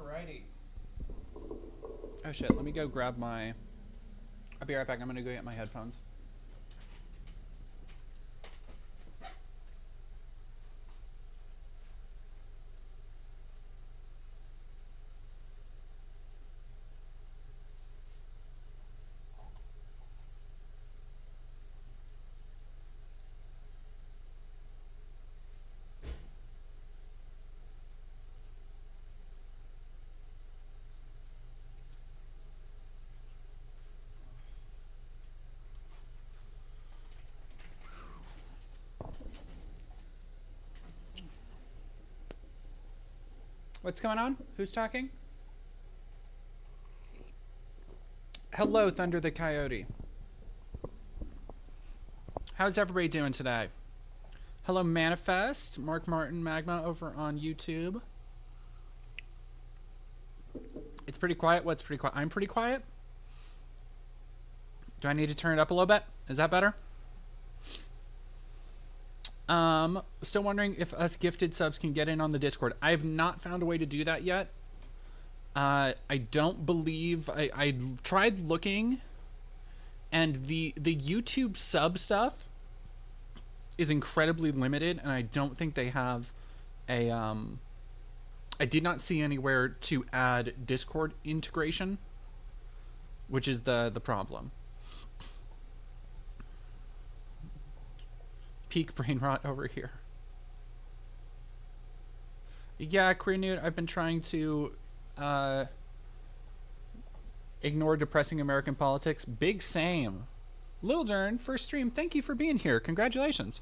Alrighty. Oh shit, let me go grab my... I'll be right back. I'm gonna go get my headphones. What's going on? Who's talking? Hello, Thunder the Coyote. How's everybody doing today? Hello, Manifest. Mark Martin Magma over on YouTube. It's pretty quiet. What's pretty quiet? I'm pretty quiet. Do I need to turn it up a little bit? Is that better? Still wondering if us gifted subs can get in on the Discord. I have not found a way to do that yet. I don't believe I tried looking, and the YouTube sub stuff is incredibly limited, and I don't think they have a I did not see anywhere to add Discord integration, which is the problem. Peak brain rot over here. Yeah, Queer Newt, I've been trying to ignore depressing American politics. Big same. Lil Dern, first stream, thank you for being here. Congratulations.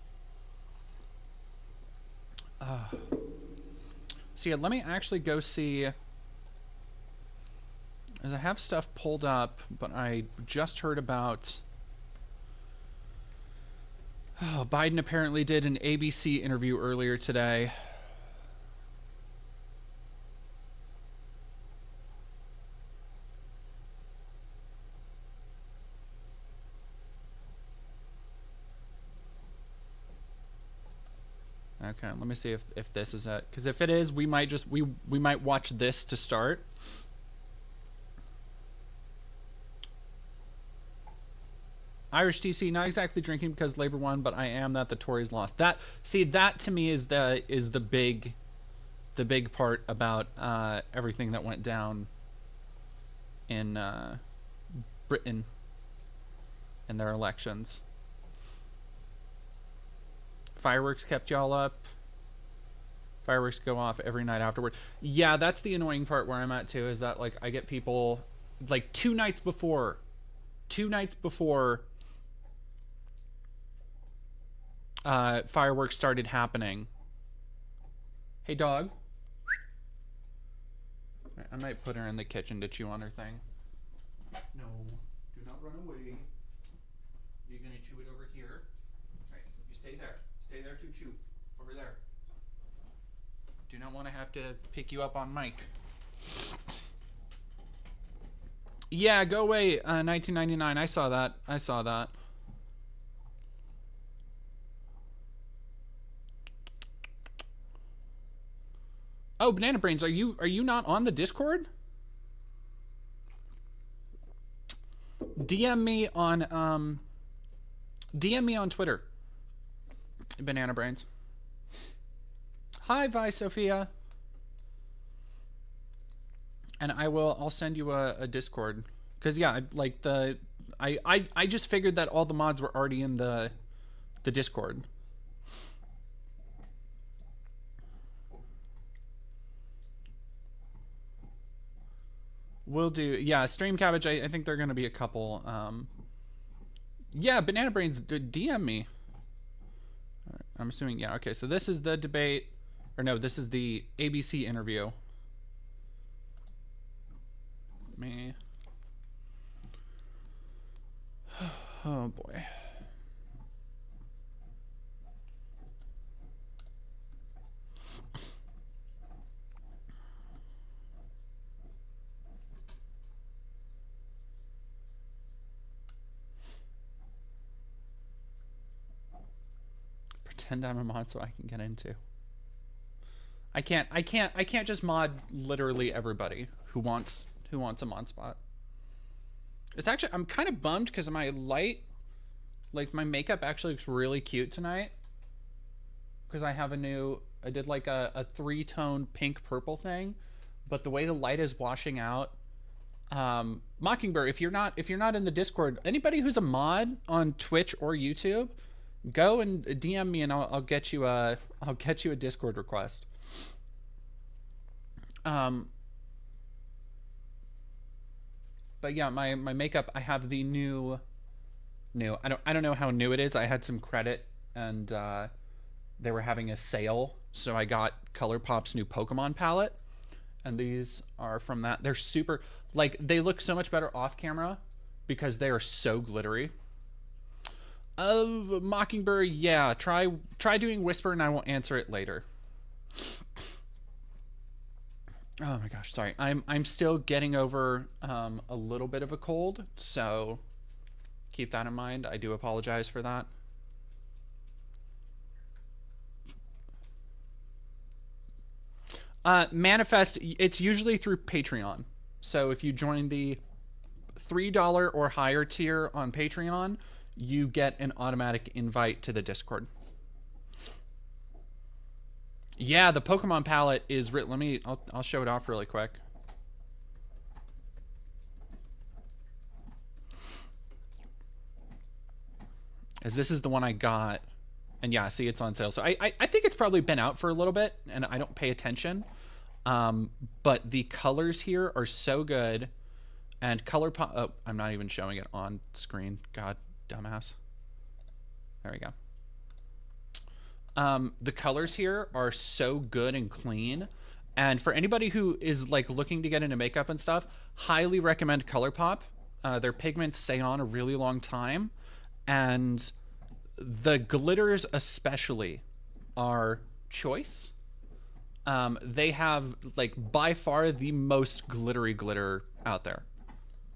So yeah, let me actually go see, as I have stuff pulled up, but I just heard about... Oh, Biden apparently did an ABC interview earlier today. Okay, let me see if this is it. Because if it is, we might just we might watch this to start. Irish DC, not exactly drinking because Labor won, but I am that the Tories lost. That to me is the big part about everything that went down in Britain in their elections. Fireworks kept y'all up. Fireworks go off every night afterward. Yeah, that's the annoying part where I'm at too, is that like I get people like 2 nights before fireworks started happening. Hey dog. I might put her in the kitchen to chew on her thing. No, do not run away. You're gonna chew it over here. Alright, you stay there. Stay there to chew. Over there. Do not want to have to pick you up on mic. Yeah, go away, 1999. I saw that. Oh, Banana Brains, are you not on the Discord? DM me on Twitter. Banana Brains. Hi, Vi Sophia. And I'll send you a Discord. Cause yeah, like I just figured that all the mods were already in the Discord. Will do. Yeah, Stream Cabbage, I think there are going to be a couple. Yeah, Banana Brains, DM me. I'm assuming, yeah, okay. So this is the debate. Or no, this is the ABC interview. Me. Oh, boy. Pretend I'm a mod so I can get into. I can't just mod literally everybody who wants a mod spot. It's actually, I'm kind of bummed because my light, like my makeup actually looks really cute tonight. Because I did like a 3-tone pink purple thing, but the way the light is washing out, Mockingbird, if you're not in the Discord, anybody who's a mod on Twitch or YouTube, go and DM me and I'll get you a Discord request. But yeah, my makeup, I have the new I don't know how new it is. I had some credit and they were having a sale, so I got ColourPop's new Pokemon palette, and these are from that. They're super, like, they look so much better off camera because they are so glittery. Mockingbird, yeah, try doing Whisper and I will answer it later. Oh my gosh, sorry. I'm still getting over a little bit of a cold, so keep that in mind. I do apologize for that. Manifest, it's usually through Patreon. So if you join the $3 or higher tier on Patreon, you get an automatic invite to the Discord. Yeah, the Pokemon palette is I'll show it off really quick. As this is the one I got. And yeah, see, it's on sale. So I think it's probably been out for a little bit, and I don't pay attention. But the colors here are so good. And ColourPop... Oh, I'm not even showing it on screen. God, dumbass. There we go. The colors here are so good and clean. And for anybody who is like looking to get into makeup and stuff, highly recommend ColourPop. Their pigments stay on a really long time. And the glitters especially are choice. They have like by far the most glittery glitter out there.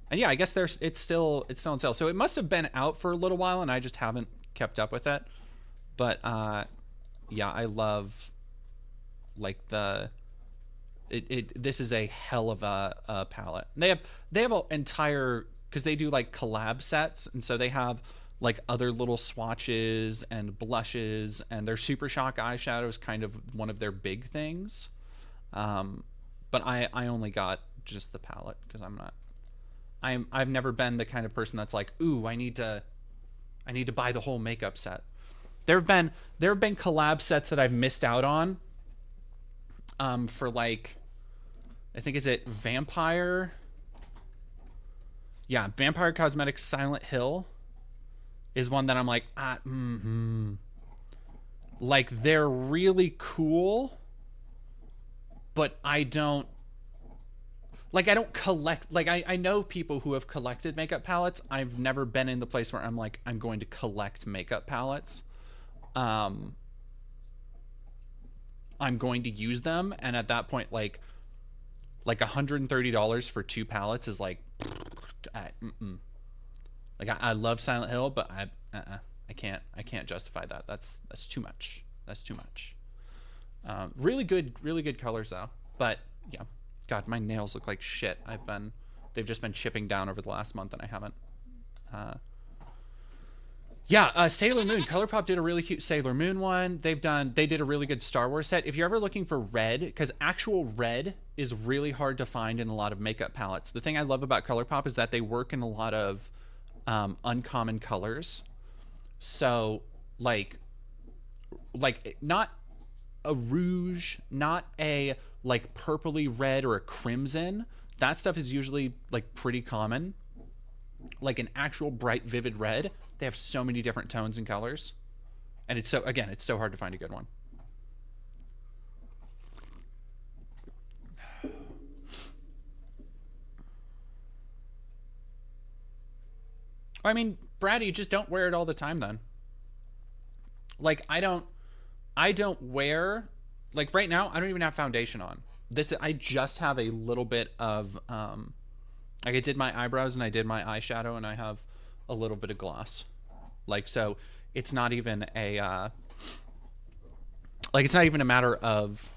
And yeah, I guess it's still on sale. So it must have been out for a little while and I just haven't kept up with it. But yeah, I love like this is a hell of a palette. They have an entire, because they do like collab sets, and so they have like other little swatches and blushes, and their Super Shock eyeshadow is kind of one of their big things. But I only got just the palette because I've never been the kind of person that's like, ooh, I need to buy the whole makeup set. There have been collab sets that I've missed out on. For like, I think, is it Vampire? Yeah, Vampire Cosmetics Silent Hill is one that I'm like, like, they're really cool, but I don't collect, like, I know people who have collected makeup palettes. I've never been in the place where I'm like, I'm going to collect makeup palettes. I'm going to use them, and at that point, like $130 for 2 palettes is like, like I love Silent Hill, but I can't justify that. That's too much. That's too much. Really good colors though. But yeah, God, my nails look like shit. They've just been chipping down over the last month, and I haven't. Yeah, Sailor Moon. ColourPop did a really cute Sailor Moon one. They did a really good Star Wars set. If you're ever looking for red, because actual red is really hard to find in a lot of makeup palettes. The thing I love about ColourPop is that they work in a lot of uncommon colors. So, like not a rouge, not a like purpley red or a crimson. That stuff is usually like pretty common. Like an actual bright, vivid red. They have so many different tones and colors, and it's so hard to find a good one. I mean, Brady, just don't wear it all the time then. Like, I don't wear, like right now, I don't even have foundation on. I just have a little bit of, like I did my eyebrows and I did my eyeshadow and I have a little bit of gloss. Like, so it's not even a, like, it's not even a matter of,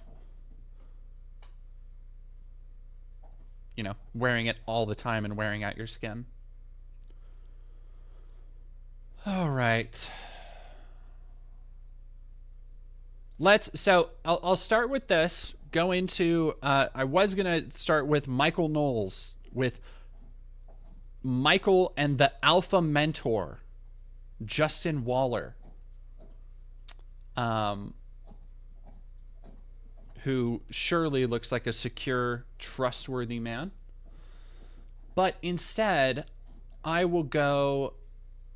you know, wearing it all the time and wearing out your skin. All right. So I'll start with this. Go into, I was going to start with Michael Knowles, with Michael and the Alpha Mentor, Justin Waller, who surely looks like a secure, trustworthy man. But instead, I will go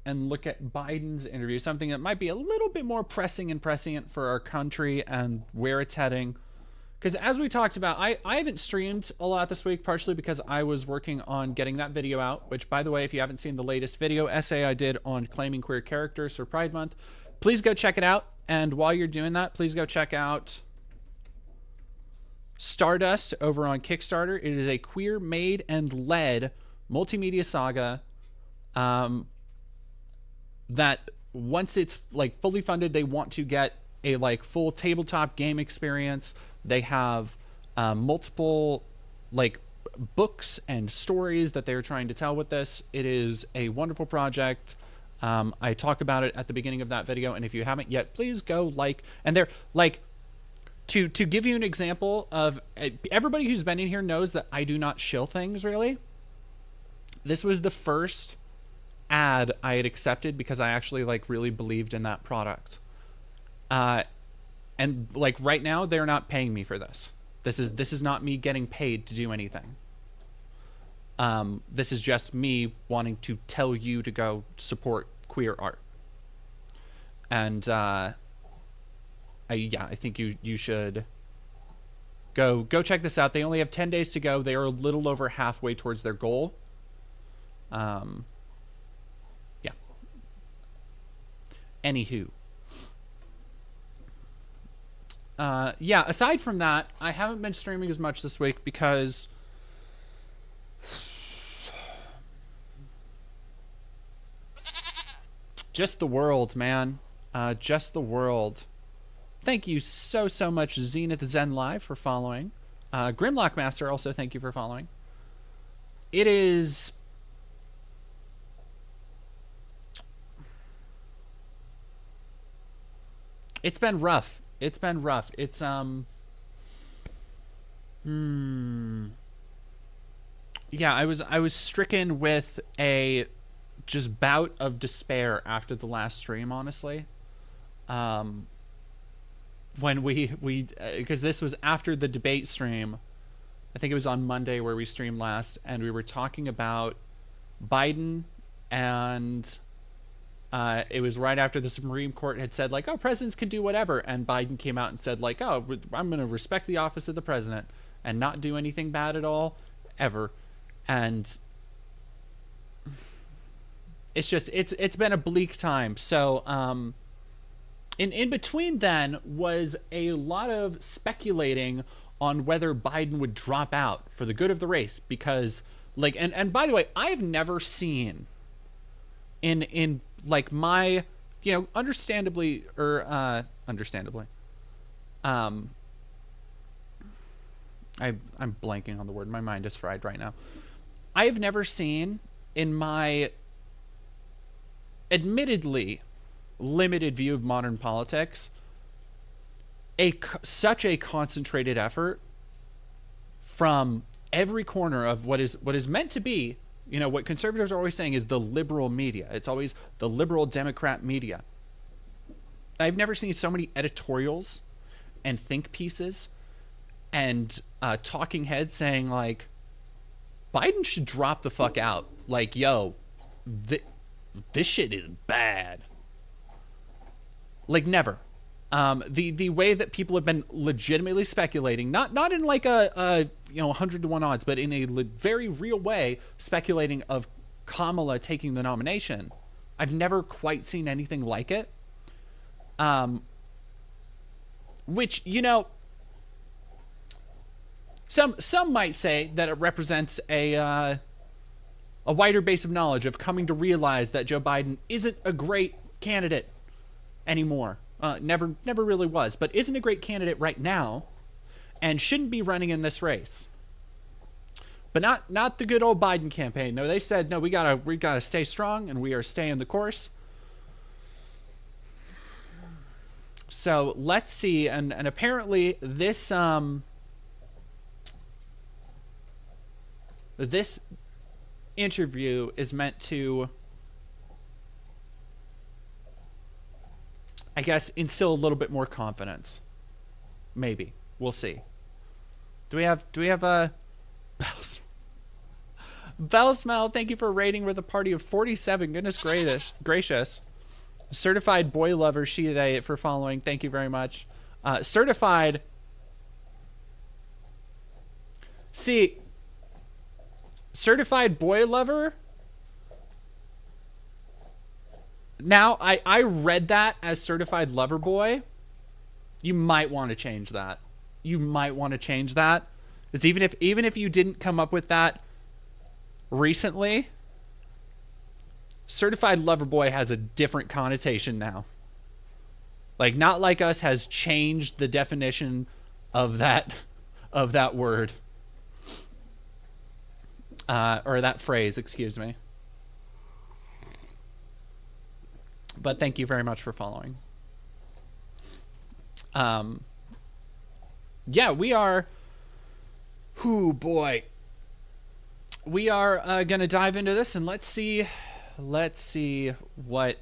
and look at Biden's interview, something that might be a little bit more pressing and prescient for our country and where it's heading. Because as we talked about, I haven't streamed a lot this week, partially because I was working on getting that video out, which, by the way, if you haven't seen the latest video essay I did on claiming queer characters for Pride Month, please go check it out. And while you're doing that, please go check out Stardust over on Kickstarter. It is a queer made and led multimedia saga that once it's like fully funded, they want to get a like full tabletop game experience. They have multiple like books and stories that they're trying to tell with this. It is a wonderful project. I talk about it at the beginning of that video, and if you haven't yet, please go like. And they're like, to give you an example of, everybody who's been in here knows that I do not shill things really. This was the first ad I had accepted because I actually like really believed in that product. And like right now, they're not paying me for this. This is not me getting paid to do anything. This is just me wanting to tell you to go support queer art. And I think you should go check this out. They only have 10 days to go. They are a little over halfway towards their goal. Yeah. Anywho. Yeah, aside from that, I haven't been streaming as much this week because just the world, man. Just the world. Thank you so much, Zenith Zen Live, for following. Grimlock Master, also thank you for following. It is... It's been rough. It's been rough. It's, yeah, I was stricken with a just bout of despair after the last stream, honestly. When we because this was after the debate stream. I think it was on Monday where we streamed last, and we were talking about Biden, and it was right after the Supreme Court had said, like, oh, presidents can do whatever. And Biden came out and said, like, oh, I'm going to respect the office of the president and not do anything bad at all, ever. And it's just, it's been a bleak time. So in between then was a lot of speculating on whether Biden would drop out for the good of the race. Because, like, and by the way, I've never seen in like my, you know, understandably I'm blanking on the word. My mind is fried right now. I have never seen in my admittedly limited view of modern politics such a concentrated effort from every corner of what is meant to be, you know, what conservatives are always saying is the liberal media. It's always the liberal Democrat media. I've never seen so many editorials and think pieces and talking heads saying, like, Biden should drop the fuck out. Like, yo, this shit is bad. Like, never. The way that people have been legitimately speculating, not in like a 100 to 1 odds, but in a very real way, speculating of Kamala taking the nomination. I've never quite seen anything like it. Which, you know, some might say that it represents a wider base of knowledge of coming to realize that Joe Biden isn't a great candidate anymore. Never really was, but isn't a great candidate right now and shouldn't be running in this race. But not the good old Biden campaign. No, they said, no, we gotta stay strong, and we are staying the course. So let's see, and apparently this this interview is meant to, I guess, instill a little bit more confidence. Maybe. We'll see. Do we have Bells? Bellsmell, thank you for rating with a party of 47. Goodness gracious. Certified boy lover, she, they, for following. Thank you very much. Certified. See, certified boy lover. Now, I read that as certified lover boy. You might want to change that. Because even if you didn't come up with that recently, certified lover boy has a different connotation now. Like, Not Like Us has changed the definition of that word. Or that phrase, excuse me. But thank you very much for following. Yeah, we are. Ooh, boy. We are gonna dive into this, and let's see what.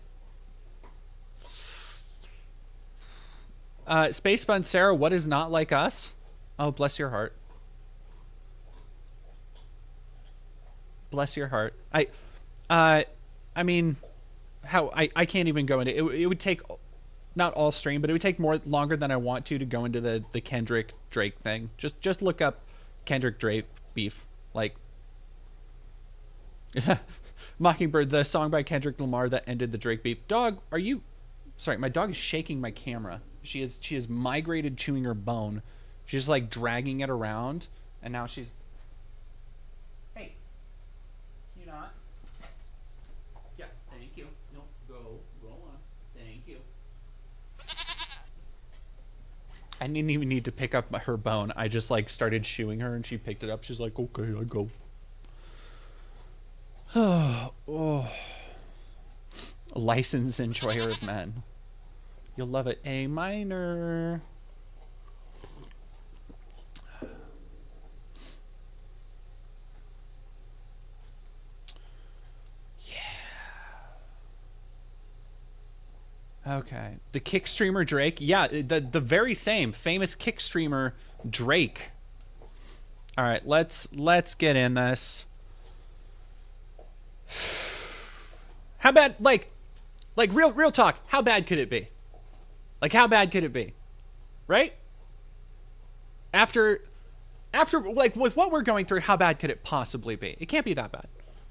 Space Bun Sarah, what is Not Like Us? Oh, bless your heart. Bless your heart. I mean, how I can't even go into it. It would take, not all stream, but it would take longer than I want to go into the Kendrick Drake thing. Just look up Kendrick Drake beef. Like, Mockingbird, the song by Kendrick Lamar that ended the Drake beef. Dog, are you? Sorry, my dog is shaking my camera. She has migrated, chewing her bone. She's like dragging it around, and now she's. Hey, you not? Yeah, thank you. No, go on. Thank you. I didn't even need to pick up her bone. I just like started shooing her, and she picked it up. She's like, okay, I go. Oh. A licensed enjoyer of men. You'll love it. A minor. Okay. The kick streamer Drake. Yeah, the very same famous kick streamer Drake. All right, let's get in this. How bad, like real talk, how bad could it be? Like, how bad could it be? Right? After like with what we're going through, how bad could it possibly be? It can't be that bad.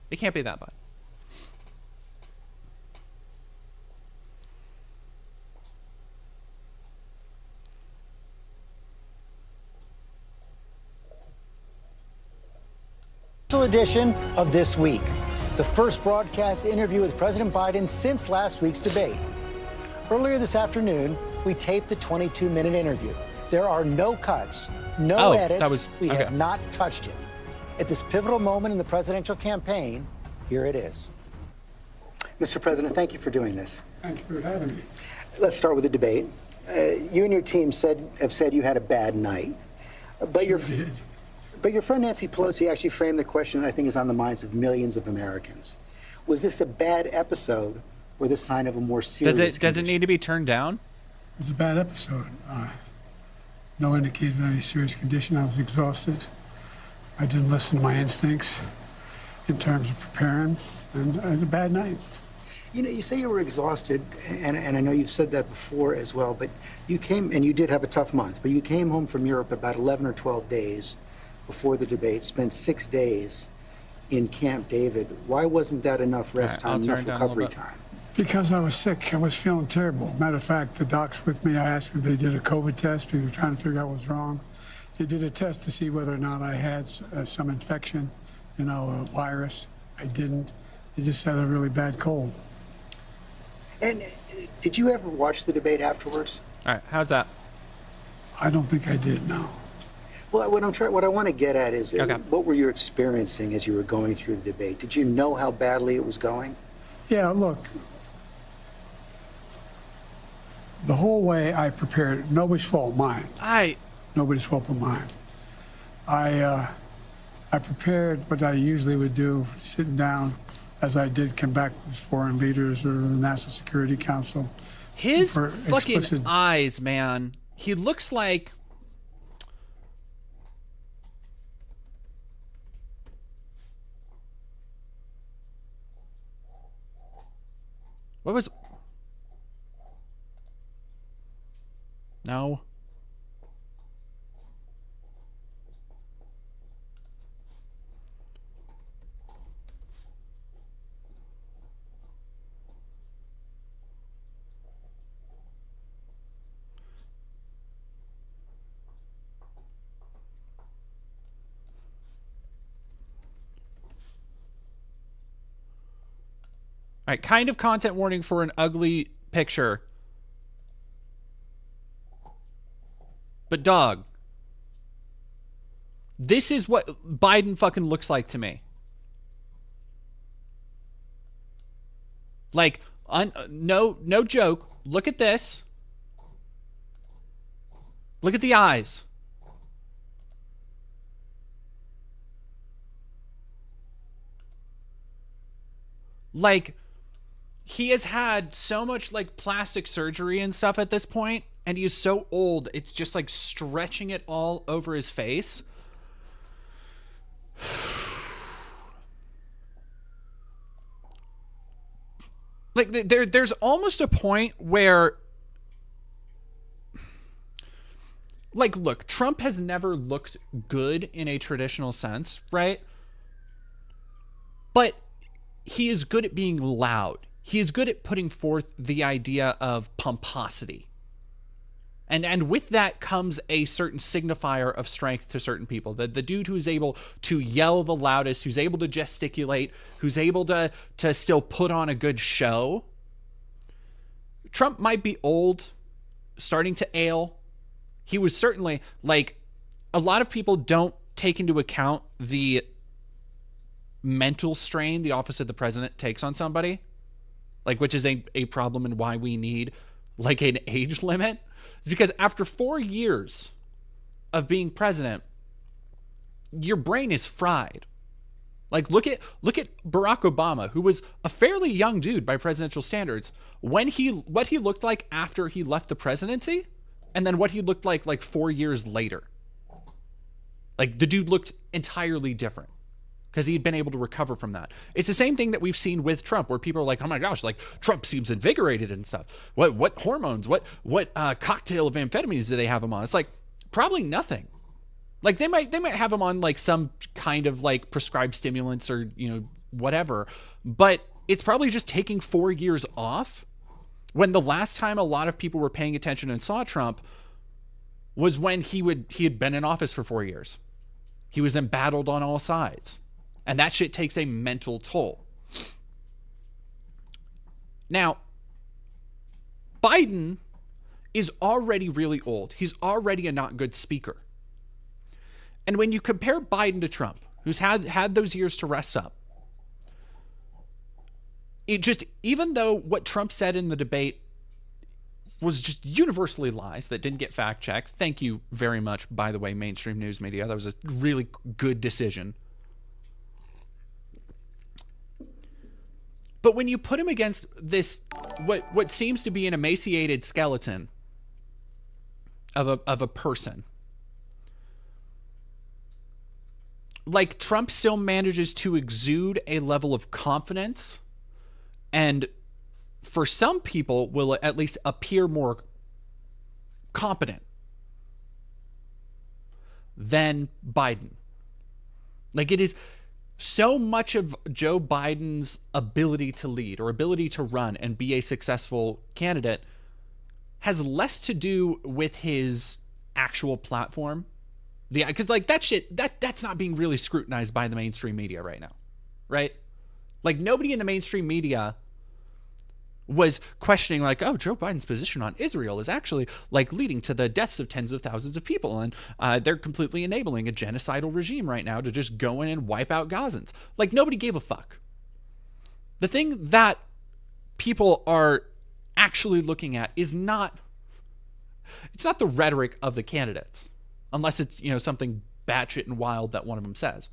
It can't be that bad. Edition of This Week, the first broadcast interview with President Biden since last week's debate. Earlier this afternoon, we taped the 22-minute interview. There are no cuts, no edits. We have not touched it. At this pivotal moment in the presidential campaign, here it is. Mr. President, thank you for doing this. Thank you for having me. Let's start with the debate. You and your team have said you had a bad night, but But your friend Nancy Pelosi actually framed the question that I think is on the minds of millions of Americans. Was this a bad episode or the sign of a more serious Does it need to be turned down? It was a bad episode. No indication of any serious condition. I was exhausted. I didn't listen to my instincts in terms of preparing, and I had a bad night. You know, you say you were exhausted, and I know you've said that before as well, but you came, and you did have a tough month, but you came home from Europe about 11 or 12 days before the debate, spent 6 days in Camp David. Why wasn't that enough rest time, enough recovery time? Because I was sick. I was feeling terrible. Matter of fact, the docs with me, I asked if they did a COVID test because they were trying to figure out what was wrong. They did a test to see whether or not I had some infection, a virus. I didn't. They just had a really bad cold. And did you ever watch the debate afterwards? All right, how's that? I don't think I did, no. Well, what I want to get at is Okay. what were you experiencing as you were going through the debate? Did you know how badly it was going? Yeah, look, the whole way I prepared, nobody's fault, mine. Nobody's fault but mine. I prepared what I usually would do, sitting down, as I did come back with foreign leaders or the National Security Council. His for fucking explicit- eyes, man. He looks like... What was... No. All right, kind of content warning for an ugly picture. But dog, this is what Biden fucking looks like to me. Like, no joke. Look at this. Look at the eyes. Like, he has had so much like plastic surgery and stuff at this point, and he is so old, it's just like stretching it all over his face. Like, there's almost a point where, like, look, Trump has never looked good in a traditional sense, right? But he is good at being loud. He is good at putting forth the idea of pomposity. And with that comes a certain signifier of strength to certain people. The dude who's able to yell the loudest, who's able to gesticulate, who's able to still put on a good show. Trump might be old, starting to ail. He was certainly, like, a lot of people don't take into account the mental strain the office of the president takes on somebody, like, which is a problem and why we need like an age limit. It's because after 4 years of being president, your brain is fried. Like, look at Barack Obama, who was a fairly young dude by presidential standards, what he looked like after he left the presidency, and then what he looked like 4 years later. Like, the dude looked entirely different because he'd been able to recover from that. It's the same thing that we've seen with Trump, where people are like, oh my gosh, like, Trump seems invigorated and stuff. What hormones, what cocktail of amphetamines do they have him on? It's like, probably nothing. Like, they might have him on like some kind of like prescribed stimulants or, you know, whatever, but it's probably just taking 4 years off, when the last time a lot of people were paying attention and saw Trump was when he had been in office for 4 years. He was embattled on all sides. And that shit takes a mental toll. Now, Biden is already really old. He's already a not good speaker. And when you compare Biden to Trump, who's had those years to rest up, it just, even though what Trump said in the debate was just universally lies that didn't get fact checked. Thank you very much, by the way, mainstream news media. That was a really good decision. But when you put him against this, what seems to be an emaciated skeleton of a person, like, Trump still manages to exude a level of confidence, and for some people will at least appear more competent than Biden. Like, it is so much of Joe Biden's ability to lead or ability to run and be a successful candidate has less to do with his actual platform. Because, like, that shit, that's not being really scrutinized by the mainstream media right now, right? Like, nobody in the mainstream media was questioning like, oh, Joe Biden's position on Israel is actually like leading to the deaths of tens of thousands of people. And they're completely enabling a genocidal regime right now to just go in and wipe out Gazans. Like, nobody gave a fuck. The thing that people are actually looking at is not, it's not the rhetoric of the candidates, unless it's, you know, something batshit and wild that one of them says.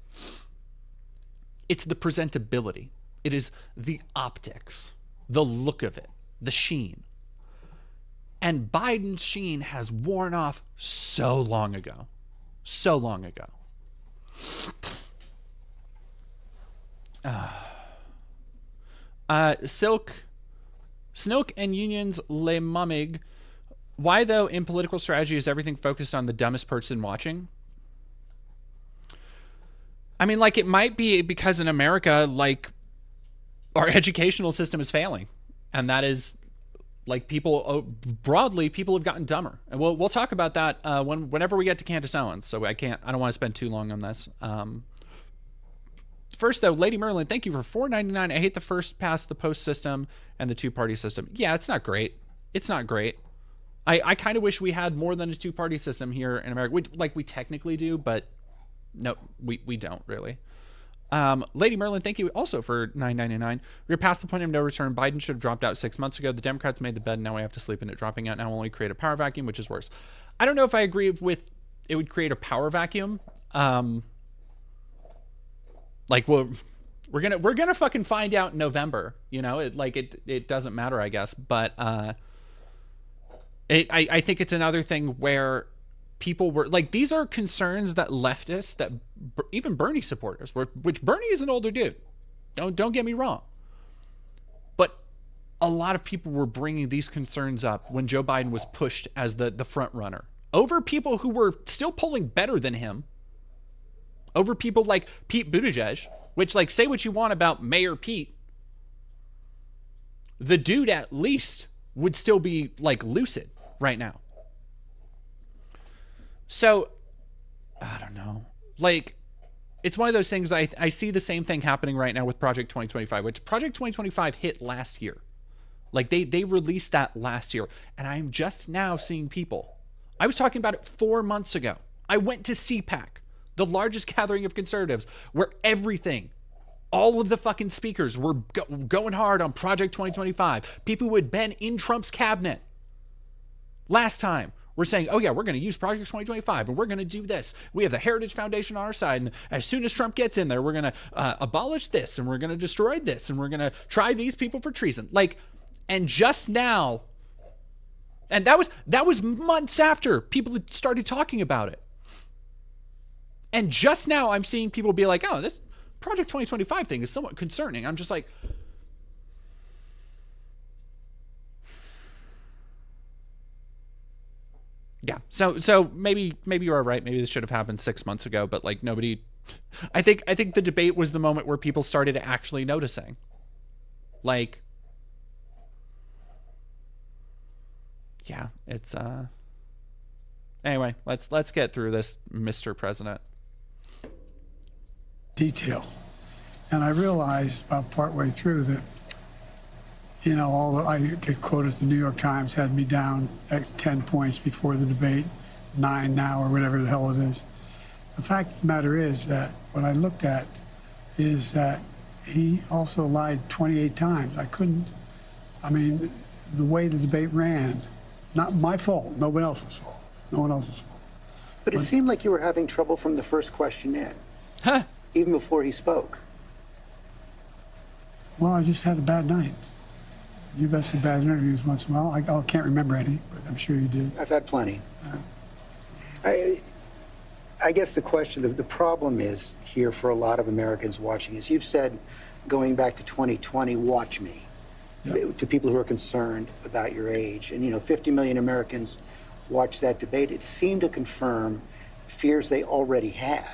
It's the presentability. It is the optics, the look of it, the sheen. And Biden's sheen has worn off so long ago. So long ago. Snilk and Unions Le Mumig. Why, though, in political strategy is everything focused on the dumbest person watching? I mean, like, it might be because in America, like, our educational system is failing. And that is, like, broadly, people have gotten dumber. And we'll talk about that whenever we get to Candace Owens. So I don't want to spend too long on this. First, though, Lady Merlin, thank you for $4.99. I hate the first past the post system and the two-party system. Yeah, it's not great. It's not great. I kind of wish we had more than a two-party system here in America. We technically do, but no, we don't really. Lady Merlin, thank you also for $9.99. We're past the point of no return. Biden should have dropped out 6 months ago. The Democrats made the bed, and now we have to sleep in it. Dropping out now will only create a power vacuum, which is worse. I don't know if I agree with it would create a power vacuum. Like, well, we're gonna fucking find out in November. You know, it doesn't matter, I guess. But I think it's another thing where people were like, these are concerns that leftists, that even Bernie supporters, which Bernie is an older dude. Don't get me wrong. But a lot of people were bringing these concerns up when Joe Biden was pushed as the front runner over people who were still polling better than him. Over people like Pete Buttigieg, which, like, say what you want about Mayor Pete, the dude at least would still be, like, lucid right now. So, I don't know. Like, it's one of those things that I see the same thing happening right now with Project 2025, which Project 2025 hit last year. Like, they released that last year, and I'm just now seeing people. I was talking about it 4 months ago. I went to CPAC, the largest gathering of conservatives, where everything, all of the fucking speakers were going hard on Project 2025. People who had been in Trump's cabinet last time were saying, oh yeah, we're going to use Project 2025 and we're going to do this. We have the Heritage Foundation on our side, and as soon as Trump gets in there, we're going to abolish this, and we're going to destroy this, and we're going to try these people for treason. Like, and just now, and that was months after people had started talking about it. And just now I'm seeing people be like, oh, this Project 2025 thing is somewhat concerning. I'm just like, yeah. So maybe you are right. Maybe this should have happened 6 months ago, but like nobody, I think the debate was the moment where people started actually noticing. Like, yeah, it's anyway, let's get through this, Mr. President. Detail. And I realized about partway through that, you know, I get quoted, the New York Times had me down at 10 points before the debate, 9 now, or whatever the hell it is. The fact of the matter is that what I looked at is that he also lied 28 times. I mean, the way the debate ran, not my fault, no one else's fault. No one else's fault. But it seemed like you were having trouble from the first question in. Huh. Even before he spoke. Well, I just had a bad night. You've had some bad interviews once in a while. I can't remember any, but I'm sure you did. I've had plenty. I guess the question, the problem is here for a lot of Americans watching is, you've said, going back to 2020, watch me. Yep. To people who are concerned about your age. And, you know, 50 million Americans watched that debate. It seemed to confirm fears they already had.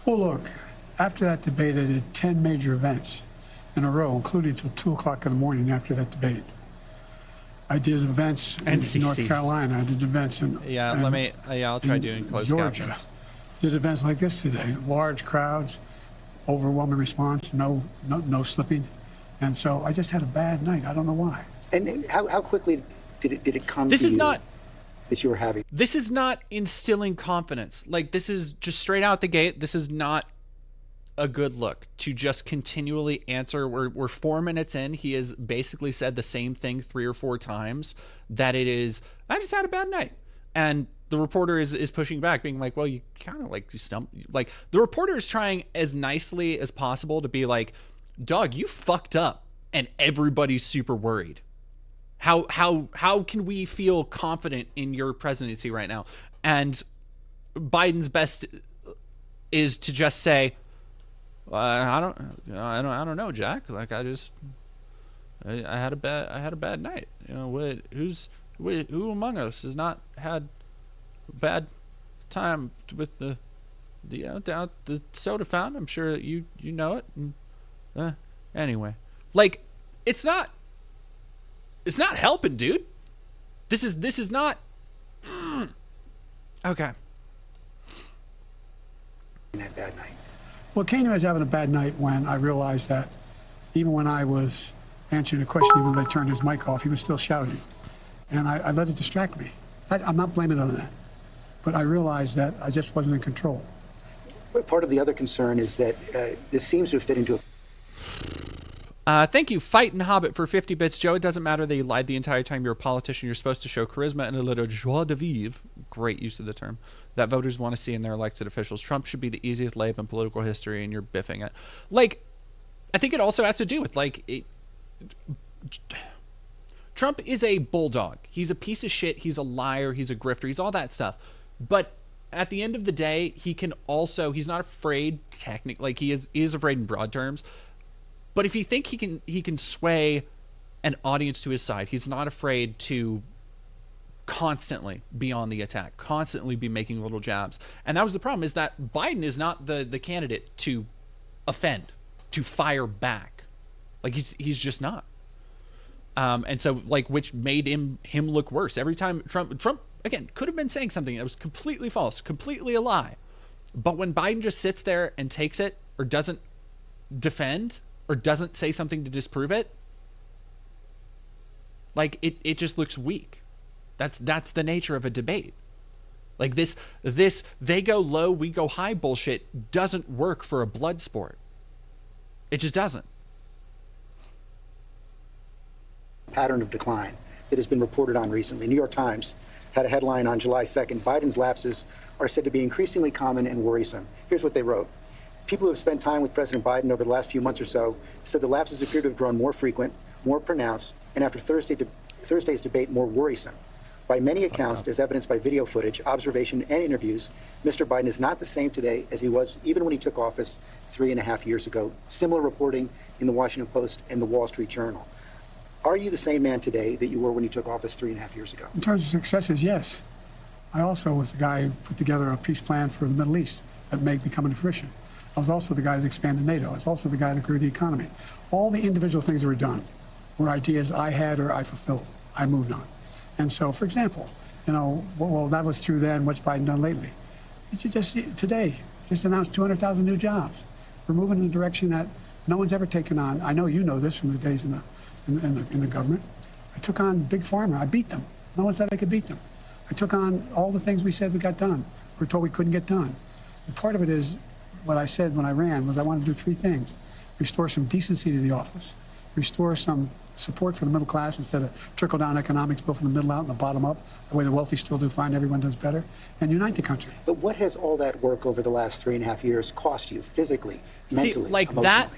Well, look, after that debate, I did 10 major events in a row, including until 2 o'clock in the morning after that debate. I did events in North Carolina. I did events in I'll try doing closed Georgia. captions. Did events like this today. Large crowds, overwhelming response, no slipping. And so I just had a bad night. I don't know why. And how quickly did it come This to is you not that you were having? This is not instilling confidence. Like, this is just straight out the gate. This is not a good look to just continually answer. We're 4 minutes in. He has basically said the same thing 3 or 4 times, that it is, I just had a bad night. And the reporter is pushing back, being like, well, you kind of like, you stump. Like, the reporter is trying as nicely as possible to be like, dog, you fucked up and everybody's super worried. How can we feel confident in your presidency right now? And Biden's best is to just say, I don't know, Jack. Like, I had a bad night. You know, who among us has not had a bad time with the down the soda fountain? I'm sure that you know it. And, anyway, like, it's not helping, dude. This is not. Okay. That bad night. Well, Kane was having a bad night when I realized that even when I was answering a question, even when they turned his mic off, he was still shouting. And I let it distract me. I'm not blaming it on that. But I realized that I just wasn't in control. But part of the other concern is that this seems to fit into a... Thank you, Fightin' Hobbit, for 50 bits. Joe, it doesn't matter that you lied the entire time you're a politician. You're supposed to show charisma and a little joie de vivre, great use of the term, that voters want to see in their elected officials. Trump should be the easiest layup in political history, and you're biffing it. Like, I think it also has to do with, like, Trump is a bulldog. He's a piece of shit. He's a liar. He's a grifter. He's all that stuff. But at the end of the day, he can also, he's not afraid, technically, like, he is afraid in broad terms. But if you think he can sway an audience to his side, he's not afraid to constantly be on the attack, constantly be making little jabs. And that was the problem, is that Biden is not the candidate to offend, to fire back. Like, he's just not. And so, like, which made him look worse. Every time Trump again could have been saying something that was completely false, completely a lie. But when Biden just sits there and takes it, or doesn't defend, or doesn't say something to disprove it, like, it just looks weak. That's the nature of a debate. Like, this they go low, we go high bullshit doesn't work for a blood sport. It just doesn't. Pattern of decline that has been reported on recently. New York Times had a headline on July 2nd, Biden's lapses are said to be increasingly common and worrisome. Here's what they wrote. People who have spent time with President Biden over the last few months or so said the lapses appear to have grown more frequent, more pronounced, and after Thursday's debate, more worrisome. By many accounts, as evidenced by video footage, observation, and interviews, Mr. Biden is not the same today as he was even when he took office 3.5 years ago. Similar reporting in the Washington Post and the Wall Street Journal. Are you the same man today that you were when you took office 3.5 years ago? In terms of successes, yes. I also was the guy who put together a peace plan for the Middle East that may become into fruition. I was also the guy that expanded NATO. I was also the guy that grew the economy. All the individual things that were done were ideas I had or I fulfilled. I moved on. And so, for example, you know, well, that was true then. What's Biden done lately? Today, just announced 200,000 new jobs. We're moving in a direction that no one's ever taken on. I know you know this from the days in the government. I took on Big Pharma. I beat them. No one said I could beat them. I took on all the things we said we got done. We were told we couldn't get done. And part of it is what I said when I ran was I wanted to do 3 things. Restore some decency to the office. Restore some support for the middle class instead of trickle-down economics, both from the middle out and the bottom up, the way the wealthy still do fine, everyone does better, and unite the country. But what has all that work over the last 3.5 years cost you physically, mentally, See, like, emotionally? that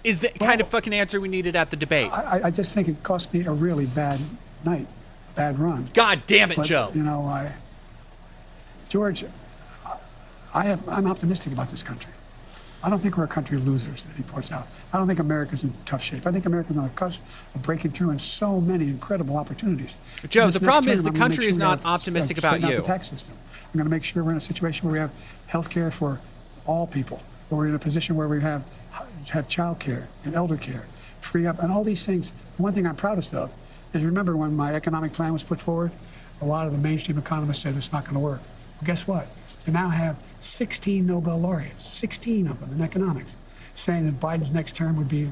is the kind of fucking answer we needed at the debate. I just think it cost me a really bad night, bad run. God damn it, But, Joe. you know, George, I'm optimistic about this country. I don't think we're a country of losers, that he points out. I don't think America's in tough shape. I think America's on the cusp of breaking through in so many incredible opportunities. Joe, This the next problem is term, the I'm gonna country make is sure we not have optimistic about straighten out you. the tax system. I'm going to make sure we're in a situation where we have health care for all people, where we're in a position where we have child care and elder care, free up, and all these things. The one thing I'm proudest of is, remember when my economic plan was put forward, a lot of the mainstream economists said it's not going to work. Well, guess what? We now have 16 Nobel laureates, 16 of them in economics. saying that Biden's next term would be,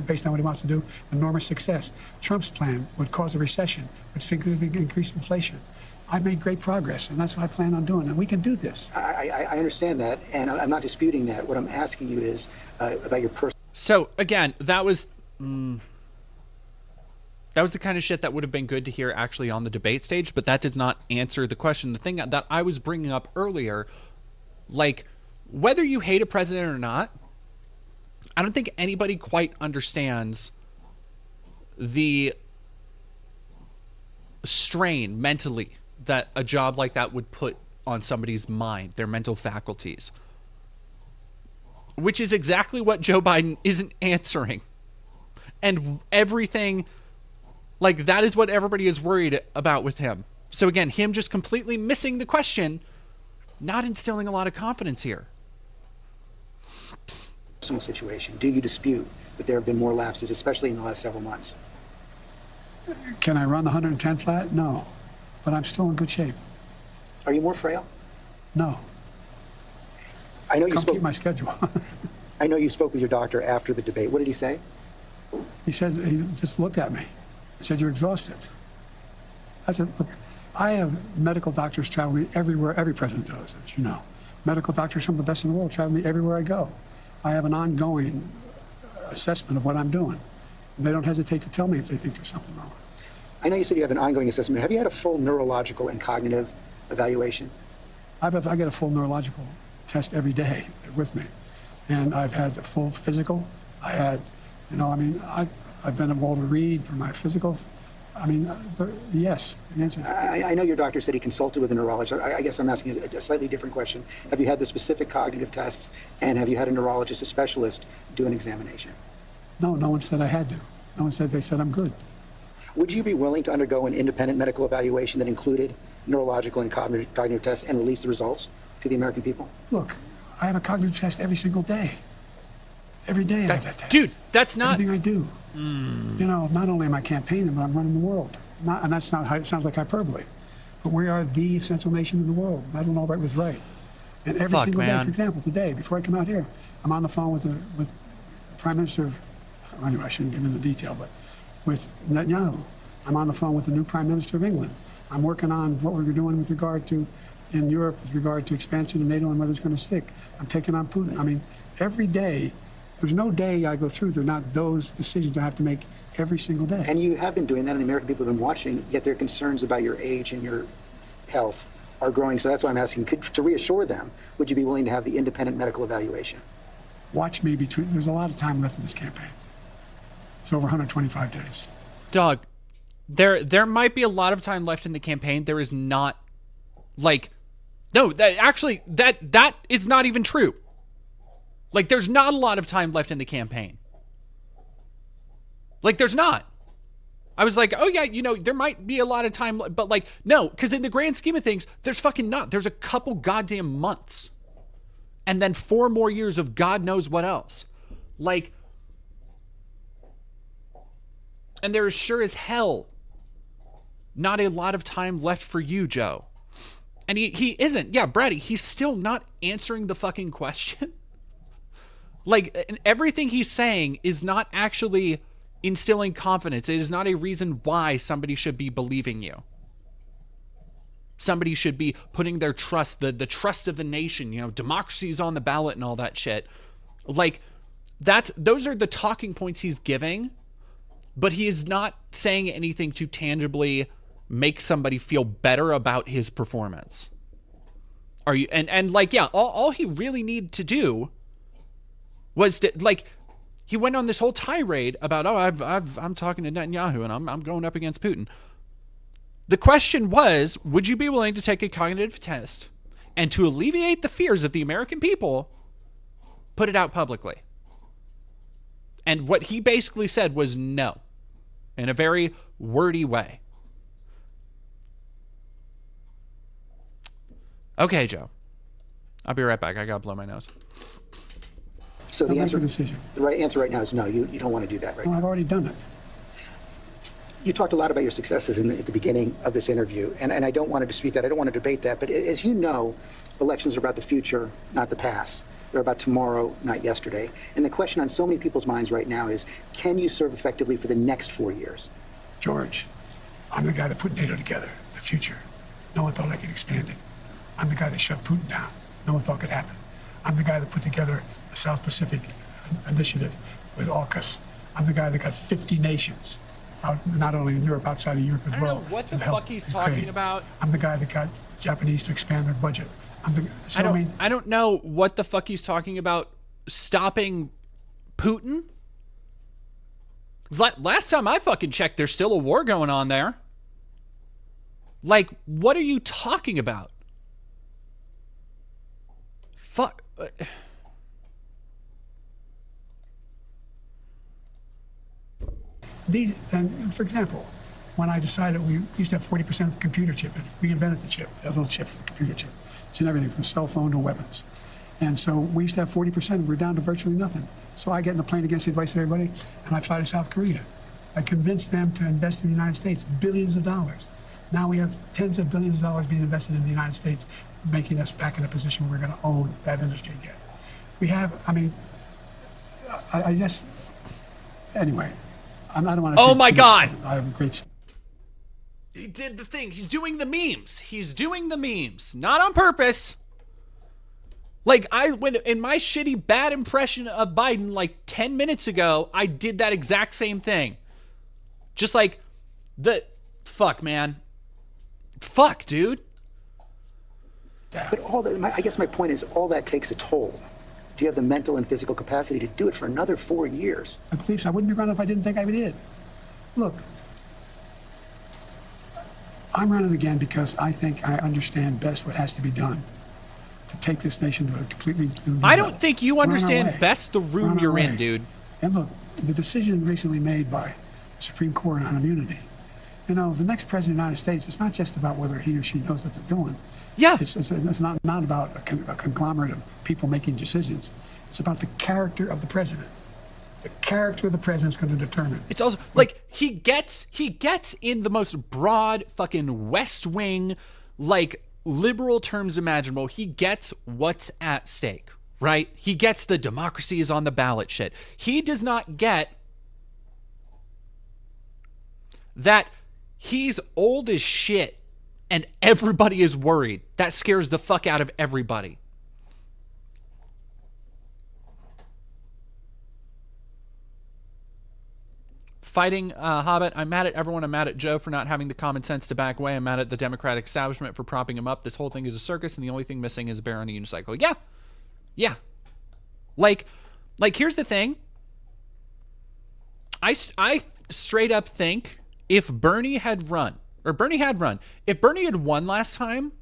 based on what he wants to do, enormous success. Trump's plan would cause a recession, would significantly increase inflation. I've made great progress, and that's what I plan on doing, and we can do this. I understand that, and I'm not disputing that. What I'm asking you is about your personal... So, again, that was the kind of shit that would have been good to hear actually on the debate stage, but that does not answer the question. The thing that I was bringing up earlier, like, whether you hate a president or not, I don't think anybody quite understands the strain mentally that a job like that would put on somebody's mind, their mental faculties, which is exactly what Joe Biden isn't answering. And everything, like, that is what everybody is worried about with him. So again, him just completely missing the question, not instilling a lot of confidence here. Personal situation. Do you dispute that there have been more lapses, especially in the last several months? Can I run the 110 flat? No. But I'm still in good shape. Are you more frail? No. I know you Come keep my schedule. I know you spoke with your doctor after the debate. What did he say? He said, he just looked at me and said, "You're exhausted." I said, "Look, I have medical doctors travel me everywhere, every president does, as you know. Medical doctors, some of the best in the world, travel me everywhere I go. I have an ongoing assessment of what I'm doing. They don't hesitate to tell me if they think there's something wrong." I know you said you have an ongoing assessment. Have you had a full neurological and cognitive evaluation? I get a full neurological test every day with me. And I've had a full physical. I had, I've been able to read for my physicals. Yes. The answer. I know your doctor said he consulted with a neurologist. I guess I'm asking a slightly different question. Have you had the specific cognitive tests, and have you had a neurologist, a specialist, do an examination? No, no one said I had to. No one said, they said I'm good. Would you be willing to undergo an independent medical evaluation that included neurological and cognitive tests and release the results to the American people? Look, I have a cognitive test every single day. Every day I have that test. Dude, that's not... Everything I do. Not only am I campaigning, but I'm running the world. And that's not how it sounds like hyperbole. But we are the essential nation in the world. Madeleine Albright was right. And every single day, for example, today, before I come out here, I'm on the phone with the Prime Minister of... Anyway, I shouldn't get into detail, but with Netanyahu. I'm on the phone with the new Prime Minister of England. I'm working on what we're doing with regard to, in Europe, with regard to expansion of NATO and whether it's going to stick. I'm taking on Putin. Every day, there's no day I go through, there are not those decisions I have to make every single day. And you have been doing that, and the American people have been watching, yet their concerns about your age and your health are growing. So that's why I'm asking, to reassure them, would you be willing to have the independent medical evaluation? Watch me there's a lot of time left in this campaign. It's over 125 days. Dog, there might be a lot of time left in the campaign. There is not, that is not even true. There's not a lot of time left in the campaign. There's not. I was like, oh yeah, there might be a lot of time, but no, because in the grand scheme of things, there's fucking not. There's a couple goddamn months. And then 4 more years of God knows what else. And there is sure as hell not a lot of time left for you, Joe. And he isn't. Yeah, Brady, he's still not answering the fucking question. Everything he's saying is not actually instilling confidence. It is not a reason why somebody should be believing you. Somebody should be putting their trust, the trust of the nation, democracy is on the ballot and all that shit. Those are the talking points he's giving, but he is not saying anything to tangibly make somebody feel better about his performance. Are you, all he really needed to do was to, he went on this whole tirade about, I'm talking to Netanyahu and I'm going up against Putin. The question was, would you be willing to take a cognitive test and, to alleviate the fears of the American people, put it out publicly? And what he basically said was no, in a very wordy way. Okay, Joe. I'll be right back. I gotta blow my nose. So the decision. The right answer right now is no. You don't want to do that right now. I've already done it. You talked a lot about your successes at the beginning of this interview, and I don't want to dispute that. I don't want to debate that. But as you know, elections are about the future, not the past. They're about tomorrow, not yesterday. And the question on so many people's minds right now is, can you serve effectively for the next 4 years? George, I'm the guy that put NATO together, the future. No one thought I could expand it. I'm the guy that shut Putin down. No one thought could happen. I'm the guy that put together the South Pacific Initiative with AUKUS. I'm the guy that got 50 nations, not only in Europe, outside of Europe as well. I don't know what the fuck he's talking about. I'm the guy that got Japanese to expand their budget. I don't know what the fuck he's talking about stopping Putin. Last time I fucking checked, there's still a war going on there. Like, what are you talking about? Fuck. And for example, when I decided we used to have 40% of the computer chip, and we invented the chip, that little chip, the computer chip. It's in everything from cell phone to weapons. And so we used to have 40%, we're down to virtually nothing. So I get in the plane against the advice of everybody, and I fly to South Korea. I convinced them to invest in the United States, billions of dollars. Now we have tens of billions of dollars being invested in the United States, making us back in a position where we're going to own that industry again. We have, I mean, I just, anyway, I don't want to. Oh my God! I have a great. He did the thing. He's doing the memes. He's doing the memes. Not on purpose. Like, when in my shitty bad impression of Biden like 10 minutes ago, I did that exact same thing. Just like, fuck, man. Fuck, dude. But I guess my point is, all that takes a toll. Do you have the mental and physical capacity to do it for another 4 years? I believe so. I wouldn't be running if I didn't think I did. Look, I'm running again because I think I understand best what has to be done to take this nation to a completely new level. I don't think you understand best the room you're in, dude. And look, the decision recently made by the Supreme Court on immunity, you know, the next president of the United States, it's not just about whether he or she knows what they're doing. Yeah. It's not about a conglomerate of people making decisions. It's about the character of the president. The character of the president is going to determine. It's also like he gets in the most broad fucking West Wing, like liberal terms imaginable. He gets what's at stake, right? He gets the democracy is on the ballot shit. He does not get that he's old as shit and everybody is worried. That scares the fuck out of everybody. Fighting Hobbit, I'm mad at everyone. I'm mad at Joe for not having the common sense to back away. I'm mad at the Democratic establishment for propping him up. This whole thing is a circus, and the only thing missing is a bear on a unicycle. Yeah. Like here's the thing. I straight up think if Bernie had won, if Bernie had won last time,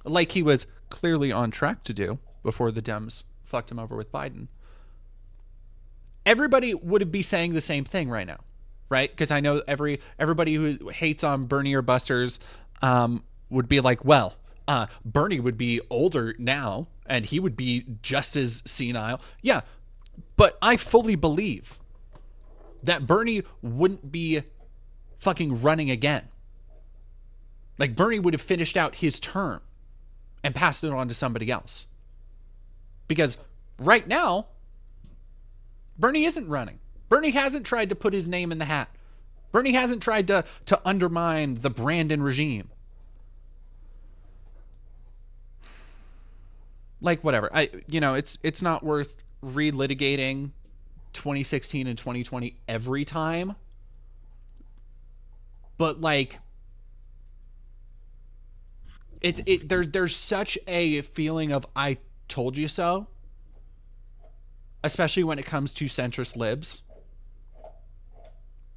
like he was clearly on track to do before the Dems fucked him over with Biden, everybody would be saying the same thing right now, right? Because I know everybody who hates on Bernie or Busters would be like, well, Bernie would be older now and he would be just as senile. Yeah, but I fully believe that Bernie wouldn't be fucking running again. Like, Bernie would have finished out his term and passed it on to somebody else. Because right now, Bernie isn't running. Bernie hasn't tried to put his name in the hat. Bernie hasn't tried to undermine the Brandon regime. Like, whatever. It's not worth relitigating 2016 and 2020 every time. But like, there's such a feeling of I told you so. Especially when it comes to centrist libs.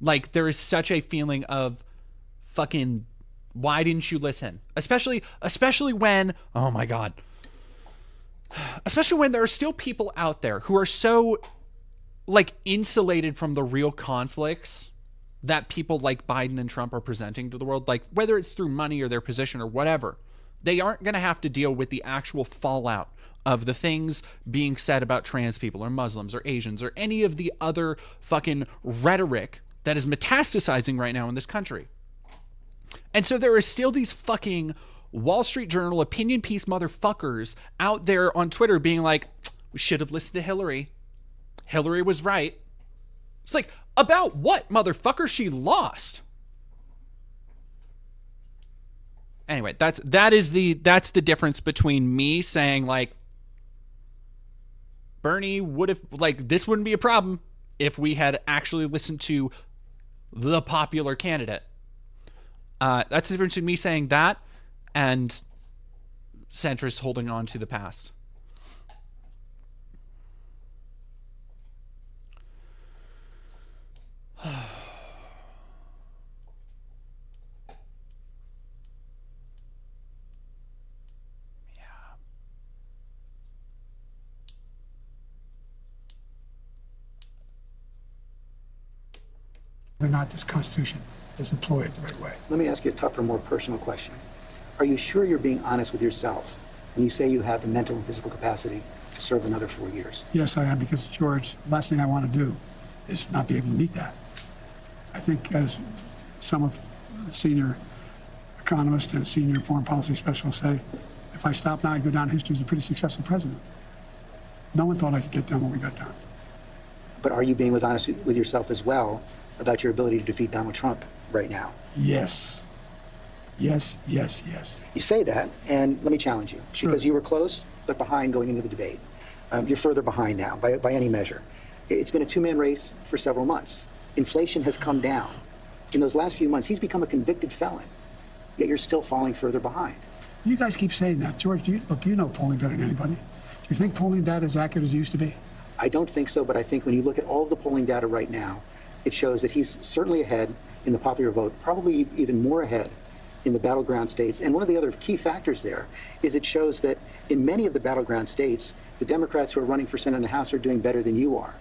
Like, there is such a feeling of fucking, why didn't you listen? Especially when, oh my God. Especially when there are still people out there who are so, like, insulated from the real conflicts that people like Biden and Trump are presenting to the world. Like, whether it's through money or their position or whatever, they aren't going to have to deal with the actual fallout of the things being said about trans people or Muslims or Asians or any of the other fucking rhetoric that is metastasizing right now in this country. And so there are still these fucking Wall Street Journal opinion piece motherfuckers out there on Twitter being like, we should have listened to Hillary. Hillary was right. It's like, about what, motherfucker? She lost. Anyway, that's the difference between me saying like Bernie would have, like, this wouldn't be a problem if we had actually listened to the popular candidate. That's the difference between me saying that and centrists holding on to the past. Whether or not this Constitution is employed the right way. Let me ask you a tougher, more personal question. Are you sure you're being honest with yourself when you say you have the mental and physical capacity to serve another 4 years? Yes, I am, because, George, the last thing I want to do is not be able to meet that. I think, as some of the senior economists and senior foreign policy specialists say, if I stop now, I'd go down in history as a pretty successful president. No one thought I could get done what we got done. But are you being honest with yourself as well about your ability to defeat Donald Trump right now? Yes. Yes, yes, yes. You say that, and let me challenge you. Sure. Because you were close, but behind going into the debate. You're further behind now, by any measure. It's been a two-man race for several months. Inflation has come down. In those last few months, he's become a convicted felon, yet you're still falling further behind. You guys keep saying that. George, look, you know polling better than anybody. Do you think polling data is accurate as it used to be? I don't think so, but I think when you look at all of the polling data right now, it shows that he's certainly ahead in the popular vote, probably even more ahead in the battleground states. And one of the other key factors there is it shows that in many of the battleground states, the Democrats who are running for Senate and the House are doing better than you are.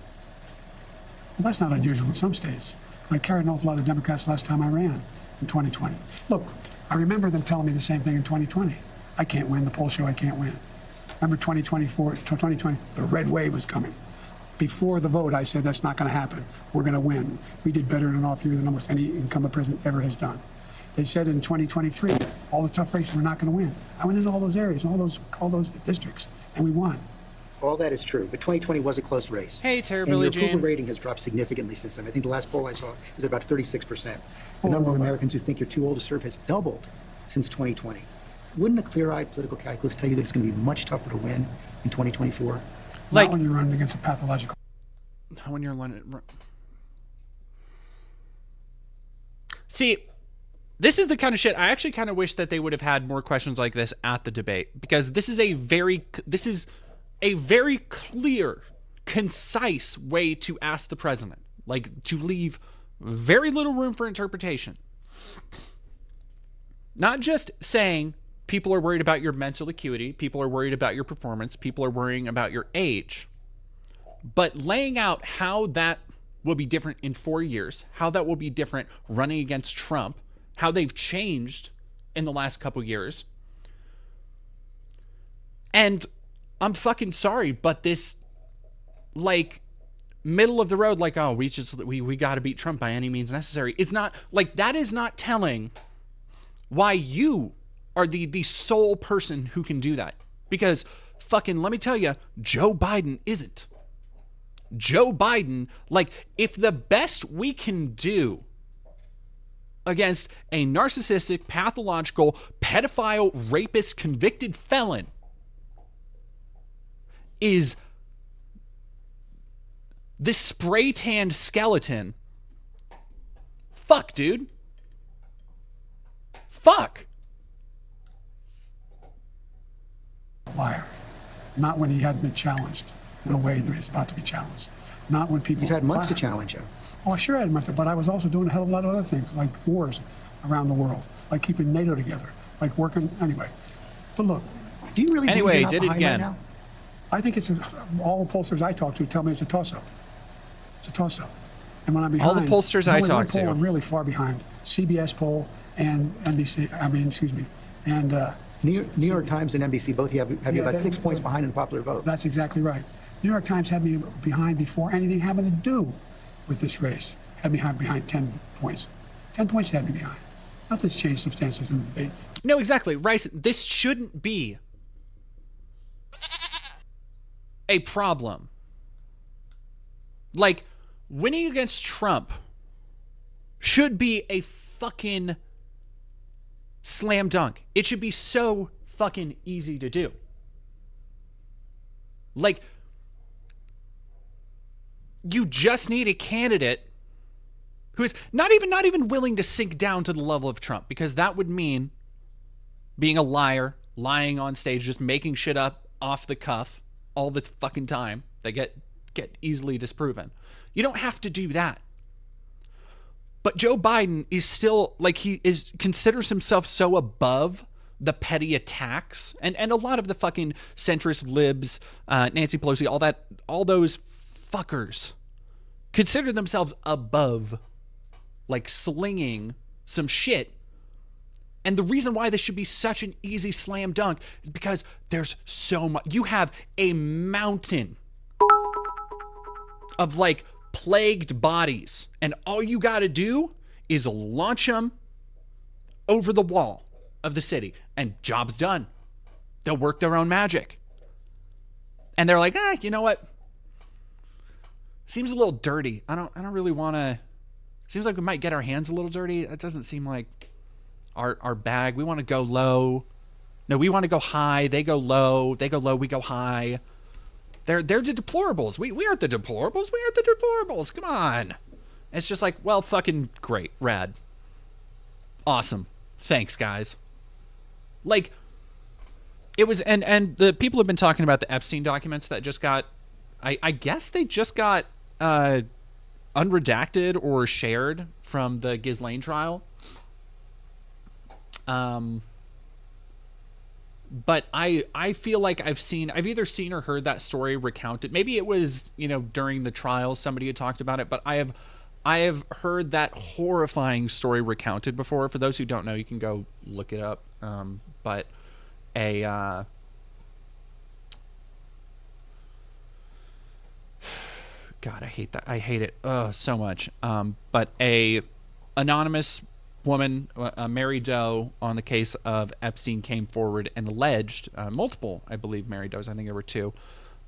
Well, that's not unusual in some states. I carried an awful lot of Democrats last time I ran in 2020. Look, I remember them telling me the same thing in 2020. I can't win. The polls show I can't win. Remember 2020, the red wave was coming. Before the vote, I said, that's not going to happen. We're going to win. We did better in an off year than almost any incumbent president ever has done. They said in 2023, all the tough races, we're not going to win. I went into all those areas, all those districts, and we won. All that is true, but 2020 was a close race. Hey, Tara, and Billie your approval Jean. rating has dropped significantly since then. I think the last poll I saw was about 36%. The number of Americans who think you're too old to serve has doubled since 2020. Wouldn't a clear-eyed political calculus tell you that it's going to be much tougher to win in 2024? Not when you're running against a pathological. Not when you're running. See, this is the kind of shit I actually kind of wish that they would have had more questions like this at the debate, because this is a very clear, concise way to ask the president, like to leave very little room for interpretation. Not just saying people are worried about your mental acuity, people are worried about your performance, people are worrying about your age, but laying out how that will be different in 4 years, how that will be different running against Trump, how they've changed in the last couple years. And I'm fucking sorry, but this, like, middle of the road, like, oh, we got to beat Trump by any means necessary, is not, like, that is not telling why you are the sole person who can do that. Because fucking, let me tell you, Joe Biden isn't. Joe Biden, like, if the best we can do against a narcissistic, pathological, pedophile, rapist, convicted felon is this spray-tanned skeleton, fuck, dude. Fuck. Liar. Not when he hadn't been challenged in a way that he's about to be challenged. Not when people... You've had months to challenge him. Oh, sure I had months, but I was also doing a hell of a lot of other things, like wars around the world, like keeping NATO together, like working... Anyway. But look... Do you really believe you're not did it behind again. right now? I think it's all the pollsters I talk to tell me it's a toss-up. It's a toss-up. And when I'm behind... All the pollsters I talk to. I'm really far behind. CBS poll and NBC... and... New York Times and NBC both have you about 6 points behind in the popular vote. That's exactly right. New York Times had me behind before anything having to do with this race. Had me behind 10 points. 10 points had me behind. Nothing's changed substantially from the debate. No, exactly. Rice, this shouldn't be a problem. Like, winning against Trump should be a fucking slam dunk. It should be so fucking easy to do. Like, you just need a candidate who is not even willing to sink down to the level of Trump, because that would mean being a liar, lying on stage, just making shit up off the cuff all the fucking time. They get easily disproven. You don't have to do that. But Joe Biden is still, like, considers himself so above the petty attacks, and a lot of the fucking centrist libs, Nancy Pelosi, all those fuckers consider themselves above, like, slinging some shit. And the reason why this should be such an easy slam dunk is because there's so much. You have a mountain of, like, plagued bodies, and all you got to do is launch them over the wall of the city, and job's done. They'll work their own magic. And they're like, you know what? Seems a little dirty. I don't really want to. Seems like we might get our hands a little dirty. That doesn't seem like our bag. We want to go low. No, we want to go high. They go low. They go low. We go high. They're the deplorables. We aren't the deplorables. We aren't the deplorables. Come on. It's just like, well, fucking great. Rad. Awesome. Thanks, guys. Like, it was, and the people have been talking about the Epstein documents that just got, I guess they just got unredacted or shared from the Ghislaine trial. But I feel like I've either seen or heard that story recounted. Maybe it was, during the trial somebody had talked about it, but I have heard that horrifying story recounted before. For those who don't know, you can go look it up. But God, I hate that. I hate it so much. But a anonymous woman, Mary Doe, on the case of Epstein came forward and alleged, multiple, I believe, Mary Does, I think there were two,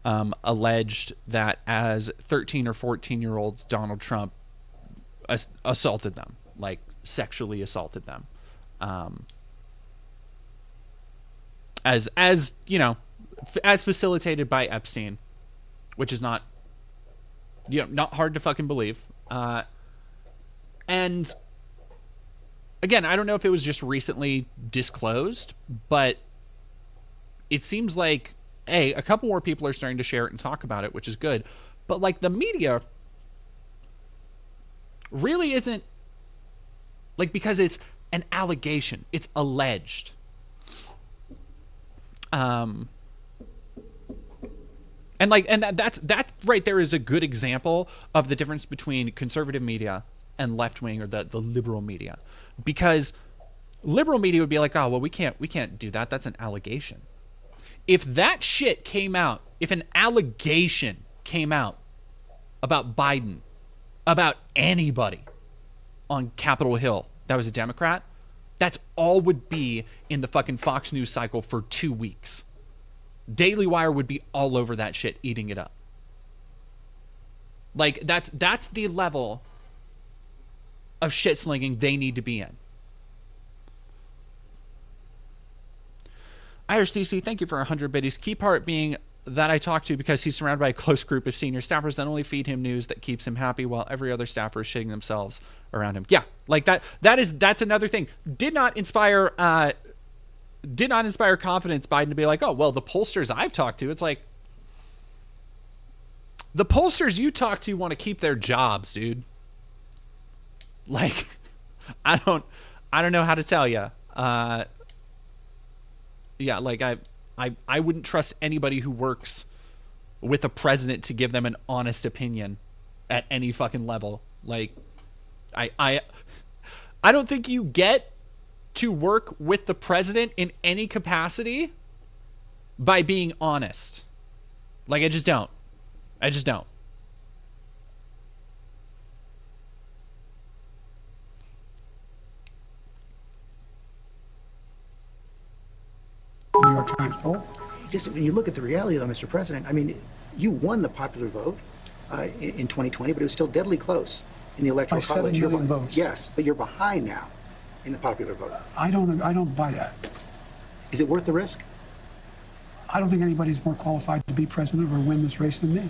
alleged that as 13 or 14-year-olds, Donald Trump assaulted them, like sexually assaulted them. As facilitated by Epstein, which is not hard to fucking believe. And again, I don't know if it was just recently disclosed, but it seems like, a couple more people are starting to share it and talk about it, which is good. But, like, the media really isn't, like, because it's an allegation. It's alleged. And that right there is a good example of the difference between conservative media and left wing, or the liberal media, because liberal media would be like, oh, well, we can't do that. That's an allegation. If that shit came out, if an allegation came out about Biden, about anybody on Capitol Hill that was a Democrat, that's all would be in the fucking Fox News cycle for 2 weeks. Daily Wire would be all over that shit, eating it up. Like, that's the level of shit slinging they need to be in. Irish DC, thank you for 100 biddies. Key part being that I talk to because he's surrounded by a close group of senior staffers that only feed him news that keeps him happy while every other staffer is shitting themselves around him. Yeah, like that's another thing. Did not inspire confidence Biden to be like, oh, well, the pollsters I've talked to, it's like, the pollsters you talk to want to keep their jobs, dude. Like, I don't know how to tell you. Yeah, like I wouldn't trust anybody who works with the president to give them an honest opinion at any fucking level. Like, I don't think you get to work with the president in any capacity by being honest. Like, I just don't. New York Times poll. Just when you look at the reality, though, Mr. President, I mean, you won the popular vote in 2020, but it was still deadly close in the Electoral By College. 7 million votes. Yes, but you're behind now in the popular vote. I don't buy that. Is it worth the risk? I don't think anybody's more qualified to be president or win this race than me.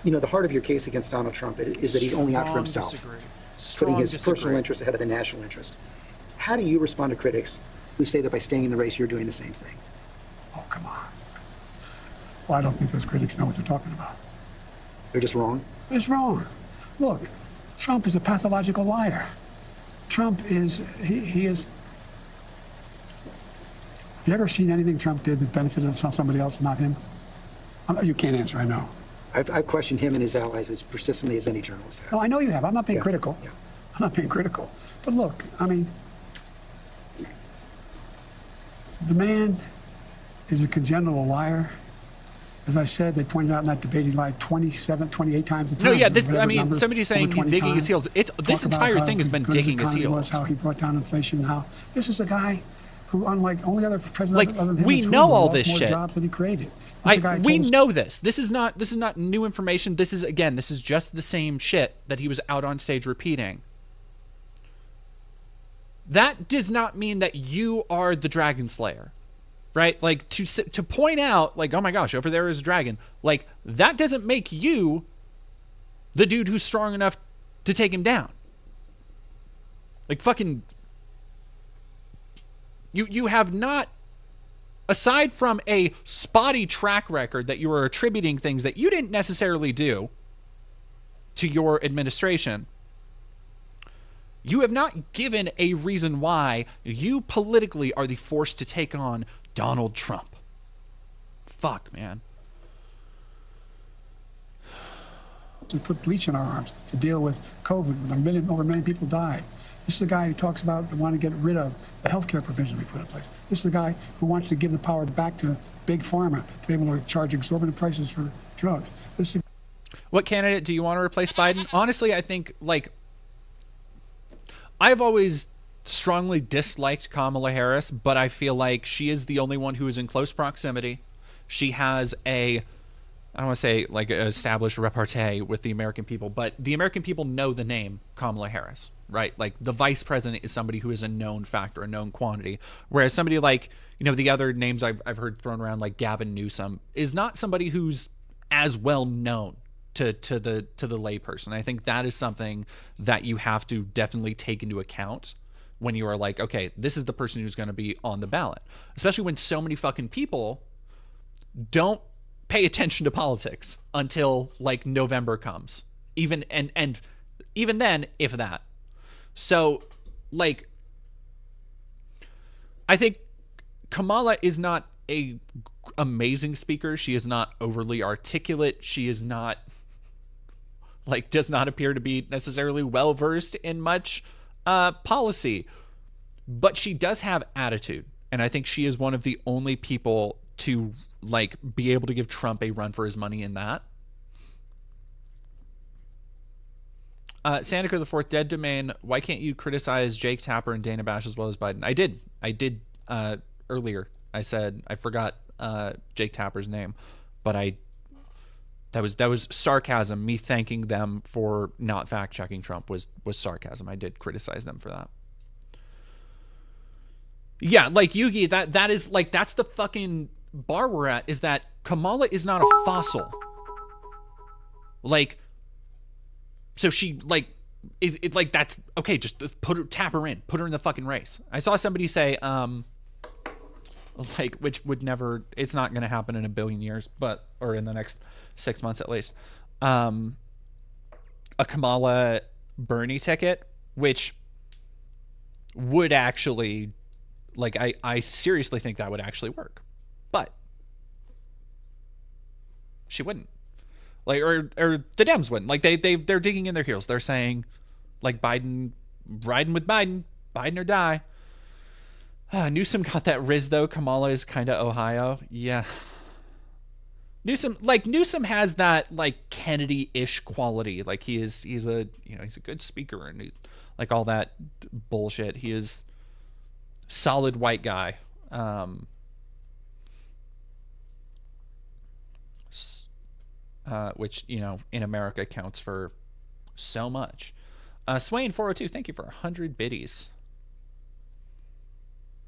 You know, the heart of your case against Donald Trump is that he's only out for himself, putting his personal interest ahead of the national interest. How do you respond to critics who say that by staying in the race, you're doing the same thing? Oh, come on. Well, I don't think those critics know what they're talking about. They're just wrong? It's wrong. Look, Trump is a pathological liar. Trump is, he is. Have you ever seen anything Trump did that benefited somebody else, not him? You can't answer, I know. I've questioned him and his allies as persistently as any journalist has. No, I know you have. I'm not being critical. Yeah. I'm not being critical. But look, I mean, the man is a congenital liar. As I said, they pointed out in that debate he lied 28 times. No, yeah, this, I mean, somebody's saying he's digging his heels. This entire thing has been digging his heels. How he brought down inflation, how this is a guy who, unlike only other president, like, other than him, we know all this more shit. Jobs than he created. We know this. This is not new information. This is just the same shit that he was out on stage repeating. That does not mean that you are the Dragon Slayer, right? Like, to point out, like, oh my gosh, over there is a dragon. Like, that doesn't make you the dude who's strong enough to take him down. Like, fucking, you have not, aside from a spotty track record that you are attributing things that you didn't necessarily do to your administration, you have not given a reason why you politically are the force to take on Donald Trump. Fuck, man. To put bleach in our arms to deal with COVID, when over a million people died. This is the guy who talks about wanting to get rid of the healthcare provisions we put in place. This is the guy who wants to give the power back to big pharma to be able to charge exorbitant prices for drugs. What candidate do you want to replace Biden? Honestly, I think, like, I've always strongly disliked Kamala Harris, but I feel like she is the only one who is in close proximity. She has I don't want to say like an established repartee with the American people, but the American people know the name Kamala Harris, right? Like, the vice president is somebody who is a known factor, a known quantity. Whereas somebody like, you know, the other names I've heard thrown around, like Gavin Newsom, is not somebody who's as well known to the layperson. I think that is something that you have to definitely take into account when you are like, okay, this is the person who's going to be on the ballot, especially when so many fucking people don't pay attention to politics until like November comes, even and even then, if that. So, like, I think Kamala is not a amazing speaker. She is not overly articulate. She is not, like, does not appear to be necessarily well versed in much policy, but she does have attitude, and I think she is one of the only people to, like, be able to give Trump a run for his money in that. Sandiker the Fourth, Dead Domain. Why can't you criticize Jake Tapper and Dana Bash as well as Biden? I did earlier. I said I forgot Jake Tapper's name, but that was sarcasm. Me thanking them for not fact checking Trump was sarcasm. I did criticize them for that. Yeah, like, Yugi, that is like, that's the fucking bar we're at, is that Kamala is not a fossil. Like, so she, like, it like, that's okay, just tap her in, put her in the fucking race. I saw somebody say, like, which would never, it's not going to happen in a billion years, but, or in the next 6 months at least, a Kamala Bernie ticket, which would actually, like, I seriously think that would actually work, but she wouldn't. Like, or the Dems wouldn't. Like, they're digging in their heels. They're saying, like, Biden, riding with Biden or die. Newsom got that Riz, though. Kamala is kind of Ohio. Yeah. Newsom has that, like, Kennedy-ish quality. Like, he's a good speaker, and he's, like, all that bullshit. He is solid white guy. which, you know, in America counts for so much. Swain402, thank you for 100 biddies.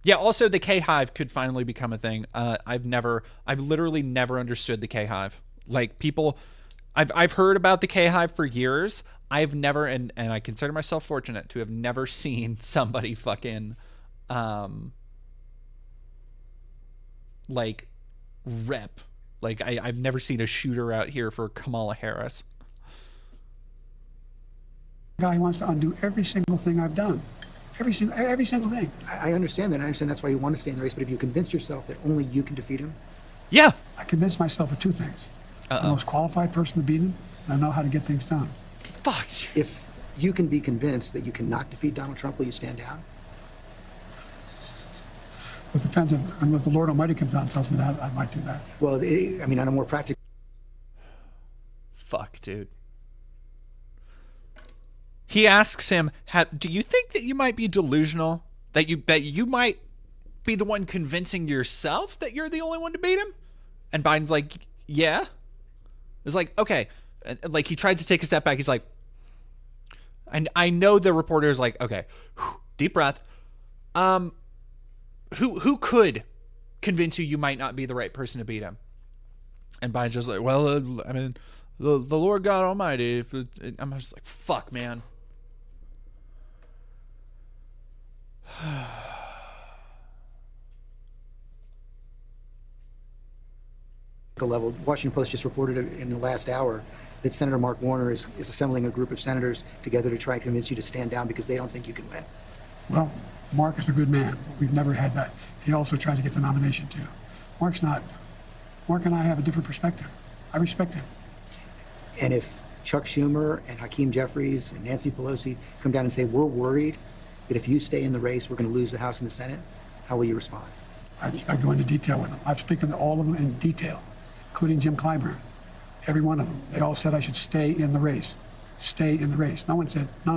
Yeah, also the K-Hive could finally become a thing. I've literally never understood the K-Hive. Like, people, I've heard about the K-Hive for years. I've never, and I consider myself fortunate to have never seen somebody fucking, like, rep. Like, I've never seen a shooter out here for Kamala Harris. Guy wants to undo every single thing I've done. Every single thing. I understand that. I understand that's why you want to stay in the race. But if you convince yourself that only you can defeat him, yeah, I convinced myself of two things: the most qualified person to beat him, and I know how to get things done. Fuck. If you can be convinced that you cannot defeat Donald Trump, will you stand down? It depends if the Lord Almighty comes down and tells me that, I might do that. Well, I mean, on a more practical. Fuck, dude. He asks him, do you think that you might be delusional? That you might be the one convincing yourself that you're the only one to beat him? And Biden's like, yeah. It's like, okay. And like, he tries to take a step back. He's like, and I know the reporter is like, okay, deep breath. Who could convince you might not be the right person to beat him? And Biden's just like, well, I mean, the Lord God Almighty. I'm just like, fuck, man. Level. Washington Post just reported in the last hour that Senator Mark Warner is assembling a group of senators together to try and convince you to stand down because they don't think you can win. Well, Mark is a good man. We've never had that. He also tried to get the nomination too. Mark and I have a different perspective. I respect him. And if Chuck Schumer and Hakeem Jeffries and Nancy Pelosi come down and say, we're worried that if you stay in the race, we're going to lose the House and the Senate, how will you respond? I go into detail with them. I've spoken to all of them in detail, including Jim Clyburn. Every one of them. They all said I should stay in the race. Stay in the race. None of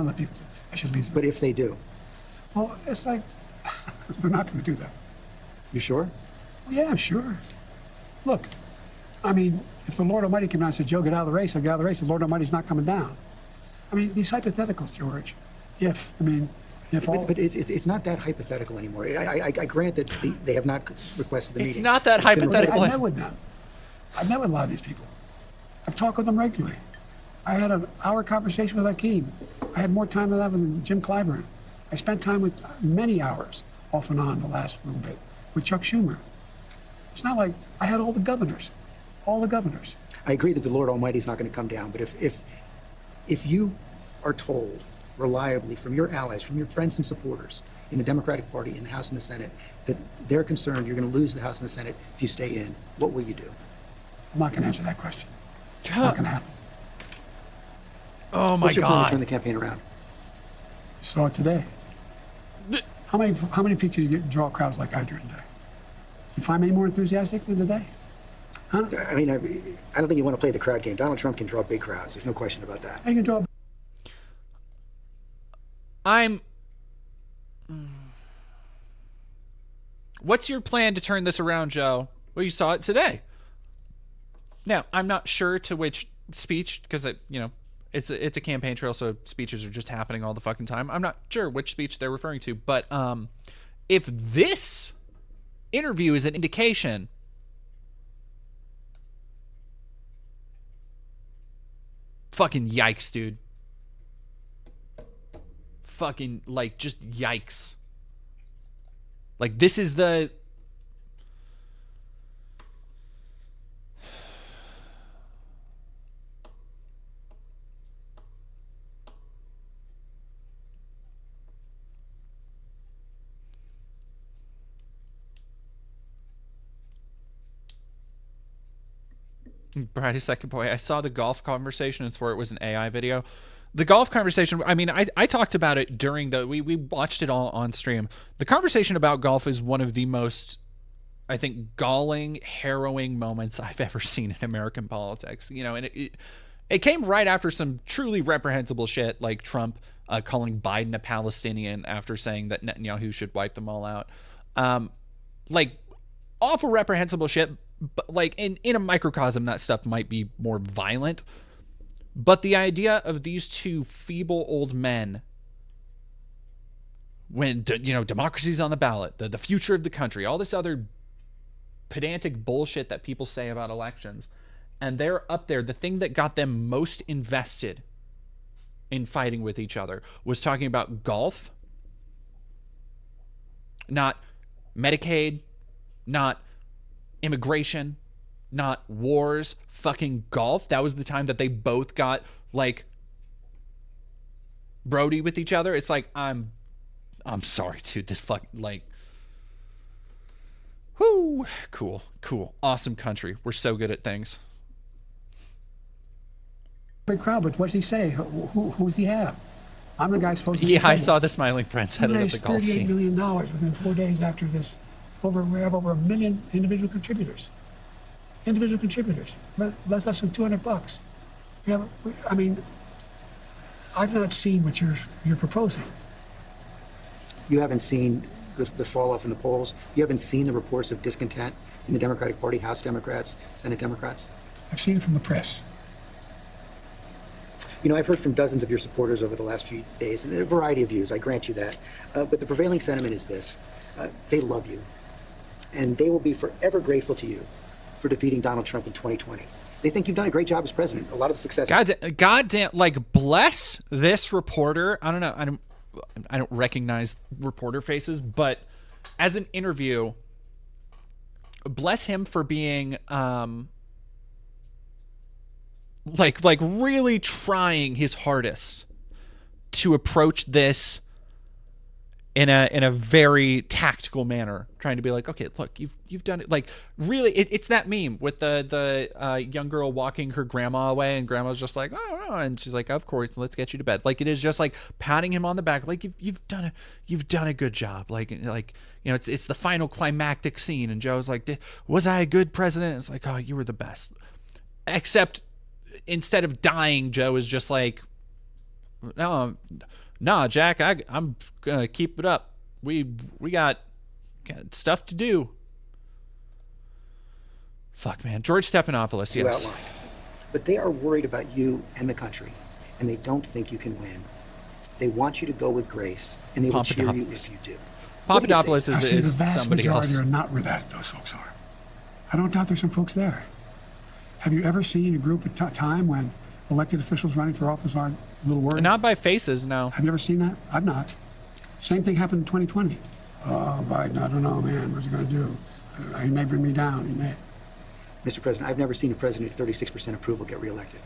the people said I should leave. But if they do? Well, it's like, they're not going to do that. You sure? Well, yeah, I'm sure. Look, I mean, if the Lord Almighty came down and said, Joe, get out of the race, I'll get out of the race. The Lord Almighty's not coming down. I mean, these hypotheticals, George. But it's not that hypothetical anymore. I grant that they have not requested the meeting. It's not that hypothetical. I've met with them. I've met with a lot of these people. I've talked with them regularly. I had an hour conversation with Hakeem. I had more time with that than Jim Clyburn. I spent time with many hours off and on the last little bit with Chuck Schumer. It's not like I had all the governors. I agree that the Lord Almighty is not going to come down, but if you are told reliably from your allies, from your friends and supporters in the Democratic Party, in the House and the Senate, that they're concerned you're going to lose the House and the Senate if you stay in, what will you do? I'm not going to answer that question. It's not going to happen. Oh my What's your plan to God. turn the campaign around? You saw it today. How many people do you draw crowds like I drew today? You find me any more enthusiastic than today? Huh? I mean, I don't think you want to play the crowd game. Donald Trump can draw big crowds. There's no question about that. How you can draw? What's your plan to turn this around, Joe? Well, you saw it today. Now, I'm not sure to which speech, because it's a campaign trail, so speeches are just happening all the fucking time. I'm not sure which speech they're referring to, but if this interview is an indication, fucking yikes, dude. Fucking, like, just yikes. Like, this is the... Brady Second Boy, I saw the golf conversation and swore it was an AI video. The golf conversation, I mean, I talked about it during we watched it all on stream. The conversation about golf is one of the most, I think, galling, harrowing moments I've ever seen in American politics. And it came right after some truly reprehensible shit, like Trump calling Biden a Palestinian after saying that Netanyahu should wipe them all out. Like, awful reprehensible shit. but like in a microcosm, that stuff might be more violent. But the idea of these two feeble old men, when, you know, democracy's on the ballot, the future of the country, all this other pedantic bullshit that people say about elections, and they're up there, the thing that got them most invested in fighting with each other was talking about golf, not Medicaid, not immigration, not wars, fucking golf. That was the time that they both got like Brody with each other. It's like, I'm sorry, dude. This like, whoo, cool, awesome country. We're so good at things. Big crowd, but what does he say? Who's he have? I'm the guy supposed to. Yeah, I saw the smiling friends headed up the golf $38 scene. million within 4 days after this. We have over 1 million individual contributors. Less than $200. I mean, I've not seen what you're proposing. You haven't seen the fall off in the polls. You haven't seen the reports of discontent in the Democratic Party, House Democrats, Senate Democrats. I've seen it from the press. You know, I've heard from dozens of your supporters over the last few days, and a variety of views, I grant you that. But the prevailing sentiment is this. They love you, and they will be forever grateful to you for defeating Donald Trump in 2020. They think you've done a great job as president, a lot of success. Goddamn, like, bless this reporter. I don't know, I don't recognize reporter faces, but as an interview, bless him for being like really trying his hardest to approach this in a very tactical manner, trying to be like, okay, look, you've done it. Like, really, it's that meme with the young girl walking her grandma away, and grandma's just like, oh, and she's like, of course, let's get you to bed. Like, it is just like patting him on the back, like you've done a good job. Like you know, it's the final climactic scene, and Joe's like, was I a good president? It's like, oh, you were the best. Except instead of dying, Joe is just like, no. Nah, Jack, I'm gonna keep it up. We got stuff to do. Fuck, man. George Stephanopoulos, yes. Outlined. But they are worried about you and the country, and they don't think you can win. They want you to go with grace, and they will cheer you if you do. Papadopoulos I see is the vast somebody majority else. are not where those folks are. I don't doubt there's some folks there. Have you ever seen a group at time when elected officials running for office aren't a little worried? Not by faces, no. Have you ever seen that? I've not. Same thing happened in 2020. Oh, Biden, I don't know, man. What's he going to do? He may bring me down. He may. Mr. President, I've never seen a president at 36% approval get reelected.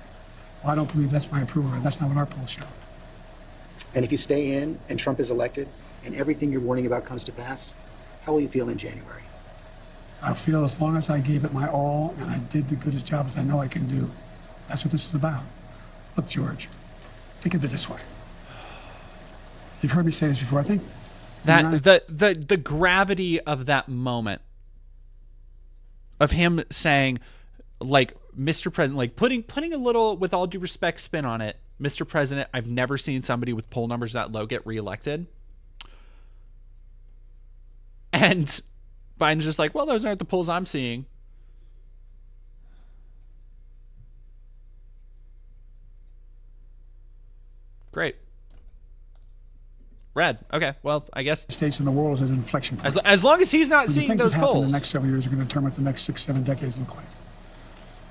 Well, I don't believe that's my approval rate. That's not what our polls show. And if you stay in and Trump is elected and everything you're warning about comes to pass, how will you feel in January? I feel as long as I gave it my all and I did the good job as I know I can do. That's what this is about. Look, George, think of it this way. You've heard me say this before. I think that the gravity of that moment, of him saying, like, Mr. President, like putting a little, with all due respect, spin on it. Mr. President, I've never seen somebody with poll numbers that low get reelected. And Biden's just like, well, those aren't the polls I'm seeing. Great. Red. Okay. Well, I guess states in the world is an inflection point. As long as he's not seeing those polls. In the next several years are going to determine what the next 6-7 decades look like.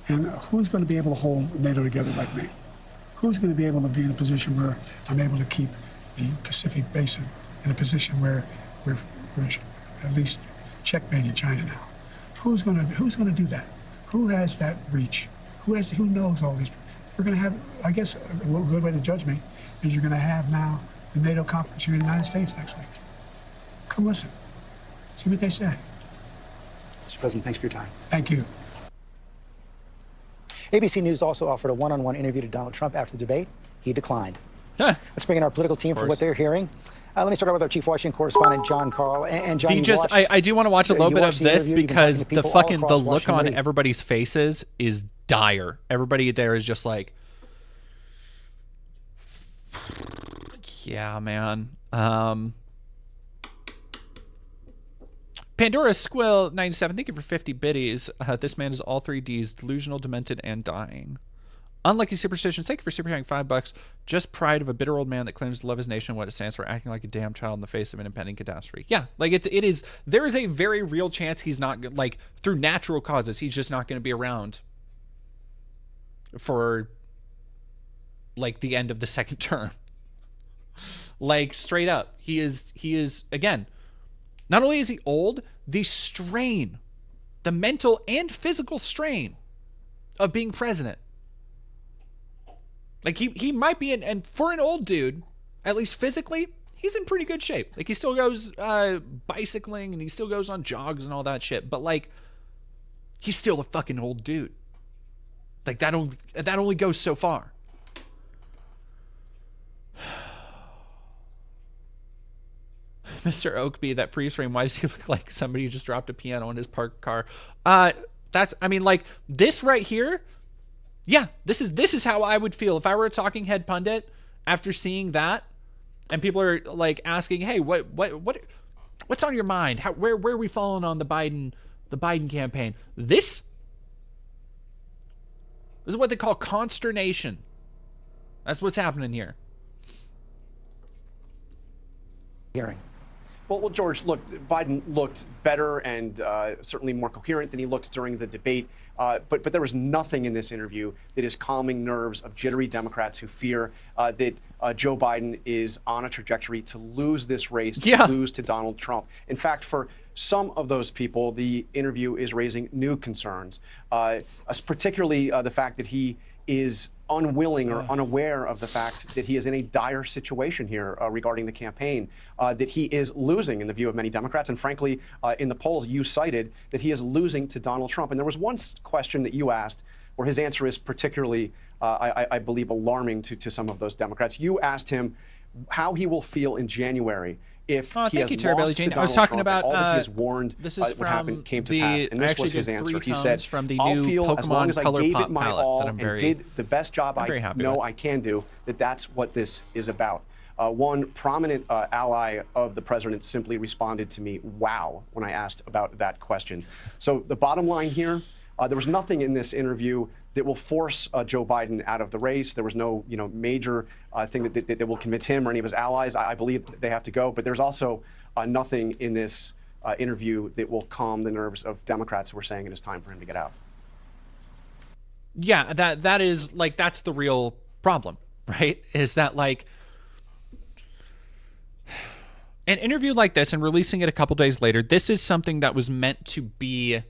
And who's going to be able to hold NATO together like me? Who's going to be able to be in a position where I'm able to keep the Pacific Basin in a position where we're at least checkmating China now? Who's going to do that? Who has that reach? Who knows all this? We're going to have, I guess, a good way to judge me is you're going to have now the NATO conference here in the United States next week. Come listen. See what they say. Mr. President, thanks for your time. Thank you. ABC News also offered a one-on-one interview to Donald Trump after the debate. He declined. Huh. Let's bring in our political team for what they're hearing. Let me start out with our chief Washington correspondent, John Carl. And John, I do want to watch a little bit of this because the look Washington on everybody's faces is dire. Everybody there is just like, yeah, man. Pandora Squill 97, thank you for 50 biddies. This man is all 3 Ds, delusional, demented, and dying. Unlucky superstition, thank you for super chatting $5. Just pride of a bitter old man that claims to love his nation, what it stands for, acting like a damn child in the face of an impending catastrophe. Yeah, like it is. There is a very real chance he's not, like, through natural causes, he's just not going to be around for, like, the end of the second term. Like, straight up, he is again. Not only is he old, the strain, the mental and physical strain of being president. Like, he might be and for an old dude, at least physically, he's in pretty good shape. Like, he still goes bicycling and he still goes on jogs and all that shit. But, like, he's still a fucking old dude. Like, that only goes so far. Mr. Oakby, that freeze frame, why does he look like somebody who just dropped a piano in his parked car? I mean, like, this right here, yeah, this is how I would feel if I were a talking head pundit after seeing that, and people are like asking, "Hey, what's on your mind? Where are we falling on the Biden campaign?" This is what they call consternation. That's what's happening here. Hearing. Well, George, look, Biden looked better and certainly more coherent than he looked during the debate. But there was nothing in this interview that is calming nerves of jittery Democrats who fear that Joe Biden is on a trajectory to lose this race, to lose to Donald Trump. In fact, for some of those people, the interview is raising new concerns, particularly the fact that he is unwilling or unaware of the fact that he is in a dire situation here regarding the campaign, that he is losing in the view of many Democrats. And frankly, in the polls you cited, that he is losing to Donald Trump. And there was one question that you asked where his answer is particularly, I believe, alarming to some of those Democrats. You asked him how he will feel in January if he has lost to Donald I was talking Trump, about all that he has warned this is what happened came to pass. And this was his answer. He said, from the I'll new feel Pokemon as long as I Color gave Pop it my palette all that I'm and did the best job I know I can do, that's what this is about. One prominent ally of the president simply responded to me, wow, when I asked about that question. So the bottom line here, there was nothing in this interview that will force Joe Biden out of the race. There was no, major thing that will convince him or any of his allies. I believe they have to go. But there's also nothing in this interview that will calm the nerves of Democrats who are saying it is time for him to get out. Yeah, that is like, that's the real problem, right? Is that like an interview like this and releasing it a couple days later, this is something that was meant to be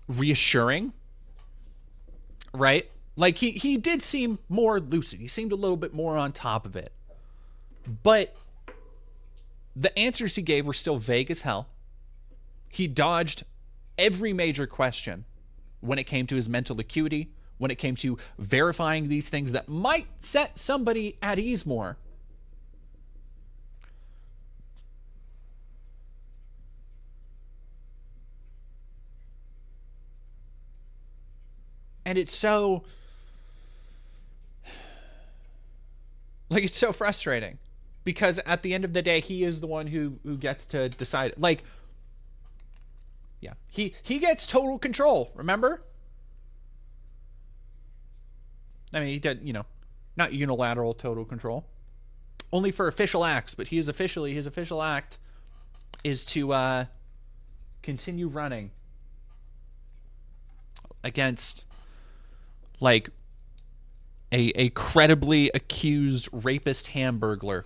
reassuring, right? Like he did seem more lucid. He seemed a little bit more on top of it. But the answers he gave were still vague as hell. He dodged every major question when it came to his mental acuity, when it came to verifying these things that might set somebody at ease more. And it's so, like, it's so frustrating because at the end of the day, he is the one who gets to decide. Like, yeah, he gets total control, remember? I mean, he did, not unilateral total control. Only for official acts, but his official act is to continue running against, like, a credibly accused rapist hamburglar.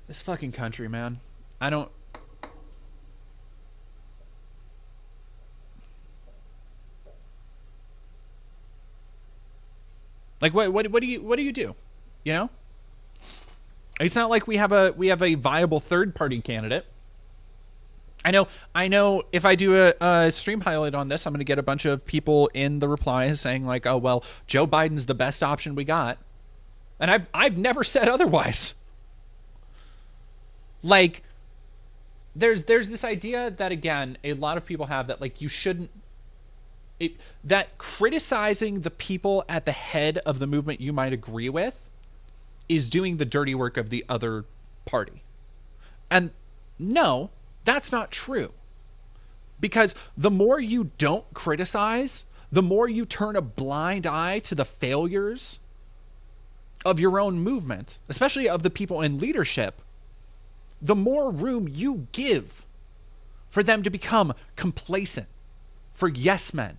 This fucking country, man. I don't... Like, what do you do? It's not like we have a viable third party candidate. I know if I do a stream highlight on this, I'm going to get a bunch of people in the replies saying like, oh, well, Joe Biden's the best option we got. And I've never said otherwise. Like, there's this idea that, again, a lot of people have that, like, you shouldn't, that criticizing the people at the head of the movement you might agree with is doing the dirty work of the other party. And no, that's not true. Because the more you don't criticize, the more you turn a blind eye to the failures of your own movement, especially of the people in leadership, the more room you give for them to become complacent, for yes men.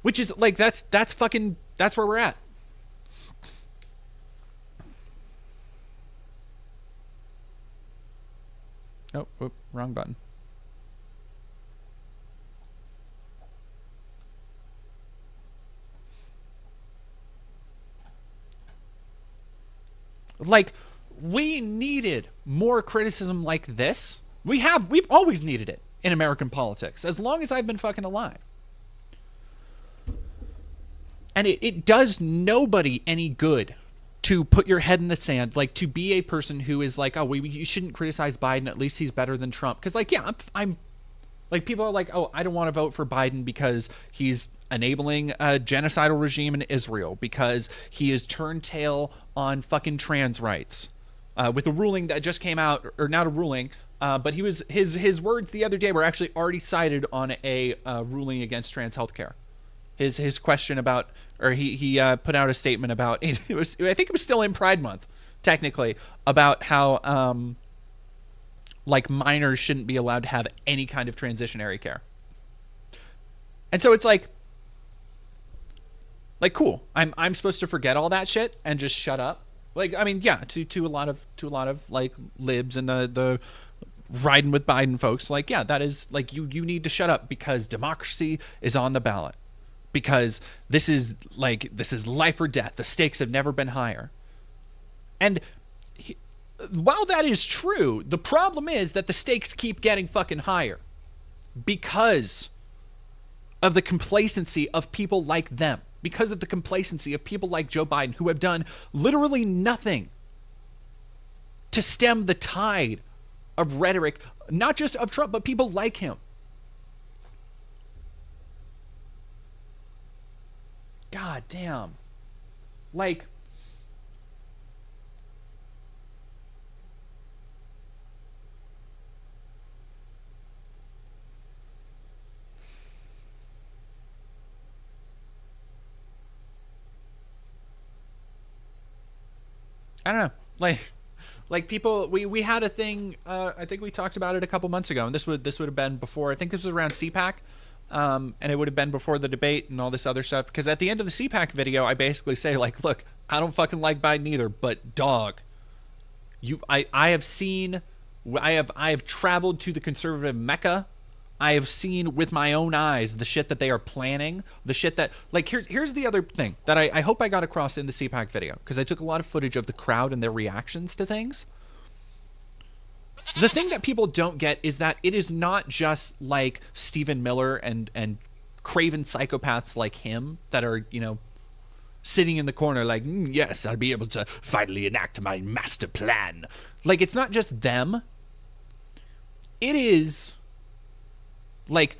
Which is like, that's where we're at. Oh, whoop, wrong button. Like, we needed more criticism like this. We've always needed it in American politics, as long as I've been fucking alive. And it does nobody any good to put your head in the sand, like to be a person who is like, oh, you shouldn't criticize Biden. At least he's better than Trump. Because like, yeah, I'm like, people are like, oh, I don't want to vote for Biden because he's enabling a genocidal regime in Israel, because he has turned tail on fucking trans rights. With a ruling that just came out, or not a ruling, but his words the other day were actually already cited on a ruling against trans healthcare. His question about, or he put out a statement about, I think it was still in Pride Month, technically, about how like minors shouldn't be allowed to have any kind of transitionary care. And so it's like cool. I'm supposed to forget all that shit and just shut up. Like, I mean, yeah, to a lot of like libs and the riding with Biden folks, like, yeah, that is like, you need to shut up because democracy is on the ballot. Because this is life or death. The stakes have never been higher. And while that is true, the problem is that the stakes keep getting fucking higher because of the complacency of people like them. Because of the complacency of people like Joe Biden, who have done literally nothing to stem the tide of rhetoric, not just of Trump, but people like him. God damn. Like, I don't know. Like people, we had a thing, I think we talked about it a couple months ago, and this would have been before, I think this was around CPAC. And it would have been before the debate and all this other stuff, because at the end of the CPAC video, I basically say, like, look, I don't fucking like Biden either, but dog, I have traveled to the conservative Mecca. I have seen with my own eyes the shit that they are planning, the shit that, like, here's the other thing that I hope I got across in the CPAC video, because I took a lot of footage of the crowd and their reactions to things. The thing that people don't get is that it is not just like Stephen Miller and craven psychopaths like him that are, you know, sitting in the corner like, yes, I'll be able to finally enact my master plan. Like, it's not just them. It is like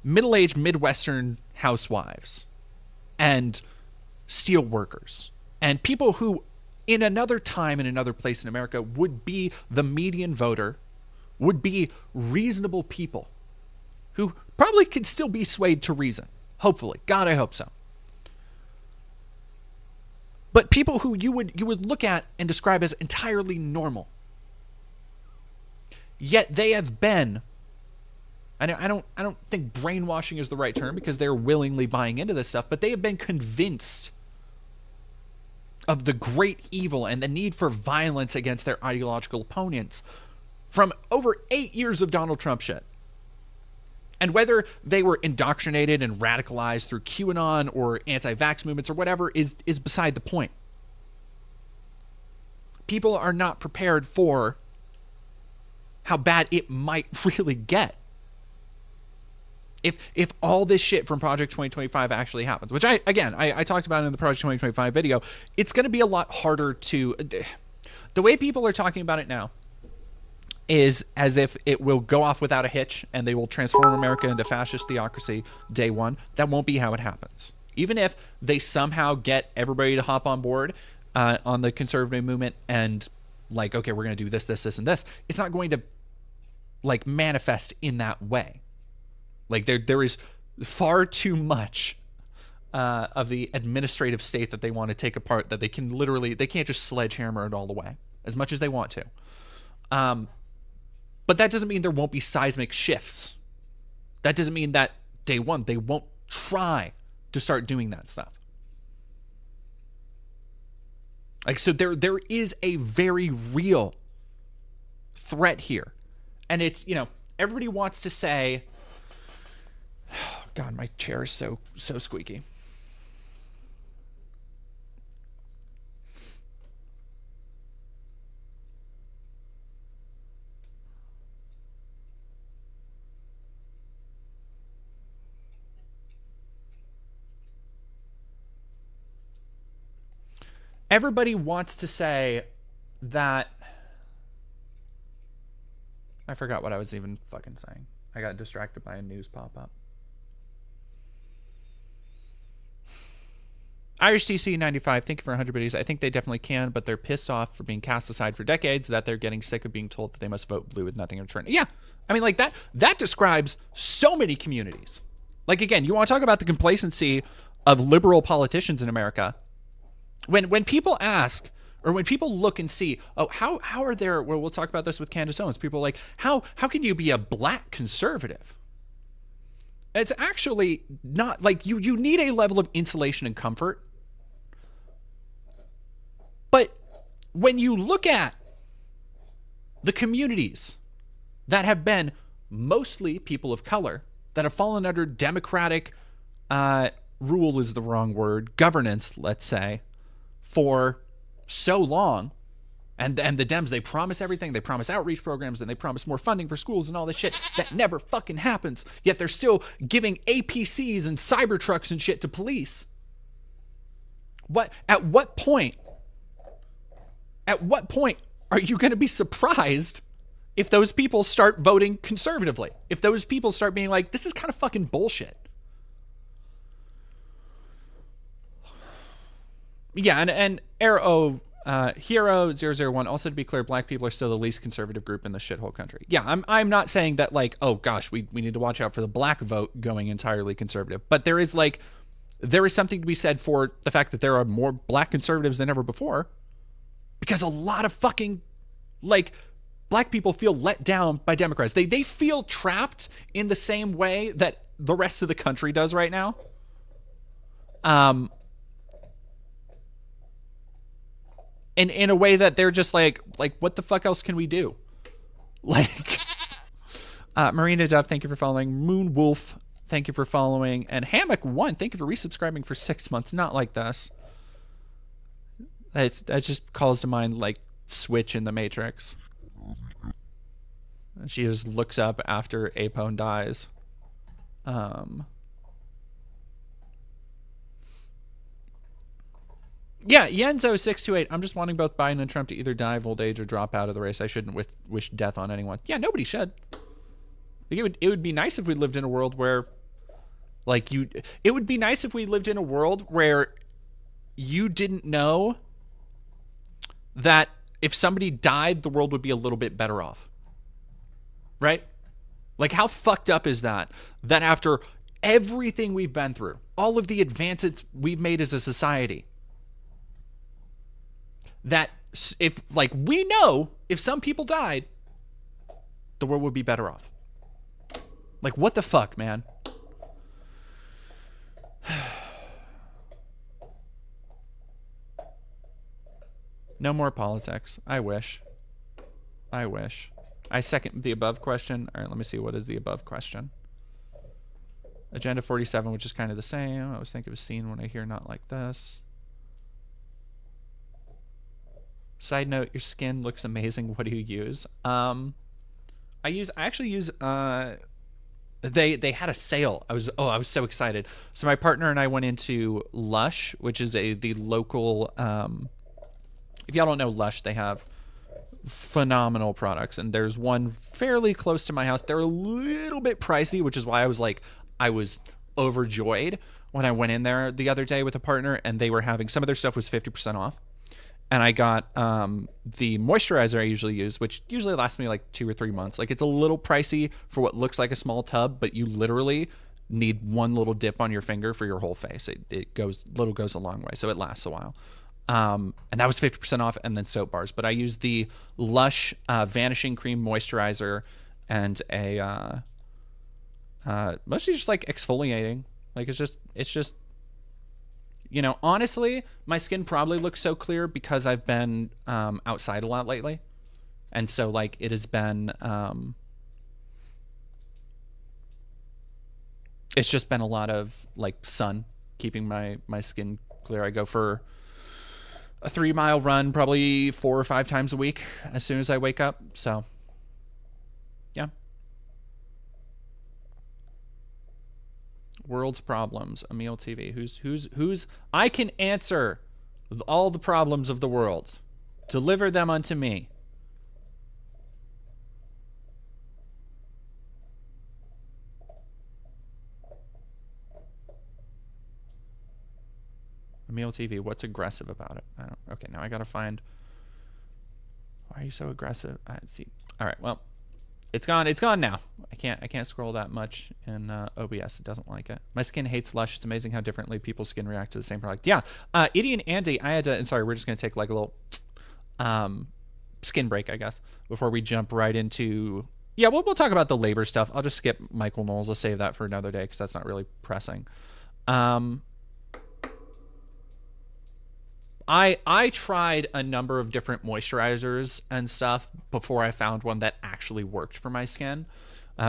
middle-aged Midwestern housewives and steel workers and people who in another time, in another place in America, would be the median voter, would be reasonable people who probably could still be swayed to reason. Hopefully. God, I hope so. But people who you would look at and describe as entirely normal. Yet they have been, I don't think brainwashing is the right term, because they're willingly buying into this stuff, but they have been convinced of the great evil and the need for violence against their ideological opponents from over 8 years of Donald Trump shit. And whether they were indoctrinated and radicalized through QAnon or anti-vax movements or whatever is beside the point. People are not prepared for how bad it might really get if all this shit from Project 2025 actually happens, which I talked about in the Project 2025 video. It's going to be a lot harder to, the way people are talking about it now is as if it will go off without a hitch and they will transform America into fascist theocracy day one. That won't be how it happens. Even if they somehow get everybody to hop on board on the conservative movement and like, okay, we're going to do this, this, this, and this, it's not going to like manifest in that way. Like there is far too much of the administrative state that they want to take apart that they can't just sledgehammer it all away as much as they want to. But that doesn't mean there won't be seismic shifts. That doesn't mean that day one they won't try to start doing that stuff. Like, so there is a very real threat here. And it's, you know, everybody wants to say, oh, God, my chair is so squeaky. Everybody wants to say that... I forgot what I was even fucking saying. I got distracted by a news pop-up. Irish TC 95, thank you for 100 biddies. I think they definitely can, but they're pissed off for being cast aside for decades, that they're getting sick of being told that they must vote blue with nothing in return. Yeah, I mean, like that describes so many communities. Like, again, you want to talk about the complacency of liberal politicians in America. When people ask, or when people look and see, oh, how are there, well, we'll talk about this with Candace Owens, people are like, how can you be a black conservative? It's actually not, like, you need a level of insulation and comfort. But when you look at the communities that have been mostly people of color, that have fallen under democratic, rule is the wrong word, governance, let's say, for so long, and the Dems, they promise everything. They promise outreach programs, and they promise more funding for schools and all this shit that never fucking happens. Yet they're still giving APCs and Cybertrucks and shit to police. At what point are you going to be surprised if those people start voting conservatively? If those people start being like, this is kind of fucking bullshit. Yeah, and Hero 001, also to be clear, black people are still the least conservative group in the shithole country. Yeah, I'm not saying that, like, oh gosh, we need to watch out for the black vote going entirely conservative. But there is something to be said for the fact that there are more black conservatives than ever before. Because a lot of fucking, like, black people feel let down by Democrats. They feel trapped in the same way that the rest of the country does right now. In a way that they're just like, what the fuck else can we do? Like, Marina Dove, thank you for following. Moon Wolf, thank you for following. And Hammock1, thank you for resubscribing for 6 months. Not like this. That just calls to mind, like, Switch in the Matrix. And she just looks up after Apone dies. Yeah, Yenzo628. I'm just wanting both Biden and Trump to either die of old age or drop out of the race. I shouldn't wish death on anyone. Yeah, nobody should. Like, it would be nice if we lived in a world where, like, it would be nice if we lived in a world where you didn't know that if somebody died, the world would be a little bit better off. Right? Like, how fucked up is that? That after everything we've been through, all of the advances we've made as a society, that if, like, we know if some people died, the world would be better off. Like, what the fuck, man? No more politics. I wish. I second the above question. All right, let me see. What is the above question? Agenda 47, which is kind of the same. I always think of a scene when I hear not like this. Side note, your skin looks amazing. What do you use? I actually use they had a sale. I was so excited. So my partner and I went into Lush, which is the local if y'all don't know Lush, they have phenomenal products, and there's one fairly close to my house. They're a little bit pricey, which is why I was overjoyed when I went in there the other day with a partner, and they were having some of their stuff was 50% off. And I got the moisturizer I usually use, which usually lasts me like 2 or 3 months. Like, it's a little pricey for what looks like a small tub, but you literally need one little dip on your finger for your whole face. It goes a long way, so it lasts a while. And that was 50% off, and then soap bars. But I used the Lush Vanishing Cream Moisturizer and a mostly just like exfoliating. Like, it's just honestly, my skin probably looks so clear because I've been outside a lot lately. And so, like, it has been, it's just been a lot of, like, sun keeping my skin clear. I go for a 3-mile run probably 4 or 5 times a week as soon as I wake up. So, yeah. World's problems, Emil TV. Who's I can answer all the problems of the world. Deliver them unto me. Emil TV, what's aggressive about it? Okay, now I gotta find. Why are you so aggressive? See. All right, well, it's gone. It's gone now. I can't scroll that much in OBS. It doesn't like it. My skin hates Lush. It's amazing how differently people's skin react to the same product. Yeah. Idie and Andy, I had to. And sorry, we're just gonna take like a little skin break, I guess, before we jump right into. Yeah, we'll talk about the labor stuff. I'll just skip Michael Knowles. I'll save that for another day because that's not really pressing. I tried a number of different moisturizers and stuff before I found one that actually worked for my skin,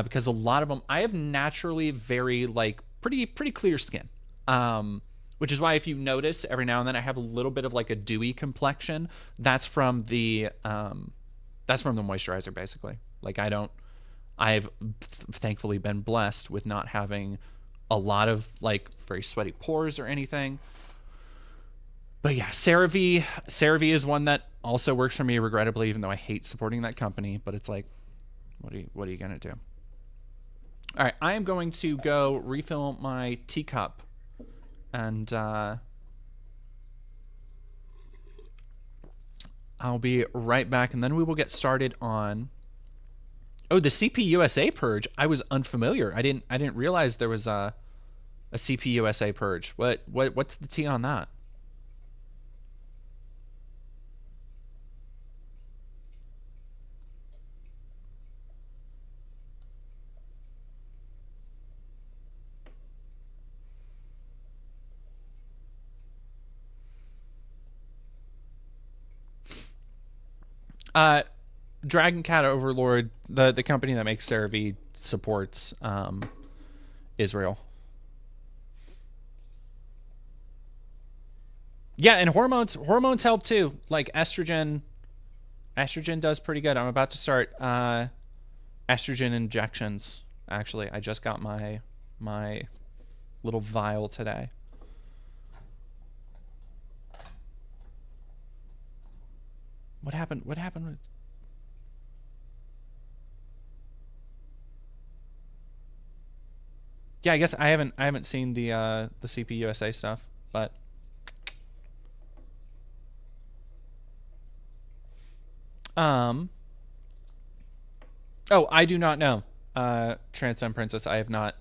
because a lot of them, I have naturally very like pretty clear skin, which is why if you notice every now and then I have a little bit of like a dewy complexion. That's from the moisturizer basically. Like I've thankfully been blessed with not having a lot of like very sweaty pores or anything. But yeah, CeraVe is one that also works for me, regrettably, even though I hate supporting that company. But it's like, what are you gonna do? All right, I am going to go refill my teacup, and I'll be right back, and then we will get started on. Oh, the CPUSA purge. I was unfamiliar. I didn't realize there was a CPUSA purge. What's the tea on that? Dragon Cat Overlord, the company that makes CeraVe, supports Israel. Yeah, and hormones help too. Like estrogen does pretty good. I'm about to start estrogen injections. Actually, I just got my little vial today. What happened? What happened with? Yeah, I guess I haven't seen the CPUSA stuff, but oh, I do not know. Trans Femme Princess, I have not.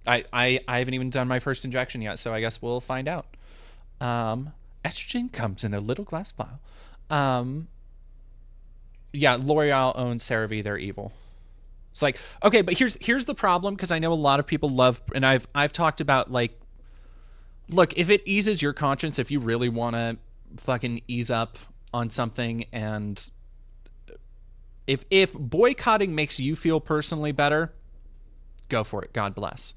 I haven't even done my first injection yet, so I guess we'll find out. Estrogen comes in a little glass vial. Yeah, L'Oreal owns CeraVe. They're evil. It's like, okay, but here's the problem, because I know a lot of people love, and I've talked about, like, look, if it eases your conscience, if you really want to fucking ease up on something, and if boycotting makes you feel personally better, go for it. God bless.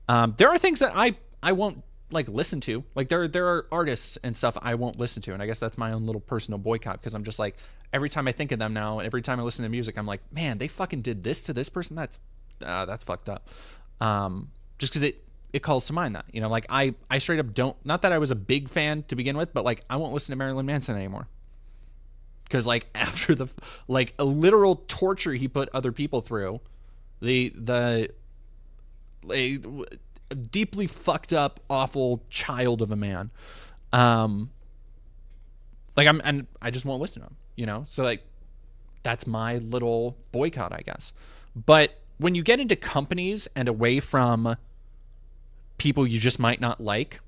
There are things that I won't like listen to. Like there are artists and stuff I won't listen to, and I guess that's my own little personal boycott, because I'm just like, every time I think of them now, every time I listen to music, I'm like, man, they fucking did this to this person. That's fucked up. Just because it calls to mind that, you know, like I straight up don't, not that I was a big fan to begin with, but like I won't listen to Marilyn Manson anymore, because like after the like a literal torture he put other people through, deeply fucked up, awful child of a man. Like I just won't listen to him, you know? So like, that's my little boycott, I guess. But when you get into companies and away from people you just might not like,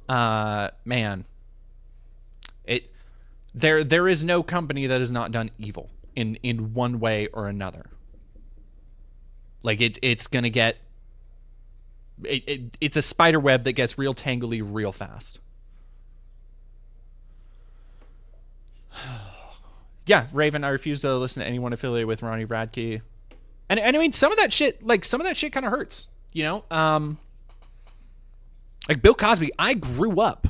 man, there is no company that has not done evil in one way or another. Like it's gonna get it's a spider web that gets real tangly real fast. Yeah, Raven, I refuse to listen to anyone affiliated with Ronnie Radke. And I mean, some of that shit kind of hurts, you know? Like Bill Cosby, I grew up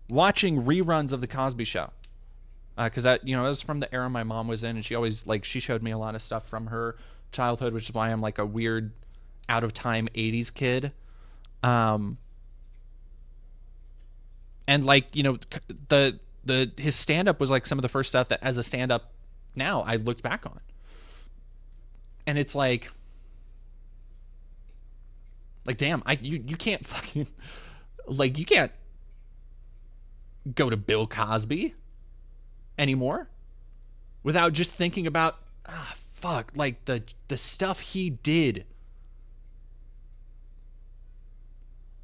watching reruns of The Cosby Show. Because that, you know, it was from the era my mom was in, and she always, like, she showed me a lot of stuff from her childhood, which is why I'm like a weird, out of time 80s kid. And like, you know, his stand-up was like some of the first stuff that as a stand-up now I looked back on. And it's like damn, you can't fucking, like, you can't go to Bill Cosby anymore without just thinking about fuck, like the stuff he did,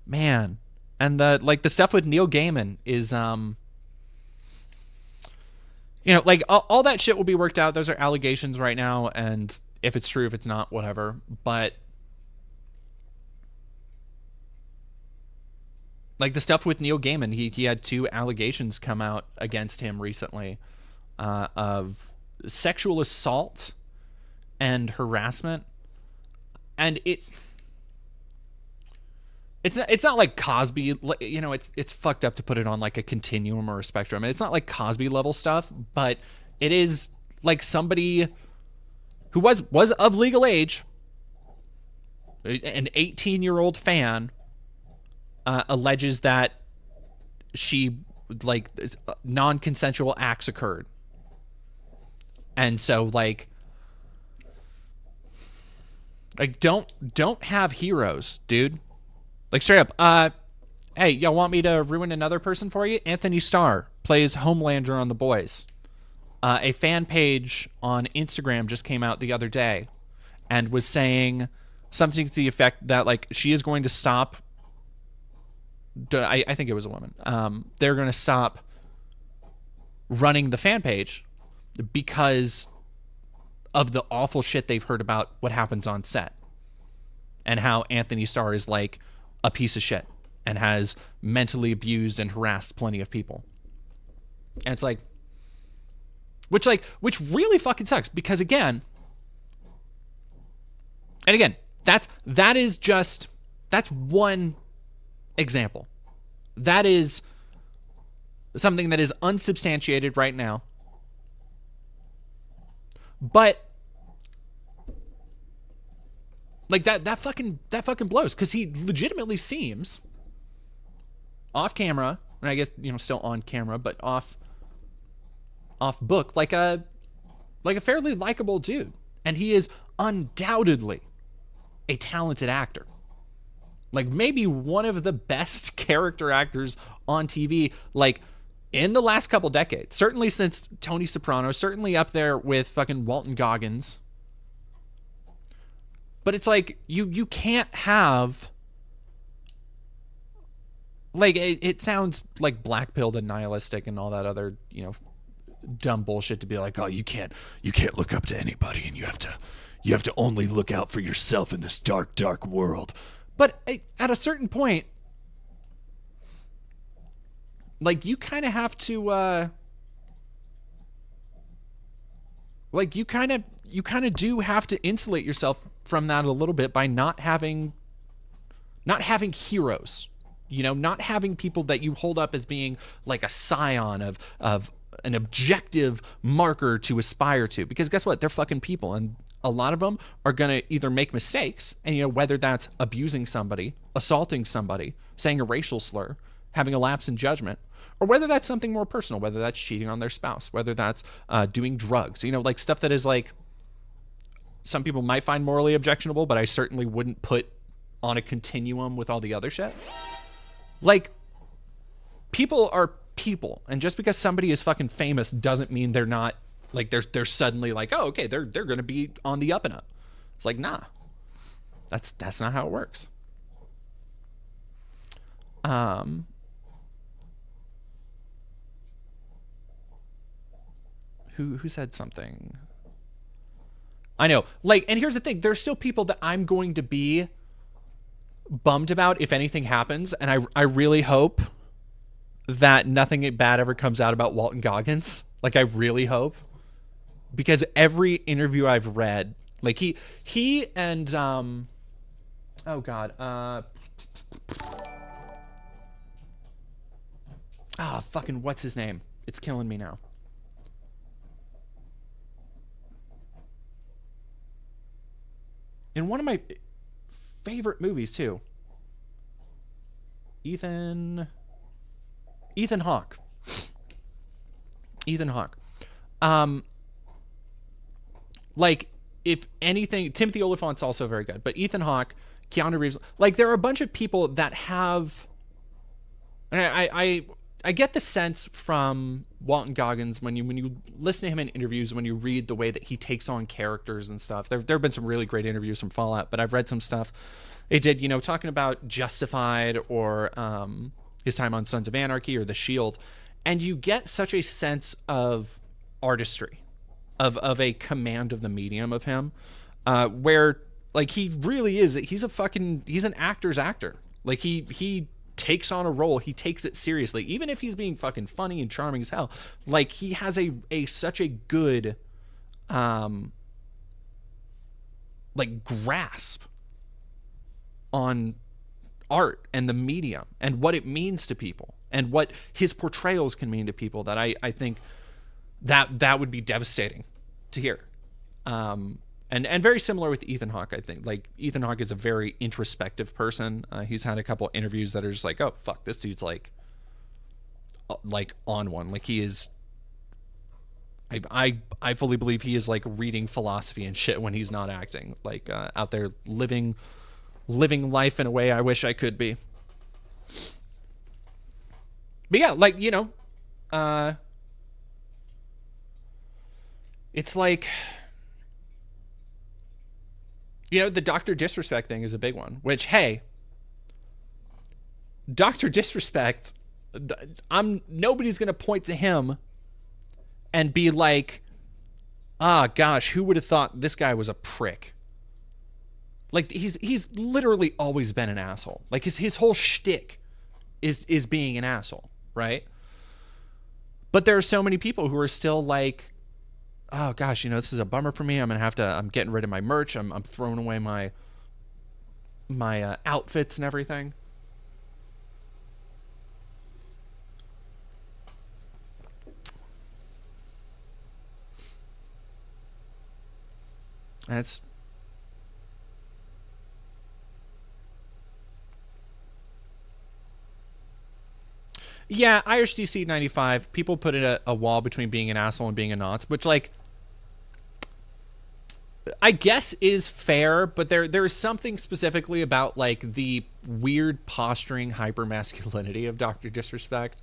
man. And the stuff with Neil Gaiman is you know, like all that shit will be worked out. Those are allegations right now, and if it's true, if it's not, whatever. But like the stuff with Neil Gaiman, he had 2 allegations come out against him recently of sexual assault and harassment, and it's not like Cosby, you know, it's fucked up to put it on like a continuum or a spectrum. And it's not like Cosby level stuff, but it is like somebody who was of legal age, an 18-year-old fan, alleges that she, like, non-consensual acts occurred. And so like don't have heroes, dude. Like, straight up, hey, y'all want me to ruin another person for you? Anthony Starr plays Homelander on The Boys. A fan page on Instagram just came out the other day and was saying something to the effect that, like, she is going to stop. I think it was a woman. They're going to stop running the fan page because of the awful shit they've heard about what happens on set and how Anthony Starr is, like, a piece of shit and has mentally abused and harassed plenty of people. And it's like, which really fucking sucks, because again, that's one example. That is something that is unsubstantiated right now. But like that fucking blows, because he legitimately seems off camera, and I guess, you know, still on camera, but off book, like a fairly likable dude. And he is undoubtedly a talented actor. Like, maybe one of the best character actors on TV, like, in the last couple decades. Certainly since Tony Soprano, certainly up there with fucking Walton Goggins. But it's like, you can't have, like, it sounds like black-pilled and nihilistic and all that other, you know, dumb bullshit to be like, oh, you can't look up to anybody, and you have to only look out for yourself in this dark, dark world. But at a certain point, like, you kind of have to, like, you kind of do have to insulate yourself from that a little bit by not having heroes, you know, not having people that you hold up as being like a scion of an objective marker to aspire to. Because guess what? They're fucking people, and a lot of them are going to either make mistakes, and, you know, whether that's abusing somebody, assaulting somebody, saying a racial slur, having a lapse in judgment, or whether that's something more personal, whether that's cheating on their spouse, whether that's doing drugs, you know, like stuff that is like some people might find morally objectionable, but I certainly wouldn't put on a continuum with all the other shit. Like, people are people, and just because somebody is fucking famous doesn't mean they're not, like, they're suddenly like, oh, okay, they're gonna be on the up and up. It's like, nah, that's not how it works. Who said something? I know, like, and here's the thing, there's still people that I'm going to be bummed about if anything happens, and I really hope that nothing bad ever comes out about Walton Goggins. Like, I really hope, because every interview I've read, like, he and oh god, fucking what's his name? It's killing me now. In one of my favorite movies too. Ethan Hawke. Ethan Hawke. Like, if anything, Timothy Oliphant's also very good, but Ethan Hawke, Keanu Reeves, like, there are a bunch of people that have, and I get the sense from Walton Goggins when you listen to him in interviews, when you read the way that he takes on characters and stuff. There have been some really great interviews from Fallout, but I've read some stuff they did, you know, talking about Justified or his time on Sons of Anarchy or The Shield, and you get such a sense of artistry, of a command of the medium of him, where, like, he really is, he's an actor's actor. Like, he takes on a role, he takes it seriously, even if he's being fucking funny and charming as hell. Like, he has such a good like, grasp on art and the medium and what it means to people and what his portrayals can mean to people, that I think that would be devastating to hear. And very similar with Ethan Hawke, I think. Like, Ethan Hawke is a very introspective person. He's had a couple interviews that are just like, oh, fuck, this dude's like on one. Like, he is, I fully believe he is, like, reading philosophy and shit when he's not acting. Like, out there living life in a way I wish I could be. But yeah, like, you know, it's like, you know, the Dr. Disrespect thing is a big one, which, hey, Dr. Disrespect, nobody's going to point to him and be like, ah, gosh, who would have thought this guy was a prick? Like, he's literally always been an asshole. Like, his whole shtick is being an asshole, right? But there are so many people who are still like, oh gosh, you know, this is a bummer for me. I'm getting rid of my merch. I'm throwing away my outfits and everything. That's, yeah, Irish DC 95. People put it a wall between being an asshole and being a nonce, which, like, I guess is fair, but there is something specifically about, like, the weird posturing hypermasculinity of Dr. Disrespect,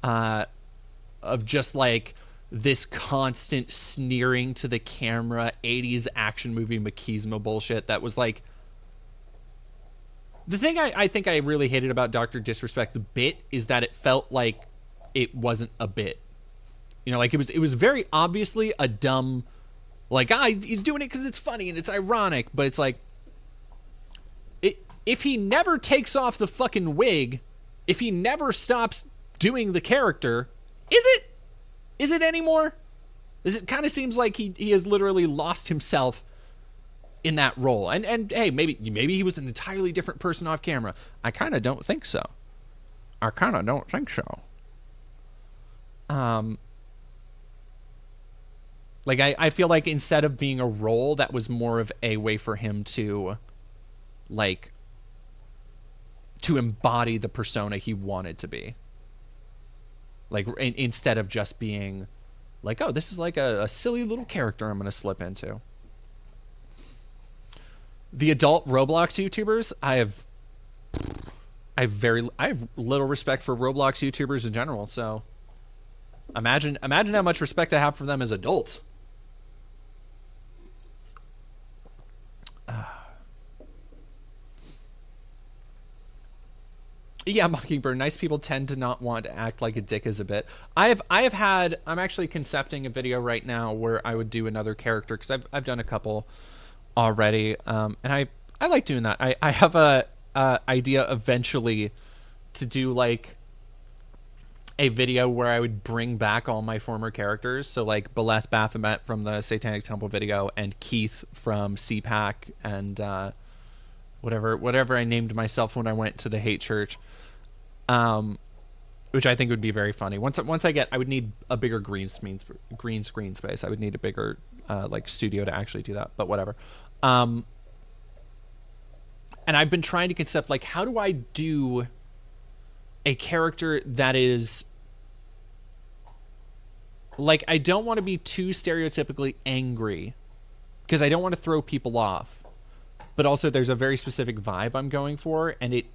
of just, like, this constant sneering to the camera 80s action movie machismo bullshit that was, like, the thing I think I really hated about Dr. Disrespect's bit is that it felt like it wasn't a bit. You know, like, it was very obviously a dumb, like, he's doing it because it's funny and it's ironic, but it's like, if he never takes off the fucking wig, if he never stops doing the character, is it anymore? It kind of seems like he has literally lost himself in that role. And hey, maybe he was an entirely different person off camera. I kind of don't think so. Like, I feel like instead of being a role, that was more of a way for him to, like, to embody the persona he wanted to be. Like, instead of just being like, oh, this is like a silly little character I'm going to slip into. The adult Roblox YouTubers, I have little respect for Roblox YouTubers in general. So imagine how much respect I have for them as adults. Yeah, Mockingbird. Nice people tend to not want to act like a dick is a bit. I'm actually concepting a video right now where I would do another character, because I've done a couple already, and I like doing that. I have a idea eventually to do like a video where I would bring back all my former characters, so like Beleth Baphomet from the Satanic Temple video, and Keith from CPAC, and whatever I named myself when I went to the hate church, which I think would be very funny. Once I would need a bigger green screen space. I would need a bigger like studio to actually do that, but whatever. And I've been trying to concept, like, how do I do a character that is like, I don't want to be too stereotypically angry because I don't want to throw people off. But also there's a very specific vibe I'm going for, and it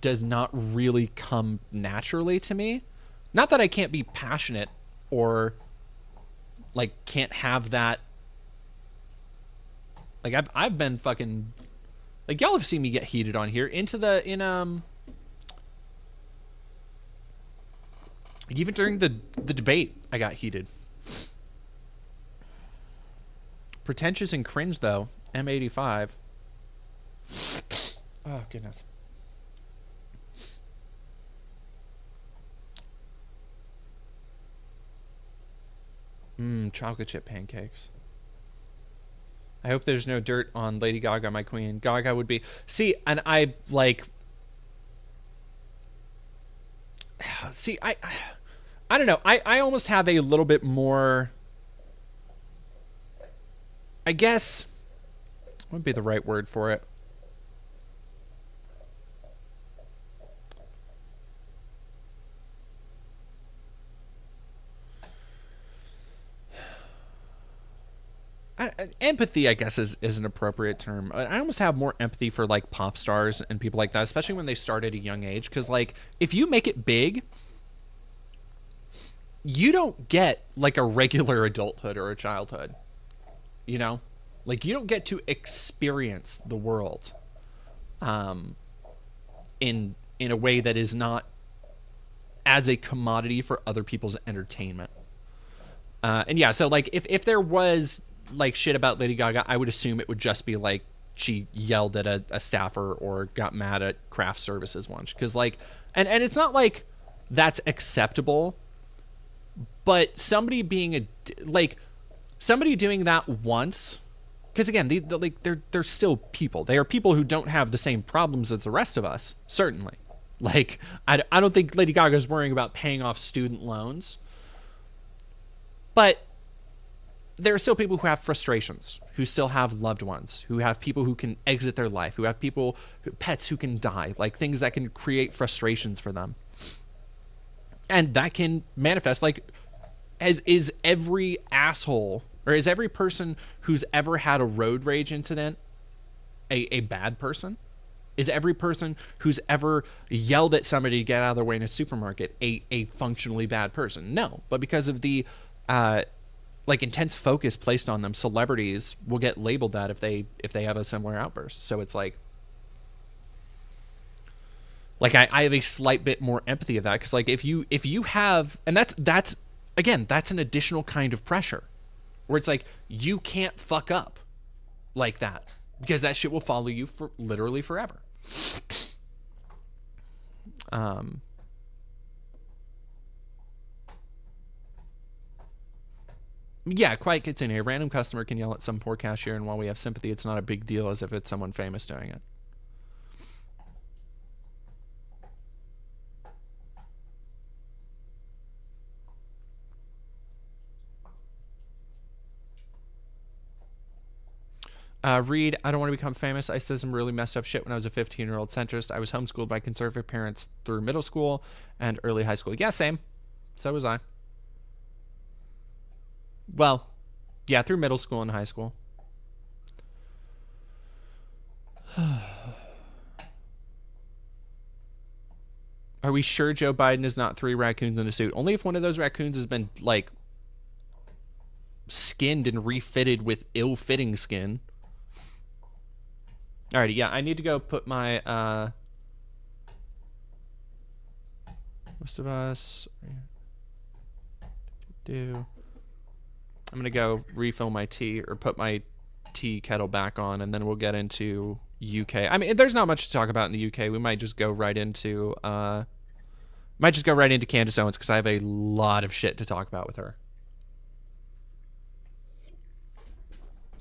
does not really come naturally to me. Not that I can't be passionate or like can't have that. Like I've been fucking, like, y'all have seen me get heated on here even during the debate I got heated. Pretentious and cringe though, M85. Oh, goodness. Chocolate chip pancakes. I hope there's no dirt on Lady Gaga, my queen. Gaga would be... See, and I, like... See, I don't know. I almost have a little bit more... I guess... What would be the right word for it? Empathy, I guess, is an appropriate term. I almost have more empathy for like pop stars and people like that, especially when they start at a young age. Because like, if you make it big, you don't get like a regular adulthood or a childhood. You know, like, you don't get to experience the world, in a way that is not as a commodity for other people's entertainment. And yeah, so like, if there was like shit about Lady Gaga, I would assume it would just be like she yelled at a staffer or got mad at craft services once, because like, and it's not like that's acceptable, but somebody being somebody doing that once, because again, they're still people. They are people who don't have the same problems as the rest of us, certainly. Like, I don't think Lady Gaga's worrying about paying off student loans, but there are still people who have frustrations, who still have loved ones, who have people who can exit their life, who have pets who can die, like things that can create frustrations for them. And that can manifest, like, is every asshole, or is every person who's ever had a road rage incident a bad person? Is every person who's ever yelled at somebody to get out of their way in a supermarket a functionally bad person? No, but because of the like intense focus placed on them, celebrities will get labeled that if they have a similar outburst. So it's like I have a slight bit more empathy of that, because like if you have, and that's again, that's an additional kind of pressure where it's like, you can't fuck up like that, because that shit will follow you for literally forever. Yeah, quiet kitchen. A random customer can yell at some poor cashier, and while we have sympathy, it's not a big deal as if it's someone famous doing it. Reed, I don't want to become famous. I said some really messed up shit when I was a 15-year-old centrist. I was homeschooled by conservative parents through middle school and early high school. Yeah, same. So was I. Well, yeah, through middle school and high school. Are we sure Joe Biden is not 3 raccoons in a suit? Only if one of those raccoons has been, like, skinned and refitted with ill-fitting skin. Alrighty, yeah, I need to go put my, most of us... I'm gonna go refill my tea, or put my tea kettle back on, and then we'll get into UK. I mean, there's not much to talk about in the UK. We might just go right into Candace Owens, because I have a lot of shit to talk about with her.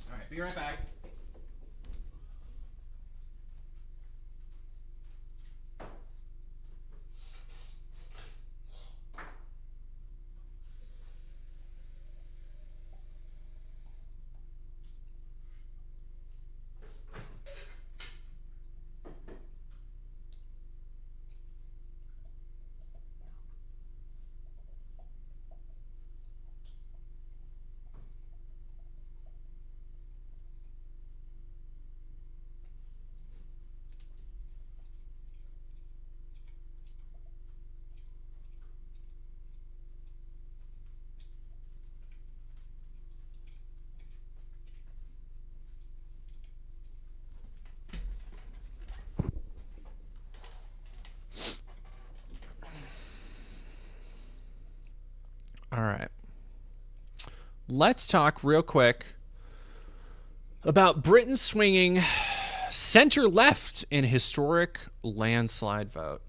All right, be right back. All right. Let's talk real quick about Britain swinging center left in historic landslide vote.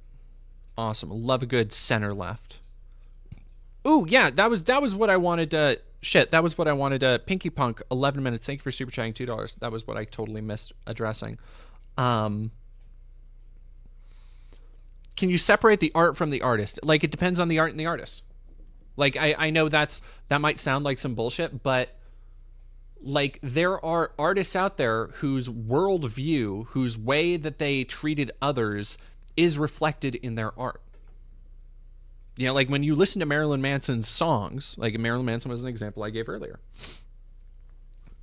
Awesome. Love a good center left. Ooh, yeah, that was what I wanted to that was what I wanted to Pinky Punk 11 minutes. Thank you for super chatting $2. That was what I totally missed addressing. Can you separate the art from the artist? Like, it depends on the art and the artist. Like, I know that might sound like some bullshit, but like, there are artists out there whose worldview, whose way that they treated others is reflected in their art. You know, like when you listen to Marilyn Manson's songs, like Marilyn Manson was an example I gave earlier,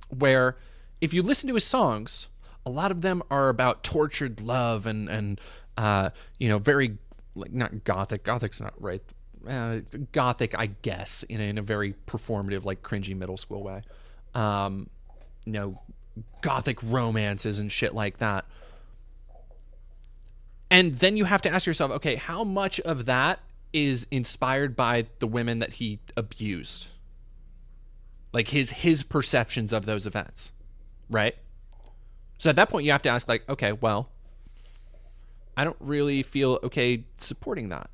where if you listen to his songs, a lot of them are about tortured love and you know, very, like, not gothic. Gothic's not right. Gothic, I guess, in a very performative, like, cringy middle school way. You know, gothic romances and shit like that. And then you have to ask yourself, okay, how much of that is inspired by the women that he abused? Like, his perceptions of those events, right? So at that point, you have to ask, like, okay, well, I don't really feel okay supporting that.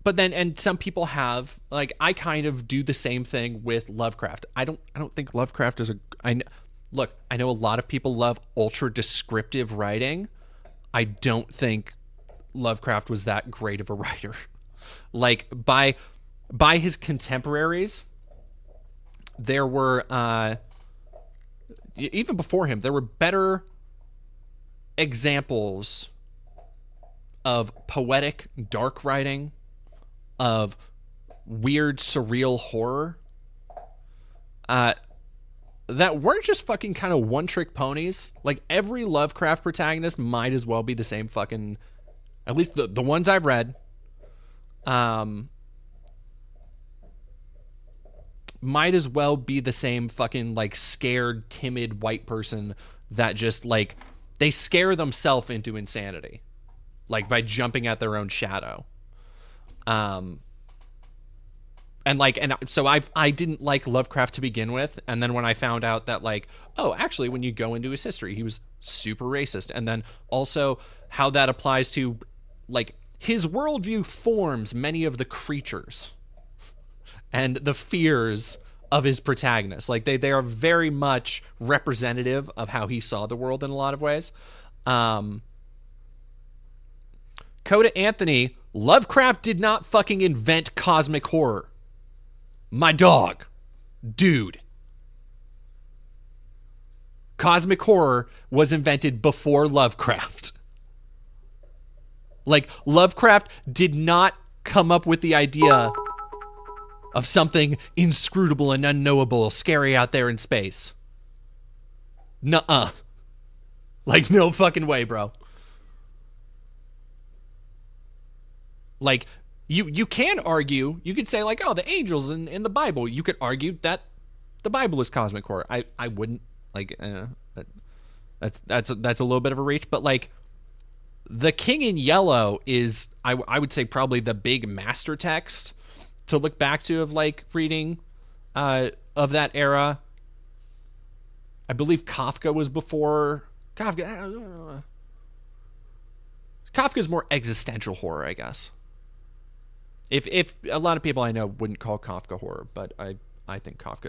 But then, and some people have, like, I kind of do the same thing with Lovecraft. I don't think Lovecraft is look, I know a lot of people love ultra descriptive writing. I don't think Lovecraft was that great of a writer. Like, by his contemporaries, there were, even before him, there were better examples of poetic dark writing, of weird surreal horror, that weren't just fucking kind of one-trick ponies. Like, every Lovecraft protagonist might as well be the same fucking, at least the ones I've read, might as well be the same fucking, like, scared, timid white person that just, like, they scare themselves into insanity, like, by jumping at their own shadow. And so I didn't like Lovecraft to begin with, and then when I found out that, like, oh, actually, when you go into his history, he was super racist, and then also how that applies to, like, his worldview forms many of the creatures and the fears of his protagonists. Like, they are very much representative of how he saw the world in a lot of ways. Coda Anthony, Lovecraft did not fucking invent cosmic horror. My dog. Dude. Cosmic horror was invented before Lovecraft. Like, Lovecraft did not come up with the idea of something inscrutable and unknowable, scary out there in space. nuh-uh. Like, no fucking way, bro. Like, you can argue, you could say, like, oh, the angels in the Bible. You could argue that the Bible is cosmic horror. I wouldn't, like, that's a little bit of a reach, but, like, The King in Yellow is, I would say, probably the big master text to look back to of, like, reading of that era. I believe Kafka was before Kafka's more existential horror, I guess. If a lot of people I know wouldn't call Kafka horror, but I think Kafka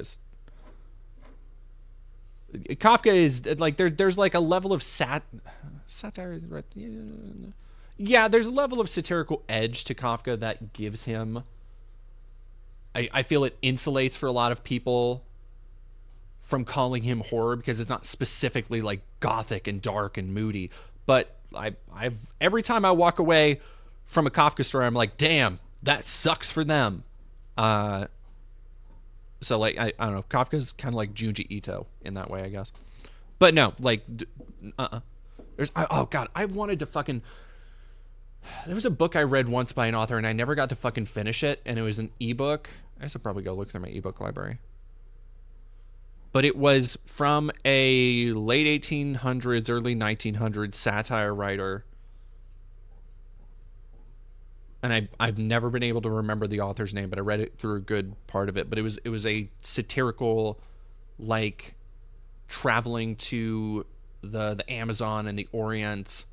is like there's like a level of satire. Yeah, there's a level of satirical edge to Kafka that gives him. I feel it insulates for a lot of people from calling him horror because it's not specifically like gothic and dark and moody. But I've every time I walk away from a Kafka story, I'm like, damn, that sucks for them. So like I don't know, Kafka's kind of like Junji Ito in that way, I guess. But no, like there's oh god, I wanted to fucking. There was a book I read once by an author and I never got to fucking finish it, and it was an ebook. I should probably go look through my ebook library. But it was from a late 1800s, early 1900s satire writer. And I've never been able to remember the author's name, but I read it through a good part of it. But it was a satirical, like, traveling to the Amazon and the Orient.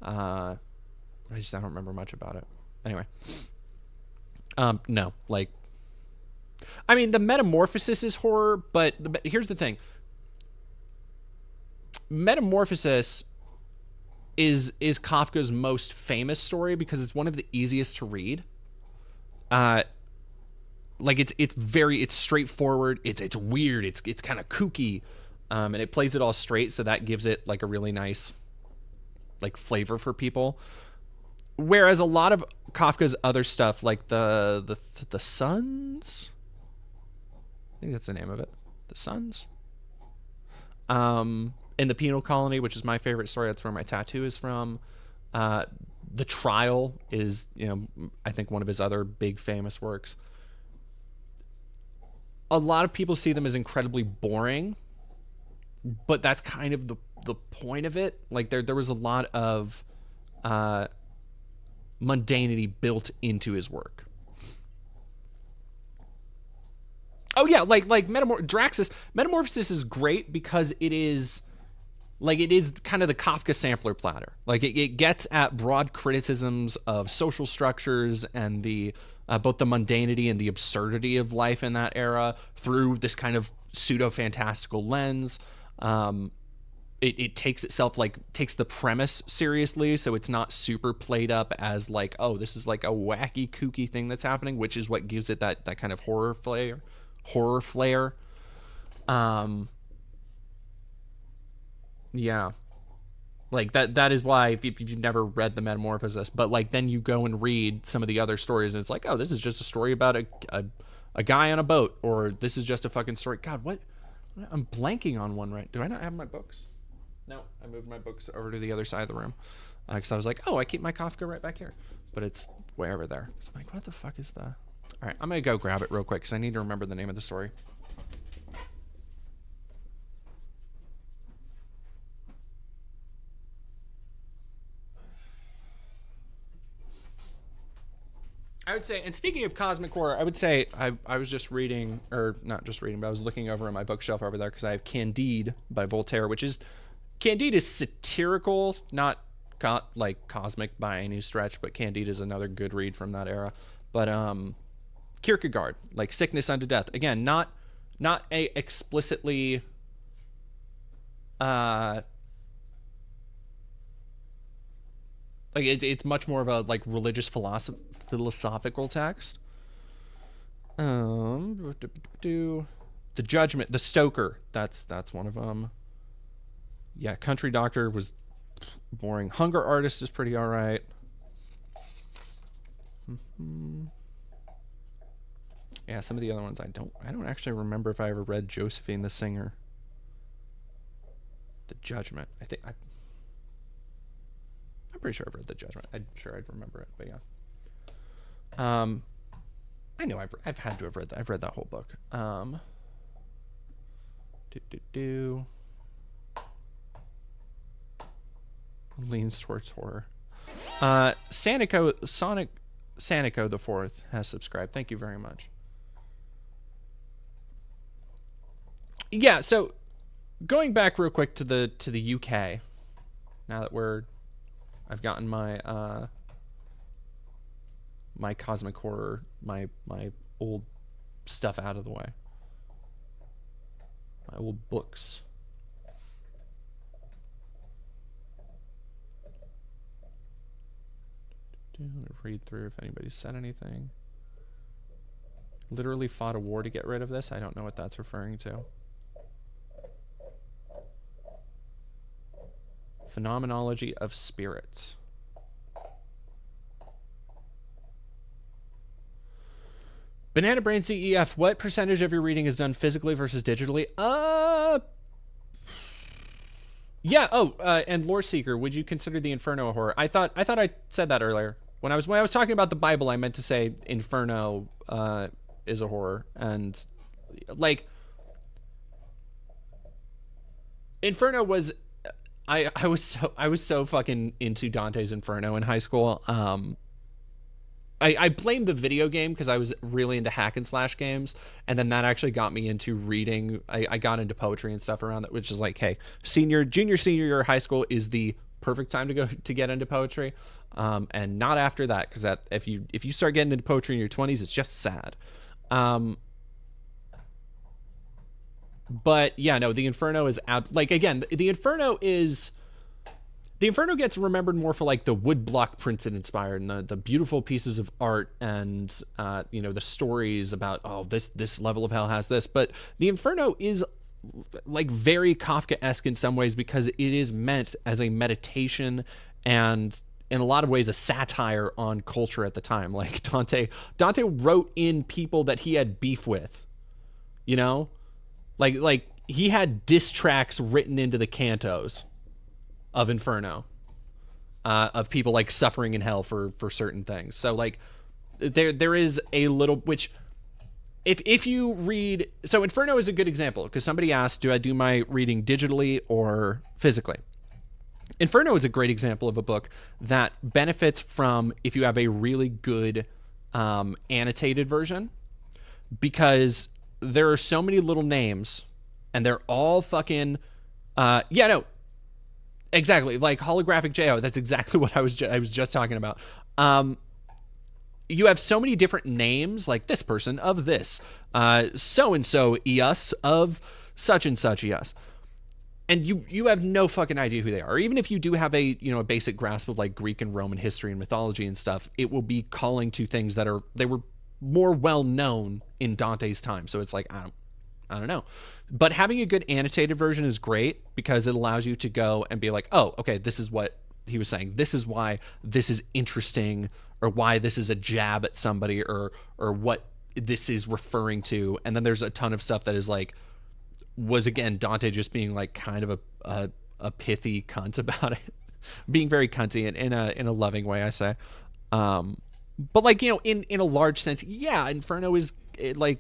I don't remember much about it. Anyway. No, like, I mean, the Metamorphosis is horror, but here's the thing. Metamorphosis is Kafka's most famous story because it's one of the easiest to read. Like it's straightforward. It's weird. It's kind of kooky, and it plays it all straight, so that gives it like a really nice, like, flavor for people. Whereas a lot of Kafka's other stuff, like the Sons, I think that's the name of it, The Sons. In the Penal Colony, which is my favorite story, that's where my tattoo is from. The Trial is, I think one of his other big famous works. A lot of people see them as incredibly boring, but that's kind of the point of it. Like there was a lot of mundanity built into his work. Oh yeah, like Draxus. Metamorphosis is great because it is kind of the Kafka sampler platter. Like it gets at broad criticisms of social structures and the both the mundanity and the absurdity of life in that era through this kind of pseudo fantastical lens. It takes the premise seriously, so it's not super played up as like, oh, this is like a wacky kooky thing that's happening, which is what gives it that kind of horror flair. Yeah, like that is why if you've never read The Metamorphosis, but like then you go and read some of the other stories and it's like, oh, this is just a story about a guy on a boat, or this is just a fucking story. God, what I'm blanking on one. Right, do I not have my books? No, I moved my books over to the other side of the room because I was like, oh, I keep my Kafka right back here, but it's way over there. So I'm like, what the fuck is the... All right, I'm gonna go grab it real quick because I need to remember the name of the story. I would say, and speaking of cosmic horror, I would say I was just reading, or not just reading, but I was looking over at my bookshelf over there because I have Candide by Voltaire, which is... Candide is satirical, not like cosmic by any stretch, but Candide is another good read from that era. But Kierkegaard, like Sickness Unto Death, again, not a explicitly like it's much more of a like religious philosophical text. The Judgment, The Stoker, that's one of them. Yeah, Country Doctor was boring. Hunger Artist is pretty all right. Yeah, some of the other ones I don't actually remember if I ever read Josephine the Singer. The Judgment. I'm pretty sure I've read The Judgment. I'm sure I'd remember it, but yeah. I know I've had to have read that. I've read that whole book. Leans towards horror. Sonico the Fourth has subscribed. Thank you very much. Yeah, so going back real quick to the UK. Now that I've gotten my my cosmic horror, my old stuff out of the way. My old books. Read through if anybody said anything. Literally fought a war to get rid of this. I don't know what that's referring to. Phenomenology of spirits. Banana Brain CEF, what percentage of your reading is done physically versus digitally? Yeah. Oh, and Lore Seeker, would you consider the Inferno a horror? I thought I said that earlier. When I was talking about the Bible, I meant to say Inferno is a horror, and like Inferno was. I was so fucking into Dante's Inferno in high school. I blamed the video game because I was really into hack and slash games, and then that actually got me into reading. I got into poetry and stuff around that, which is like, hey, junior, senior year of high school is the perfect time to get into poetry, and not after that, because that if you start getting into poetry in your 20s, it's just sad. But yeah, no, the Inferno is like, again, the Inferno gets remembered more for like the woodblock prints it inspired and the beautiful pieces of art and the stories about, oh, this level of hell has this. But the Inferno is like very Kafkaesque in some ways because it is meant as a meditation and in a lot of ways a satire on culture at the time. Like Dante wrote in people that he had beef with, like he had diss tracks written into the cantos of Inferno, of people like suffering in hell for certain things. So like there is a little, which if you read, so Inferno is a good example because somebody asked, do I do my reading digitally or physically? Inferno is a great example of a book that benefits from if you have a really good annotated version, because there are so many little names and they're all fucking exactly, like holographic JO. That's exactly what I was just talking about. You have so many different names, like this person of this, so and so EUS of such and such EUS, and you have no fucking idea who they are. Or even if you do have a basic grasp of like Greek and Roman history and mythology and stuff, it will be calling to things that they were more well known in Dante's time. So it's like I don't know. But having a good annotated version is great because it allows you to go and be like, oh, okay, this is what he was saying. This is why this is interesting, or why this is a jab at somebody, or what this is referring to. And then there's a ton of stuff that is like, was again Dante just being like kind of a pithy cunt about it, being very cunty in a loving way, I say. But like, in a large sense, yeah, Inferno is like,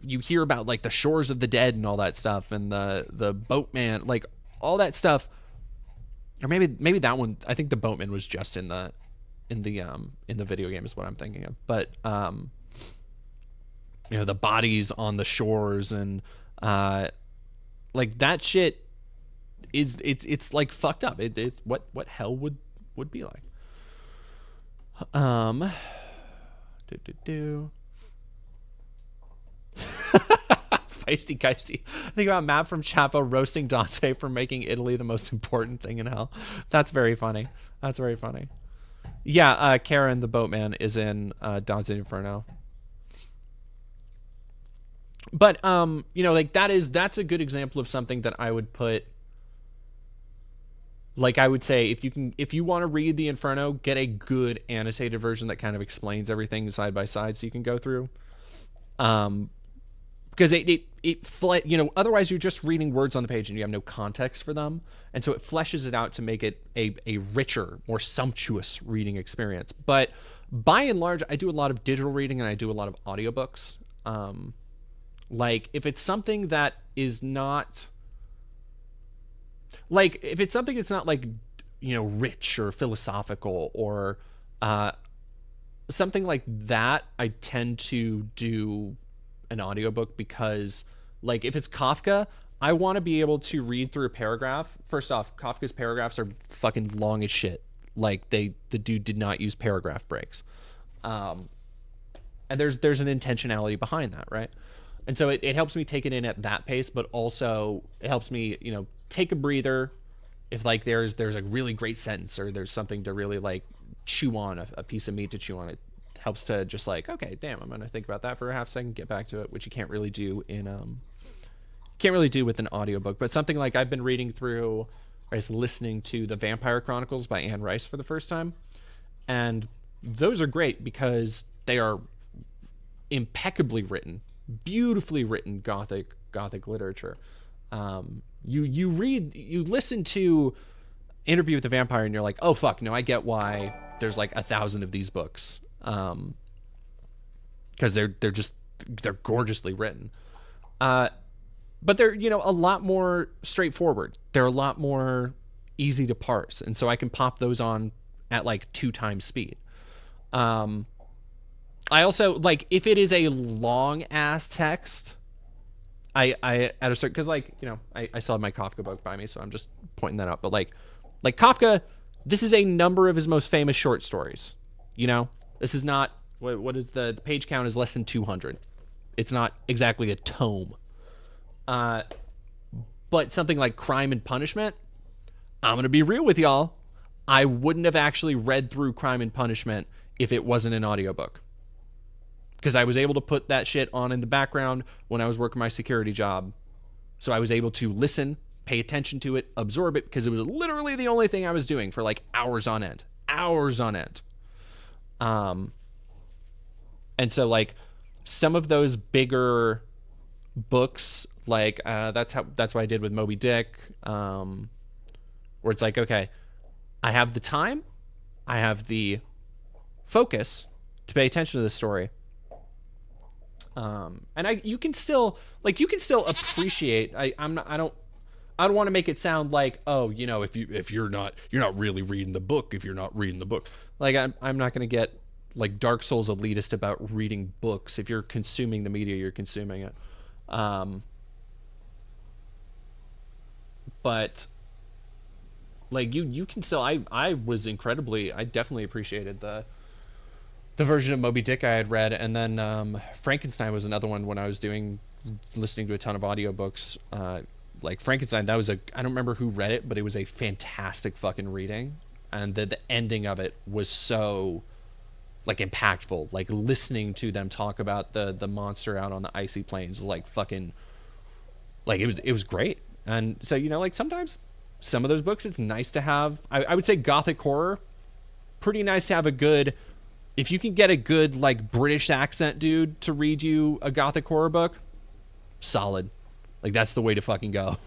you hear about like the shores of the dead and all that stuff, and the boatman, like all that stuff. Or maybe that one, I think the boatman was just in the video game is what I'm thinking of. But the bodies on the shores and like that shit is it's like fucked up. It's what hell would be like. Feisty Geisty. Think about Matt from Chapo roasting Dante for making Italy the most important thing in hell. That's very funny. Yeah, Karen the boatman is in Dante's Inferno. But like that's a good example of something that I would put, like I would say, if you want to read the Inferno, get a good annotated version that kind of explains everything side by side so you can go through. because otherwise you're just reading words on the page and you have no context for them. And so it fleshes it out to make it a richer, more sumptuous reading experience. But by and large, I do a lot of digital reading and I do a lot of audiobooks. Like if it's something that is not like, if it's something that's not like, rich or philosophical or something like that, I tend to do an audiobook because, like, if it's Kafka, I want to be able to read through a paragraph. First off, Kafka's paragraphs are fucking long as shit. Like, the dude did not use paragraph breaks. And there's an intentionality behind that, right? And so it helps me take it in at that pace, but also it helps me, take a breather. If like there's a really great sentence or there's something to really like chew on, a piece of meat to chew on, it helps to just like, okay, damn, I'm gonna think about that for a half second, get back to it, which you can't really do with an audiobook. But something like I've been reading through, or listening to the Vampire Chronicles by Anne Rice for the first time, and those are great because they are impeccably written, beautifully written gothic literature. You listen to Interview with the Vampire and you're like, oh fuck, no, I get why there's like 1,000 of these books, because they're gorgeously written, but they're a lot more straightforward. They're a lot more easy to parse, and so I can pop those on at like 2 times speed. I also like if it is a long ass text, I at a certain, because like I still have my Kafka book by me, so I'm just pointing that out. But like Kafka, this is a number of his most famous short stories. This is not what is the page count is less than 200. It's not exactly a tome. But something like Crime and Punishment, I'm gonna be real with y'all, I wouldn't have actually read through Crime and Punishment if it wasn't an audiobook. Because I was able to put that shit on in the background when I was working my security job. So I was able to listen, pay attention to it, absorb it, because it was literally the only thing I was doing for like hours on end. And so like some of those bigger books, like that's what I did with Moby Dick, where it's like, okay, I have the time, I have the focus to pay attention to the story. And you can still appreciate. I don't want to make it sound like, oh, if you're not really reading the book, if you're not reading the book, like I'm not going to get like Dark Souls elitist about reading books. If you're consuming the media, you're consuming it. But like you can still, I definitely appreciated the version of Moby Dick I had read, and then Frankenstein was another one when I was listening to a ton of audiobooks. Like Frankenstein, I don't remember who read it, but it was a fantastic fucking reading, and the ending of it was so like impactful. Like listening to them talk about the monster out on the icy plains, like fucking, like it was great. And so like sometimes some of those books, it's nice to have. I would say Gothic horror, pretty nice to have a good. If you can get a good like British accent dude to read you a Gothic horror book, solid. Like that's the way to fucking go.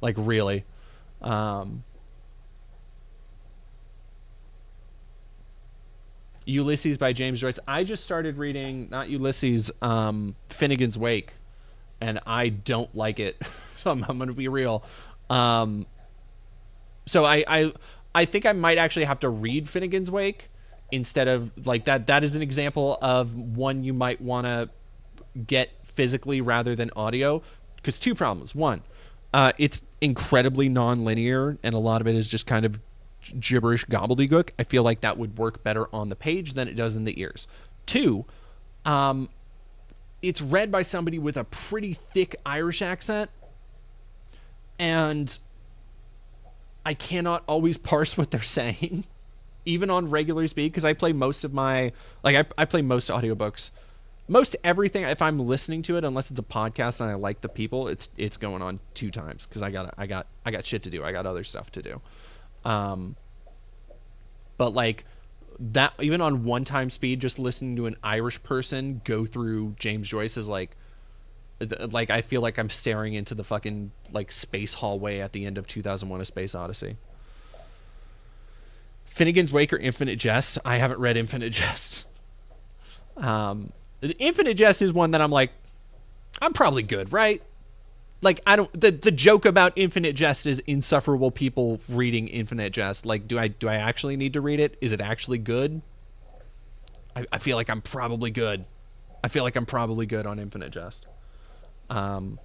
Like really. Ulysses by James Joyce. I just started reading, not Ulysses, Finnegan's Wake, and I don't like it. So I'm going to be real. So I think I might actually have to read Finnegan's Wake instead of like that. That is an example of one you might want to get physically rather than audio, because 2 problems. 1, it's incredibly non-linear and a lot of it is just kind of gibberish gobbledygook. I feel like that would work better on the page than it does in the ears. 2, it's read by somebody with a pretty thick Irish accent, and I cannot always parse what they're saying, even on regular speed, because I play most of my, like, I play most audiobooks. Most everything, if I'm listening to it, unless it's a podcast and I like the people, it's going on 2 times, because I got shit to do. I got other stuff to do. But like that, even on 1 time speed, just listening to an Irish person go through James Joyce is like, Like, I feel like I'm staring into the fucking, like, space hallway at the end of 2001: A Space Odyssey. Finnegan's Wake or Infinite Jest? I haven't read Infinite Jest. Infinite Jest is one that I'm like, I'm probably good, right? Like, I don't. The joke about Infinite Jest is insufferable people reading Infinite Jest. Like, do I actually need to read it? Is it actually good? I feel like I'm probably good. I feel like I'm probably good on Infinite Jest. I don't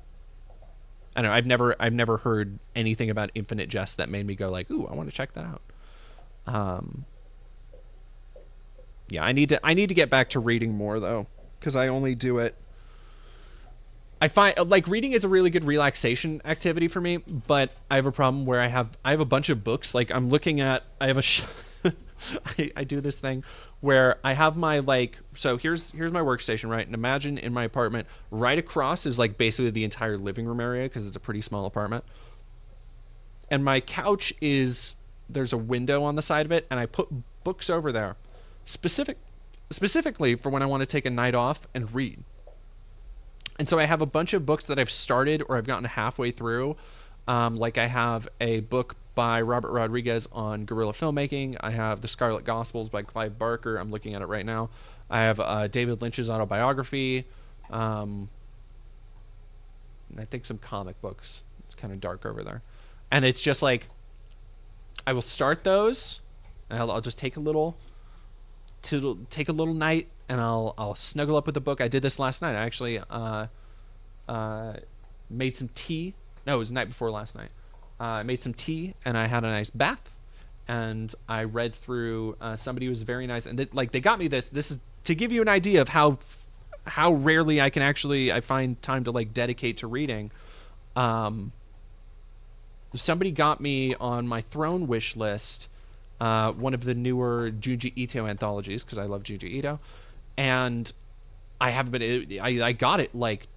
know. I've never heard anything about Infinite Jest that made me go like, ooh, I want to check that out. Yeah, I need to get back to reading more though, because I only do it. I find like reading is a really good relaxation activity for me, but I have a problem where I have a bunch of books. Like I'm looking at, I have I do this thing where I have my like, so here's my workstation, right? And imagine in my apartment, right across is like basically the entire living room area because it's a pretty small apartment. And my couch there's a window on the side of it, and I put books over there, specifically for when I want to take a night off and read. And so I have a bunch of books that I've started or I've gotten halfway through. Like I have a book by Robert Rodriguez on guerrilla filmmaking. I have The Scarlet Gospels by Clive Barker. I'm looking at it right now. I have David Lynch's autobiography. And I think some comic books. It's kind of dark over there. And it's just like, I will start those, and I'll just take a little night, and I'll snuggle up with the book. I did this last night. I actually made some tea. No, it was the night before last night. I made some tea, and I had a nice bath, and I read through somebody who was very nice. And they got me this. This is to give you an idea of how rarely I find time to like dedicate to reading. Somebody got me on my Throne wish list one of the newer Junji Ito anthologies because I love Junji Ito, and I haven't been. I got it like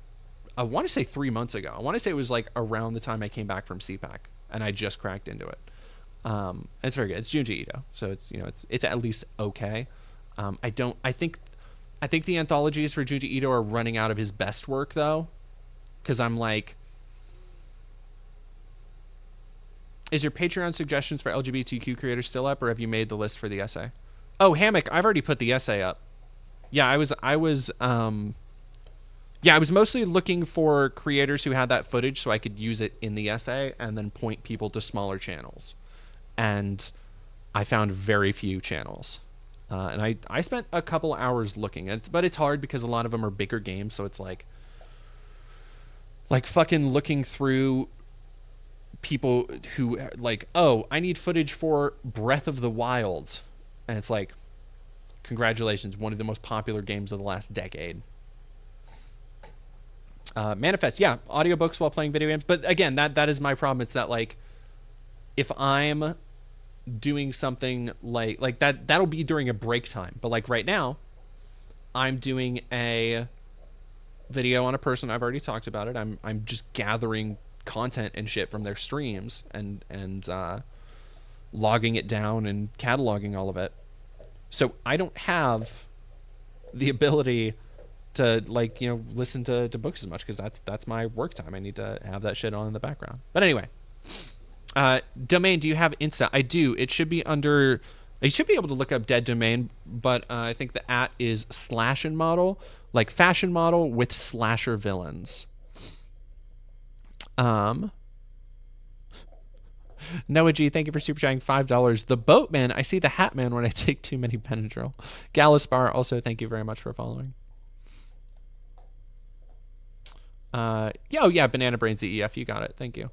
I want to say 3 months ago. I want to say it was like around the time I came back from CPAC, and I just cracked into it. It's very good. It's Junji Ito, so it's it's at least okay. I think the anthologies for Junji Ito are running out of his best work though, because I'm like. Is your Patreon suggestions for LGBTQ creators still up, or have you made the list for the essay? Oh, Hammock, I've already put the essay up. Yeah, I was mostly looking for creators who had that footage so I could use it in the essay and then point people to smaller channels. And I found very few channels. And I spent a couple hours looking, but it's hard because a lot of them are bigger games, so it's like fucking looking through people who like, oh, I need footage for Breath of the Wild, and it's like, congratulations, one of the most popular games of the last decade. Manifest, yeah, audiobooks while playing video games, but again, that is my problem. It's that like, if I'm doing something like that'll be during a break time, but like right now, I'm doing a video on a person. I've already talked about it. I'm just gathering content and shit from their streams and logging it down and cataloging all of it. So I don't have the ability to like, listen to books as much because that's my work time. I need to have that shit on in the background. But anyway, Domain, do you have Insta? I do. It should be under. You should be able to look up Dead Domain, but I think the @ is slashin' model, like fashion model with slasher villains. Noah G, thank you for super chatting $5. The Boatman, I see the Hat Man when I take too many Benadryl. Galispar, also thank you very much for following. Yeah, Banana Brains EF, you got it. Thank you.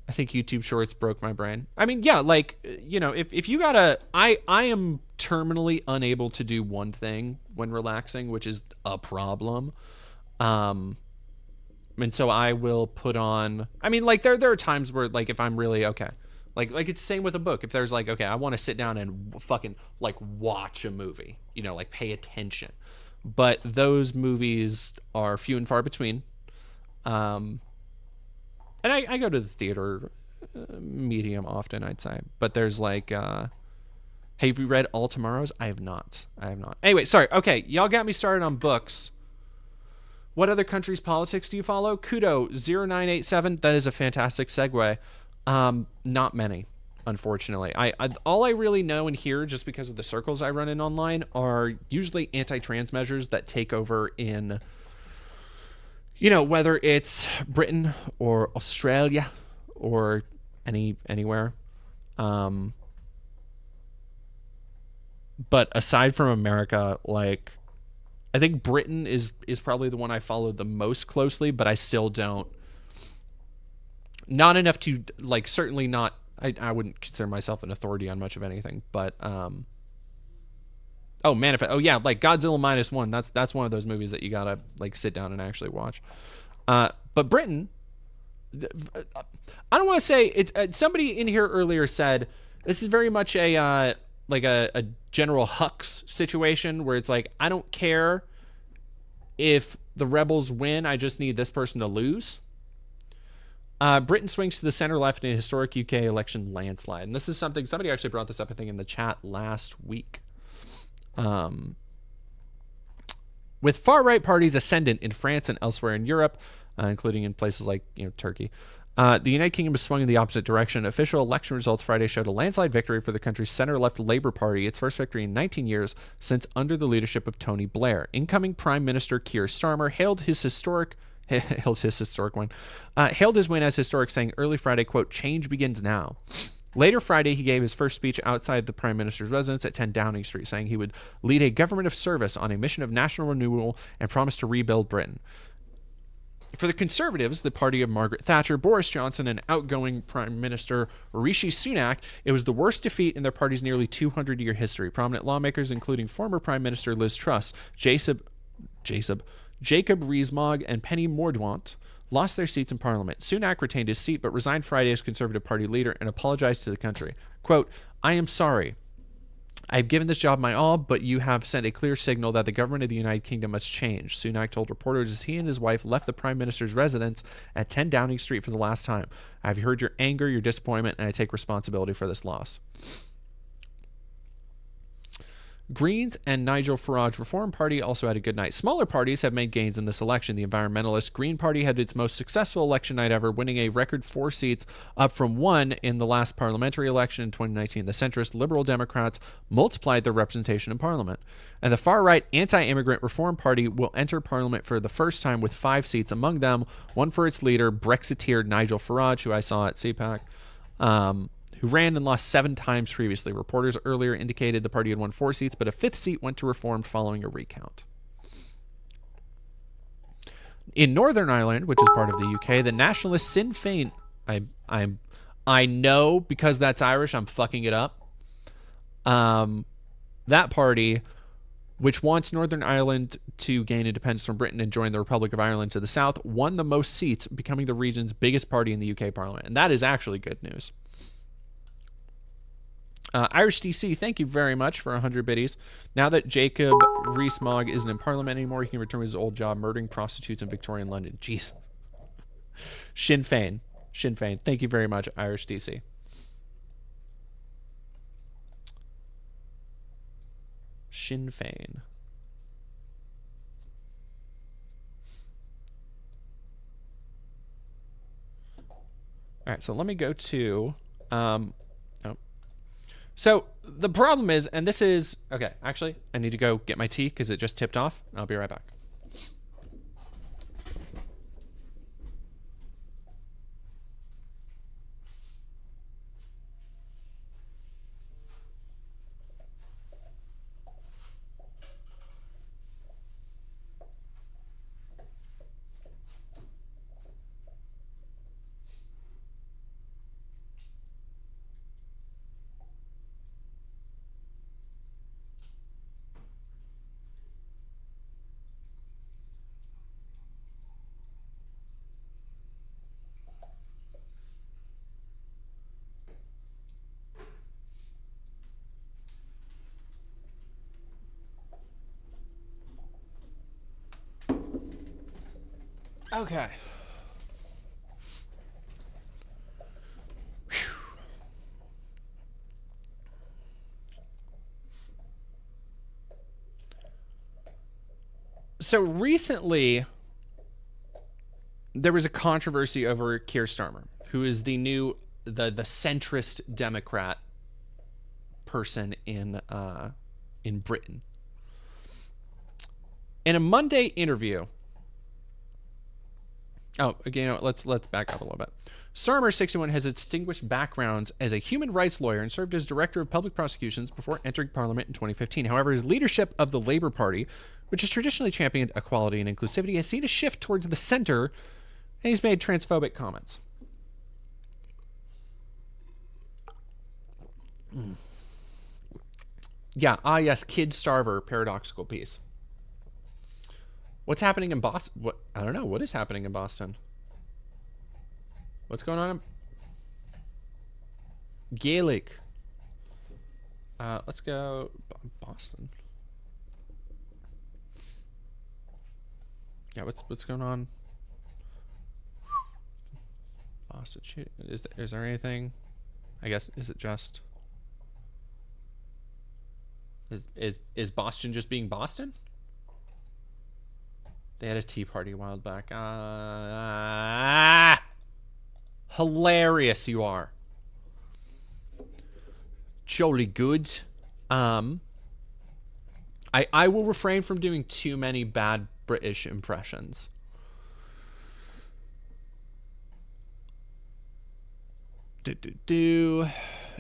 I think YouTube Shorts broke my brain. I mean, yeah, like, if you gotta, I am terminally unable to do one thing when relaxing, which is a problem. And so I will put on, I mean, like there are times where like, if I'm really okay, like it's the same with a book. If there's like, okay, I want to sit down and fucking like watch a movie, like pay attention, but those movies are few and far between. And I go to the theater medium often, I'd say, but there's like, hey, have you read All Tomorrows? I have not. Anyway, sorry. Okay. Y'all got me started on books. What other country's politics do you follow? Kudo0987. That is a fantastic segue. Not many, unfortunately. I all I really know and hear, just because of the circles I run in online, are usually anti-trans measures that take over in, whether it's Britain or Australia or anywhere. But aside from America, like, I think Britain is probably the one I followed the most closely, but I still don't. Not enough to, like, certainly not. I wouldn't consider myself an authority on much of anything, but Manifest. Oh yeah, like Godzilla -1. That's one of those movies that you gotta like sit down and actually watch. But Britain, I don't want to say it's. Somebody in here earlier said this is very much a General Hux situation where it's like, I don't care if the rebels win, I just need this person to lose. Britain swings to the center left in a historic UK election landslide. And this is something, somebody actually brought this up, I think, in the chat last week. With far-right parties ascendant in France and elsewhere in Europe, including in places like Turkey, the United Kingdom has swung in the opposite direction. Official election results Friday showed a landslide victory for the country's center-left Labour Party, its first victory in 19 years since under the leadership of Tony Blair. Incoming Prime Minister Keir Starmer hailed his win as historic, saying early Friday, quote, "Change begins now." Later Friday, he gave his first speech outside the Prime Minister's residence at 10 Downing Street, saying he would lead a government of service on a mission of national renewal and promise to rebuild Britain. For the Conservatives, the party of Margaret Thatcher, Boris Johnson, and outgoing Prime Minister Rishi Sunak, it was the worst defeat in their party's nearly 200-year history. Prominent lawmakers, including former Prime Minister Liz Truss, Jacob Rees-Mogg, and Penny Mordaunt, lost their seats in Parliament. Sunak retained his seat but resigned Friday as Conservative Party leader and apologized to the country. Quote, "I am sorry. I've given this job my all, but you have sent a clear signal that the government of the United Kingdom must change," Sunak told reporters as he and his wife left the Prime Minister's residence at 10 Downing Street for the last time. "I've heard your anger, your disappointment, and I take responsibility for this loss." Greens and Nigel Farage Reform Party also had a good night. Smaller parties have made gains in this election. The environmentalist Green Party had its most successful election night ever, winning a record 4 seats, up from 1 in the last parliamentary election in 2019. The centrist Liberal Democrats multiplied their representation in Parliament. And the far-right Anti-Immigrant Reform Party will enter Parliament for the first time with 5 seats, among them one for its leader, Brexiteer Nigel Farage, who I saw at CPAC, who ran and lost 7 times previously. Reporters earlier indicated the party had won 4 seats, but a 5th seat went to Reform following a recount. In Northern Ireland, which is part of the UK, the nationalist Sinn Féin, I know because that's Irish, I'm fucking it up. That party, which wants Northern Ireland to gain independence from Britain and join the Republic of Ireland to the south, won the most seats, becoming the region's biggest party in the UK Parliament. And that is actually good news. Irish DC, thank you very much for 100 biddies. Now that Jacob Rees-Mogg isn't in Parliament anymore, he can return to his old job murdering prostitutes in Victorian London. Jeez. Sinn Féin, thank you very much, Irish DC. Sinn Féin. All right, so let me go to... So the problem is, and this is, okay, actually, I need to go get my tea because it just tipped off. I'll be right back. Okay. Whew. So recently, there was a controversy over Keir Starmer, who is the centrist Democrat person in Britain. In a Monday interview, let's back up a little bit. Starmer, 61, has distinguished backgrounds as a human rights lawyer and served as director of public prosecutions before entering Parliament in 2015. However, his leadership of the Labour Party, which has traditionally championed equality and inclusivity, has seen a shift towards the center, and he's made transphobic comments. Yeah, yes, Kid Starver, paradoxical piece. What's happening in Boston? I don't know. What is happening in Boston? What's going on in Gaelic? Let's go Boston. Yeah, what's going on? Boston shooting. Is there anything? I guess, is it just is Boston just being Boston? They had a tea party a while back. Hilarious you are. Jolly good. I will refrain from doing too many bad British impressions.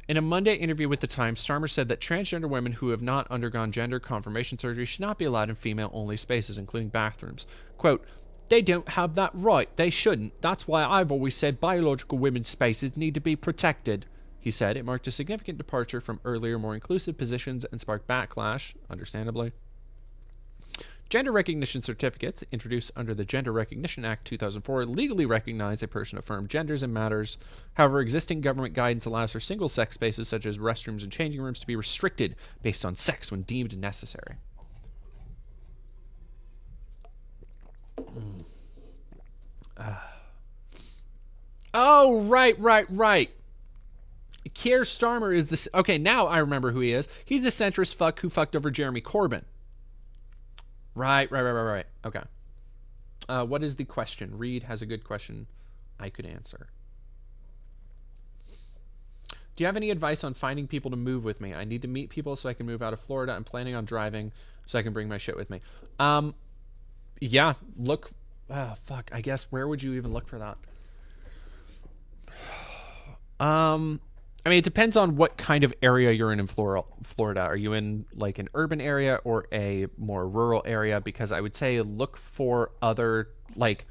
In a Monday interview with The Times, Starmer said that transgender women who have not undergone gender confirmation surgery should not be allowed in female-only spaces, including bathrooms. Quote, "They don't have that right. They shouldn't. That's why I've always said biological women's spaces need to be protected," he said. It marked a significant departure from earlier, more inclusive positions and sparked backlash, understandably. Gender recognition certificates, introduced under the Gender Recognition Act 2004, legally recognize a person of affirmed genders and matters. However, existing government guidance allows for single-sex spaces such as restrooms and changing rooms to be restricted based on sex when deemed necessary. Oh, right. Keir Starmer is this. Okay, now I remember who he is. He's the centrist fuck who fucked over Jeremy Corbyn. Right. Okay. What is the question? Reed has a good question I could answer. Do you have any advice on finding people to move with me? I need to meet people so I can move out of Florida. I'm planning on driving so I can bring my shit with me. Yeah, look. Fuck. I guess where would you even look for that? I mean, it depends on what kind of area you're in Florida. Are you in like an urban area or a more rural area? Because I would say look for other, like,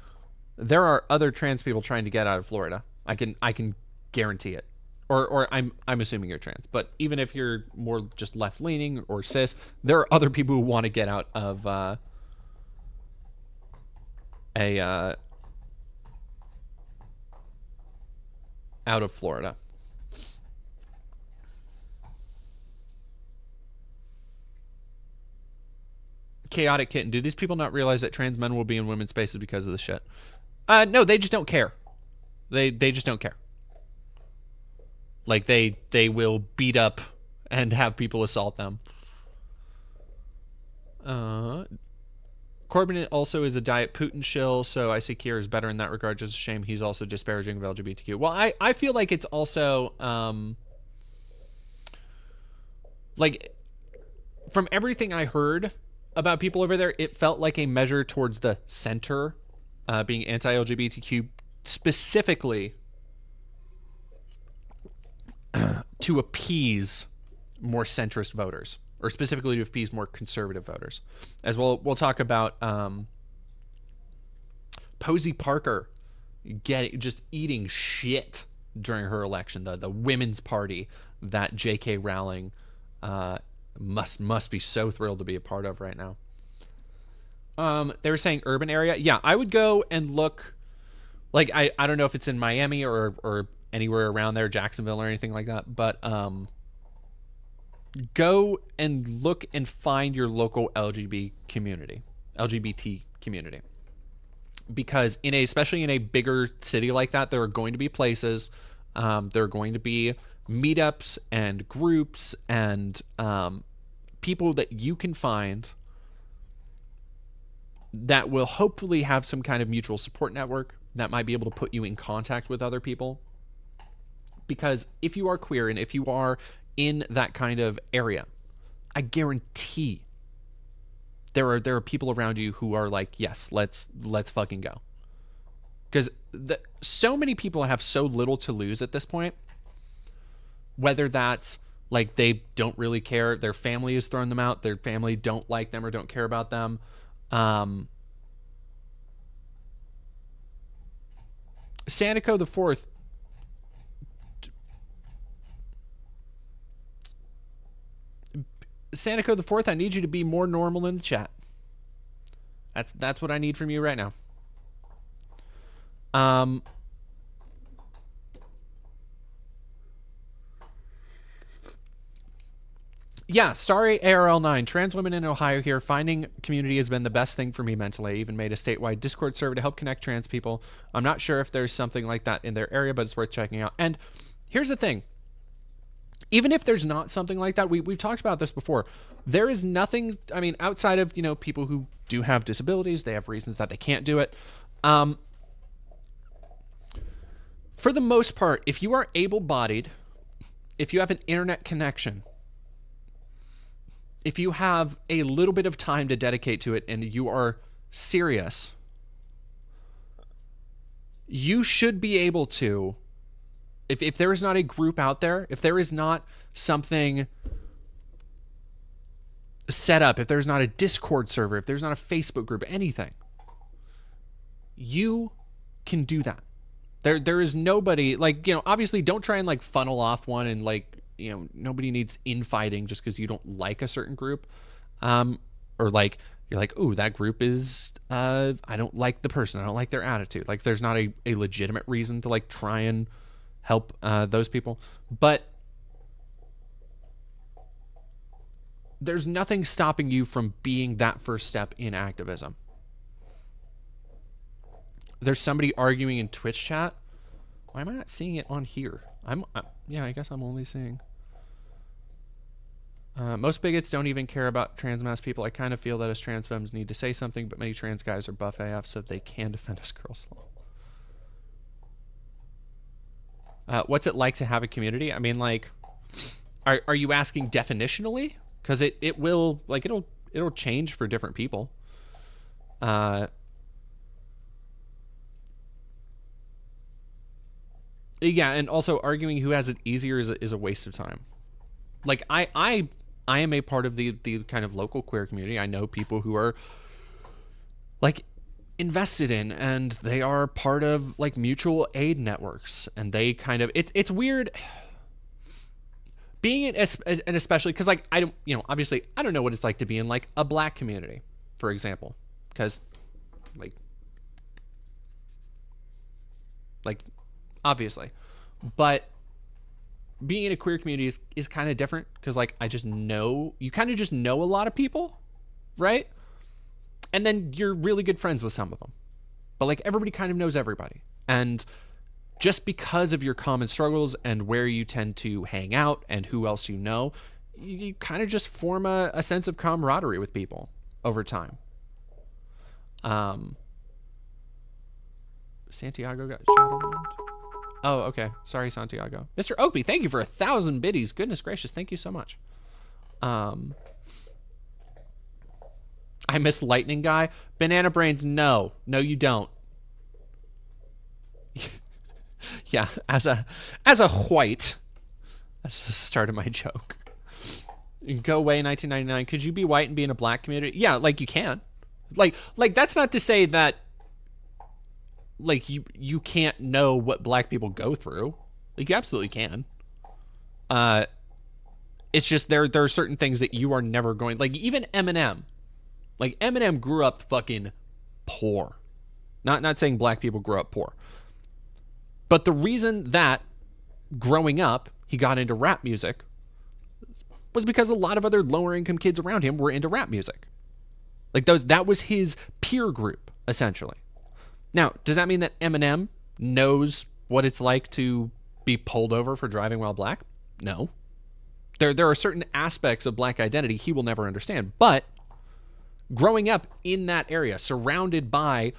there are other trans people trying to get out of Florida. I can guarantee it. Or I'm assuming you're trans. But even if you're more just left leaning or cis, there are other people who want to get out of out of Florida. Chaotic Kitten, do these people not realize that trans men will be in women's spaces because of this shit? No, they just don't care. They just don't care. Like, they will beat up and have people assault them. Corbyn also is a diet Putin shill, so I say Keir is better in that regard. Just a shame he's also disparaging of LGBTQ. Well, I feel like it's also like, from everything I heard about people over there, it felt like a measure towards the center being anti-LGBTQ, specifically to appease more centrist voters, or specifically to appease more conservative voters. As well, we'll talk about Posey Parker just eating shit during her election. The women's party that J.K. Rowling must be so thrilled to be a part of right now. They were saying urban area. Yeah, I would go and look. Like, I don't know if it's in Miami or anywhere around there, Jacksonville or anything like that, but go and look and find your local LGBT community, because especially in a bigger city like that, there are going to be places, there are going to be meetups and groups and people that you can find that will hopefully have some kind of mutual support network, that might be able to put you in contact with other people. Because if you are queer and if you are in that kind of area, I guarantee there are people around you who are like, yes, let's fucking go. Because so many people have so little to lose at this point. Whether that's like they don't really care, their family has thrown them out, their family don't like them or don't care about them. Sanico the Fourth. Sanico the Fourth, I need you to be more normal in the chat. That's what I need from you right now. Yeah, Starry ARL9. Trans women in Ohio here. Finding community has been the best thing for me mentally. I even made a statewide Discord server to help connect trans people. I'm not sure if there's something like that in their area, but it's worth checking out. And here's the thing. Even if there's not something like that, we've talked about this before. There is nothing, I mean, outside of, people who do have disabilities, they have reasons that they can't do it. For the most part, if you are able-bodied, if you have an internet connection, if you have a little bit of time to dedicate to it and you are serious, you should be able to, if there is not a group out there, if there is not something set up, if there's not a Discord server, if there's not a Facebook group, anything, you can do that. There is nobody, obviously don't try and funnel off one and nobody needs infighting just because you don't like a certain group. Or you're like, ooh, that group is, I don't like the person. I don't like their attitude. There's not a legitimate reason to try and help those people. But there's nothing stopping you from being that first step in activism. There's somebody arguing in Twitch chat. Why am I not seeing it on here? I guess I'm only seeing. Most bigots don't even care about trans mass people. I kind of feel that as trans femmes need to say something, but many trans guys are buff AF, so they can defend us girls. What's it like to have a community? I mean, are you asking definitionally? Because it will, it'll change for different people. Yeah, and also arguing who has it easier is a waste of time. I am a part of the kind of local queer community. I know people who are invested in, and they are part of mutual aid networks, and they kind of it's weird being in, and especially because I don't obviously I don't know what it's like to be in a black community, for example, because obviously, but being in a queer community is kind of different because I just know, you kind of just know a lot of people, right? And then you're really good friends with some of them, but everybody kind of knows everybody. And just because of your common struggles and where you tend to hang out and who else you kind of just form a sense of camaraderie with people over time. Santiago got shadow banned. Oh, okay. Sorry, Santiago. Mr. Opie, thank you for 1,000 biddies. Goodness gracious, thank you so much. I miss Lightning Guy. Banana Brains, no. No, you don't. Yeah, as a white. That's the start of my joke. Go away, 1999. Could you be white and be in a black community? Yeah, you can. That's not to say that you can't know what black people go through. You absolutely can. It's just there are certain things that you are never going, even Eminem. Eminem grew up fucking poor. Not saying black people grew up poor. But the reason that growing up he got into rap music was because a lot of other lower income kids around him were into rap music. That was his peer group, essentially. Now, does that mean that Eminem knows what it's like to be pulled over for driving while black? No. There are certain aspects of black identity he will never understand. But growing up in that area, surrounded by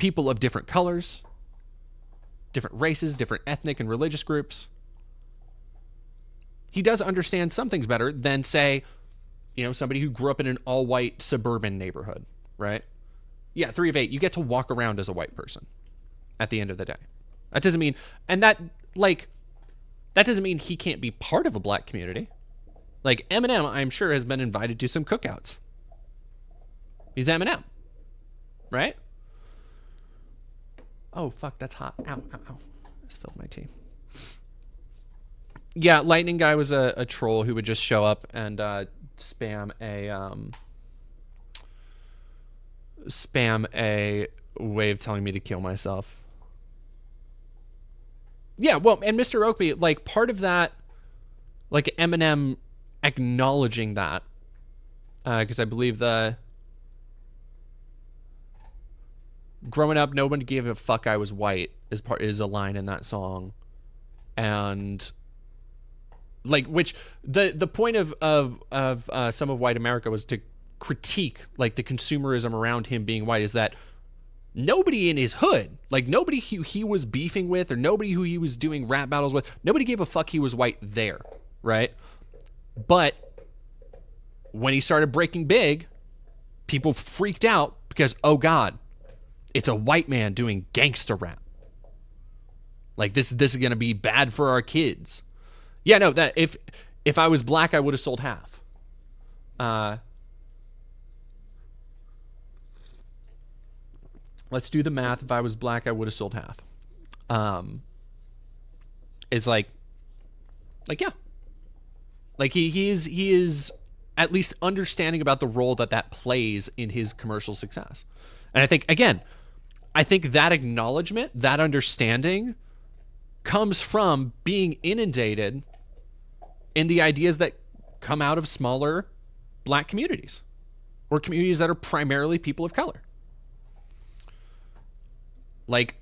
people of different colors, different races, different ethnic and religious groups. He does understand some things better than, say, somebody who grew up in an all-white suburban neighborhood, right? Yeah, 3 of 8, you get to walk around as a white person at the end of the day. That doesn't mean, that doesn't mean he can't be part of a black community. Like, Eminem, I'm sure, has been invited to some cookouts. He's Eminem, right? Oh, fuck, that's hot. Ow, ow, ow. I just spilled my tea. Yeah, Lightning Guy was a troll who would just show up and spam a way of telling me to kill myself. Yeah, well, and Mr. Oakby, like, part of that, like, Eminem acknowledging that, because I believe growing up, no one gave a fuck I was white is a line in that song. And, like, which, the point of some of White America was to critique, like, the consumerism around him being white, is that nobody in his hood, like, nobody who he was beefing with or nobody who he was doing rap battles with, nobody gave a fuck he was white there, right? But when he started breaking big, people freaked out because, oh God, it's a white man doing gangster rap. Like, this is going to be bad for our kids. Yeah, no, that if I was black, I would have sold half. Let's do the math. If I was black, I would have sold half. Is like, yeah. Like, he is at least understanding about the role that plays in his commercial success. And I think, again, that acknowledgement, that understanding comes from being inundated in the ideas that come out of smaller black communities or communities that are primarily people of color. Like,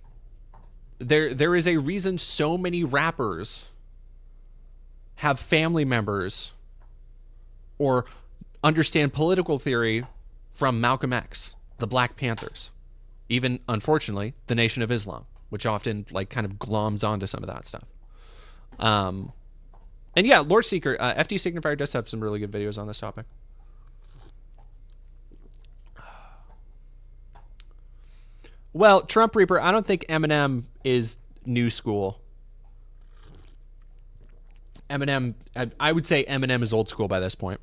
there is a reason so many rappers have family members or understand political theory from Malcolm X, the Black Panthers, even, unfortunately, the Nation of Islam, which often, like, kind of gloms onto some of that stuff. And yeah, Lord Seeker, FD Signifier does have some really good videos on this topic. Well, Trump Reaper, I don't think Eminem is new school. Eminem, I would say Eminem is old school by this point.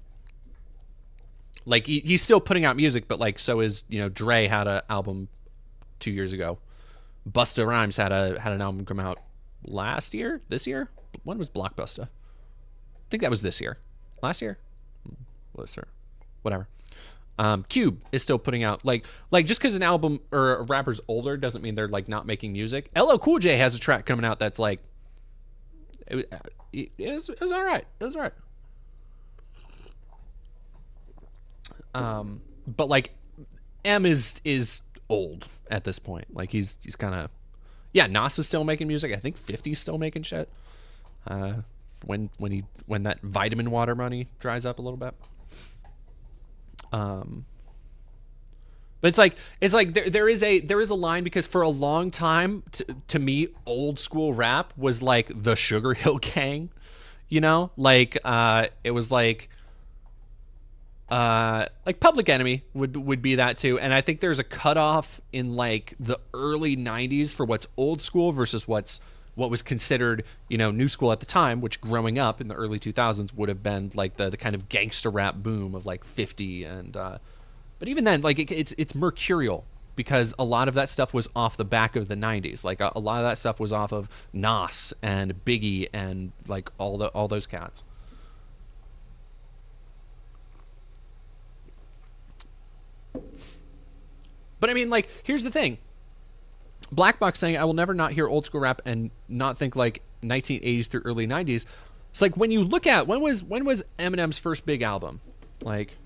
Like, he's still putting out music, but, like, so is, Dre had an album 2 years ago. Busta Rhymes had an album come out this year? When was Blockbuster? I think that was this year. Last year? Well, sure. Whatever. Cube is still putting out, like just because an album or a rapper's older doesn't mean they're, like, not making music. LL Cool J has a track coming out that's, like, it was all right. It was all right. But, like, M is old at this point. Like, he's kind of, yeah. Nas is still making music. I think 50's still making shit. When that vitamin water money dries up a little bit. But it's like there is a line, because for a long time, to me, old school rap was like the Sugar Hill Gang, like it was like Public Enemy would be that too. And I think there's a cutoff in, like, the early 90s for what's old school versus what was considered, new school at the time, which growing up in the early 2000s would have been like the kind of gangster rap boom of, like, 50. And but even then, like, it's mercurial, because a lot of that stuff was off the back of the 90s. Like, a lot of that stuff was off of Nas and Biggie and, like, all those cats. But I mean, like, here's the thing. Black Box saying, I will never not hear old school rap and not think, like, 1980s through early 90s. It's like, when you look at, when was Eminem's first big album? Like,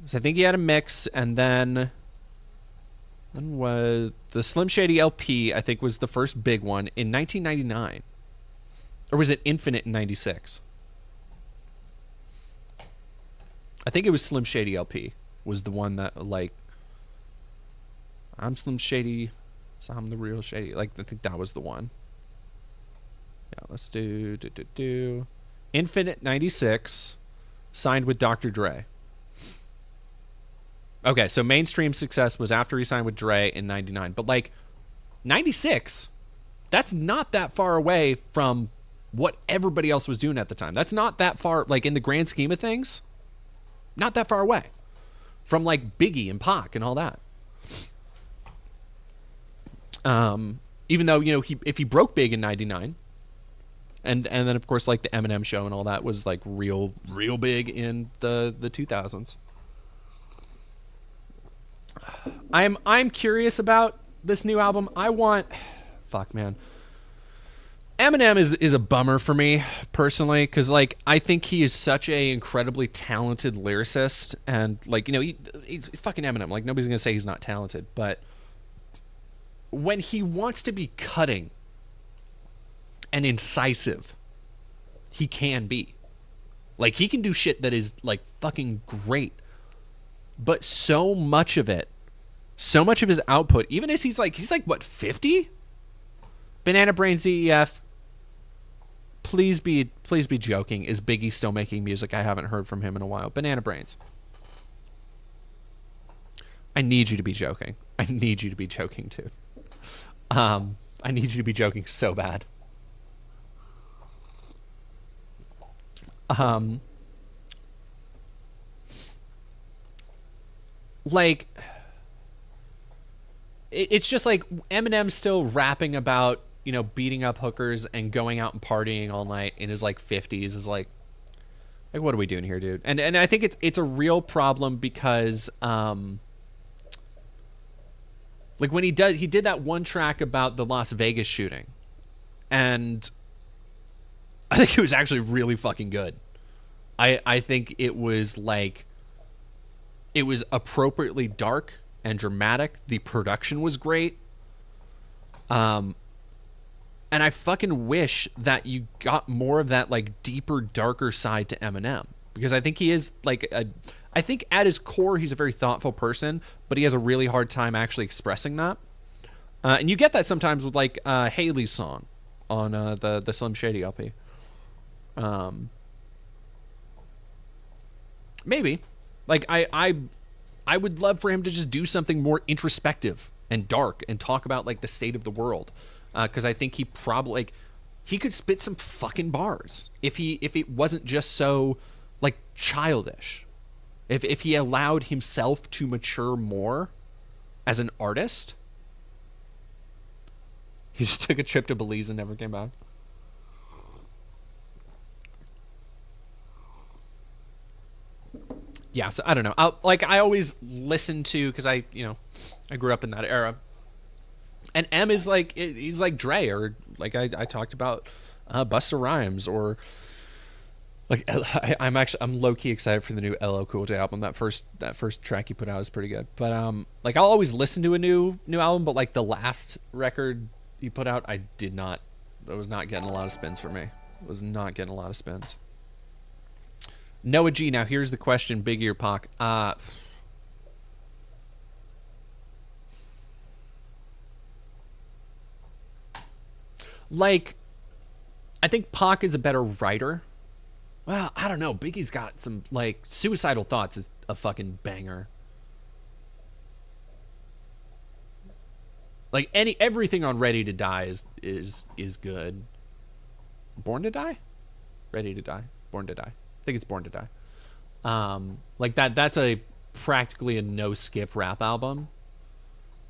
so I think he had a mix, and then when was the Slim Shady LP, I think, was the first big one in 1999. Or was it Infinite in 96? I think it was Slim Shady LP was the one that like, I'm Slim Shady, so I'm the real Shady. Like, I think that was the one. Yeah, let's do Infinite 96, signed with Dr. Dre. Okay, so mainstream success was after he signed with Dre in 99. But like 96, that's not that far away from what everybody else was doing at the time. That's not that far, like in the grand scheme of things, not that far away from like Biggie and Pac and all that. Even though, you know, if he broke big in 99, and then of course like the Eminem show and all that was like real big in the 2000s. I'm curious about this new album. Fuck man. Eminem is a bummer for me personally, because like I think he is such a incredibly talented lyricist, and like, you know, he's fucking Eminem. Like nobody's gonna say he's not talented, but when he wants to be cutting and incisive, he can be. Like he can do shit that is like fucking great, but so much of his output, even as he's like what, 50? Banana Brain ZEF. Please be joking. Is Biggie still making music? I haven't heard from him in a while. Banana Brains. I need you to be joking. I need you to be joking too. I need you to be joking so bad. Like, it's just like Eminem's still rapping about, you know, beating up hookers and going out and partying all night in his like 50s is like what are we doing here, dude? And I think it's a real problem because like when he did that one track about the Las Vegas shooting, and I think it was actually really fucking good. I think it was appropriately dark and dramatic. The production was great. And I fucking wish that you got more of that like deeper, darker side to Eminem, because I think he is like I think at his core he's a very thoughtful person, but he has a really hard time actually expressing that. And you get that sometimes with like Haley's song on the Slim Shady LP. Maybe like I would love for him to just do something more introspective and dark and talk about like the state of the world. Because I think he probably like he could spit some fucking bars if it wasn't just so like childish. If he allowed himself to mature more as an artist. He just took a trip to Belize and never came back. Yeah, so I don't know. I always listen to, because I grew up in that era. And M is like, he's like Dre, or like I talked about Busta Rhymes, or like I'm low-key excited for the new LL Cool J album. That first track he put out is pretty good. But like I'll always listen to a new album, but like the last record he put out, I was not getting a lot of spins for me. Was not getting a lot of spins. Noah G, now here's the question, Biggie or Pac? Like, I think Pac is a better writer. Well, I don't know. Biggie's got some, like, Suicidal Thoughts is a fucking banger. Like, everything on Ready to Die is good. Born to Die? Ready to Die. Born to Die. I think it's Born to Die. Like that's practically a no skip rap album.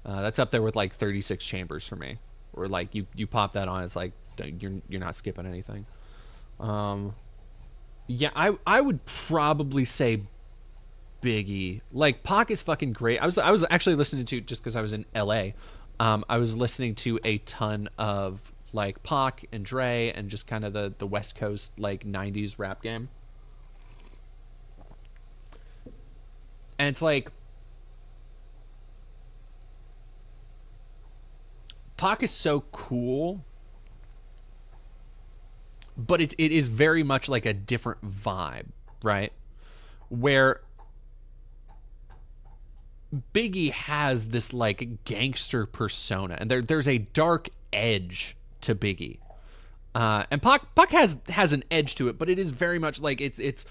That's up there with like 36 Chambers for me. Or like you pop that on, it's like you're not skipping anything. Yeah, I would probably say Biggie. Like Pac is fucking great. I was actually listening to, just because I was in LA. I was listening to a ton of like Pac and Dre and just kind of the West Coast like 90s rap game. And it's like Pac is so cool, but it is very much like a different vibe, right? where Biggie has this like gangster persona, and there's a dark edge to Biggie. And Pac has an edge to it, but it is very much like it's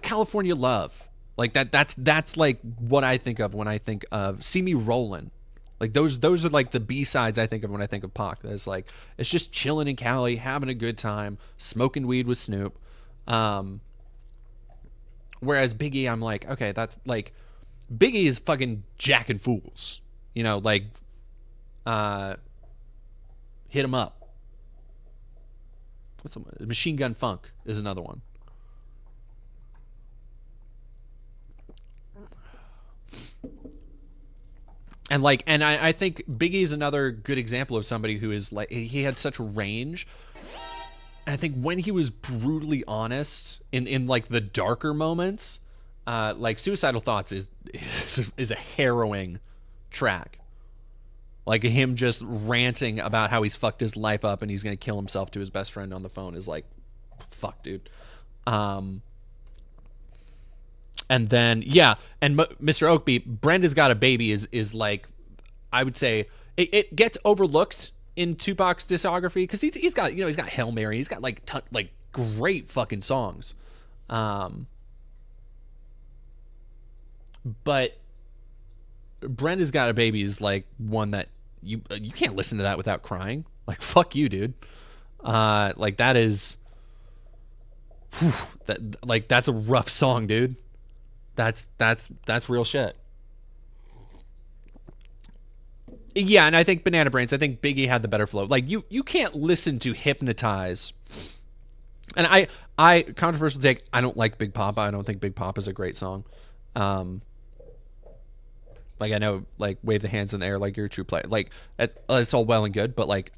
California Love. Like that's like what I think of when I think of See Me Rollin'. Like those are like the B-sides I think of when I think of Pac. It's like it's just chilling in Cali, having a good time, smoking weed with Snoop. Whereas Biggie, I'm like, okay, that's like Biggie is fucking jacking fools. Like Hit 'Em Up. What's Machine Gun Funk is another one. And I think Biggie is another good example of somebody who is like, he had such range. And I think when he was brutally honest in like the darker moments, like Suicidal Thoughts is a harrowing track. Like him just ranting about how he's fucked his life up and he's going to kill himself to his best friend on the phone is like, fuck, dude. And then, yeah, and Mr. Oakby, Brenda's Got a Baby is like, I would say, it gets overlooked in Tupac's discography because he's got Hail Mary, he's got like great fucking songs, but Brenda's Got a Baby is like one that you can't listen to that without crying. Like, fuck you, dude. Like that is, that's a rough song, dude. That's real shit. Yeah, and I think Banana Brains, I think Biggie had the better flow. Like you can't listen to Hypnotize. And I controversial take, I don't like Big Papa. I don't think Big Papa is a great song. Like I know, like Wave the Hands in the Air, like you're a true player. Like it's all well and good, but like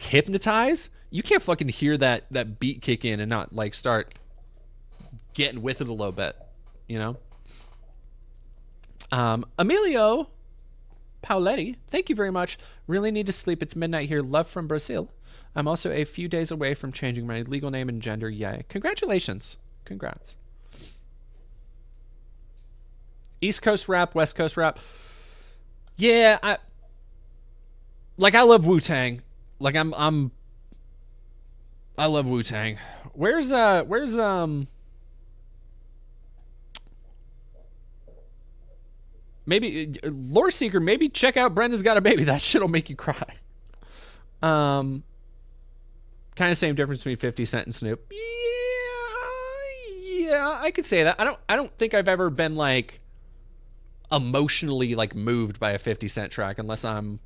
Hypnotize, you can't fucking hear that beat kick in and not like start getting with it a little bit, Emilio Pauletti, thank you very much. Really need to sleep. It's midnight here. Love from Brazil. I'm also a few days away from changing my legal name and gender. Yay. Congratulations. Congrats. East Coast rap, West Coast rap. Yeah, I love Wu-Tang. Like I love Wu-Tang. Where's maybe Lore Seeker, maybe check out Brenda's Got a Baby. That shit'll make you cry. Kind of same difference between 50 Cent and Snoop. Yeah, I could say that. I don't think I've ever been like emotionally like moved by a 50 Cent track unless I'm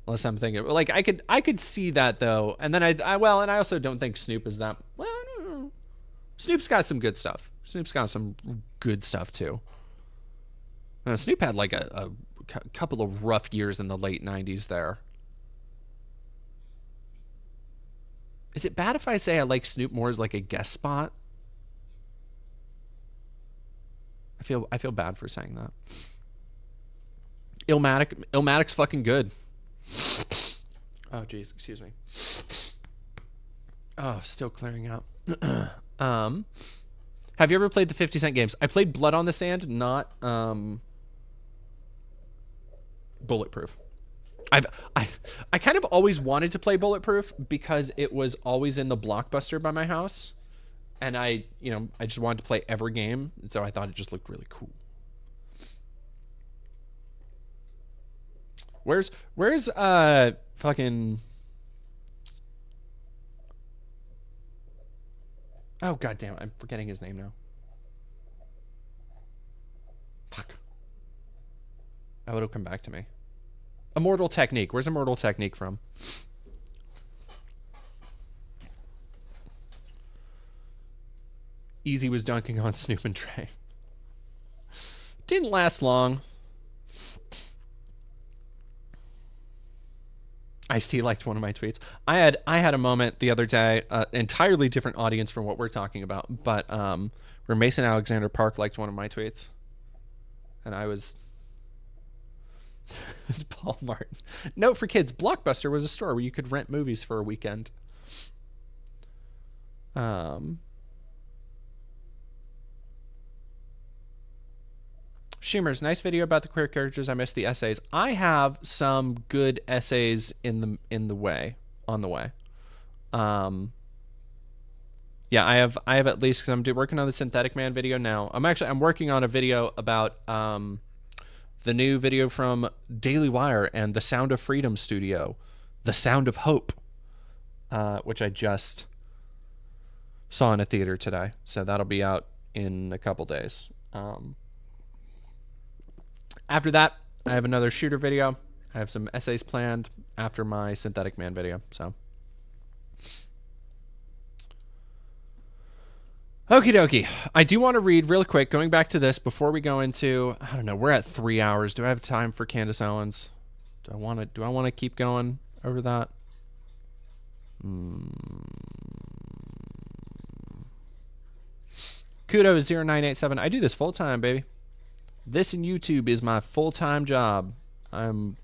thinking like I could see that though. And then I also don't think Snoop is that, well, I don't know. Snoop's got some good stuff. Snoop's got some good stuff too. Snoop had like a couple of rough years in the late 90s there. Is it bad if I say I like Snoop more as like a guest spot? I feel bad for saying that. Illmatic's fucking good. Oh jeez, excuse me. Oh, still clearing out. Have you ever played the 50 Cent games? I played Blood on the Sand, not Bulletproof. I kind of always wanted to play Bulletproof because it was always in the Blockbuster by my house, and I just wanted to play every game, and so I thought it just looked really cool. Where's fucking, oh goddamn, I'm forgetting his name now. Fuck. Oh, it'll come back to me. Immortal Technique. Where's Immortal Technique from? Easy was dunking on Snoop and Dre. Didn't last long. Ice-T liked one of my tweets. I had a moment the other day, entirely different audience from what we're talking about, but where Mason Alexander Park liked one of my tweets, and I was Paul Martin. Note for kids: Blockbuster was a store where you could rent movies for a weekend. Schumer's nice video about the queer characters. I missed the essays. I have some good essays on the way. Yeah, I have at least, because I'm working on the Synthetic Man video now. I'm working on a video about the new video from Daily Wire and the Sound of Freedom studio, The Sound of Hope, which I just saw in a theater today. So that'll be out in a couple days. After that, I have another shooter video. I have some essays planned after my Synthetic Man video. So, okie dokie. I do want to read real quick, going back to this before we go into, I don't know, we're at 3 hours. Do I have time for Candace Owens? Do I want to keep going over that? Kudos 0987. I do this full time, baby. This and YouTube is my full-time job. When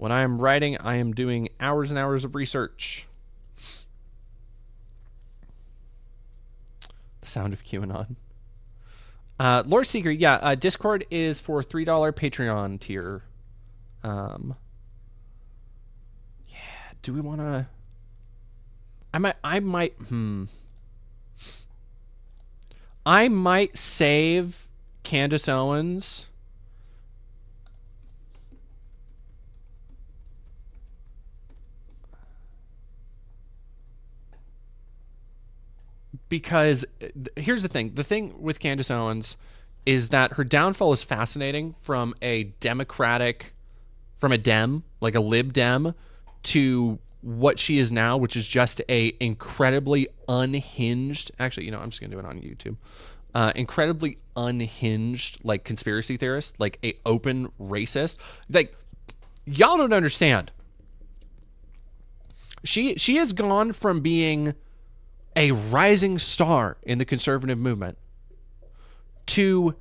I am writing, I am doing hours and hours of research. The sound of QAnon. Lore Seeker, yeah, Discord is for $3 Patreon tier. Yeah, do we want to... I might save Candace Owens because here's the thing with Candace Owens is that her downfall is fascinating from a Dem, like a lib dem, to what she is now, which is just a incredibly unhinged, actually, I'm just gonna do it on YouTube. Incredibly unhinged, like, conspiracy theorist, like a open racist. Like, y'all don't understand. She has gone from being a rising star in the conservative movement to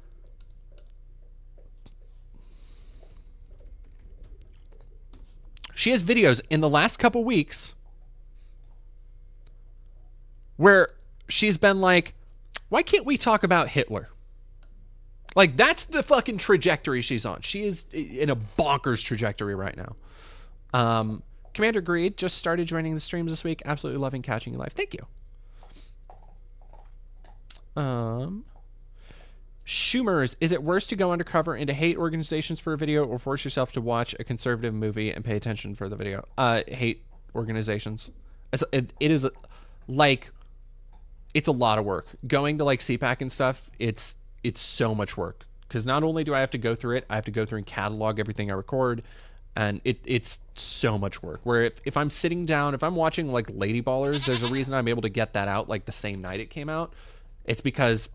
she has videos in the last couple weeks where she's been like, why can't we talk about Hitler? Like, that's the fucking trajectory she's on. She is in a bonkers trajectory right now. Commander Greed just started joining the streams this week. Absolutely loving catching you live. Thank you. Schumer's, is it worse to go undercover into hate organizations for a video or force yourself to watch a conservative movie and pay attention for the video? Hate organizations. It is like... It's a lot of work. Going to like CPAC and stuff, it's so much work. Because not only do I have to go through it, I have to go through and catalog everything I record. And it's so much work. Where if I'm sitting down, if I'm watching like Lady Ballers, there's a reason I'm able to get that out like the same night it came out. It's because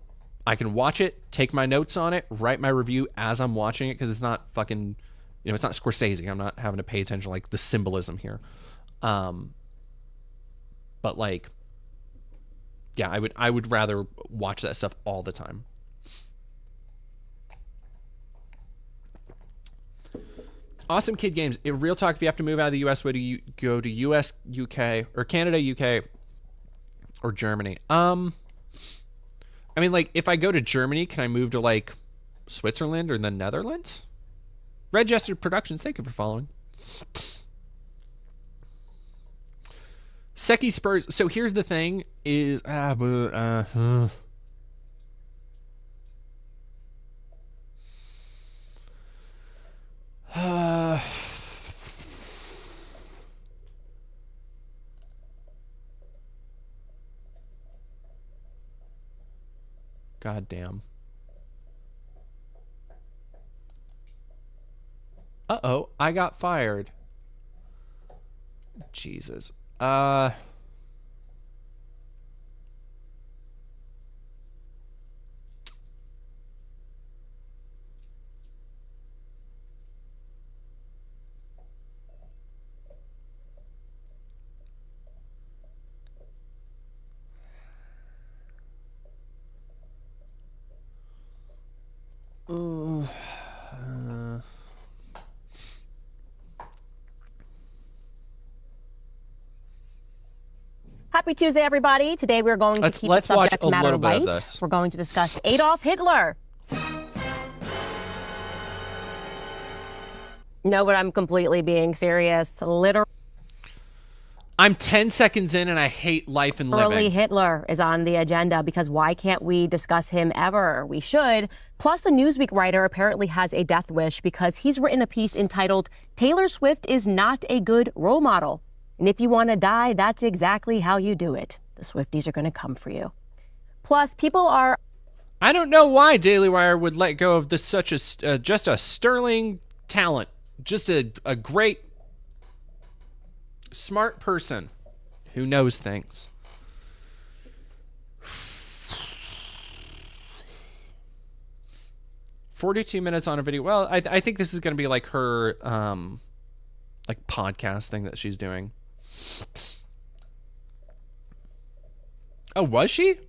I can watch it, take my notes on it, write my review as I'm watching it. Because it's not fucking, it's not Scorsese. I'm not having to pay attention to like the symbolism here. But like... Yeah, I would rather watch that stuff all the time. Awesome Kid Games. Real talk, if you have to move out of the US, where do you go to US, UK, or Canada, UK, or Germany? I mean, like, if I go to Germany, can I move to, like, Switzerland or the Netherlands? Red Jester Productions, thank you for following. Seki Spurs. So here's the thing is... God damn. Uh-oh, I got fired. Jesus. Happy Tuesday, everybody. Today we're going to keep the subject matter light. We're going to discuss Adolf Hitler. No, but I'm completely being serious. I'm 10 seconds in and I hate life and Literally, living. Hitler is on the agenda because why can't we discuss him ever? We should. Plus, a Newsweek writer apparently has a death wish because he's written a piece entitled, "Taylor Swift is not a good role model. And if you want to die, that's exactly how you do it. The Swifties are going to come for you." Plus, people are... I don't know why Daily Wire would let go of this such a just a sterling talent, just a great, smart person who knows things. 42 minutes on a video. Well, I think this is going to be like her like podcast thing that she's doing. Oh, was she?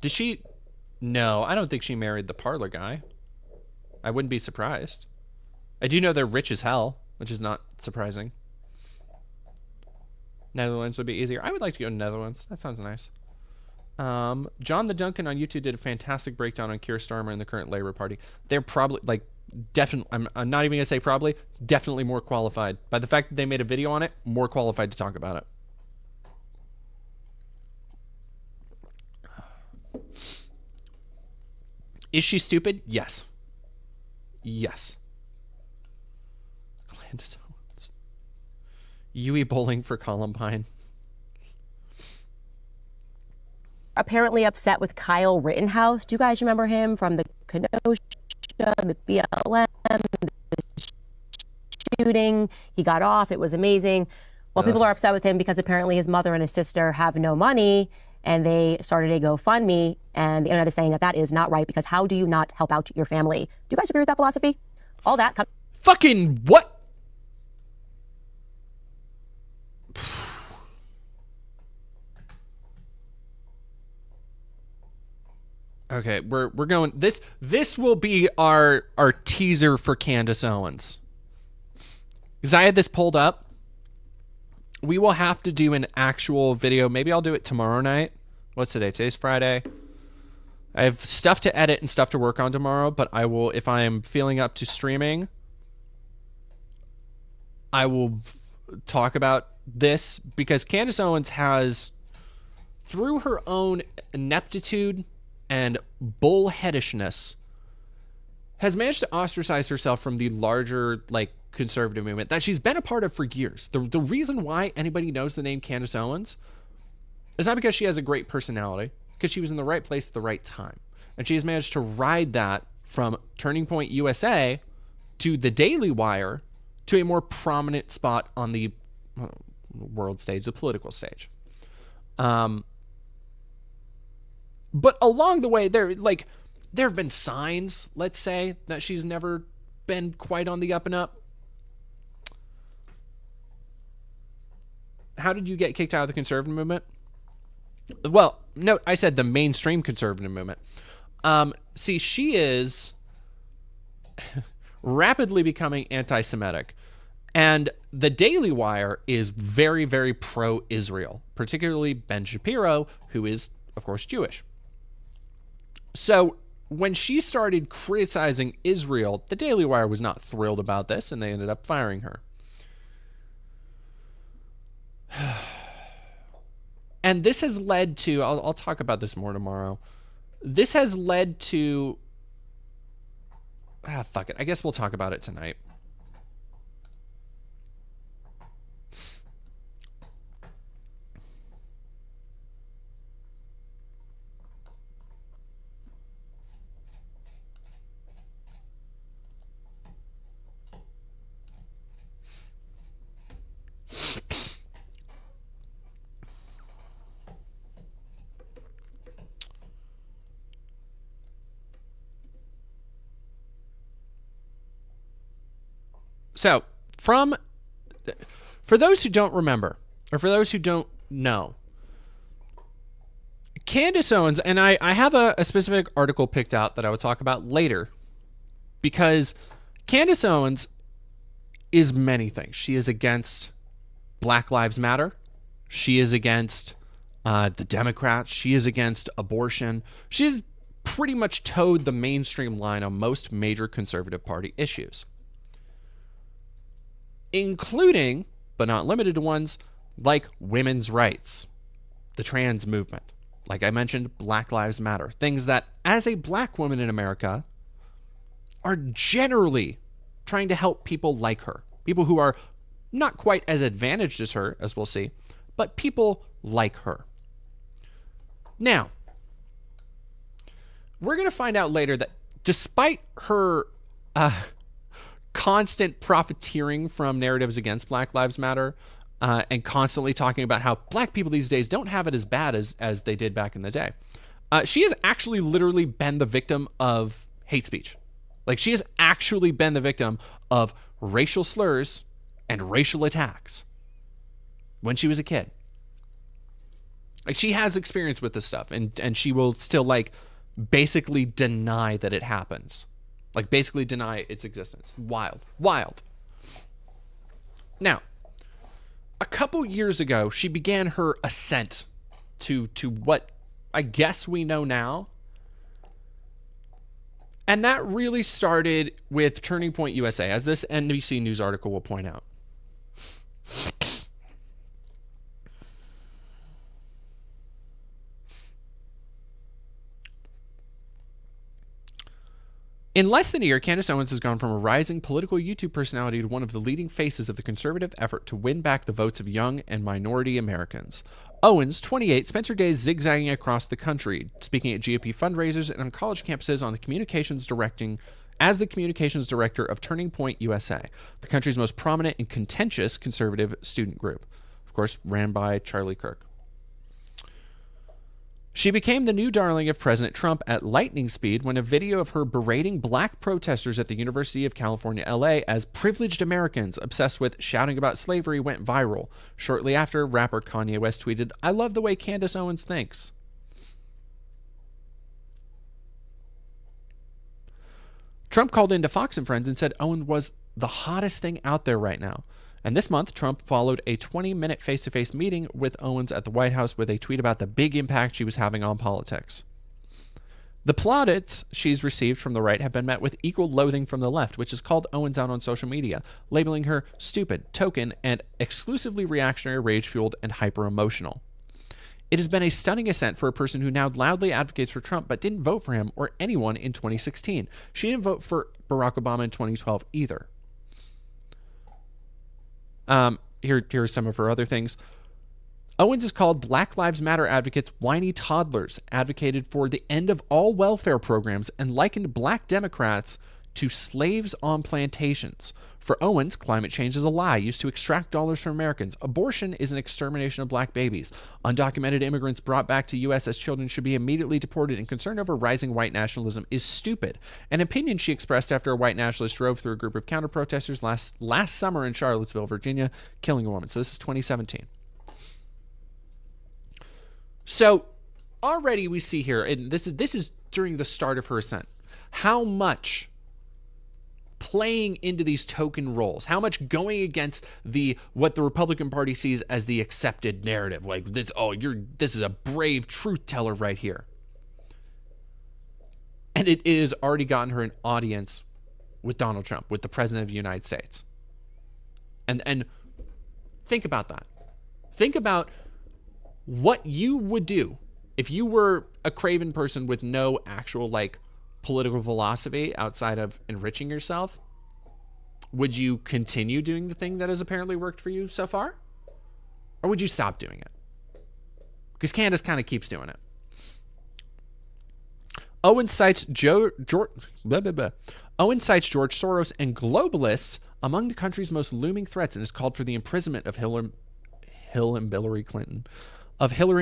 Did she? No, I don't think she married the parlor guy. I wouldn't be surprised. I do know they're rich as hell, which is not surprising. Netherlands would be easier. I would like to go to Netherlands. That sounds nice. John the Duncan on YouTube did a fantastic breakdown on Keir Starmer and the current Labour Party. They're probably, like, definitely, I'm not even going to say probably, definitely more qualified. By the fact that they made a video on it, more qualified to talk about it. Is she stupid? Yes. Yes. Candace Owens. Yui bowling for Columbine. apparently upset with Kyle Rittenhouse. Do you guys remember him from the Kenosha, the BLM, the shooting? He got off. It was amazing. Well, people are upset with him because apparently his mother and his sister have no money, and they started a GoFundMe, and the internet is saying that that is not right because how do you not help out your family? Do you guys agree with that philosophy? All that. Fucking what? Okay, we're going. This will be our teaser for Candace Owens. Because I had this pulled up. We will have to do an actual video. Maybe I'll do it tomorrow night. What's today? Today's Friday. I have stuff to edit and stuff to work on tomorrow, but I will, if I am feeling up to streaming, I will talk about this because Candace Owens has, through her own ineptitude and bullheadishness, has managed to ostracize herself from the larger, like, conservative movement that she's been a part of for years. The reason why anybody knows the name Candace Owens is not because she has a great personality, because she was in the right place at the right time. And she has managed to ride that from Turning Point USA to the Daily Wire to a more prominent spot on the world stage, the political stage. But along the way, there have been signs, let's say, that she's never been quite on the up and up. How did you get kicked out of the conservative movement? Well, no, I said the mainstream conservative movement. See, she is rapidly becoming anti-Semitic. And the Daily Wire is very, very pro-Israel, particularly Ben Shapiro, who is, of course, Jewish. So when she started criticizing Israel, the Daily Wire was not thrilled about this, and they ended up firing her. And this has led to, I'll talk about this more tomorrow. This has led to, fuck it. I guess we'll talk about it tonight. So, for those who don't remember, or for those who don't know, Candace Owens, and I have a specific article picked out that I will talk about later, because Candace Owens is many things. She is against Black Lives Matter. She is against the Democrats. She is against abortion. She's pretty much towed the mainstream line on most major conservative party issues. including, but not limited to, ones like women's rights, the trans movement. Like I mentioned, Black Lives Matter. Things that, as a black woman in America, are generally trying to help people like her. People who are not quite as advantaged as her, as we'll see, but people like her. Now, we're going to find out later that despite her constant profiteering from narratives against Black Lives Matter, and constantly talking about how black people these days don't have it as bad as they did back in the day, she has actually literally been the victim of hate speech. Like, she has actually been the victim of racial slurs and racial attacks when she was a kid. Like, she has experience with this stuff, and she will still, like, basically deny that it happens. Like, basically deny its existence. Wild. Now, a couple years ago, she began her ascent to what I guess we know now. And that really started with Turning Point USA, as this NBC News article will point out. In less than a year, Candace Owens has gone from a rising political YouTube personality to one of the leading faces of the conservative effort to win back the votes of young and minority Americans. Owens, 28, spends her days zigzagging across the country, speaking at GOP fundraisers and on college campuses on the communications director of Turning Point USA, the country's most prominent and contentious conservative student group, of course, ran by Charlie Kirk. She became the new darling of President Trump at lightning speed when a video of her berating black protesters at the University of California, LA as privileged Americans obsessed with shouting about slavery went viral. Shortly after, rapper Kanye West tweeted, "I love the way Candace Owens thinks." Trump called into Fox and Friends and said Owens was the hottest thing out there right now. And this month, Trump followed a 20-minute face-to-face meeting with Owens at the White House with a tweet about the big impact she was having on politics. The plaudits she's received from the right have been met with equal loathing from the left, which has called Owens out on social media, labeling her stupid, token, and exclusively reactionary, rage-fueled, and hyper-emotional. It has been a stunning ascent for a person who now loudly advocates for Trump but didn't vote for him or anyone in 2016. She didn't vote for Barack Obama in 2012 either. Here are some of her other things. Owens has called Black Lives Matter advocates whiny toddlers, advocated for the end of all welfare programs, and likened black Democrats to slaves on plantations. For Owens, climate change is a lie used to extract dollars from Americans. Abortion is an extermination of black babies. Undocumented immigrants brought back to U.S. as children should be immediately deported, and concern over rising white nationalism is stupid. An opinion she expressed after a white nationalist drove through a group of counter-protesters last summer in Charlottesville, Virginia, killing a woman. So this is 2017. So already we see here, and this is during the start of her ascent, how much playing into these token roles, how much going against what the Republican Party sees as the accepted narrative, like this, this is a brave truth teller right here. And it is already gotten her an audience with Donald Trump, with the President of the United States. And think about that. Think about what you would do if you were a craven person with no actual political philosophy outside of enriching yourself. Would you continue doing the thing that has apparently worked for you so far? Or would you stop doing it? Because Candace kind of keeps doing it. Owens cites George Soros and globalists among the country's most looming threats and has called for the imprisonment of Hillary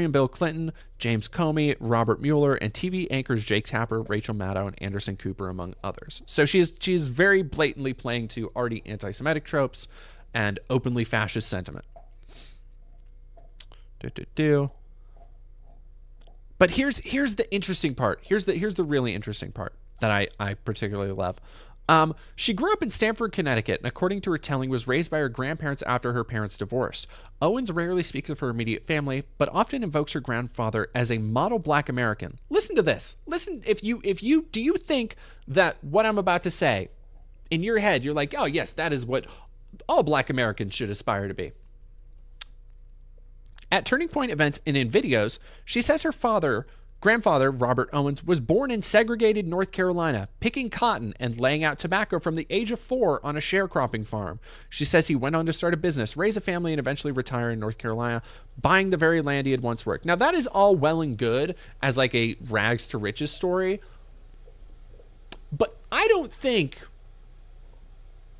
and Bill Clinton, James Comey, Robert Mueller, and TV anchors Jake Tapper, Rachel Maddow, and Anderson Cooper, among others. So she is very blatantly playing to already anti-Semitic tropes and openly fascist sentiment. But here's the interesting part. Here's the really interesting part that I particularly love. She grew up in Stamford, Connecticut, and according to her telling, was raised by her grandparents after her parents divorced. Owens rarely speaks of her immediate family, but often invokes her grandfather as a model black American. Listen to this. Listen, do you think that what I'm about to say, in your head, you're like, oh yes, that is what all Black Americans should aspire to be. At Turning Point events and in videos, she says her grandfather, Robert Owens, was born in segregated North Carolina, picking cotton and laying out tobacco from the age of 4 on a sharecropping farm. She says he went on to start a business, raise a family, and eventually retire in North Carolina, buying the very land he had once worked. Now, that is all well and good as like a rags to riches story, but I don't think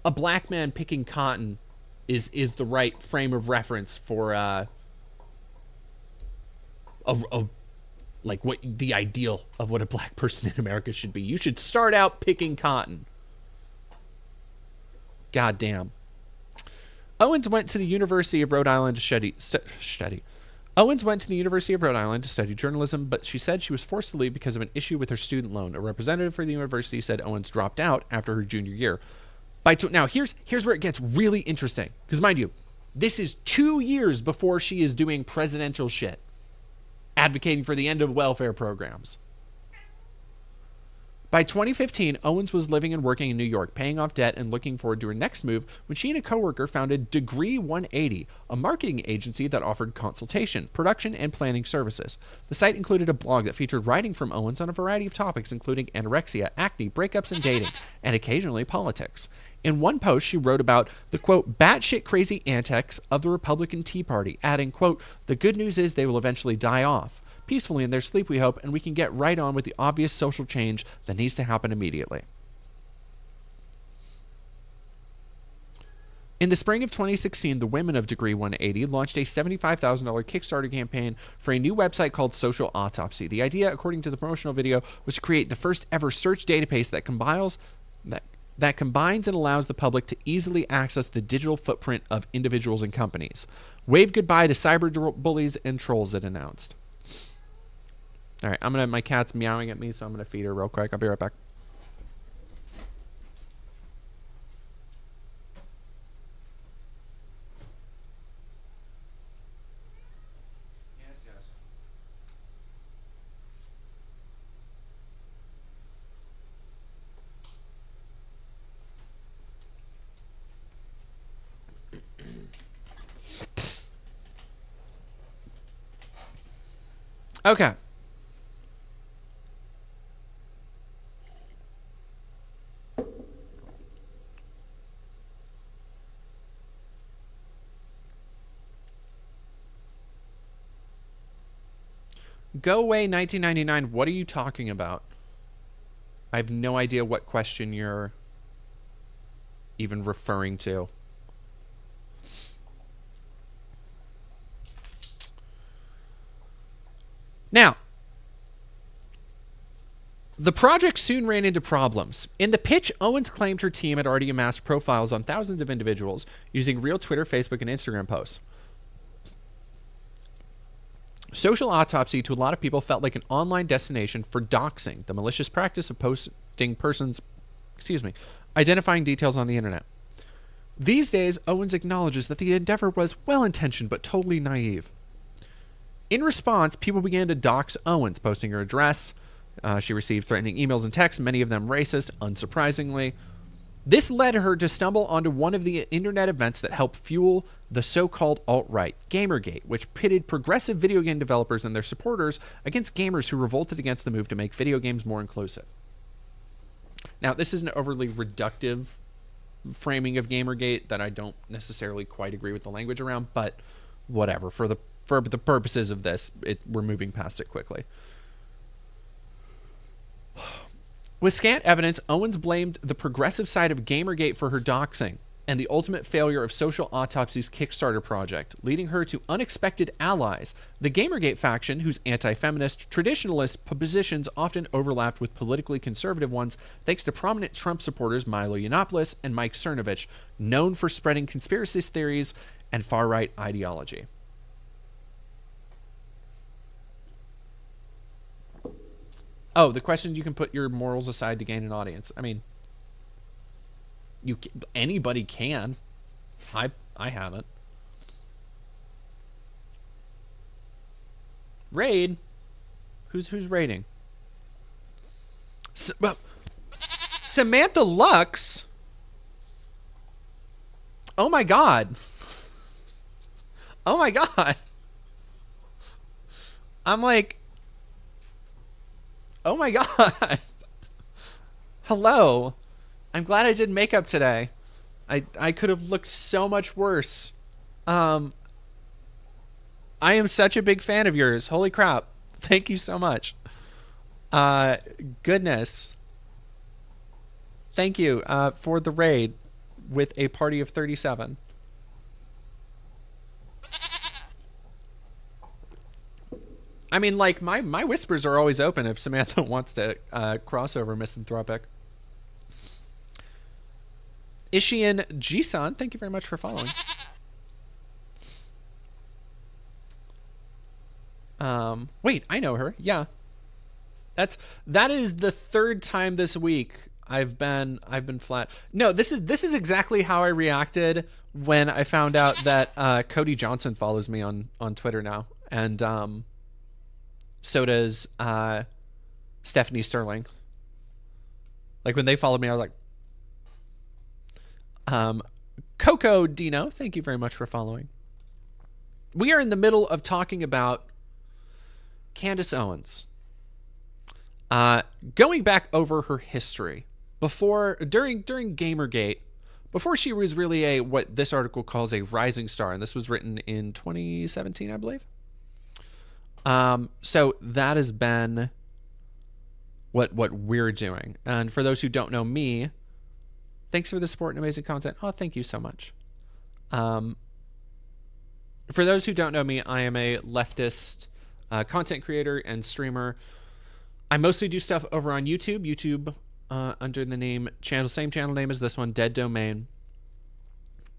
a black man picking cotton is the right frame of reference for like what the ideal of what a black person in America should be. You should start out picking cotton. God damn. Owens went to the University of Rhode Island to study. Owens went to the University of Rhode Island to study journalism, but she said she was forced to leave because of an issue with her student loan. A representative for the university said Owens dropped out after her junior year. Now, here's where it gets really interesting. Because mind you, this is 2 years before she is doing presidential shit, advocating for the end of welfare programs. By 2015, Owens was living and working in New York, paying off debt and looking forward to her next move when she and a coworker founded Degree 180, a marketing agency that offered consultation, production, and planning services. The site included a blog that featured writing from Owens on a variety of topics, including anorexia, acne, breakups and dating, and occasionally politics. In one post, she wrote about the, quote, batshit crazy antics of the Republican Tea Party, adding, quote, the good news is they will eventually die off peacefully in their sleep, we hope, and we can get right on with the obvious social change that needs to happen immediately. In the spring of 2016, the women of Degree 180 launched a $75,000 Kickstarter campaign for a new website called Social Autopsy. The idea, according to the promotional video, was to create the first ever search database that combines and allows the public to easily access the digital footprint of individuals and companies. Wave goodbye to cyber bullies and trolls, it announced. All right, my cat's meowing at me, so I'm going to feed her real quick. I'll be right back. Yes. Okay. Go away 1999. What are you talking about? I have no idea what question you're even referring to. Now, the project soon ran into problems. In the pitch, Owens claimed her team had already amassed profiles on thousands of individuals using real Twitter, Facebook, and Instagram posts. Social Autopsy, to a lot of people, felt like an online destination for doxing, the malicious practice of posting identifying details on the internet. These days, Owens acknowledges that the endeavor was well-intentioned but totally naive. In response, people began to dox Owens, posting her address. She received threatening emails and texts, many of them racist, unsurprisingly. This led her to stumble onto one of the internet events that helped fuel the so-called alt-right, Gamergate, which pitted progressive video game developers and their supporters against gamers who revolted against the move to make video games more inclusive. Now, this is an overly reductive framing of Gamergate that I don't necessarily quite agree with the language around, but whatever. For the purposes of this, we're moving past it quickly. With scant evidence, Owens blamed the progressive side of Gamergate for her doxing and the ultimate failure of Social Autopsy's Kickstarter project, leading her to unexpected allies. The Gamergate faction, whose anti-feminist, traditionalist positions often overlapped with politically conservative ones, thanks to prominent Trump supporters Milo Yiannopoulos and Mike Cernovich, known for spreading conspiracy theories and far-right ideology. Oh, the question: you can put your morals aside to gain an audience. I mean, anybody can. I haven't. Raid. Who's raiding? Samantha Lux. Oh my God. Oh my God. I'm like, oh my God. Hello. I'm glad I did makeup today. I could have looked so much worse. I am such a big fan of yours. Holy crap. Thank you so much. Goodness. Thank you for the raid with a party of 37. I mean, like, my whispers are always open if Samantha wants to crossover Misanthropic. Ishian Jisan, thank you very much for following. Wait, I know her. Yeah. That is the third time this week I've been flat. No, this is exactly how I reacted when I found out that Cody Johnson follows me on Twitter now, and so does Stephanie Sterling. Like, when they followed me, I was like, Coco Dino, thank you very much for following. We are in the middle of talking about Candace Owens. Going back over her history during Gamergate, before she was really what this article calls a rising star, and this was written in 2017, I believe. So that has been what we're doing. And for those who don't know me, thanks for the support and amazing content. Oh, thank you so much. For those who don't know me, I am a leftist content creator and streamer. I mostly do stuff over on YouTube. Under the same channel name as this one, Dead Domain,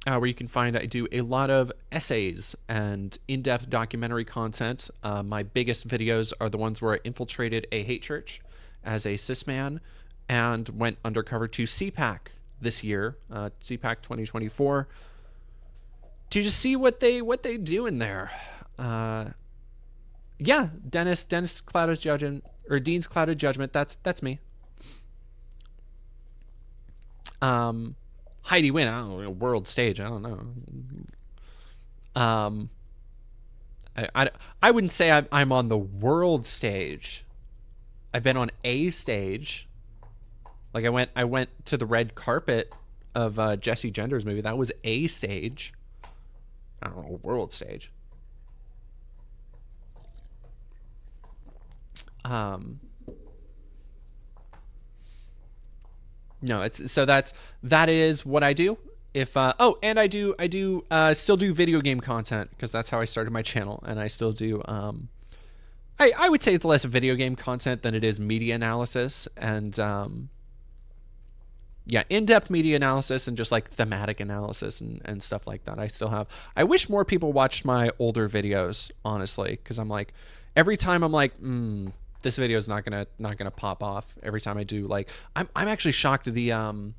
where you can find I do a lot of essays and in-depth documentary content. My biggest videos are the ones where I infiltrated a hate church as a cis man and went undercover to CPAC this year, CPAC 2024, to just see what they do in there. Yeah, Dennis Cloud's Judgment, or Dean's Clouded Judgment. That's me. Heidi Wynn, I don't know, world stage, I don't know. I wouldn't say I'm on the world stage. I've been on a stage. Like, I went to the red carpet of Jesse Gender's movie. That was a stage. I don't know, world stage. No, that is what I do. If and I do still do video game content, because that's how I started my channel, and I still do I would say it's less video game content than it is media analysis, and yeah, in-depth media analysis and just like thematic analysis and stuff like that. I still have. I wish more people watched my older videos, honestly, because I'm like, every time I'm like, this video is not gonna pop off. Every time I do, like, I'm actually shocked the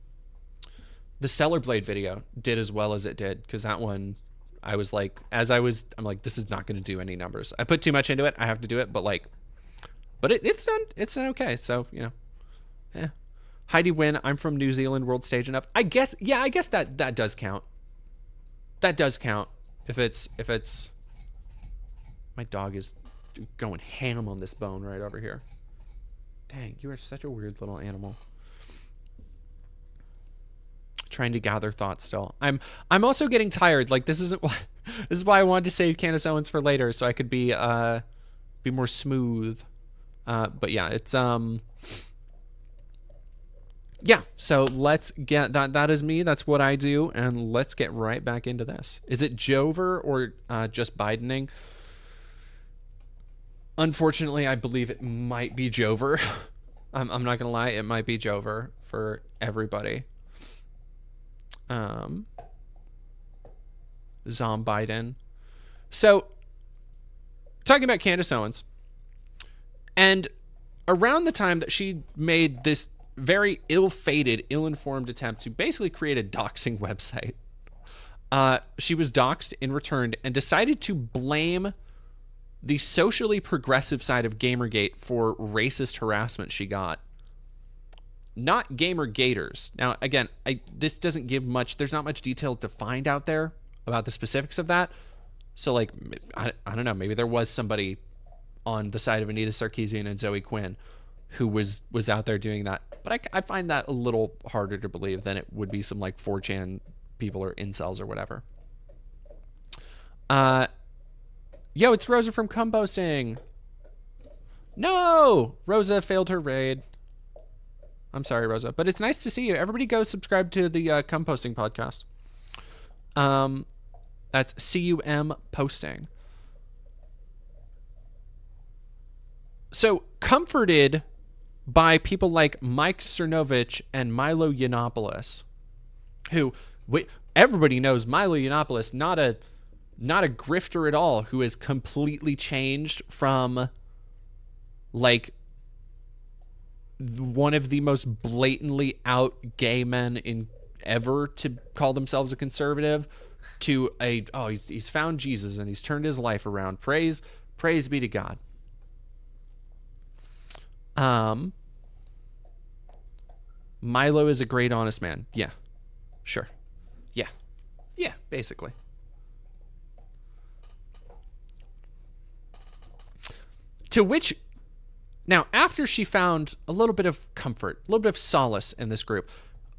Stellar Blade video did as well as it did, because that one, I was like, I'm like, this is not gonna do any numbers. I put too much into it. I have to do it, but it's done okay. So, you know, yeah. Heidi Wynn, I'm from New Zealand, world stage enough. I guess that does count. That does count. If it's my dog is going ham on this bone right over here. Dang, you are such a weird little animal. Trying to gather thoughts still. I'm also getting tired. Like, this is why I wanted to save Candace Owens for later, so I could be more smooth. But yeah, it's yeah, so let's get that is me. That's what I do, and let's get right back into this. Is it Jover or just Bidening? Unfortunately, I believe it might be Jover. I'm not gonna lie, it might be Jover for everybody. Zom Biden. So, talking about Candace Owens, and around the time that she made this very ill-fated, ill-informed attempt to basically create a doxing website, she was doxed in return and decided to blame the socially progressive side of Gamergate for racist harassment she got. not gamer gators. Now, again, this doesn't give much. There's not much detail to find out there about the specifics of that. So, like, I don't know. Maybe there was somebody on the side of Anita Sarkeesian and Zoe Quinn who was out there doing that. But I find that a little harder to believe than it would be some, like, 4chan people or incels or whatever. Yo, it's Rosa from Composting. No! Rosa failed her raid. I'm sorry, Rosa. But it's nice to see you. Everybody go subscribe to the Composting podcast. That's CUM Posting. So, comforted by people like Mike Cernovich and Milo Yiannopoulos, who everybody knows Milo Yiannopoulos, not a grifter at all, who has completely changed from, like, one of the most blatantly out gay men in ever to call themselves a conservative to he's found Jesus and he's turned his life around. Praise be to God. Milo is a great, honest man. Yeah, sure. Yeah, basically. To which, now, after she found a little bit of comfort, a little bit of solace in this group,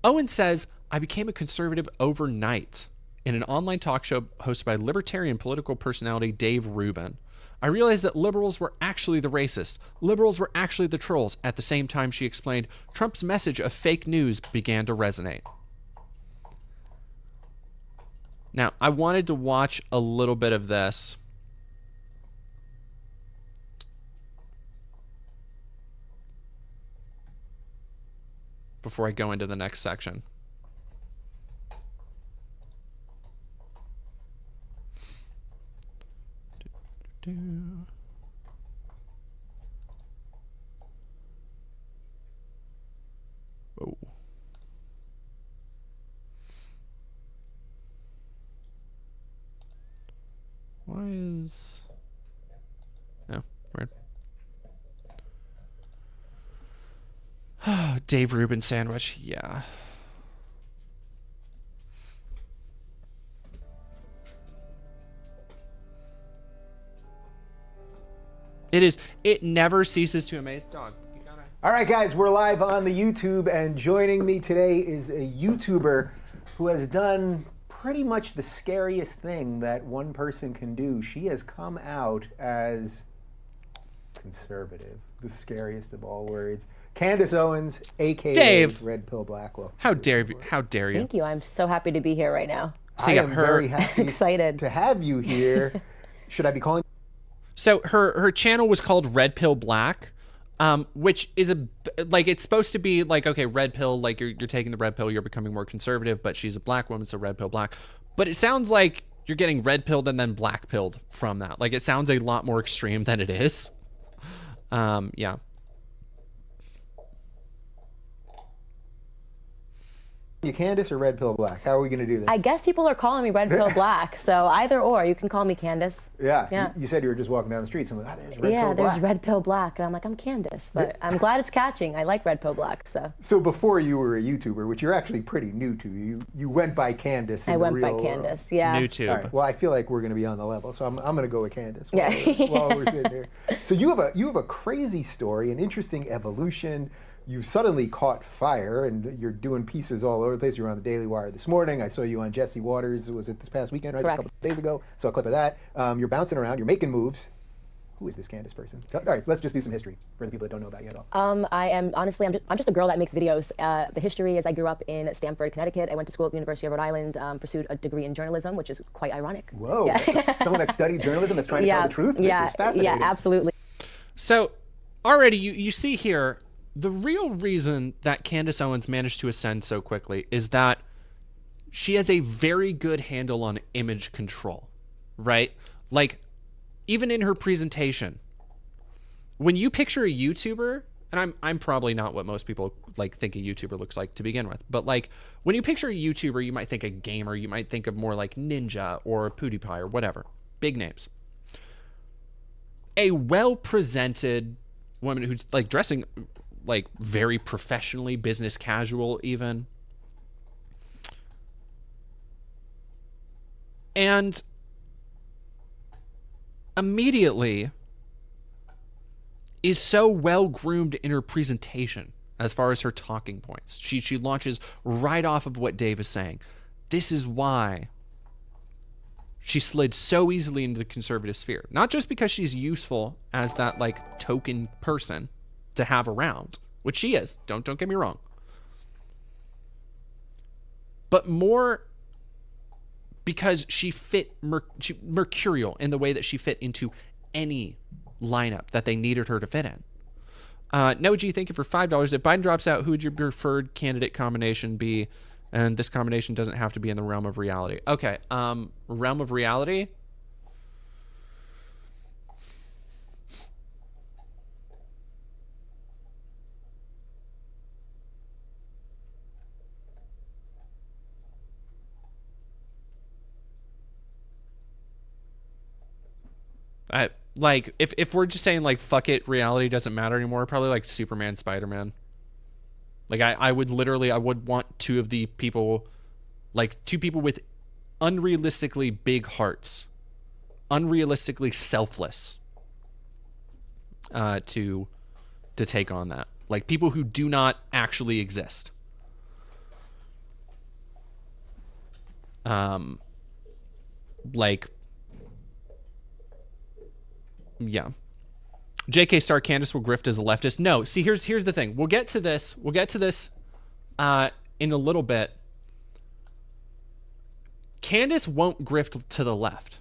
Owens says, I became a conservative overnight in an online talk show hosted by libertarian political personality Dave Rubin. I realized that liberals were actually the racists. Liberals were actually the trolls. At the same time, she explained, Trump's message of fake news began to resonate. Now, I wanted to watch a little bit of this. Before I go into the next section. Whoa. Why is... Oh, weird. Dave Rubin sandwich, yeah. It never ceases to amaze. Dog, you gotta... All right, guys, we're live on the YouTube, and joining me today is a YouTuber who has done pretty much the scariest thing that one person can do. She has come out as conservative, the scariest of all words. Candace Owens, a.k.a. Dave. Red Pill Black. Well, How dare you? Thank you. I'm so happy to be here right now. So I yeah, am very happy excited to have you here. Should I be calling? So her channel was called Red Pill Black, which is it's supposed to be like, okay, red pill, like you're taking the red pill, you're becoming more conservative, but she's a black woman, so red pill black. But it sounds like you're getting red pilled and then black pilled from that. Like, it sounds a lot more extreme than it is. Yeah. You Candace or Red Pill Black? How are we going to do this? I guess people are calling me Red Pill Black, so either or. You can call me Candace. Yeah. You said you were just walking down the street. Someone, there's Red Pill Black. There's Red Pill Black, and I'm like, I'm Candace, but I'm glad it's catching. I like Red Pill Black, so. So before you were a YouTuber, which you're actually pretty new to, you went by Candace. I went by Candace, yeah. YouTube. All right, well, I feel like we're going to be on the level, so I'm going to go with Candace Yeah. while we're sitting here. So you have a crazy story, an interesting evolution. You've suddenly caught fire, and you're doing pieces all over the place. You were on the Daily Wire this morning. I saw you on Jesse Waters. Was it this past weekend, right? Correct. Just a couple of days ago. Saw a clip of that. You're bouncing around. You're making moves. Who is this Candace person? All right, let's just do some history for the people that don't know about you at all. I am, honestly, I'm just a girl that makes videos. The history is I grew up in Stamford, Connecticut. I went to school at the University of Rhode Island, pursued a degree in journalism, which is quite ironic. Whoa. Yeah. Someone that studied journalism that's trying to tell the truth? This is fascinating. Yeah, absolutely. So already you see here, the real reason that Candace Owens managed to ascend so quickly is that she has a very good handle on image control, right? Like, even in her presentation, when you picture a YouTuber, and I'm probably not what most people like think a YouTuber looks like to begin with, but like when you picture a YouTuber, you might think a gamer, you might think of more like Ninja or PewDiePie or whatever, big names. A well-presented woman who's like dressing like very professionally, business casual even. And immediately is so well groomed in her presentation as far as her talking points. She launches right off of what Dave is saying. This is why she slid so easily into the conservative sphere. Not just because she's useful as that like token person to have around, which she is. Don't get me wrong. But more because she fit mercurial in the way that she fit into any lineup that they needed her to fit in. Noji, thank you for $5. If Biden drops out, who would your preferred candidate combination be? And this combination doesn't have to be in the realm of reality. Okay, realm of reality. Like if we're just saying like fuck it, reality doesn't matter anymore, probably like Superman, Spider-Man. Like I would want two people with unrealistically big hearts, unrealistically selfless, to take on that. Like people who do not actually exist. Yeah. JK Star Candace will grift as a leftist. No, see, here's the thing. We'll get to this in a little bit. Candace won't grift to the left.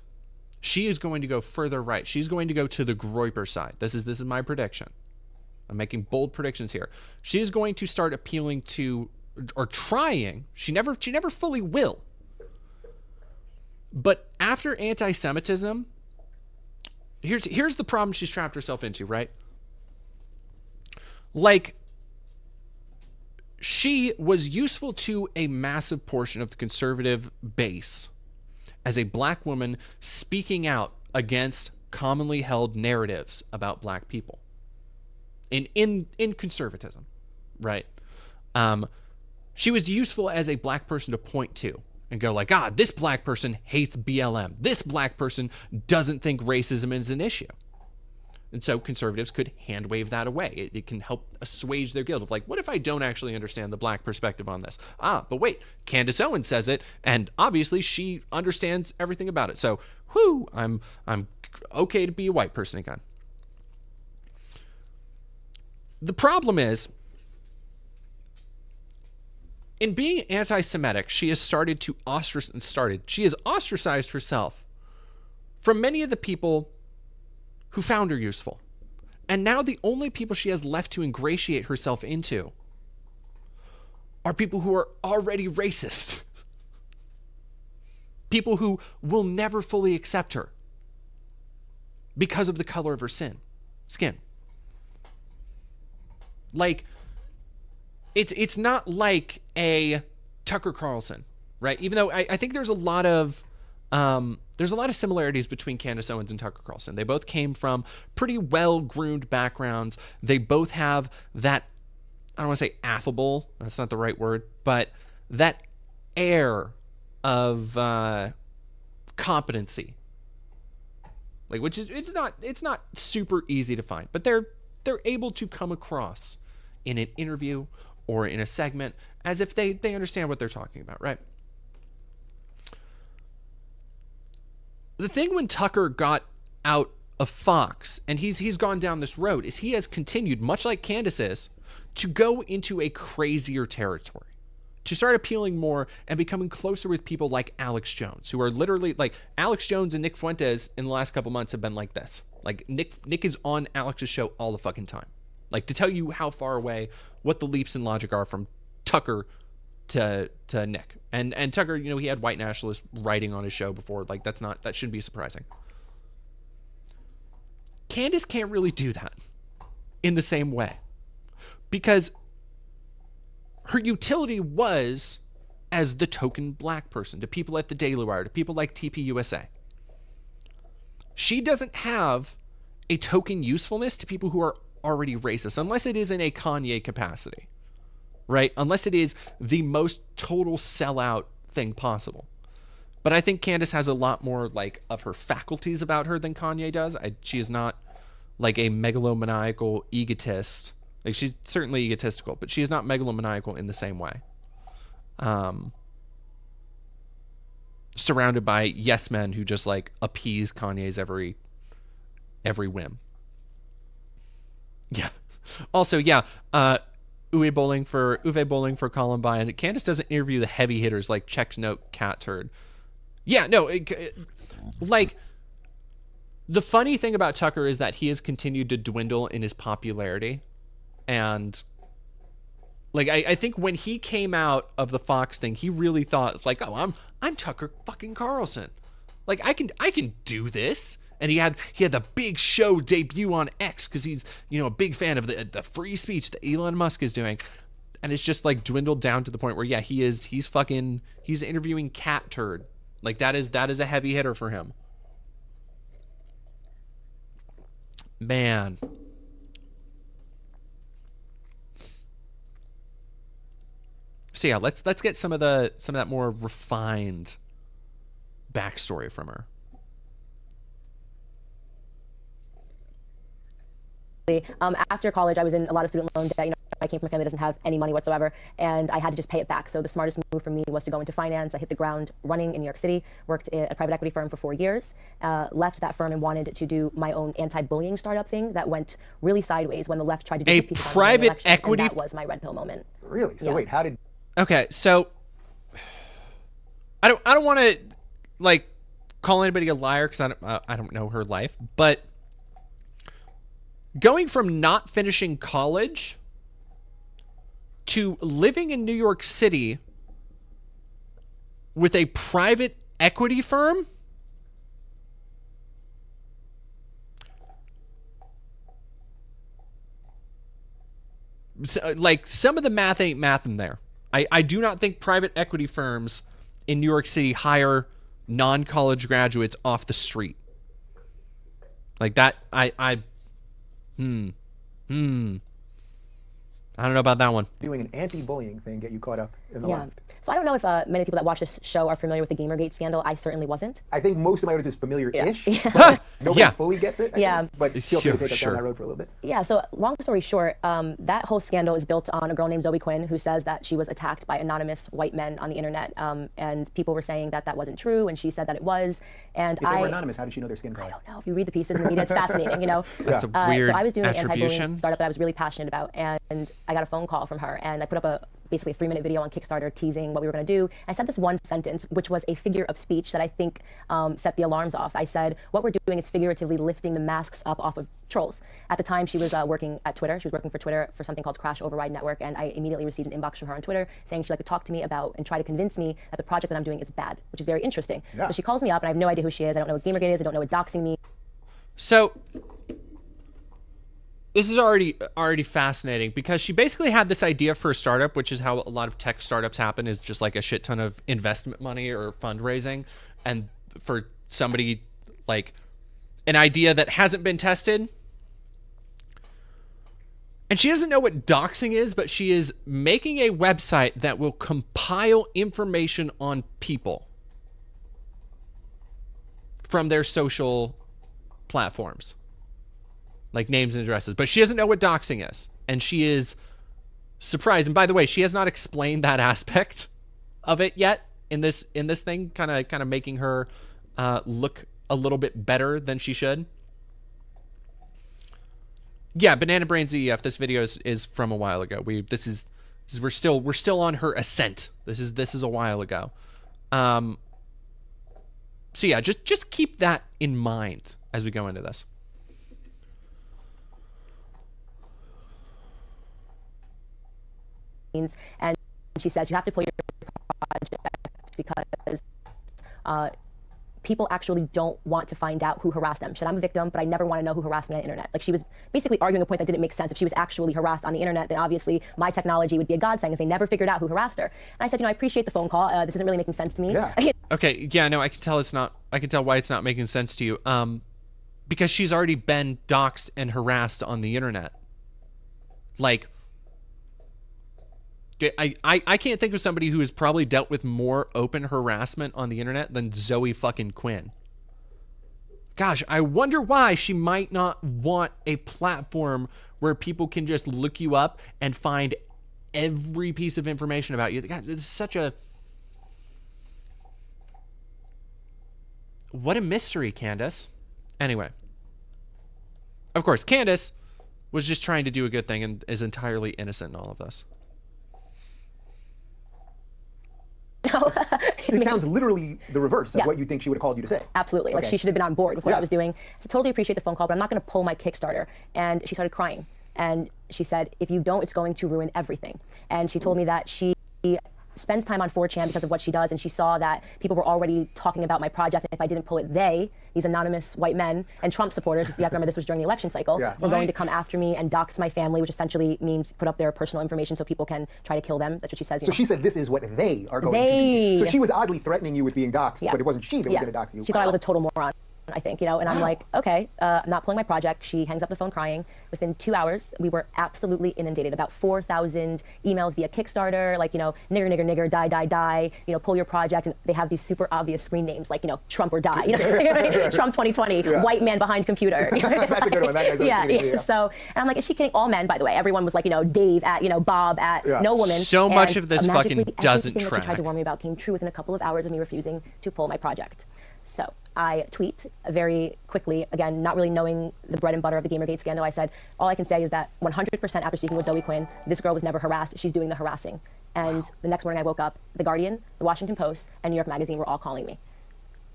She is going to go further right. She's going to go to the Groyper side. This is my prediction. I'm making bold predictions here. She is going to start appealing to, or trying. She never fully will. But after anti-Semitism, here's the problem she's trapped herself into, right? Like, she was useful to a massive portion of the conservative base as a black woman speaking out against commonly held narratives about black people in conservatism, right? She was useful as a black person to point to and go like, this black person hates BLM. This black person doesn't think racism is an issue. And so conservatives could hand wave that away. It can help assuage their guilt of like, what if I don't actually understand the black perspective on this? But wait, Candace Owens says it, and obviously she understands everything about it. So, I'm okay to be a white person again. The problem is, in being anti-Semitic, she has she has ostracized herself from many of the people who found her useful. And now the only people she has left to ingratiate herself into are people who are already racist. People who will never fully accept her because of the color of her skin. Like, it's not like a Tucker Carlson, right? Even though I think there's a lot of similarities between Candace Owens and Tucker Carlson. They both came from pretty well-groomed backgrounds. They both have that, I don't want to say affable, that's not the right word, but that air of competency. Like, which is it's not super easy to find, but they're able to come across in an interview or in a segment as if they understand what they're talking about, right? The thing when Tucker got out of Fox, and he's gone down this road, is he has continued, much like Candace is, to go into a crazier territory, to start appealing more and becoming closer with people like Alex Jones, who are literally, like, Alex Jones and Nick Fuentes in the last couple months have been like this. Like, Nick is on Alex's show all the fucking time. Like, to tell you how far away, what the leaps in logic are from Tucker to Nick. And Tucker, he had white nationalist writing on his show before. Like, that shouldn't be surprising. Candace can't really do that in the same way, because her utility was as the token black person to people at the Daily Wire, to people like TPUSA. She doesn't have a token usefulness to people who are already racist, unless it is in a Kanye capacity, right? Unless it is the most total sellout thing possible. But I think Candace has a lot more like of her faculties about her than Kanye does. She is not like a megalomaniacal egotist. Like, she's certainly egotistical, but she is not megalomaniacal in the same way. Surrounded by yes men who just like appease Kanye's every whim. Yeah. Also, yeah. Uwe Bowling for Columbine. Candace doesn't interview the heavy hitters like Checked Note Cat Turd. Yeah, no, like, the funny thing about Tucker is that he has continued to dwindle in his popularity. And like, I think when he came out of the Fox thing, he really thought like, oh, I'm Tucker fucking Carlson. Like, I can do this. And he had the big show debut on X because he's, you know, a big fan of the free speech that Elon Musk is doing. And it's just like dwindled down to the point where, yeah, he's interviewing Cat Turd. Like, that is a heavy hitter for him. Man. So yeah, let's get some of that more refined backstory from her. After college, I was in a lot of student loan debt. You know, I came from a family that doesn't have any money whatsoever, and I had to just pay it back. So the smartest move for me was to go into finance. I hit the ground running in New York City, worked at a private equity firm for 4 years, left that firm and wanted to do my own anti-bullying startup thing that went really sideways when the left tried to do a piece private election, equity. And that was my red pill moment. Really? So Yeah. wait, how did? Okay, so I don't want to like call anybody a liar because I don't know her life, but going from not finishing college to living in New York City with a private equity firm, so, like, some of the math ain't mathin' there. I do not think private equity firms in New York City hire non-college graduates off the street. Like that, I don't know about that one. Doing an anti-bullying thing get you caught up in the left? So I don't know if many people that watch this show are familiar with the Gamergate scandal. I certainly wasn't. I think most of my audience is familiar-ish. Yeah. Nobody Yeah. fully gets it. I Yeah. think, but feel free to take us Sure. down that road for a little bit. Yeah, so long story short, that whole scandal is built on a girl named Zoe Quinn who says that she was attacked by anonymous white men on the internet. And people were saying that that wasn't true, and she said that it was. And If they were anonymous, how did she know their skin color? I don't know. If you read the pieces in the media, it's fascinating, you know. That's a weird So I was doing an attribution. anti-bullying startup that I was really passionate about, and I got a phone call from her, and I put up basically a 3-minute video on Kickstarter teasing what we were going to do. I said this one sentence, which was a figure of speech that I think set the alarms off. I said, what we're doing is figuratively lifting the masks up off of trolls. At the time, she was working at Twitter. She was working for Twitter for something called Crash Override Network, and I immediately received an inbox from her on Twitter saying she'd like to talk to me about and try to convince me that the project that I'm doing is bad, which is very interesting. Yeah. So she calls me up, and I have no idea who she is. I don't know what Gamergate is. I don't know what doxing means. So this is already fascinating because she basically had this idea for a startup, which is how a lot of tech startups happen, is just like a shit ton of investment money or fundraising. And for somebody like an idea that hasn't been tested. And she doesn't know what doxing is, but she is making a website that will compile information on people from their social platforms, like names and addresses. But she doesn't know what doxing is, and she is surprised. And by the way, she has not explained that aspect of it yet in this thing, kind of making her look a little bit better than she should. Yeah, Banana Brains EF. This video is from a while ago. We're still on her ascent. This is a while ago. So yeah, just keep that in mind as we go into this. And she says you have to pull your project because people actually don't want to find out who harassed them. She said, I'm a victim, but I never want to know who harassed me on the internet. Like, she was basically arguing a point that didn't make sense. If she was actually harassed on the internet, then obviously my technology would be a godsend because they never figured out who harassed her. And I said, I appreciate the phone call. This isn't really making sense to me. Yeah. Okay, yeah, no, I can tell why it's not making sense to you. Because she's already been doxxed and harassed on the internet. Like, I can't think of somebody who has probably dealt with more open harassment on the internet than Zoe fucking Quinn. Gosh, I wonder why she might not want a platform where people can just look you up and find every piece of information about you. God, it's such a... What a mystery, Candace. Anyway. Of course, Candace was just trying to do a good thing and is entirely innocent in all of this. No. It sounds literally the reverse of what you think she would have called you to say. Absolutely. Like, she should have been on board with what I was doing. I totally appreciate the phone call, but I'm not going to pull my Kickstarter. And she started crying. And she said, if you don't, it's going to ruin everything. And she told me that she spends time on 4chan because of what she does, and she saw that people were already talking about my project, and if I didn't pull it, these anonymous white men and Trump supporters, you have to remember this was during the election cycle, were going to come after me and dox my family, which essentially means put up their personal information so people can try to kill them. That's what she says. So she said this is what they are going to do. So she was oddly threatening you with being doxxed, but it wasn't she that was going to dox you. She thought I was a total moron, I think, you know, and I'm like, okay, I'm not pulling my project. She hangs up the phone crying. Within 2 hours, we were absolutely inundated. About 4,000 emails via Kickstarter, like, you know, nigger, nigger, nigger, die, die, die, you know, pull your project. And they have these super obvious screen names, like, you know, Trump or die, you know, Trump 2020, white man behind computer. That's a good one. That guy's So, and I'm like, is she kidding? All men, by the way. Everyone was like, you know, Dave at, you know, Bob at no woman. So much of this fucking doesn't track. That she tried to warn me about came true within a couple of hours of me refusing to pull my project. So I tweet very quickly, again, not really knowing the bread and butter of the Gamergate scandal. I said, all I can say is that 100% after speaking with Zoe Quinn, this girl was never harassed. She's doing the harassing. And the next morning I woke up, The Guardian, The Washington Post, and New York Magazine were all calling me.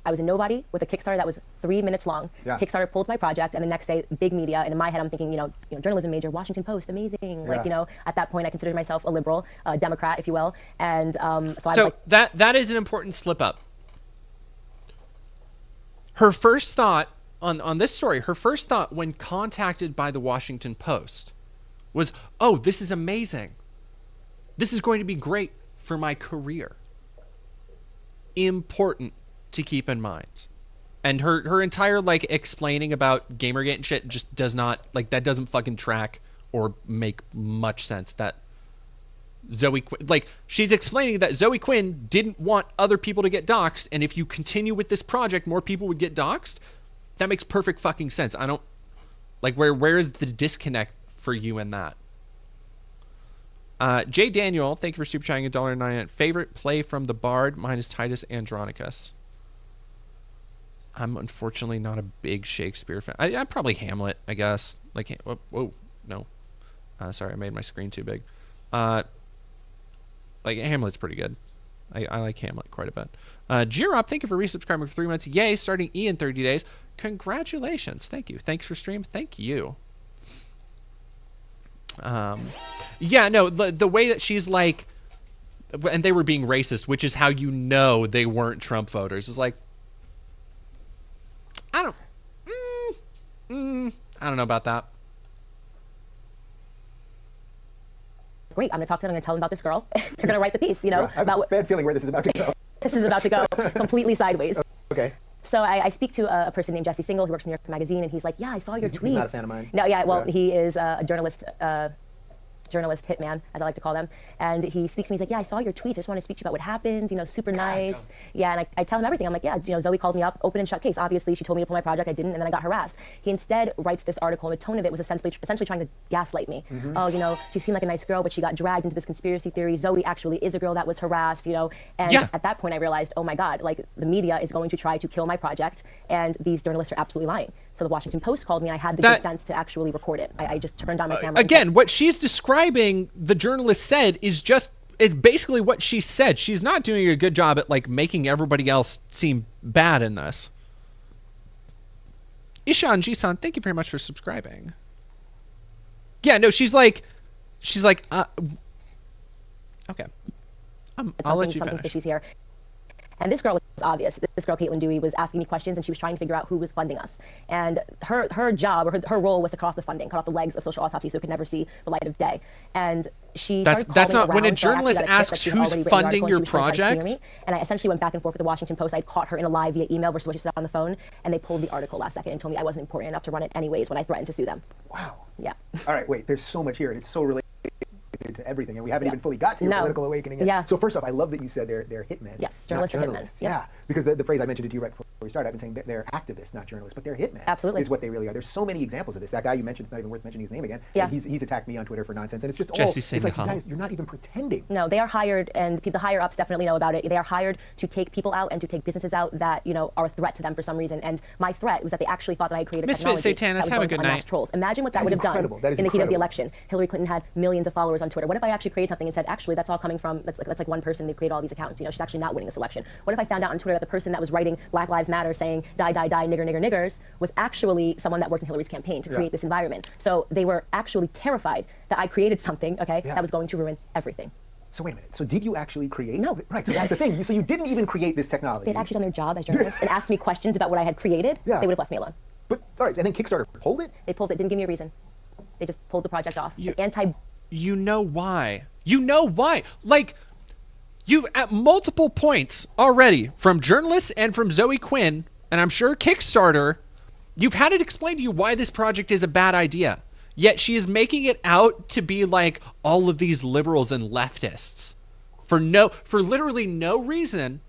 I was a nobody with a Kickstarter that was 3 minutes long. Kickstarter pulled my project, and the next day, big media. And in my head, I'm thinking, you know, journalism major, Washington Post, amazing. Like, you know, at that point, I considered myself a liberal, a Democrat, if you will. And so I was like, that is an important slip up. Her first thought on this story, her first thought when contacted by the Washington Post was, oh, this is amazing. This is going to be great for my career. Important to keep in mind. And her entire, like, explaining about Gamergate and shit just does not, like, that doesn't fucking track or make much sense. That Zoe Quinn, like, she's explaining that Zoe Quinn didn't want other people to get doxxed, and if you continue with this project, more people would get doxxed. That makes perfect fucking sense. I don't, like, where is the disconnect for you in that? Jay Daniel, thank you for super chatting $1.99. Favorite play from the Bard? Mine is Titus Andronicus. I'm unfortunately not a big Shakespeare fan. I'm probably Hamlet, I guess. Like, whoa, no. Sorry, I made my screen too big. Like, Hamlet's pretty good. I like Hamlet quite a bit. Jirop, thank you for resubscribing for 3 months. Yay, starting E in 30 days. Congratulations. Thank you. Thanks for stream. Thank you. Yeah, no, the way that she's like, and they were being racist, which is how you know they weren't Trump voters, is like, I don't know about that. Great, I'm going to talk to them. I'm going to tell them about this girl. They're going to write the piece, you know. I have a bad feeling where this is about to go. This is about to go completely sideways. Okay. So I speak to a person named Jesse Single who works for New York Magazine, and he's like, yeah, I saw your tweets. He's not a fan of mine. No, yeah, well, he is a journalist hitman, as I like to call them. And he speaks to me, he's like, yeah, I saw your tweets. I just want to speak to you about what happened, you know, super nice. Yeah, and I tell him everything. I'm like, yeah, you know, Zoe called me up, open and shut case. Obviously, she told me to pull my project. I didn't, and then I got harassed. He instead writes this article, and the tone of it was essentially trying to gaslight me. Oh, you know, she seemed like a nice girl, but she got dragged into this conspiracy theory. Zoe actually is a girl that was harassed, you know. And at that point, I realized, oh my God, like, the media is going to try to kill my project, and these journalists are absolutely lying. So the Washington Post called me, and I had the good sense to actually record it. I just turned on my camera. Again, what she's describing, the journalist said, is basically what she said. She's not doing a good job at, like, making everybody else seem bad in this. Ishan Ji-san, thank you very much for subscribing. Yeah, no, she's like, okay. I'll let you finish. She's here. And this girl was obvious. This girl, Caitlin Dewey, was asking me questions, and she was trying to figure out who was funding us. And her job, or her role, was to cut off the funding, cut off the legs of Social Autopsy, so it could never see the light of day. And she that's not when a journalist asks who's funding your project. And I essentially went back and forth with the Washington Post. I caught her in a lie via email versus what she said on the phone, and they pulled the article last second and told me I wasn't important enough to run it anyways when I threatened to sue them. Wow. Yeah. All right, wait, there's so much here, and it's so related to everything, and we haven't even fully got to your political awakening yet. Yeah. So first off, I love that you said they're hitmen. Yes, journalists are hitmen. Yeah, because the phrase I mentioned it to you right before we started, I've been saying that they're activists, not journalists, but they're hitmen. Absolutely. Is what they really are. There's so many examples of this. That guy you mentioned, it's not even worth mentioning his name again. Yeah. He's attacked me on Twitter for nonsense, and it's just Jesse it's like, you guys, you're not even pretending. No, they are hired, and the higher ups definitely know about it. They are hired to take people out and to take businesses out that, you know, are a threat to them for some reason. And my threat was that they actually thought that I created technology that was going to unmask trolls. Imagine what that would have done in the heat of the election. Hillary Clinton had millions of followers on Twitter. What if I actually created something and said, actually, that's all coming from, that's like one person, they create all these accounts. You know, she's actually not winning this election. What if I found out on Twitter that the person that was writing Black Lives Matter saying, die, die, die, nigger, nigger, niggers, was actually someone that worked in Hillary's campaign to create this environment. So they were actually terrified that I created something, that was going to ruin everything. So wait a minute. So did you actually create? No. Right. So that's the thing. So you didn't even create this technology. If they'd actually done their job as journalists and asked me questions about what I had created, they would have left me alone. But all right. And then Kickstarter pulled it. They pulled it. Didn't give me a reason. They just pulled the project off. You know why? You know why? Like, you've at multiple points already, from journalists and from Zoe Quinn, and I'm sure Kickstarter, you've had it explained to you why this project is a bad idea. Yet she is making it out to be like all of these liberals and leftists. For literally no reason,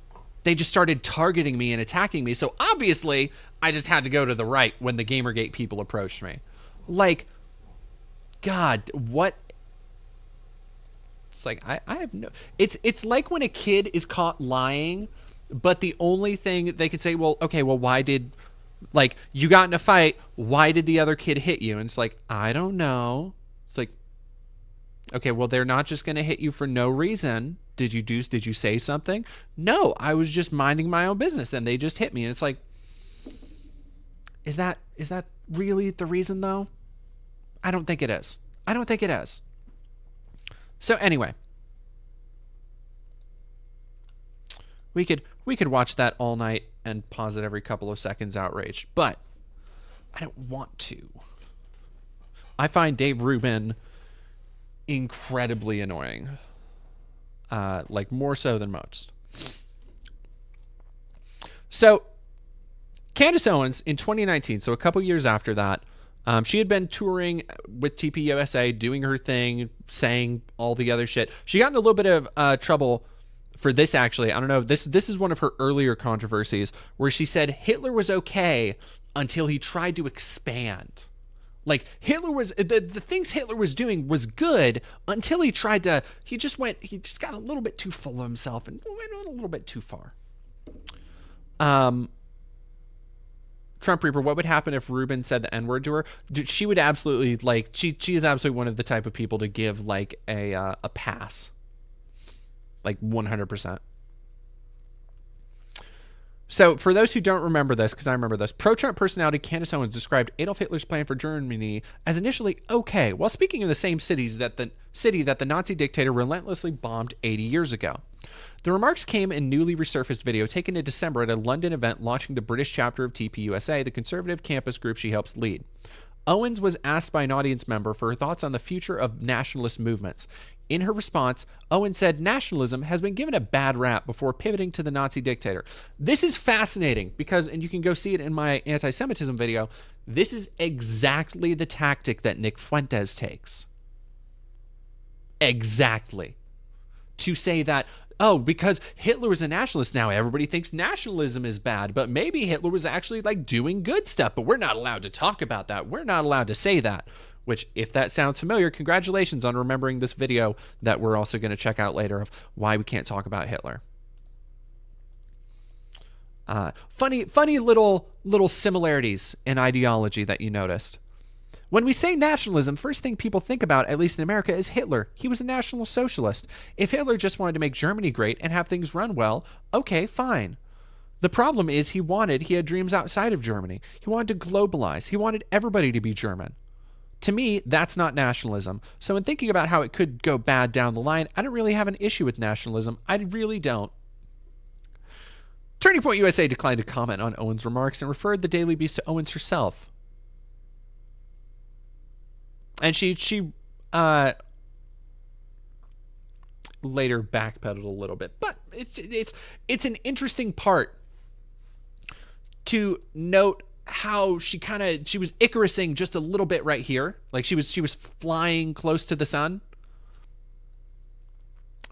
they just started targeting me and attacking me. So obviously, I just had to go to the right when the Gamergate people approached me. Like, God, what? It's like, I have no... It's like when a kid is caught lying, but the only thing they could say, well, okay, well, why did... Like, you got in a fight, why did the other kid hit you? And it's like, I don't know. It's like, okay, well, they're not just going to hit you for no reason. Did you say something? No, I was just minding my own business, and they just hit me. And it's like, is that really the reason, though? I don't think it is. I don't think it is. So anyway, we could watch that all night and pause it every couple of seconds outraged, but I don't want to. I find Dave Rubin incredibly annoying, like more so than most. So Candace Owens in 2019, so a couple years after that, she had been touring with TPUSA, doing her thing, saying all the other shit. She got in a little bit of trouble for this, actually. I don't know. This is one of her earlier controversies where she said Hitler was okay until he tried to expand. Like, Hitler was, the things Hitler was doing was good until he tried to, he just got a little bit too full of himself and went a little bit too far. Trump Reaper, what would happen if Rubin said the N-word to her? She would absolutely, like, she is absolutely one of the type of people to give, like, a pass. Like, 100%. So, for those who don't remember this, because I remember this, pro-Trump personality Candace Owens described Adolf Hitler's plan for Germany as initially okay, while speaking of the same city that the Nazi dictator relentlessly bombed 80 years ago. The remarks came in newly resurfaced video taken in December at a London event launching the British chapter of TPUSA, the conservative campus group she helps lead. Owens was asked by an audience member for her thoughts on the future of nationalist movements. In her response, Owens said nationalism has been given a bad rap before pivoting to the Nazi dictator. This is fascinating because, and you can go see it in my anti-Semitism video, this is exactly the tactic that Nick Fuentes takes. Exactly. To say that, oh, because Hitler was a nationalist, now everybody thinks nationalism is bad, but maybe Hitler was actually like doing good stuff, but we're not allowed to talk about that. We're not allowed to say that. Which, if that sounds familiar, congratulations on remembering this video that we're also going to check out later of why we can't talk about Hitler. Funny little similarities in ideology that you noticed. When we say nationalism, first thing people think about, at least in America, is Hitler. He was a National Socialist. If Hitler just wanted to make Germany great and have things run well, okay, fine. The problem is he had dreams outside of Germany. He wanted to globalize. He wanted everybody to be German. To me, that's not nationalism. So in thinking about how it could go bad down the line, I don't really have an issue with nationalism. I really don't. Turning Point USA declined to comment on Owens' remarks and referred the Daily Beast to Owens herself. And she later backpedaled a little bit, but it's an interesting part to note how she was Icarusing just a little bit right here, like she was flying close to the sun,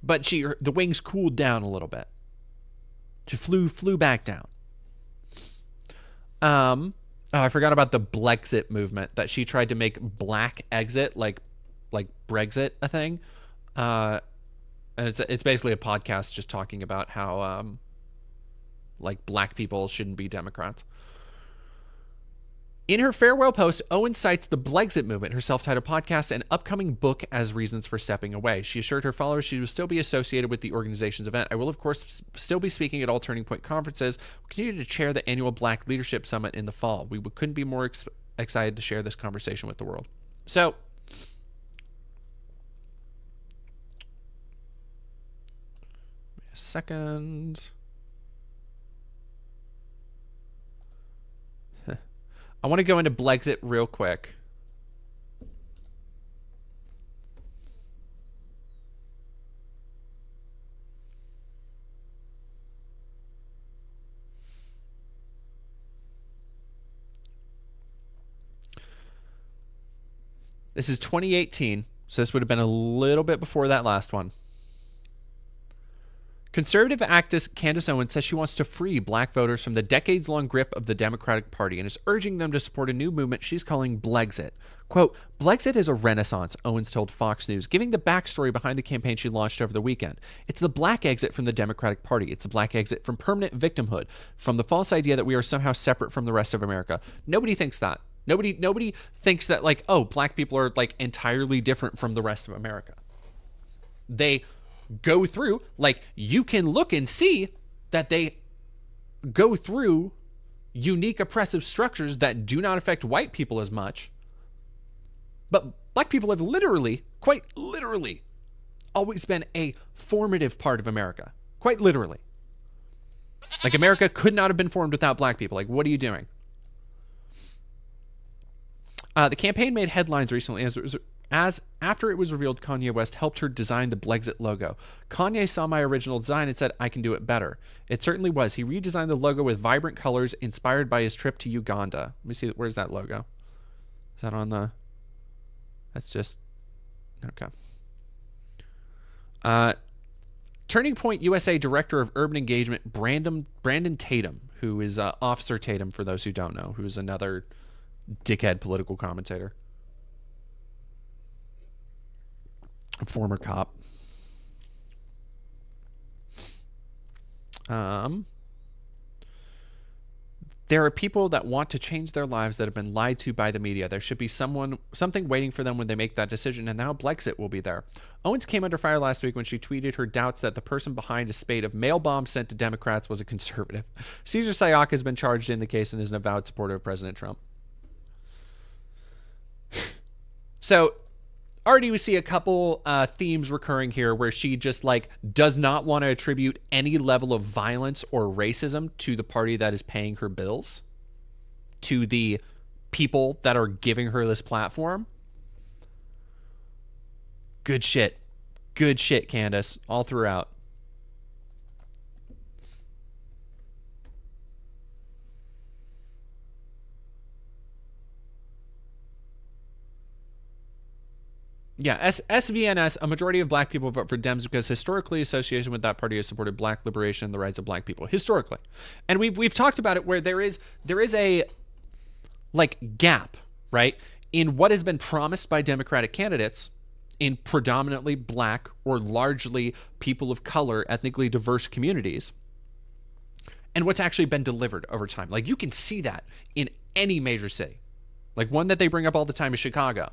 but the wings cooled down a little bit. She flew back down. I forgot about the Blexit movement, that she tried to make black exit like Brexit a thing. And it's basically a podcast just talking about how like black people shouldn't be Democrats. In her farewell post, Owens cites the Blexit movement, her self-titled podcast, and upcoming book as reasons for stepping away. She assured her followers she would still be associated with the organization's event. I will, of course, still be speaking at all Turning Point conferences. We'll continue to chair the annual Black Leadership Summit in the fall. We couldn't be more excited to share this conversation with the world. So, a second. I want to go into Blexit real quick. This is 2018, so this would have been a little bit before that last one. Conservative activist Candace Owens says she wants to free black voters from the decades-long grip of the Democratic Party and is urging them to support a new movement she's calling Blexit. Quote, Blexit is a renaissance, Owens told Fox News, giving the backstory behind the campaign she launched over the weekend. It's the black exit from the Democratic Party. It's the black exit from permanent victimhood, from the false idea that we are somehow separate from the rest of America. Nobody thinks that. Nobody thinks that, like, oh, black people are, like, entirely different from the rest of America. They go through, like, you can look and see that they go through unique oppressive structures that do not affect white people as much. But black people have literally, quite literally, always been a formative part of America. Quite literally. Like, America could not have been formed without black people. Like, what are you doing? The campaign made headlines recently as after it was revealed Kanye West helped her design the Blexit logo. Kanye saw my original design and said, I can do it better. It certainly was. He redesigned the logo with vibrant colors inspired by his trip to Uganda. Let me see, where's that logo? Is that on the... That's just... Okay. Turning Point USA Director of Urban Engagement, Brandon Tatum, who is Officer Tatum, for those who don't know, who is another dickhead political commentator. A former cop. There are people that want to change their lives that have been lied to by the media. There should be something waiting for them when they make that decision, and now Blexit will be there. Owens came under fire last week when she tweeted her doubts that the person behind a spate of mail bombs sent to Democrats was a conservative. Cesar Sayoc has been charged in the case and is an avowed supporter of President Trump. So... already we see a couple themes recurring here where she just like does not want to attribute any level of violence or racism to the party that is paying her bills, to the people that are giving her this platform. Good shit, Candace, all throughout. Yeah, SVNS, a majority of black people vote for Dems because historically association with that party has supported black liberation and the rights of black people. Historically. And we've talked about it where there is a like gap, right, in what has been promised by Democratic candidates in predominantly black or largely people of color, ethnically diverse communities, and what's actually been delivered over time. Like, you can see that in any major city. Like, one that they bring up all the time is Chicago.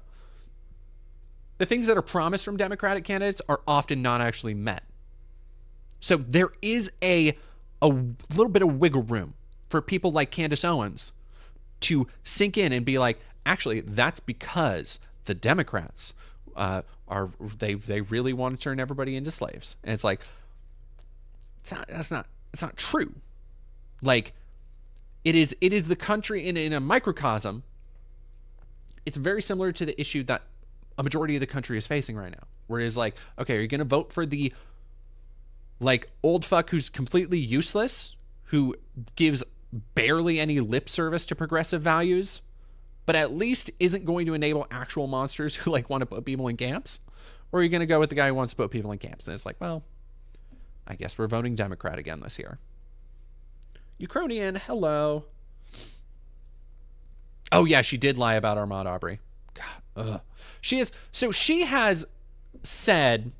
The things that are promised from Democratic candidates are often not actually met. So there is a little bit of wiggle room for people like Candace Owens to sink in and be like, actually, that's because the Democrats they really want to turn everybody into slaves. And it's like, it's not true. Like, it is the country in a microcosm. It's very similar to the issue that a majority of the country is facing right now, where it is like, okay, are you going to vote for the like old fuck who's completely useless, who gives barely any lip service to progressive values, but at least isn't going to enable actual monsters who like want to put people in camps? Or are you going to go with the guy who wants to put people in camps? And it's like, well, I guess we're voting Democrat again this year. Ukrainian, hello. Oh yeah, she did lie about Ahmaud Arbery. God, she has said,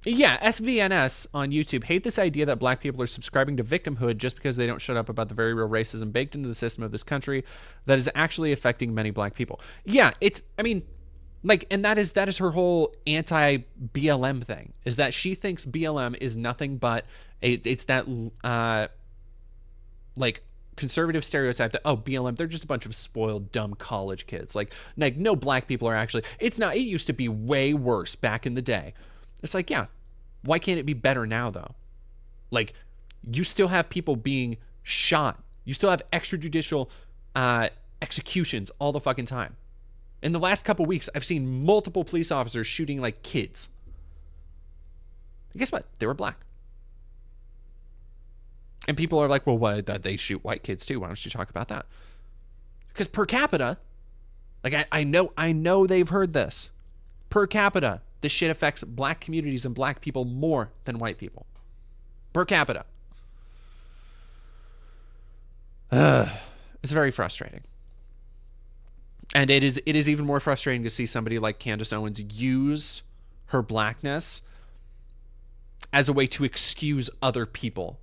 yeah, SVNS on YouTube, hate this idea that black people are subscribing to victimhood just because they don't shut up about the very real racism baked into the system of this country that is actually affecting many black people. Yeah, and that is her whole anti-BLM thing, is that she thinks BLM is nothing but it's that like conservative stereotype that, oh, BLM, they're just a bunch of spoiled, dumb college kids. Like no black people are actually, it's not, it used to be way worse back in the day. It's like, yeah, why can't it be better now though? Like, you still have people being shot. You still have extrajudicial executions all the fucking time. In the last couple weeks, I've seen multiple police officers shooting like kids. And guess what? They were black. And people are like, well, why they shoot white kids too? Why don't you talk about that? Because per capita, like I know they've heard this. Per capita, this shit affects black communities and black people more than white people. Per capita. It's very frustrating. And it is even more frustrating to see somebody like Candace Owens use her blackness as a way to excuse other people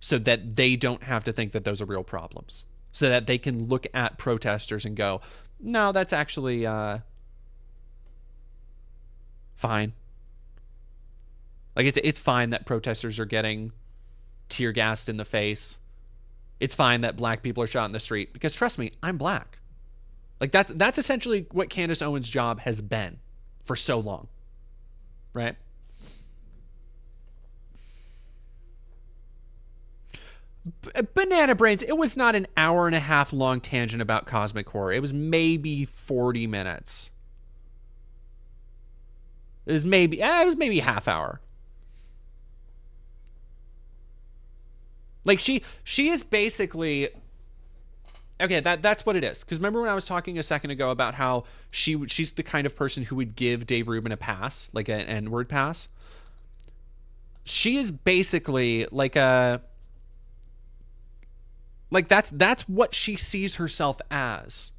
so that they don't have to think that those are real problems. So that they can look at protesters and go, no, that's actually fine. Like, it's fine that protesters are getting tear gassed in the face. It's fine that black people are shot in the street, because trust me, I'm black. Like, that's essentially what Candace Owens' job has been for so long, right? Banana Brains, it was not an hour and a half long tangent about cosmic horror. It was maybe 40 minutes. It was maybe half hour. Like, she is basically, okay, that's what it is. Because remember when I was talking a second ago about how she's the kind of person who would give Dave Rubin a pass, like an N-word pass? She is basically like that's what she sees herself as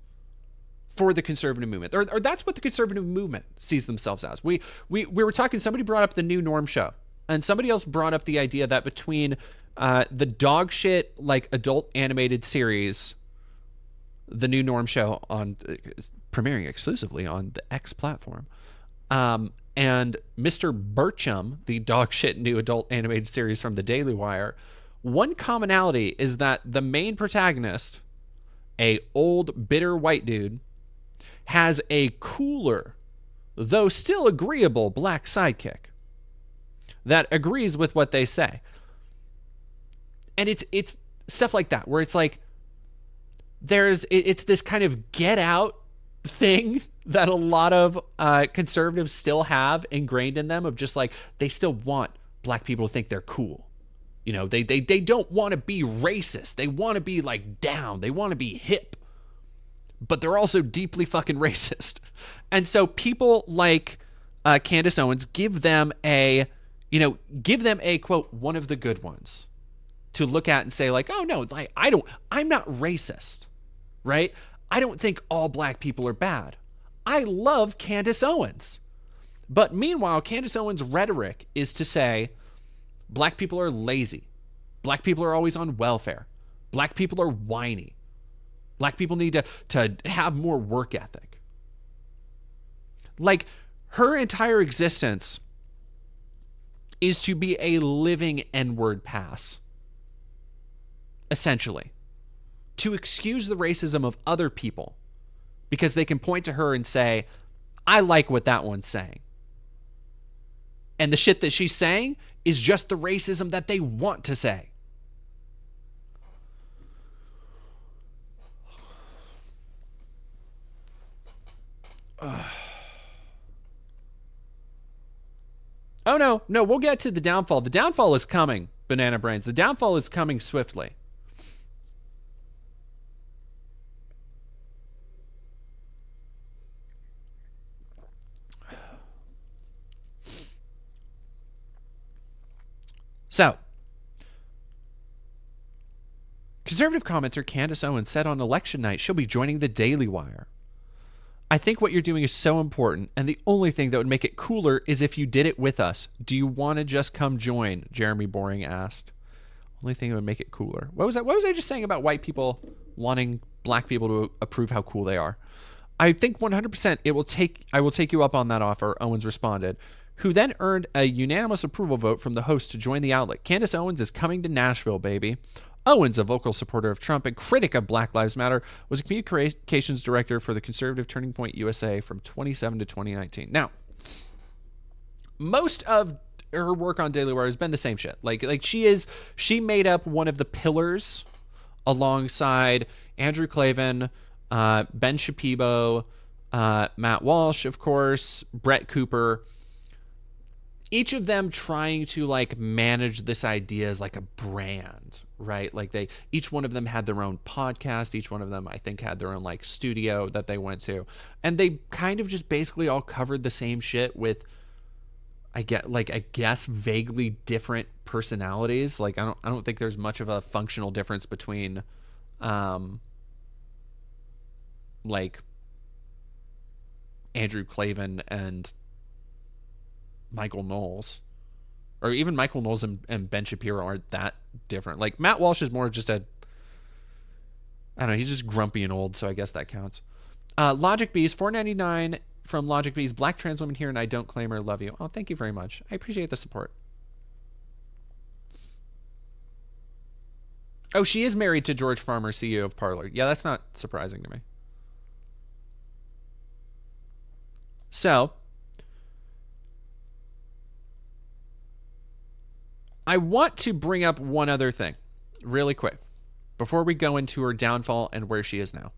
for the conservative movement, or that's what the conservative movement sees themselves as. We were talking, somebody brought up the New Norm show, and somebody else brought up the idea that between the dog shit like adult animated series, the New Norm show on premiering exclusively on the X platform, and Mr. Burcham, the dog shit new adult animated series from the Daily Wire, one commonality is that the main protagonist, a old bitter white dude, has a cooler, though still agreeable, black sidekick that agrees with what they say. And it's stuff like that, where it's like it's this kind of get out thing that a lot of conservatives still have ingrained in them, of just like, they still want black people to think they're cool. You know, they don't want to be racist. They want to be like down. They want to be hip. But they're also deeply fucking racist. And so people like Candace Owens give them a quote, one of the good ones to look at and say like, oh no, like I'm not racist, right? I don't think all black people are bad. I love Candace Owens. But meanwhile, Candace Owens' rhetoric is to say, black people are lazy. Black people are always on welfare. Black people are whiny. Black people need to have more work ethic. Like, her entire existence is to be a living N-word pass, essentially, to excuse the racism of other people because they can point to her and say, I like what that one's saying. And the shit that she's saying is just the racism that they want to say. Oh, no, we'll get to the downfall. The downfall is coming, Banana Brains. The downfall is coming swiftly. So, conservative commenter Candace Owens said on election night she'll be joining the Daily Wire. I think what you're doing is so important, and the only thing that would make it cooler is if you did it with us. Do you want to just come join? Jeremy Boring asked. Only thing that would make it cooler. What was that? What was I just saying about white people wanting black people to approve how cool they are? I think 100% I will take you up on that offer, Owens responded, who then earned a unanimous approval vote from the host to join the outlet. Candace Owens is coming to Nashville, baby. Owens, a vocal supporter of Trump and critic of Black Lives Matter, was a communications director for the conservative Turning Point USA from 2017 to 2019. Now, most of her work on Daily Wire has been the same shit. Like she made up one of the pillars alongside Andrew Klavan, Ben Shapiro, Matt Walsh, of course, Brett Cooper. Each of them trying to like manage this idea as like a brand, right? Like each one of them had their own podcast. Each one of them, I think, had their own like studio that they went to, and they kind of just basically all covered the same shit with, I guess vaguely different personalities. Like I don't think there's much of a functional difference between, like Andrew Klavan and Michael Knowles, or even Michael Knowles and Ben Shapiro aren't that different. Like Matt Walsh is more just I don't know, he's just grumpy and old, so I guess that counts. Logic Bees, $4.99 from Logic Bees. Black trans woman here, and I don't claim her. Love you. Oh, thank you very much. I appreciate the support. Oh, she is married to George Farmer, CEO of Parler. Yeah, that's not surprising to me. So, I want to bring up one other thing really quick before we go into her downfall and where she is now.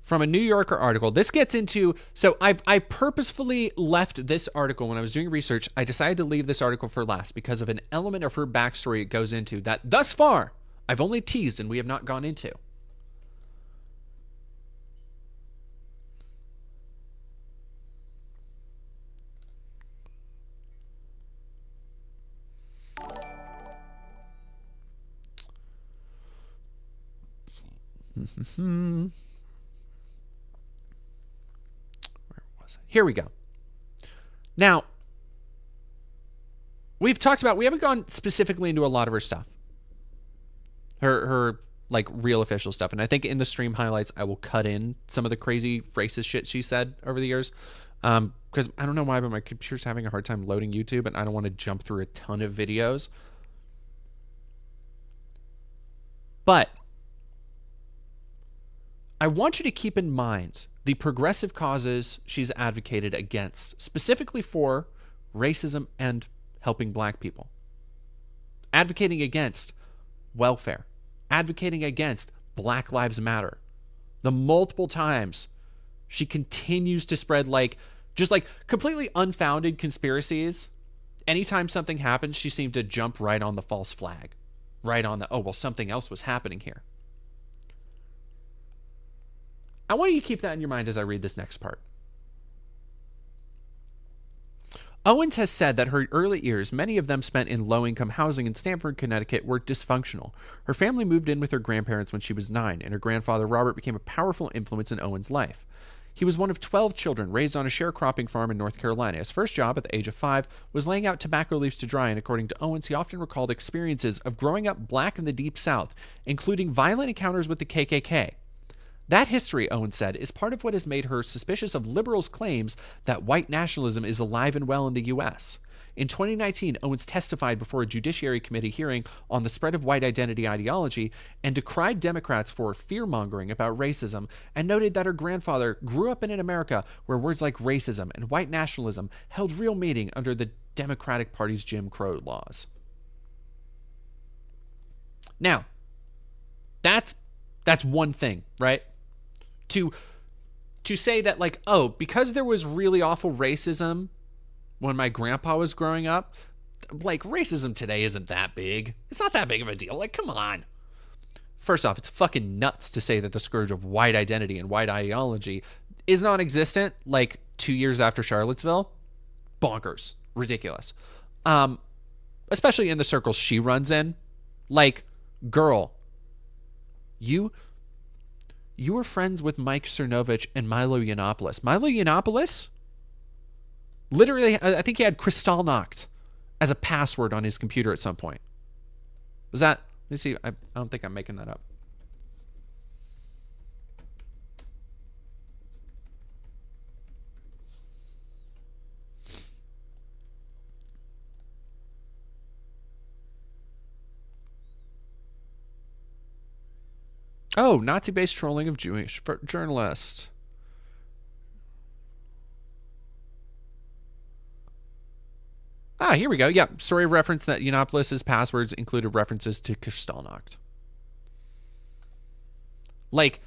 From a New Yorker article, this gets into, so I purposefully left this article when I was doing research. I decided to leave this article for last because of an element of her backstory it goes into that thus far I've only teased and we have not gone into. Where was it? Here we go. Now, we haven't gone specifically into a lot of her stuff. Her like real official stuff. And I think in the stream highlights, I will cut in some of the crazy racist shit she said over the years. Because I don't know why, but my computer's having a hard time loading YouTube and I don't want to jump through a ton of videos. But I want you to keep in mind the progressive causes she's advocated against, specifically for racism and helping black people. Advocating against welfare. Advocating against Black Lives Matter. The multiple times she continues to spread just completely unfounded conspiracies. Anytime something happens, she seemed to jump right on the false flag. Right on the, oh, well, something else was happening here. I want you to keep that in your mind as I read this next part. Owens has said that her early years, many of them spent in low-income housing in Stamford, Connecticut, were dysfunctional. Her family moved in with her grandparents when she was 9, and her grandfather Robert became a powerful influence in Owens' life. He was one of 12 children raised on a sharecropping farm in North Carolina. His first job at the age of 5 was laying out tobacco leaves to dry, and according to Owens, he often recalled experiences of growing up black in the Deep South, including violent encounters with the KKK. That history, Owens said, is part of what has made her suspicious of liberals' claims that white nationalism is alive and well in the U.S. In 2019, Owens testified before a Judiciary Committee hearing on the spread of white identity ideology and decried Democrats for fear-mongering about racism, and noted that her grandfather grew up in an America where words like racism and white nationalism held real meaning under the Democratic Party's Jim Crow laws. Now, that's one thing, right? To say that, like, oh, because there was really awful racism when my grandpa was growing up, like, racism today isn't that big. It's not that big of a deal. Like, come on. First off, it's fucking nuts to say that the scourge of white identity and white ideology is non-existent, like, 2 years after Charlottesville. Bonkers. Ridiculous. Especially in the circles she runs in. Like, girl, you were friends with Mike Cernovich and Milo Yiannopoulos. Milo Yiannopoulos? Literally, I think he had Kristallnacht as a password on his computer at some point. Was that? Let me see. I don't think I'm making that up. Oh, Nazi-based trolling of Jewish journalists. Ah, here we go. Yeah, story reference that Yiannopoulos' passwords included references to Kristallnacht. Like,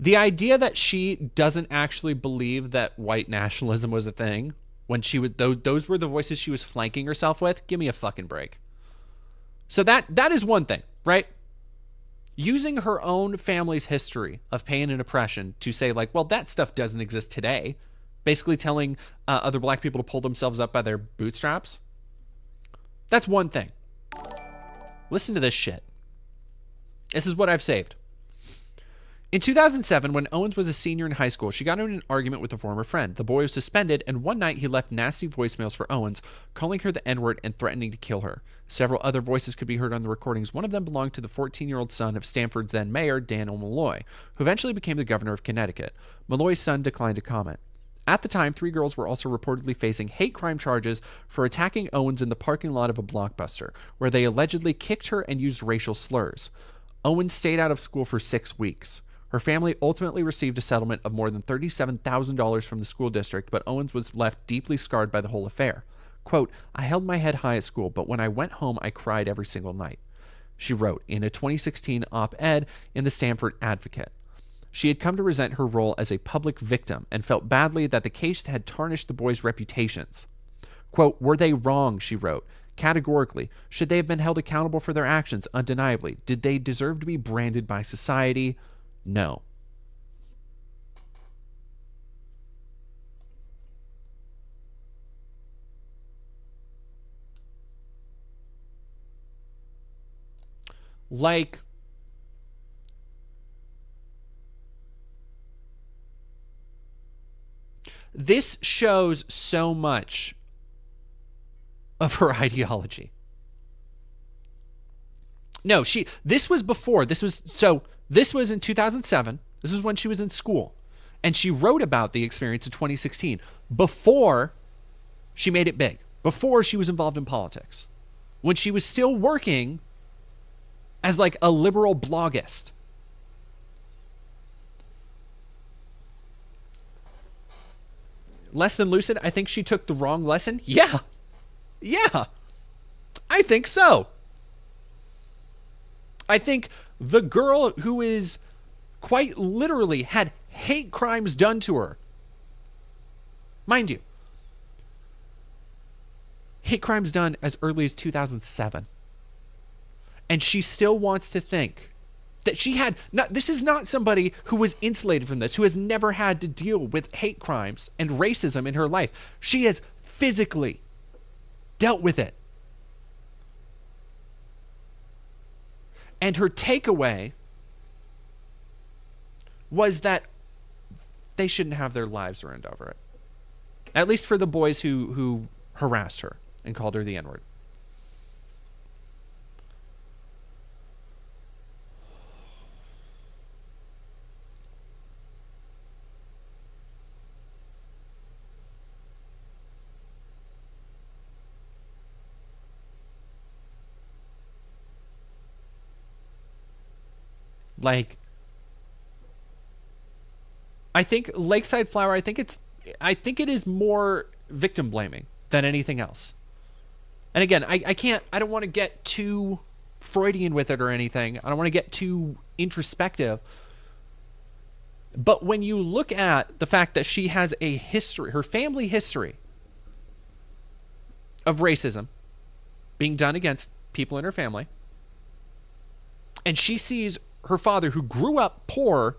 the idea that she doesn't actually believe that white nationalism was a thing when she was those were the voices she was flanking herself with. Give me a fucking break. So that is one thing, right? Using her own family's history of pain and oppression to say, like, well, that stuff doesn't exist today. Basically telling other black people to pull themselves up by their bootstraps. That's one thing. Listen to this shit. This is what I've saved. In 2007, when Owens was a senior in high school, she got in an argument with a former friend. The boy was suspended, and one night he left nasty voicemails for Owens, calling her the N-word and threatening to kill her. Several other voices could be heard on the recordings. One of them belonged to the 14-year-old son of Stanford's then mayor, Daniel Malloy, who eventually became the governor of Connecticut. Malloy's son declined to comment. At the time, 3 girls were also reportedly facing hate crime charges for attacking Owens in the parking lot of a Blockbuster, where they allegedly kicked her and used racial slurs. Owens stayed out of school for 6 weeks. Her family ultimately received a settlement of more than $37,000 from the school district, but Owens was left deeply scarred by the whole affair. Quote, "I held my head high at school, but when I went home, I cried every single night," she wrote in a 2016 op-ed in the Stanford Advocate. She had come to resent her role as a public victim and felt badly that the case had tarnished the boys' reputations. Quote, "Were they wrong?" she wrote. "Categorically. Should they have been held accountable for their actions? Undeniably. Did they deserve to be branded by society? No." Like, this shows so much of her ideology. No, this was before. This was in 2007. This is when she was in school. And she wrote about the experience in 2016, before she made it big, before she was involved in politics, when she was still working as like a liberal bloggist. Less than lucid, I think she took the wrong lesson. Yeah, I think so. I think the girl who is quite literally had hate crimes done to her, mind you, hate crimes done as early as 2007. And she still wants to think that she had this is not somebody who was insulated from this, who has never had to deal with hate crimes and racism in her life. She has physically dealt with it. And her takeaway was that they shouldn't have their lives ruined over it. At least for the boys who harassed her and called her the N-word. Like, I think Lakeside Flower, I think it is more victim blaming than anything else. And again, I don't want to get too Freudian with it or anything. I don't want to get too introspective. But when you look at the fact that she has a history, her family history of racism being done against people in her family, and she sees her father, who grew up poor,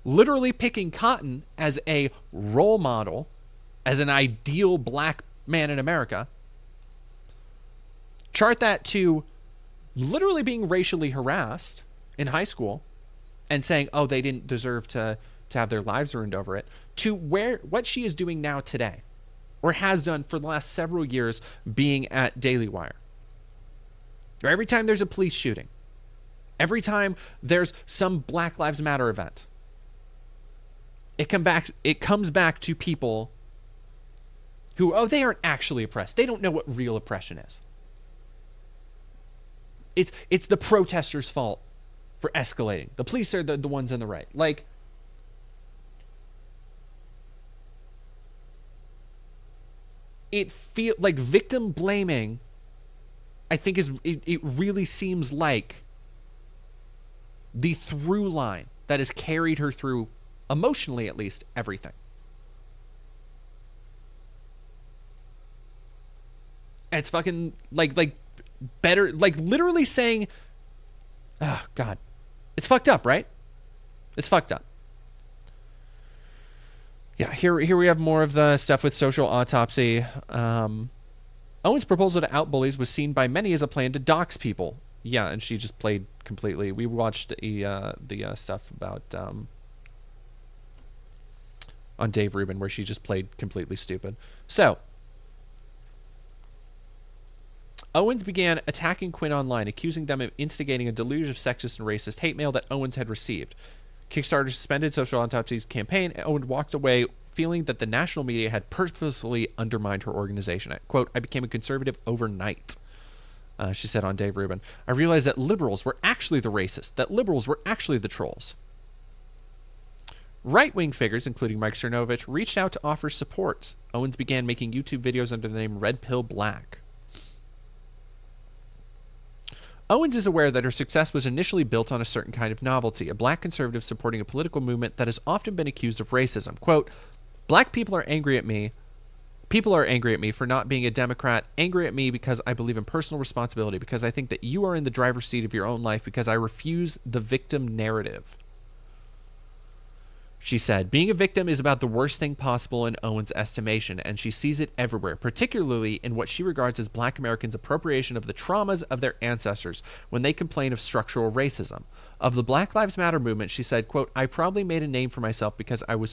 literally picking cotton as a role model, as an ideal black man in America, chart that to literally being racially harassed in high school and saying, oh, they didn't deserve to have their lives ruined over it, to what she is doing now today, or has done for the last several years, being at Daily Wire. Or every time there's a police shooting, every time there's some Black Lives Matter event, it comes back to people who, oh, they aren't actually oppressed. They don't know what real oppression is. It's the protesters' fault for escalating. The police are the ones in the right. Like, it feel like victim blaming, I think it really seems like the through line that has carried her through, emotionally at least, everything. And it's fucking like better, like literally saying, oh God, it's fucked up, right? It's fucked up. Yeah, here we have more of the stuff with Social Autopsy. Owens' proposal to out bullies was seen by many as a plan to dox people. Yeah, and she just played completely. We watched the stuff about on Dave Rubin, where she just played completely stupid. So Owens began attacking Quinn online, accusing them of instigating a deluge of sexist and racist hate mail that Owens had received. Kickstarter suspended Social Autopsy's campaign, and Owens walked away feeling that the national media had purposefully undermined her organization. Quote, I became a conservative overnight, she said on Dave Rubin. I realized that liberals were actually the racists, that liberals were actually the trolls. Right-wing figures, including Mike Cernovich, reached out to offer support. Owens began making YouTube videos under the name Red Pill Black. Owens is aware that her success was initially built on a certain kind of novelty, a black conservative supporting a political movement that has often been accused of racism. Quote, black people are angry at me. People are angry at me for not being a Democrat, angry at me because I believe in personal responsibility, because I think that you are in the driver's seat of your own life, because I refuse the victim narrative. She said, being a victim is about the worst thing possible in Owens' estimation, and she sees it everywhere, particularly in what she regards as black Americans' appropriation of the traumas of their ancestors when they complain of structural racism. Of the Black Lives Matter movement, she said, quote, I probably made a name for myself because it was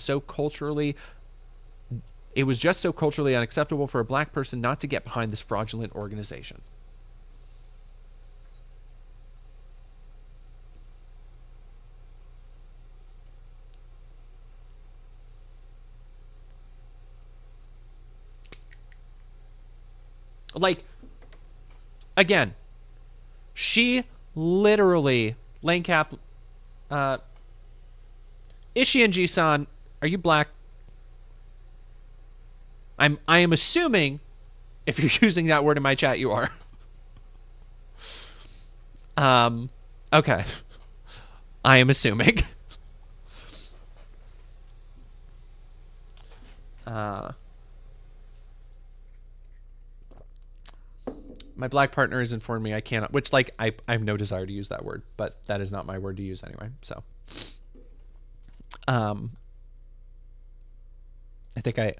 just so culturally unacceptable for a black person not to get behind this fraudulent organization. Like, again, she literally, Lane Cap, Ishi and Ji-san, are you black? I am assuming, if you're using that word in my chat, you are. Okay. I am assuming. My black partner has informed me I cannot, which, like, I have no desire to use that word, but that is not my word to use anyway. So, I think I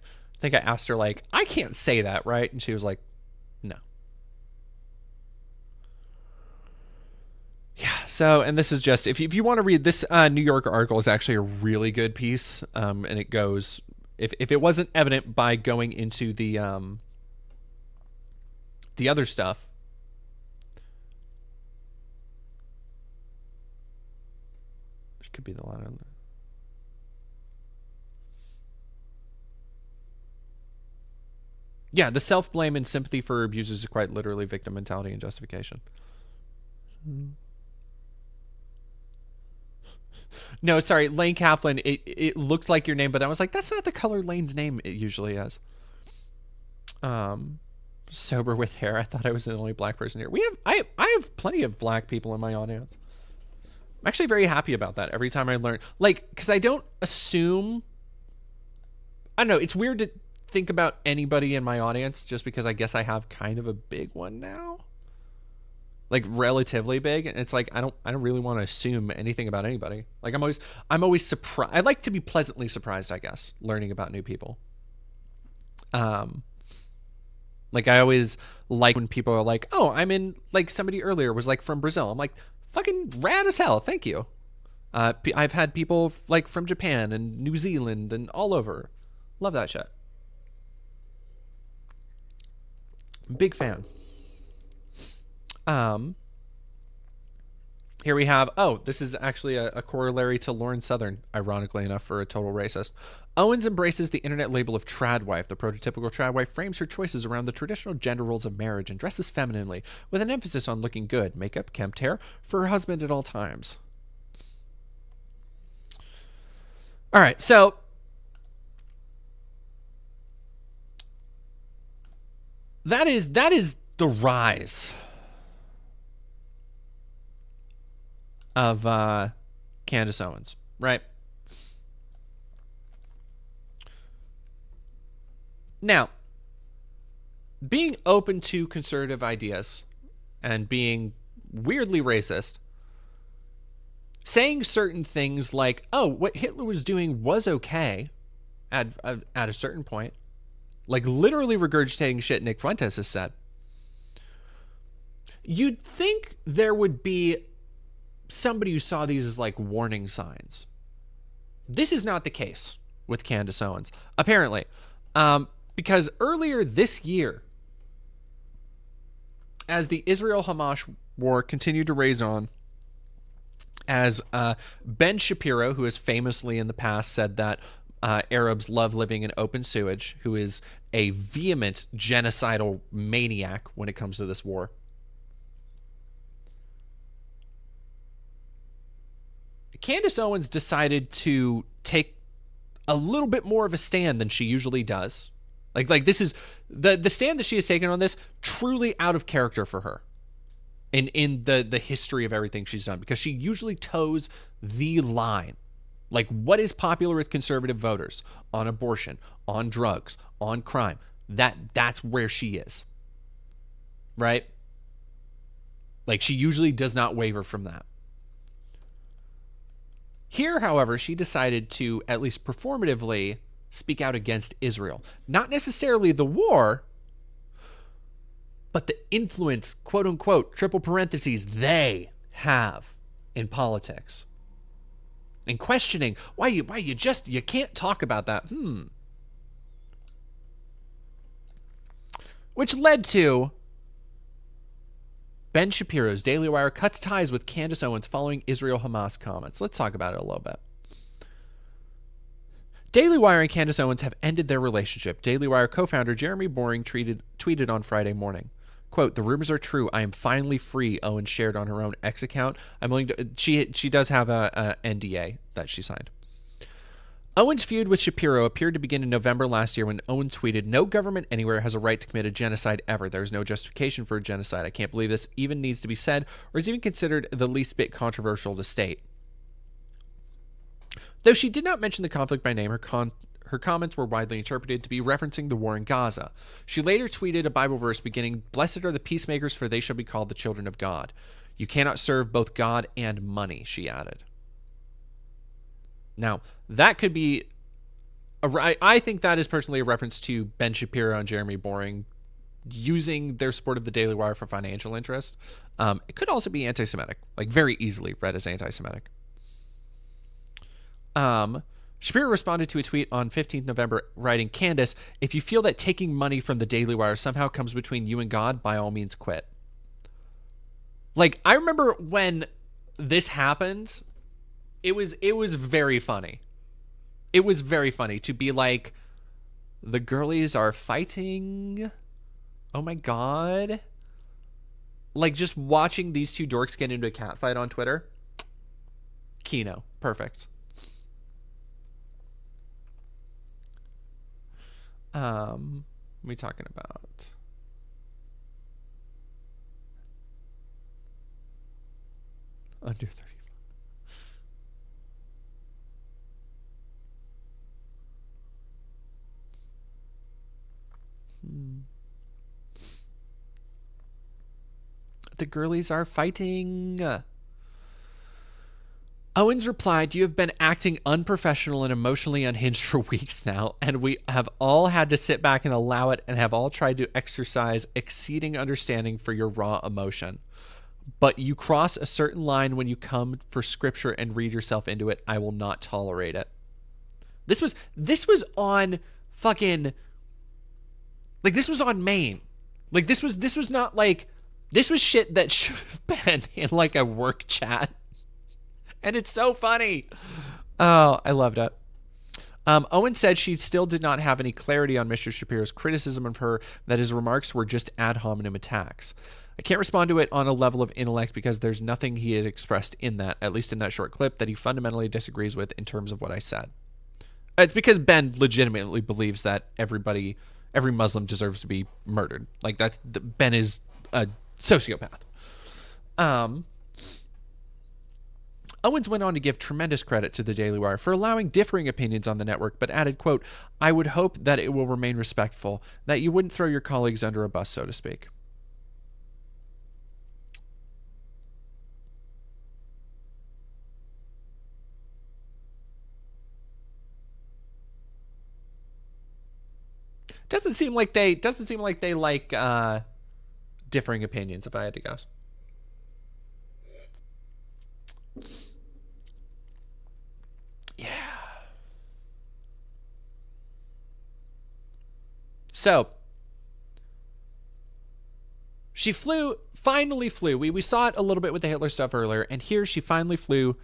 asked her, like, I can't say that, right? And she was like, no. Yeah. So, and this is just, if you want to read this, New Yorker article is actually a really good piece. And it goes, if it wasn't evident by going into the other stuff, which could be the line. Yeah, the self-blame and sympathy for abuses is quite literally victim mentality and justification. No, sorry, Lane Kaplan. It looked like your name, but I was like, that's not the color Lane's name it usually is. Sober with hair. I thought I was the only black person here. I have plenty of black people in my audience. I'm actually very happy about that. Every time I learn, like, because I don't assume. I don't know. It's weird to think about anybody in my audience just because I guess I have kind of a big one now. Like relatively big, and it's like I don't really want to assume anything about anybody. Like I'm always surprised. I like to be pleasantly surprised, I guess, learning about new people. Like I always like when people are like, "Oh, I'm in," like somebody earlier was like from Brazil. I'm like, "Fucking rad as hell, thank you." I've had people like from Japan and New Zealand and all over. Love that shit. Big fan. Here we have, this is actually a corollary to Lauren Southern, ironically enough, for a total racist. Owens embraces the internet label of tradwife. The prototypical tradwife frames her choices around the traditional gender roles of marriage and dresses femininely, with an emphasis on looking good, makeup, kempt hair, for her husband at all times. All right, so that is the rise of Candace Owens, right? Now, being open to conservative ideas and being weirdly racist, saying certain things like, "Oh, what Hitler was doing was okay," at a certain point, like literally regurgitating shit Nick Fuentes has said. You'd think there would be somebody who saw these as like warning signs. This is not the case with Candace Owens, apparently, because earlier this year, as the Israel-Hamas war continued to rage on, as Ben Shapiro, who has famously in the past said that Arabs love living in open sewage, who is a vehement genocidal maniac when it comes to this war, Candace Owens decided to take a little bit more of a stand than she usually does. Like this is the stand that she has taken on this, truly out of character for her in the history of everything she's done, because she usually toes the line. Like, what is popular with conservative voters on abortion, on drugs, on crime? That's where she is. Right? Like, she usually does not waver from that. Here, however, she decided to, at least performatively, speak out against Israel. Not necessarily the war, but the influence, quote unquote, triple parentheses, they have in politics. And questioning why you can't talk about that. Which led to Ben Shapiro's Daily Wire cuts ties with Candace Owens following Israel-Hamas comments. Let's talk about it a little bit. Daily Wire and Candace Owens have ended their relationship. Daily Wire co-founder Jeremy Boring tweeted on Friday morning, quote, "The rumors are true. I am finally free," Owens shared on her own X account. I'm willing to. She does have a NDA that she signed. Owens' feud with Shapiro appeared to begin in November last year when Owens tweeted, "No government anywhere has a right to commit a genocide ever. There is no justification for a genocide. I can't believe this even needs to be said or is even considered the least bit controversial to state." Though she did not mention the conflict by name, her comments were widely interpreted to be referencing the war in Gaza. She later tweeted a Bible verse beginning, "Blessed are the peacemakers, for they shall be called the children of God. You cannot serve both God and money," she added. Now, that could be... I think that is personally a reference to Ben Shapiro and Jeremy Boring using their support of the Daily Wire for financial interest. It could also be anti-Semitic, like very easily read as anti-Semitic. Shapiro responded to a tweet on 15th November writing, "Candace, if you feel that taking money from the Daily Wire somehow comes between you and God, by all means quit." Like, I remember when this happened, it was very funny. It was very funny to be like, the girlies are fighting. Oh my God. Like, just watching these two dorks get into a catfight on Twitter. Kino. Perfect. What are we talking about? Under 35. The girlies are fighting. Owens replied, "You have been acting unprofessional and emotionally unhinged for weeks now, and we have all had to sit back and allow it and have all tried to exercise exceeding understanding for your raw emotion. But you cross a certain line when you come for scripture and read yourself into it. I will not tolerate it." This was on fucking, like, this was on Maine. Like, this was not like, this was shit that should have been in like a work chat. And it's so funny. Oh, I loved it. Owen said she still did not have any clarity on Mr. Shapiro's criticism of her, that his remarks were just ad hominem attacks. "I can't respond to it on a level of intellect because there's nothing he had expressed in that, at least in that short clip, that he fundamentally disagrees with in terms of what I said." It's because Ben legitimately believes that every Muslim deserves to be murdered. Like, Ben is a sociopath. Owens went on to give tremendous credit to the Daily Wire for allowing differing opinions on the network, but added, quote, "I would hope that it will remain respectful, that you wouldn't throw your colleagues under a bus, so to speak." Doesn't seem like they like differing opinions, if I had to guess. Yeah. So she finally flew. We saw it a little bit with the Hitler stuff earlier, and here she finally flew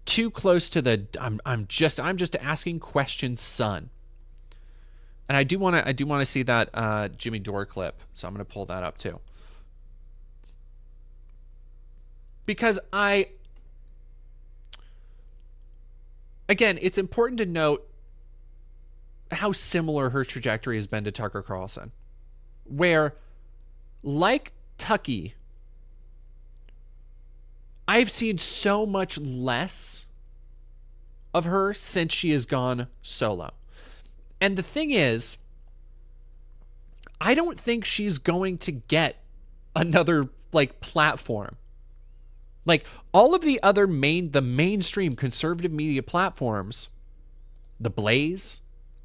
too close to the I'm just asking questions, son. And I do want to see that Jimmy Dore clip, so I'm going to pull that up too. Because again, it's important to note how similar her trajectory has been to Tucker Carlson, where, like Tucky, I've seen so much less of her since she has gone solo. And the thing is, I don't think she's going to get another like platform. Like, all of the other the mainstream conservative media platforms, The Blaze,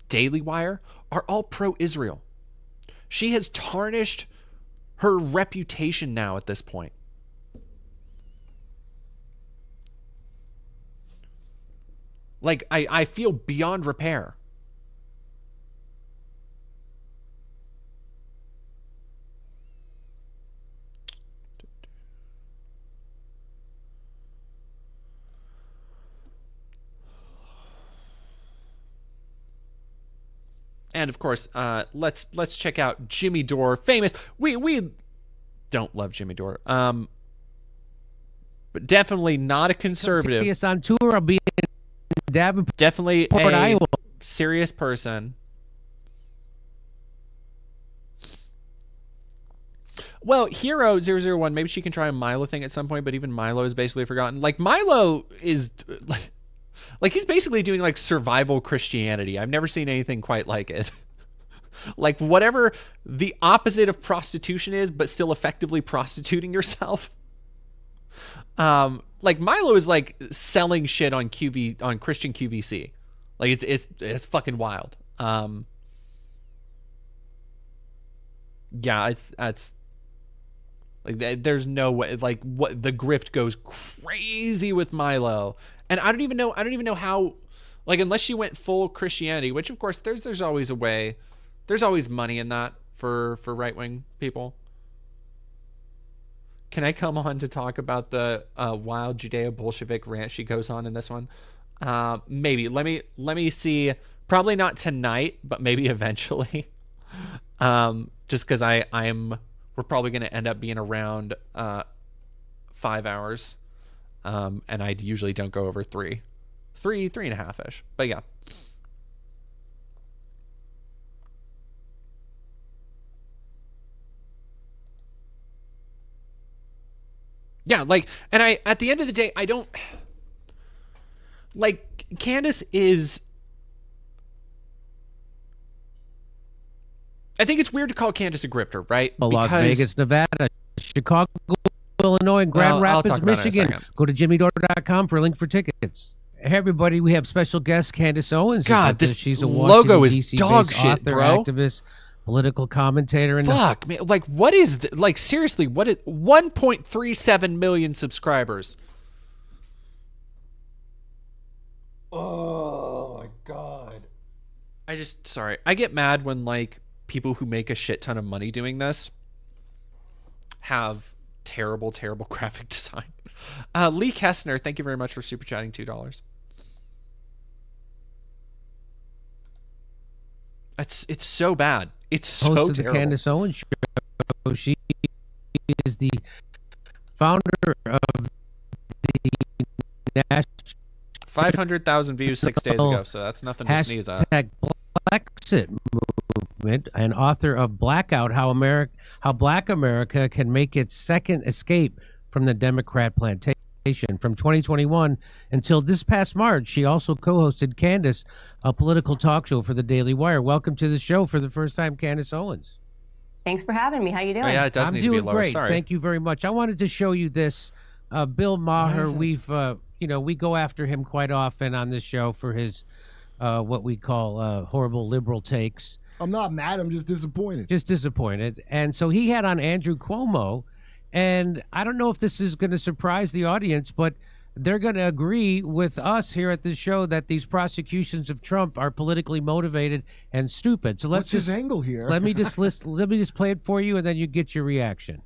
Daily Wire, are all pro-Israel. She has tarnished her reputation now at this point. Like, I feel beyond repair. And of course, let's check out Jimmy Dore, famous. We don't love Jimmy Dore, but definitely not a conservative. Serious on tour. I'll be in Davenport, definitely a Iowa. Serious person. Well, Hero 001, maybe she can try a Milo thing at some point, but even Milo is basically forgotten. Like, Milo is like he's basically doing like survival Christianity. I've never seen anything quite like it. Like, whatever the opposite of prostitution is, but still effectively prostituting yourself. Like, Milo is like selling shit on Christian QVC. Like, it's fucking wild. Yeah, that's like, there's no way. Like, what the grift goes crazy with Milo. And I don't even know how, like, unless she went full Christianity, which of course there's always a way. There's always money in that for right-wing people. Can I come on to talk about the wild Judeo-Bolshevik rant she goes on in this one? Maybe. Let me see. Probably not tonight, but maybe eventually. Just because we're probably going to end up being around 5 hours. And I usually don't go over 3.5-ish. But yeah. Yeah, like, and at the end of the day, I don't, like, Candace is, I think it's weird to call Candace a grifter, right? Las Vegas, Nevada, Chicago, Illinois, and Grand Rapids, Michigan. Go to jimmydore.com for a link for tickets. Hey, everybody, we have special guest Candace Owens. God, she's a logo is DC dog shit, author, bro. Activist, political commentator. And fuck, man. Like, what is, like, seriously, what is 1.37 million subscribers? Oh, my God. Sorry. I get mad when, like, people who make a shit ton of money doing this have terrible, terrible graphic design. Lee Kessner, thank you very much for super chatting $2. It's so bad. It's so host of terrible. The Candace Owens Show. She is the founder of the National 500,000 views 6 days ago, so that's nothing to sneeze at. Brexit movement and author of Blackout: How Black America Can Make Its Second Escape from the Democrat Plantation. From 2021 until this past March, she also co-hosted Candace, a political talk show for the Daily Wire. Welcome to the show for the first time, Candace Owens. Thanks for having me. How you doing? Oh, yeah, it does I'm need to be doing lower. great. Sorry. Thank you very much. I wanted to show you this. Bill Maher, we've we go after him quite often on this show for his what we call horrible liberal takes. I'm not mad. I'm just disappointed. Just disappointed. And so he had on Andrew Cuomo. And I don't know if this is going to surprise the audience, but they're going to agree with us here at this show that these prosecutions of Trump are politically motivated and stupid. So what's his angle here? Let me just play it for you, and then you get your reaction.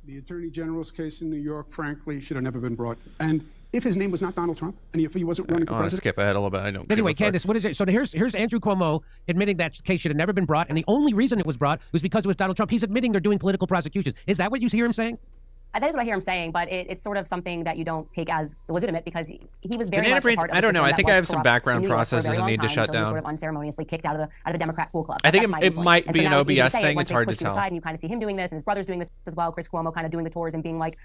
The Attorney General's case in New York, frankly, should have never been brought. And if his name was not Donald Trump, and if he wasn't running for I want to president, skip ahead a little bit. I don't. Anyway, Candace, what is it? So here's Andrew Cuomo admitting that case should have never been brought, and the only reason it was brought was because it was Donald Trump. He's admitting they're doing political prosecutions. Is that what you hear him saying? That is what I hear him saying, but it's sort of something that you don't take as legitimate because he was very Banana much Brains, a part of I don't know. I think I have some background processes processes I need to shut down. Sort of unceremoniously kicked out of the Democrat cool club. I think it might be an OBS thing. It's hard to tell. And you kind of see him doing this, and his brother's doing this as well. Chris Cuomo kind of doing the tours and being like,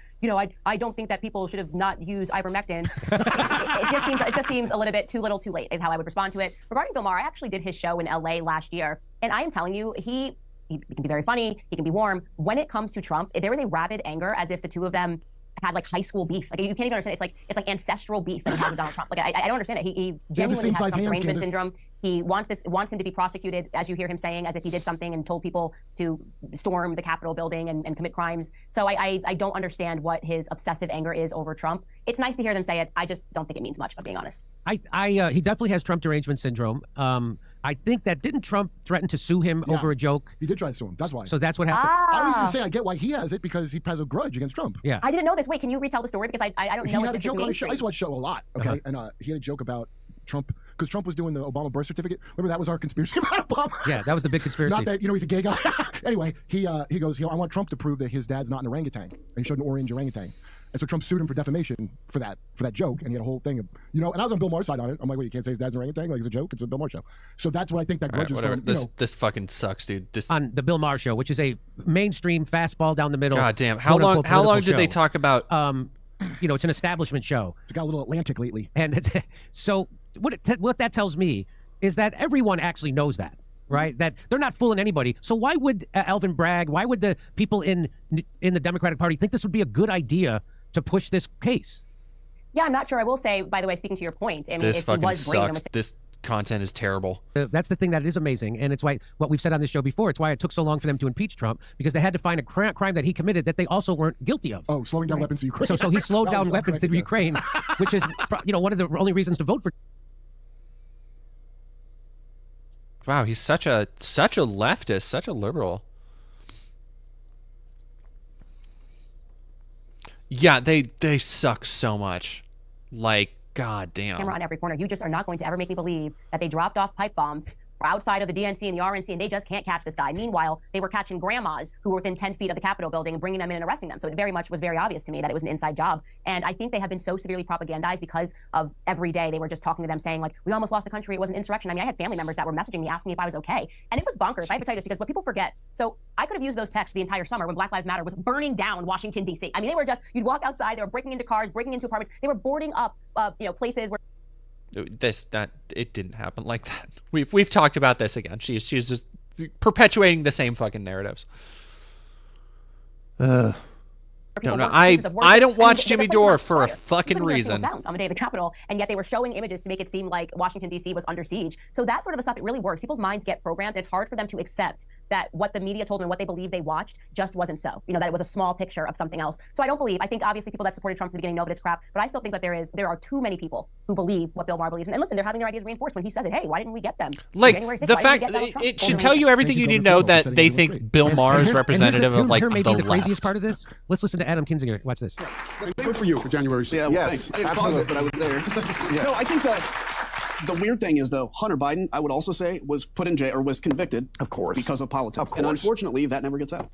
I don't think that people should have not used ivermectin. it just seems a little bit too little, too late is how I would respond to it. Regarding Bill Maher, I actually did his show in LA last year, and I am telling you, he can be very funny. He can be warm. When it comes to Trump, there is a rabid anger as if the two of them had like high school beef. Like you can't even understand. It's like ancestral beef that he has with Donald Trump. Like I don't understand it. He genuinely has Trump derangement syndrome. He wants him to be prosecuted, as you hear him saying, as if he did something and told people to storm the Capitol building and commit crimes. So I don't understand what his obsessive anger is over Trump. It's nice to hear them say it. I just don't think it means much, if I'm being honest. He definitely has Trump derangement syndrome. I think that didn't Trump threaten to sue him over a joke? He did try to sue him. That's why. So that's what happened. I was going to say I get why he has it because he has a grudge against Trump. Yeah. I didn't know this. Wait, can you retell the story because I don't know. He had if a joke this is on his show. I used to watch the show a lot. Okay, and he had a joke about Trump because Trump was doing the Obama birth certificate. Remember that was our conspiracy about Obama? Yeah, that was the big conspiracy. Not that he's a gay guy. Anyway, he goes, I want Trump to prove that his dad's not an orangutan, and he showed an orange orangutan. And so Trump sued him for defamation for that joke, and he had a whole thing of, and I was on Bill Maher's side on it. I'm like, wait, you can't say his dad's an orangutan? Like, it's a joke. It's a Bill Maher show. So that's what I think that grudge is from. This fucking sucks, dude. On the Bill Maher show, which is a mainstream fastball down the middle. God damn. How long did they talk about? It's an establishment show. It's got a little Atlantic lately. And so what that tells me is that everyone actually knows that. Right, that they're not fooling anybody. So why would Alvin Bragg? Why would the people in the Democratic Party think this would be a good idea to push this case? Yeah, I'm not sure. I will say, by the way, speaking to your point, I mean, this if fucking he was sucks. This content is terrible. That's the thing that is amazing, and it's why what we've said on this show before. It's why it took so long for them to impeach Trump because they had to find a crime that he committed that they also weren't guilty of. Oh, slowing down weapons to Ukraine. So he slowed down weapons to Ukraine, which is one of the only reasons to vote for. Wow, he's such a leftist, such a liberal. Yeah, they suck so much. Like, god damn. Camera on every corner. You just are not going to ever make me believe that they dropped off pipe bombs outside of the DNC and the RNC, and they just can't catch this guy. Meanwhile, they were catching grandmas who were within 10 feet of the Capitol building and bringing them in and arresting them. So it very much was very obvious to me that it was an inside job. And I think they have been so severely propagandized because of every day they were just talking to them saying, like, we almost lost the country. It was an insurrection. I mean, I had family members that were messaging me, asking me if I was okay. And it was bonkers. I have to tell you this because what people forget. So I could have used those texts the entire summer when Black Lives Matter was burning down Washington, D.C. I mean, they were just, you'd walk outside, they were breaking into cars, breaking into apartments. They were boarding up, places where It didn't happen like that. We've talked about this again. She's just perpetuating the same fucking narratives. No, I don't watch Jimmy Dore for a fucking reason. On the day of the Capitol, and yet they were showing images to make it seem like Washington, D.C. was under siege. So that sort of stuff, it really works. People's minds get programmed. It's hard for them to accept that what the media told them and what they believed they watched just wasn't so. That it was a small picture of something else. So I think obviously people that supported Trump from the beginning know that it's crap, but I still think that there are too many people who believe what Bill Maher believes. And listen, they're having their ideas reinforced when he says it. Hey, why didn't we get them? Like, the fact it should tell you everything you need to know that they think Bill Maher is representative of, like, the left. The craziest part of this? Let's listen to Adam Kinzinger. Watch this. Good for you for January 6th. Yeah, well, yes, thanks. I didn't cause it, but I was there. Yeah. No, I think that the weird thing is, though, Hunter Biden, I would also say, was put in jail or was convicted, of course, because of politics. Of course. And unfortunately, that never gets out.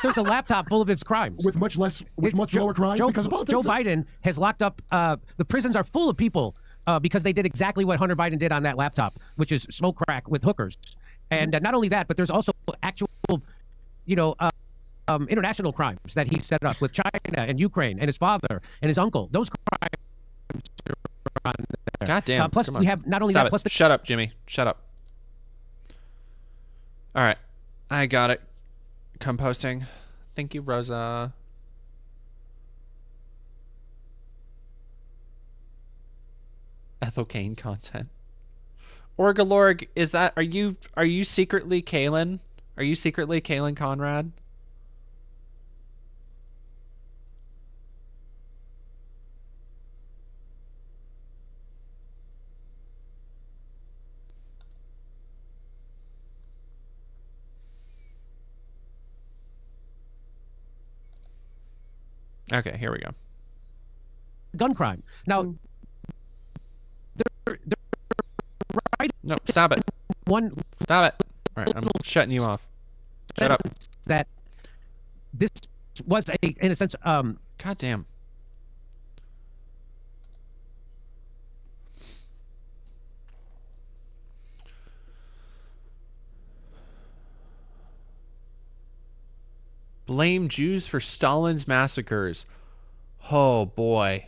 There's a laptop full of his crimes with much lower crimes because of politics. Joe Biden has locked up. The prisons are full of people because they did exactly what Hunter Biden did on that laptop, which is smoke crack with hookers. And not only that, but there's also actual, international crimes that he set up with China and Ukraine and his father and his uncle. Those crimes are on there. God damn. Plus, we have not only Stop that, it. plus Shut up, Jimmy. Shut up. All right. I got it. Composting. Thank you, Rosa. Ethel Kane content. Orgalorg, are you secretly Kalen? Are you secretly Kalen Conrad? Okay, here we go. Gun crime. Now, they're right. No, stop it. Stop it. All right, I'm shutting you off. Shut up. That this was in a sense, God damn. Blame Jews for Stalin's massacres. Oh, boy.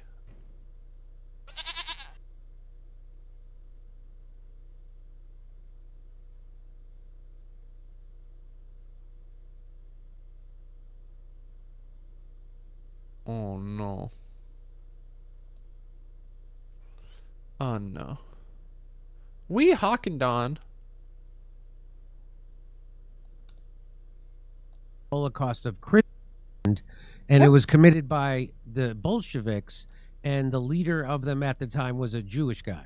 Oh, no. Oh, no. We Hawkendon. Holocaust of Christians, and it was committed by the Bolsheviks, and the leader of them at the time was a Jewish guy.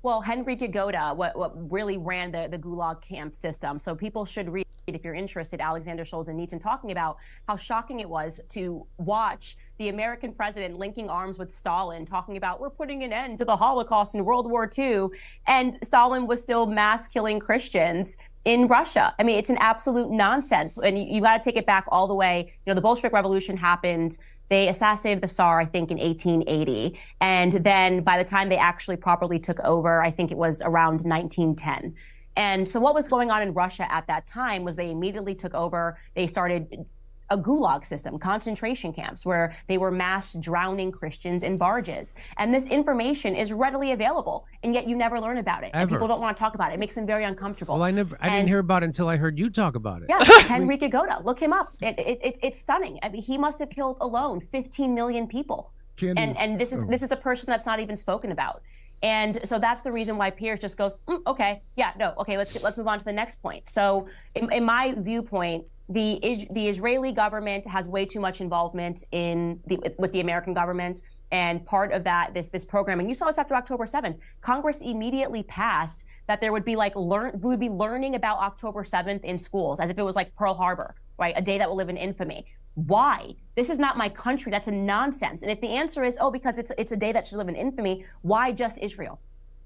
Well, Henry Yagoda, what really ran the Gulag camp system. So people should read, if you're interested, Alexander Solzhenitsyn talking about how shocking it was to watch the American president linking arms with Stalin, talking about we're putting an end to the Holocaust in World War II, and Stalin was still mass killing Christians in Russia. I mean, it's an absolute nonsense. And you got to take it back all the way. The Bolshevik Revolution happened. They assassinated the Tsar, I think, in 1880. And then by the time they actually properly took over, I think it was around 1910. And so what was going on in Russia at that time was they immediately took over. They started a gulag system, concentration camps, where they were mass drowning Christians in barges. And this information is readily available, and yet you never learn about it. Ever. And people don't want to talk about it. It makes them very uncomfortable. Well, I didn't hear about it until I heard you talk about it. Yeah, Henry Yagoda. Look him up. It's stunning. I mean, he must have killed alone 15 million people. Candace, and this is a person that's not even spoken about. And so that's the reason why Piers just goes, okay, yeah, no, okay, let's move on to the next point. So in my viewpoint, the Israeli government has way too much involvement with the American government, and part of that, this program, and you saw this after October 7th, Congress immediately passed that there would be we would be learning about October 7th in schools as if it was like Pearl Harbor, right? A day that will live in infamy. Why? This is not my country. That's a nonsense. And if the answer is, because it's a day that should live in infamy, why just Israel?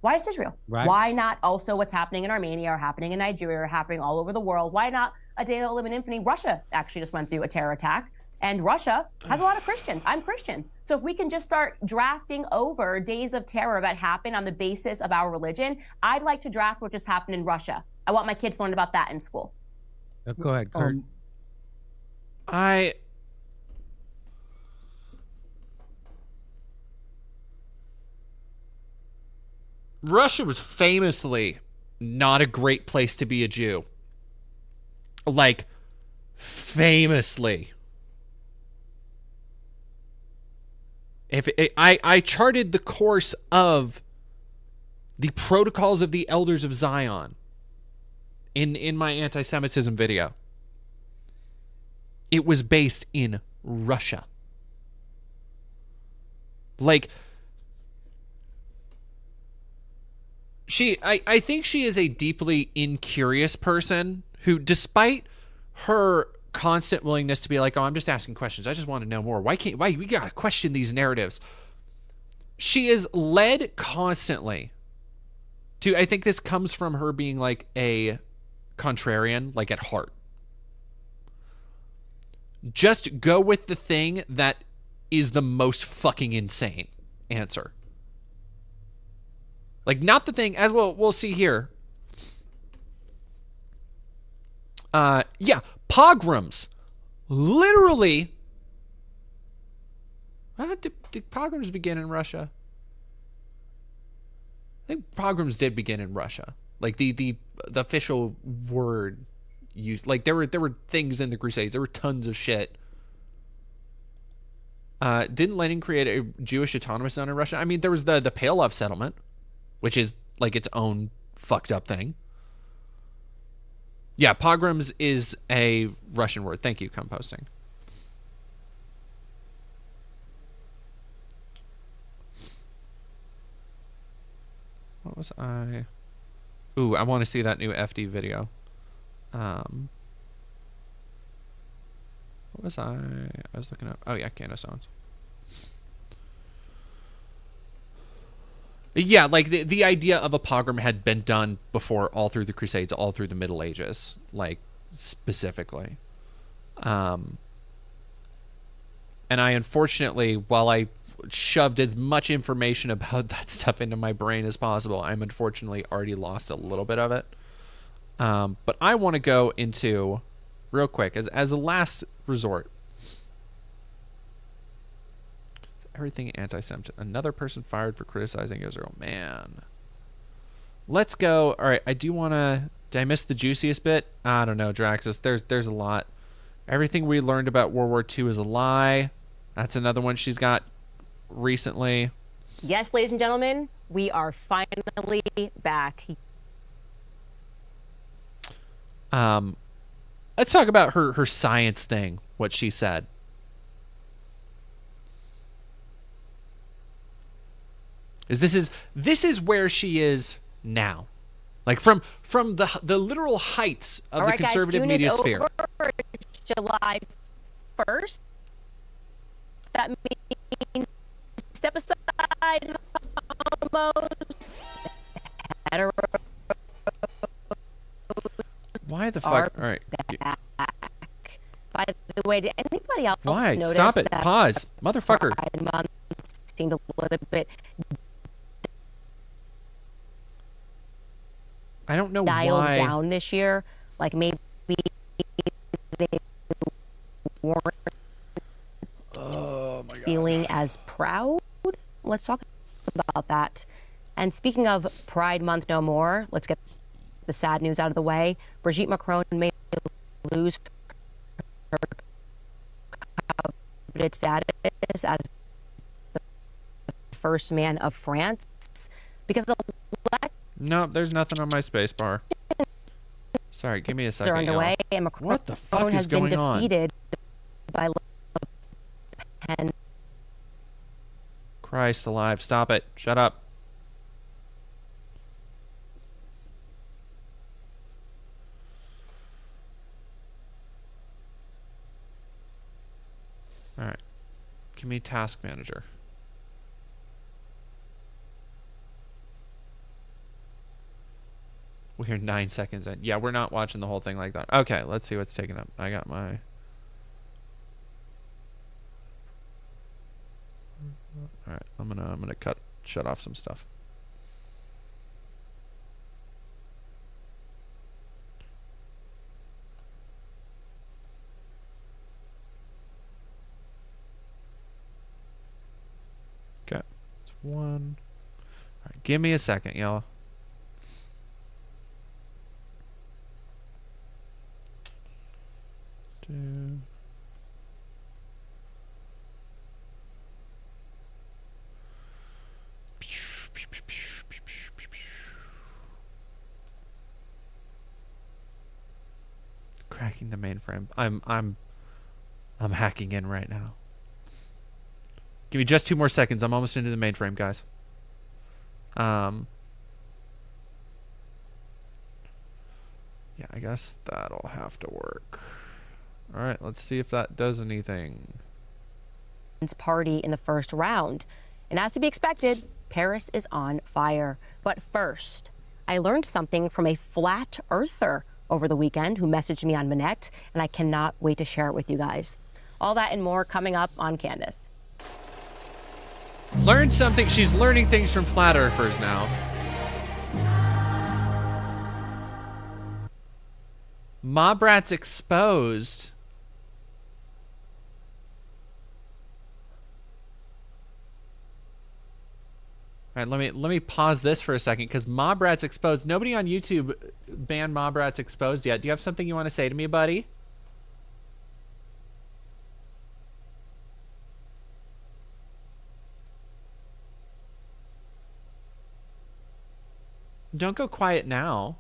Why just Israel? Right. Why not also what's happening in Armenia or happening in Nigeria or happening all over the world? Why not a day that will live in infamy? Russia actually just went through a terror attack. And Russia has a lot of Christians. I'm Christian. So if we can just start drafting over days of terror that happen on the basis of our religion, I'd like to draft what just happened in Russia. I want my kids to learn about that in school. Go ahead, Kurt. Russia was famously not a great place to be a Jew. Like, famously. I charted the course of the protocols of the elders of Zion in my anti-Semitism video. It was based in Russia. Like, I think she is a deeply incurious person who, despite her constant willingness to be like, oh, I'm just asking questions, I just want to know more, why we gotta question these narratives, she is led constantly to, I think this comes from her being like a contrarian, like at heart. Just go with the thing that is the most fucking insane answer. Like, not the thing, as we'll see here. Yeah, pogroms. Literally. Did pogroms begin in Russia? I think pogroms did begin in Russia. Like, the official word used. Like, there were things in the Crusades. There were tons of shit. Didn't Lenin create a Jewish autonomous zone in Russia? I mean, there was the Pale-Off settlement, which is like its own fucked up thing. Yeah, pogroms is a Russian word. Thank you, composting. What was I? Ooh, I want to see that new FD video. What was I? I was looking up. Oh yeah, Candace Owens. Yeah, like the idea of a pogrom had been done before, all through the Crusades, all through the Middle Ages, like specifically. And I unfortunately, while I shoved as much information about that stuff into my brain as possible, I'm unfortunately already lost a little bit of it. But I want to go into, real quick, as a last resort, everything anti-Semitic. Another person fired for criticizing Israel. Man. Let's go. All right, I do want to... Did I miss the juiciest bit? I don't know, Draxus. There's a lot. Everything we learned about World War II is a lie. That's another one she's got recently. Yes, ladies and gentlemen, we are finally back. Let's talk about her science thing, what she said. This is where she is now, like from the literal heights of the conservative media sphere. Over July 1st. That means step aside, homos, hetero. Why the fuck? All right. Back. By the way, did anybody else notice Stop it. that Pause, motherfucker. Pride Month seemed a little bit I don't know dialed why. down this year? Like maybe they weren't feeling as proud. Let's talk about that. And speaking of Pride Month no more, let's get the sad news out of the way. Brigitte Macron may lose her coveted status as the first man of France because the No, there's nothing on my space bar. Sorry, give me a second. underway, and Macron what the fuck has is going been on? defeated by Le Pen. Christ alive! Stop it! Shut up! All right, give me task manager. We're 9 seconds in. Yeah, we're not watching the whole thing like that. Okay, let's see what's taking up. I got my... All right, I'm gonna shut off some stuff. Okay, it's one. All right, give me a second, y'all. Two. Cracking the mainframe. I'm hacking in right now. Give me just 2 more seconds. I'm almost into the mainframe, guys. Yeah, I guess that'll have to work. All right, let's see if that does anything. Party in the first round. And as to be expected, Paris is on fire. But first, I learned something from a flat earther over the weekend who messaged me on Minect, and I cannot wait to share it with you guys. All that and more coming up on Candace. Learned something. She's learning things from flat earthers now. Mob rats exposed. All right, let me pause this for a second because Mob Rats Exposed. Nobody on YouTube banned Mob Rats Exposed yet. Do you have something you want to say to me, buddy? Don't go quiet now.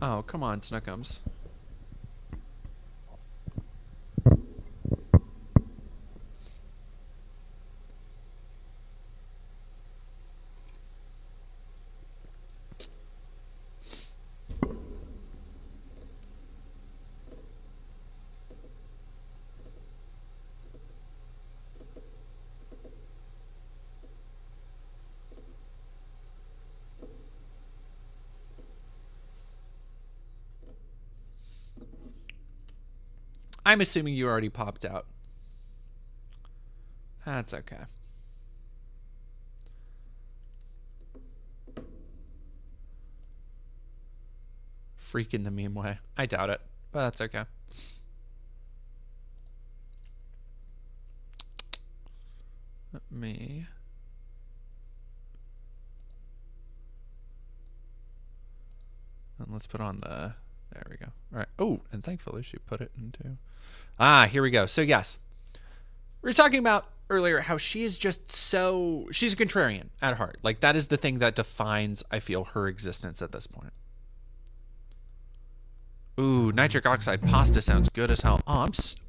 Oh, come on, Snookums. I'm assuming you already popped out. That's okay. Freak in the meme way. I doubt it, but that's okay. Let me... And let's put on the... There we go. All right. Oh, and thankfully she put it into... Ah, here we go. So yes, we were talking about earlier how she is just so... She's a contrarian at heart. Like, that is the thing that defines, I feel, her existence at this point. Ooh, nitric oxide pasta sounds good as hell. Oh,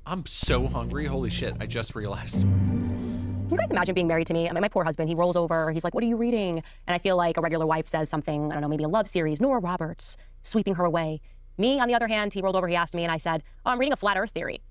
I'm so hungry. Holy shit, I just realized. Can you guys imagine being married to me? I mean, my poor husband, he rolls over, he's like, what are you reading? And I feel like a regular wife says something, I don't know, maybe a love series, Nora Roberts, sweeping her away. Me, on the other hand, he rolled over, he asked me, and I said, oh, I'm reading a flat earth theory.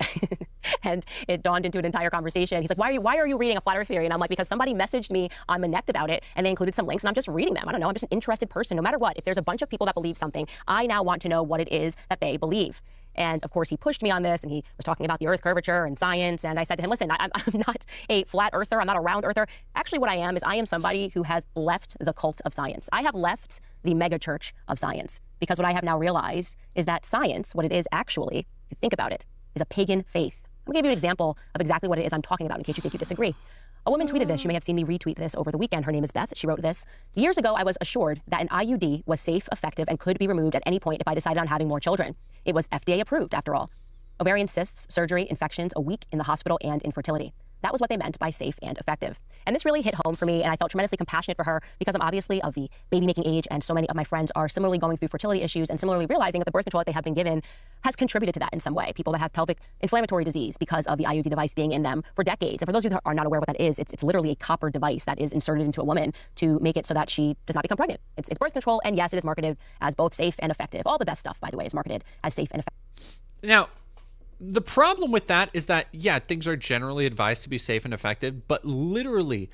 And it dawned into an entire conversation. He's like, why are you reading a flat earth theory? And I'm like, because somebody messaged me on Minect about it, and they included some links, and I'm just reading them. I don't know, I'm just an interested person. No matter what, if there's a bunch of people that believe something, I now want to know what it is that they believe. And of course, he pushed me on this, and he was talking about the earth curvature and science. And I said to him, listen, I'm not a flat earther. I'm not a round earther. Actually, what I am is I am somebody who has left the cult of science. I have left the mega church of science, because what I have now realized is that science, what it is actually, if you think about it, is a pagan faith. I'm gonna give you an example of exactly what it is I'm talking about in case you think you disagree. A woman tweeted this. You may have seen me retweet this over the weekend. Her name is Beth. She wrote this. Years ago, I was assured that an IUD was safe, effective, and could be removed at any point if I decided on having more children. It was FDA approved, after all. Ovarian cysts, surgery, infections, a week in the hospital, and infertility. That was what they meant by safe and effective. And this really hit home for me, and I felt tremendously compassionate for her because I'm obviously of the baby-making age, and so many of my friends are similarly going through fertility issues and similarly realizing that the birth control that they have been given has contributed to that in some way. People that have pelvic inflammatory disease because of the IUD device being in them for decades. And for those of you who are not aware what that is, it's literally a copper device that is inserted into a woman to make it so that she does not become pregnant. It's birth control, and yes, it is marketed as both safe and effective. All the best stuff, by the way, is marketed as safe and effective. Now, The problem with that is that, yeah, things are generally advised to be safe and effective, but literally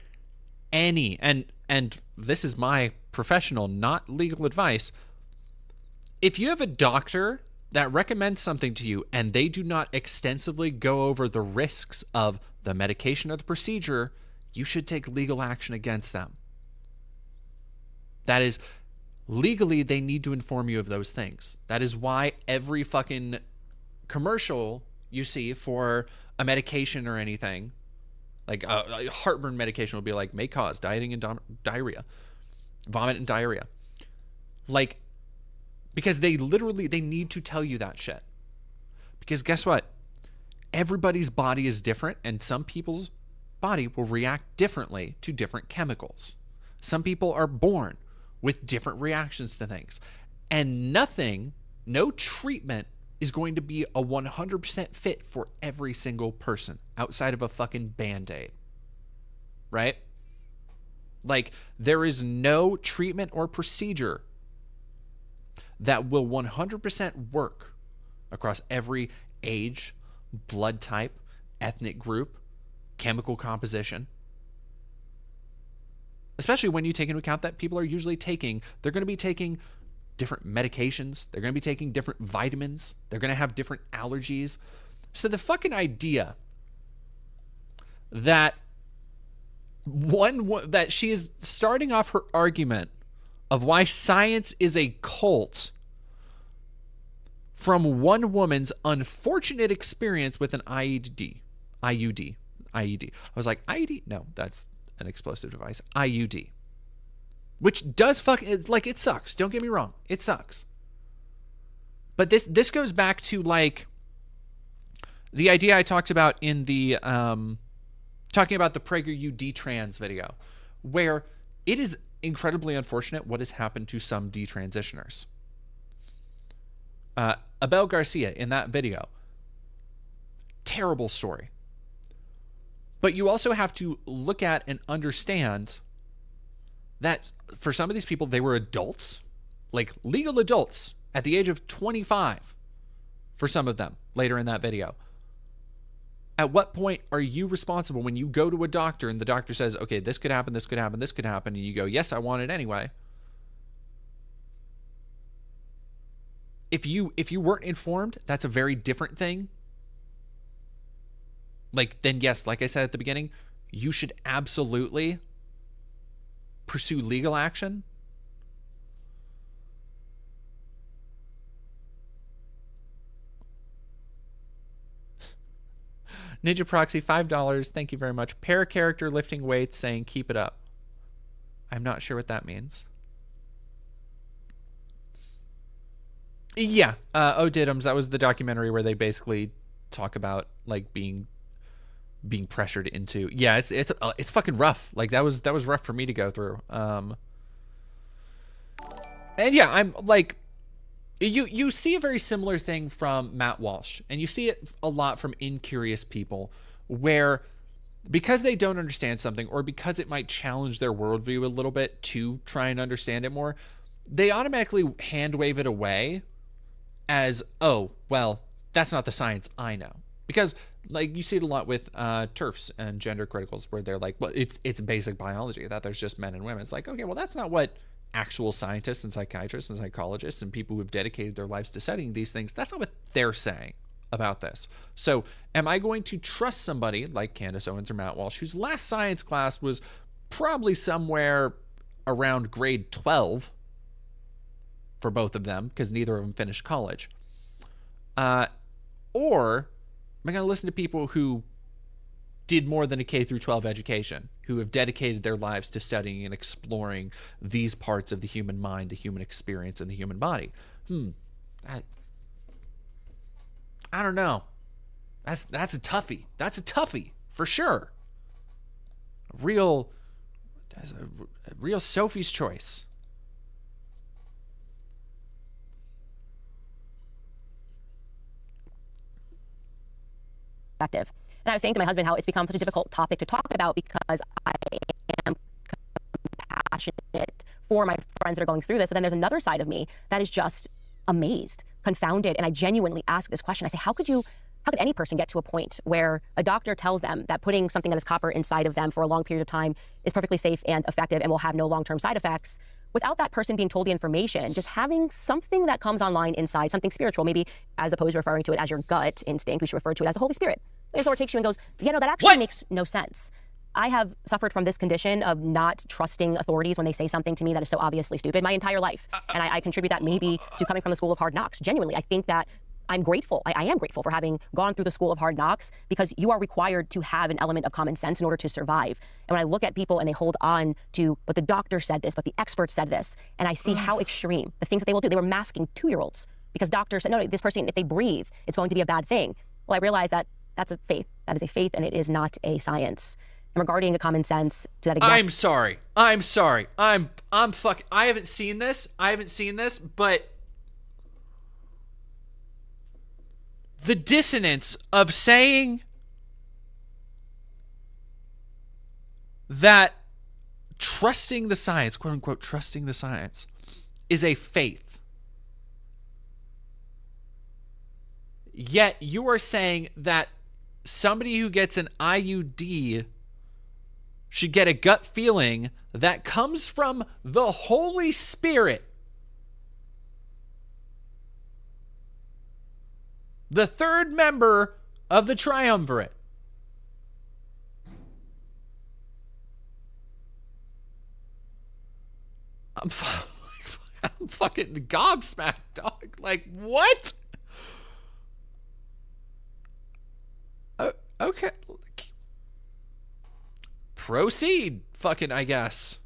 any, and this is my professional, not legal advice, if you have a doctor that recommends something to you and they do not extensively go over the risks of the medication or the procedure, you should take legal action against them. That is, legally, they need to inform you of those things. That is why every fucking commercial you see for a medication or anything, like a heartburn medication will be like, may cause dieting and diarrhea, vomit and diarrhea. Like, because they need to tell you that shit. Because guess what? Everybody's body is different, and some people's body will react differently to different chemicals. Some people are born with different reactions to things. And no treatment is going to be a 100% fit for every single person outside of a fucking Band-Aid. Right? Like, there is no treatment or procedure that will 100% work across every age, blood type, ethnic group, chemical composition. Especially when you take into account that people are usually they're going to be taking different medications. They're going to be taking different vitamins. They're going to have different allergies. So the fucking idea that that she is starting off her argument of why science is a cult from one woman's unfortunate experience with an IUD. I was like, IUD? No, that's an explosive device. IUD. Which does it sucks. Don't get me wrong. It sucks. But this goes back to like the idea I talked about in the talking about the PragerU detrans video, where it is incredibly unfortunate what has happened to some detransitioners. Abel Garcia in that video, terrible story. But you also have to look at and understand that for some of these people, they were adults, like legal adults at the age of 25 for some of them later in that video. At what point are you responsible when you go to a doctor and the doctor says, okay, this could happen, this could happen, this could happen, and you go, yes, I want it anyway. If you weren't informed, that's a very different thing. Like, then yes, like I said at the beginning, you should absolutely pursue legal action. Ninja Proxy, $5. Thank you very much. Para-character lifting weights saying keep it up. I'm not sure what that means. Yeah, Diddums, that was the documentary where they basically talk about like being pressured into. Yeah, it's fucking rough. Like that was rough for me to go through. And yeah, I'm like, you see a very similar thing from Matt Walsh, and you see it a lot from incurious people, where because they don't understand something, or because it might challenge their worldview a little bit to try and understand it more, they automatically hand wave it away as, oh, well, that's not the science I know. Because like you see it a lot with TERFs and gender criticals, where they're like, well, it's basic biology that there's just men and women. It's like, okay, well, that's not what actual scientists and psychiatrists and psychologists and people who have dedicated their lives to studying these things, that's not what they're saying about this. So am I going to trust somebody like Candace Owens or Matt Walsh, whose last science class was probably somewhere around grade 12 for both of them, because neither of them finished college? Or am I going to listen to people who did more than a K through 12 education, who have dedicated their lives to studying and exploring these parts of the human mind, the human experience, and the human body? I don't know. That's a toughie. That's a toughie for sure. A real Sophie's choice. Effective. And I was saying to my husband how it's become such a difficult topic to talk about because I am compassionate for my friends that are going through this. But then there's another side of me that is just amazed, confounded. And I genuinely ask this question. I say, how could you how could any person get to a point where a doctor tells them that putting something that is copper inside of them for a long period of time is perfectly safe and effective and will have no long-term side effects, without that person being told the information, just having something that comes online inside, something spiritual, maybe as opposed to referring to it as your gut instinct, we should refer to it as the Holy Spirit. The Lord takes you and goes, that actually makes no sense. I have suffered from this condition of not trusting authorities when they say something to me that is so obviously stupid my entire life. And I contribute that maybe to coming from the school of hard knocks. Genuinely, I think that I'm grateful. I am grateful for having gone through the school of hard knocks, because you are required to have an element of common sense in order to survive. And when I look at people and they hold on to, but the doctor said this, but the expert said this, and I see how extreme the things that they will do. They were masking 2-year-olds because doctors said, no, this person, if they breathe, it's going to be a bad thing. Well, I realize that that's a faith. That is a faith, and it is not a science. And regarding a common sense to that exact— I'm sorry. I'm fuck. I haven't seen this, but the dissonance of saying that trusting the science, quote unquote, trusting the science, is a faith. Yet you are saying that somebody who gets an IUD should get a gut feeling that comes from the Holy Spirit, the third member of the triumvirate. I'm fucking gobsmacked, dog. Like, what? Okay. Proceed, fucking, I guess.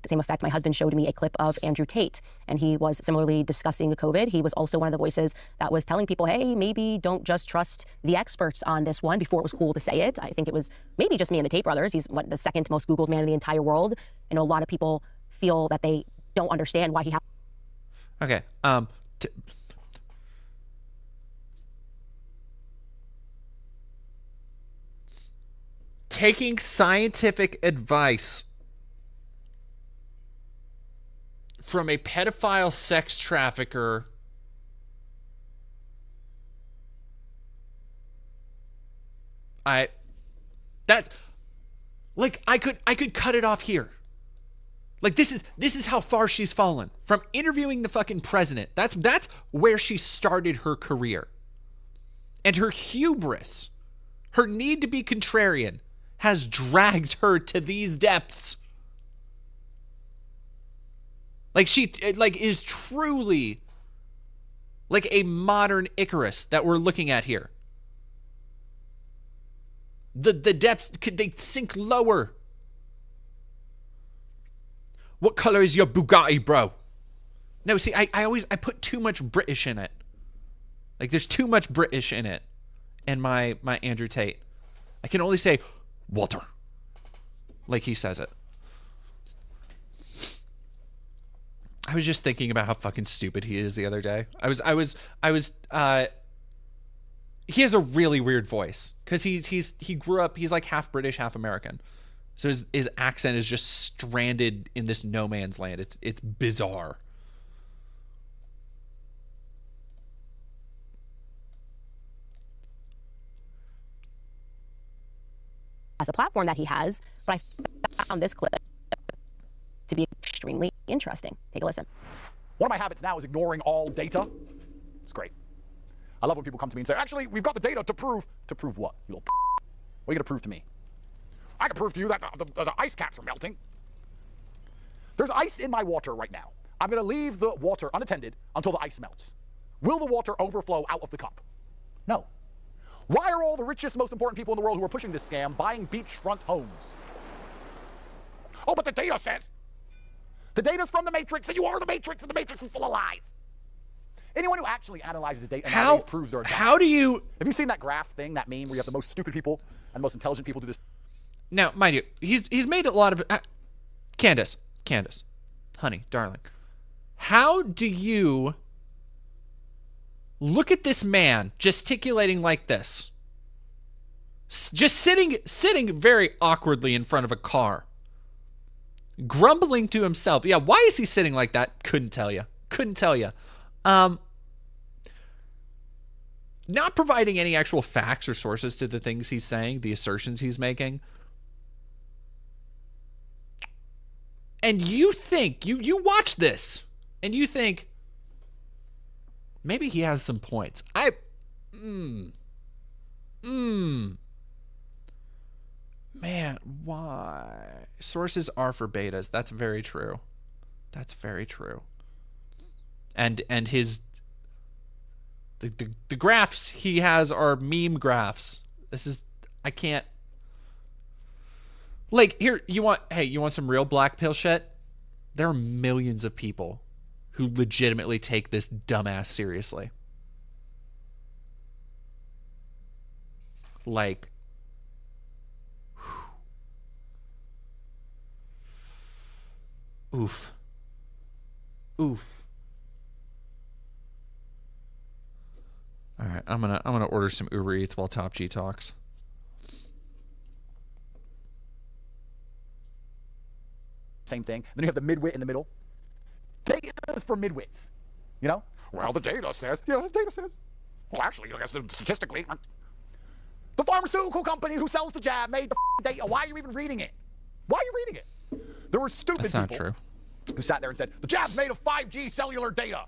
The same effect, my husband showed me a clip of Andrew Tate, and he was similarly discussing COVID. He was also one of the voices that was telling people, hey, maybe don't just trust the experts on this one, before it was cool to say it. I think it was maybe just me and the Tate brothers. He's the second most Googled man in the entire world. I know a lot of people feel that they don't understand why he has. Okay. Taking scientific advice from a pedophile sex trafficker that's like, I could cut it off here. Like, this is how far she's fallen from interviewing the fucking president. That's where she started her career. And her hubris, her need to be contrarian, has dragged her to these depths. Like, she is truly like a modern Icarus that we're looking at here. The depths, they sink lower. What color is your Bugatti, bro? No, see, I put too much British in it. Like, there's too much British in it. And my Andrew Tate. I can only say water, like he says it. I was just thinking about how fucking stupid he is the other day. He has a really weird voice, because he grew up, he's like half British, half American. So his accent is just stranded in this no man's land. It's bizarre. As a platform that he has, but I found this clip to be extremely interesting. Take a listen. One of my habits now is ignoring all data. It's great. I love when people come to me and say, actually, we've got the data to prove what? You little what are you going to prove to me? I can prove to you that the ice caps are melting. There's ice in my water right now. I'm going to leave the water unattended until the ice melts. Will the water overflow out of the cup? No. Why are all the richest, most important people in the world who are pushing this scam buying beachfront homes? Oh, but the data says. The data's from the Matrix, and you are the Matrix, and the Matrix is still alive. Anyone who actually analyzes data nowadays proves they're advanced. How do you... Have you seen that graph thing, that meme, where you have the most stupid people and the most intelligent people do this? Now, mind you, he's made a lot of... Candace, honey, darling. How do you look at this man gesticulating like this? Just sitting very awkwardly in front of a car. Grumbling to himself. Yeah, why is he sitting like that? Couldn't tell you. not providing any actual facts or sources to the things he's saying, the assertions he's making. And you think, you watch this, and you think, maybe he has some points. Man, why? Sources are for betas. That's very true. That's very true. And his the graphs he has are meme graphs. This is, I can't, like, here, you want some real black pill shit? There are millions of people who legitimately take this dumbass seriously. Like, oof. All right, I'm gonna order some Uber Eats while Top G talks. Same thing. Then you have the midwit in the middle. Data is for midwits. You know? Well, the data says. Yeah, the data says. Well, actually, I guess statistically, the pharmaceutical company who sells the jab made the data. Why are you even reading it? Why are you reading it? There were stupid That's people not true. who sat there and said, the jab's made of 5G cellular data.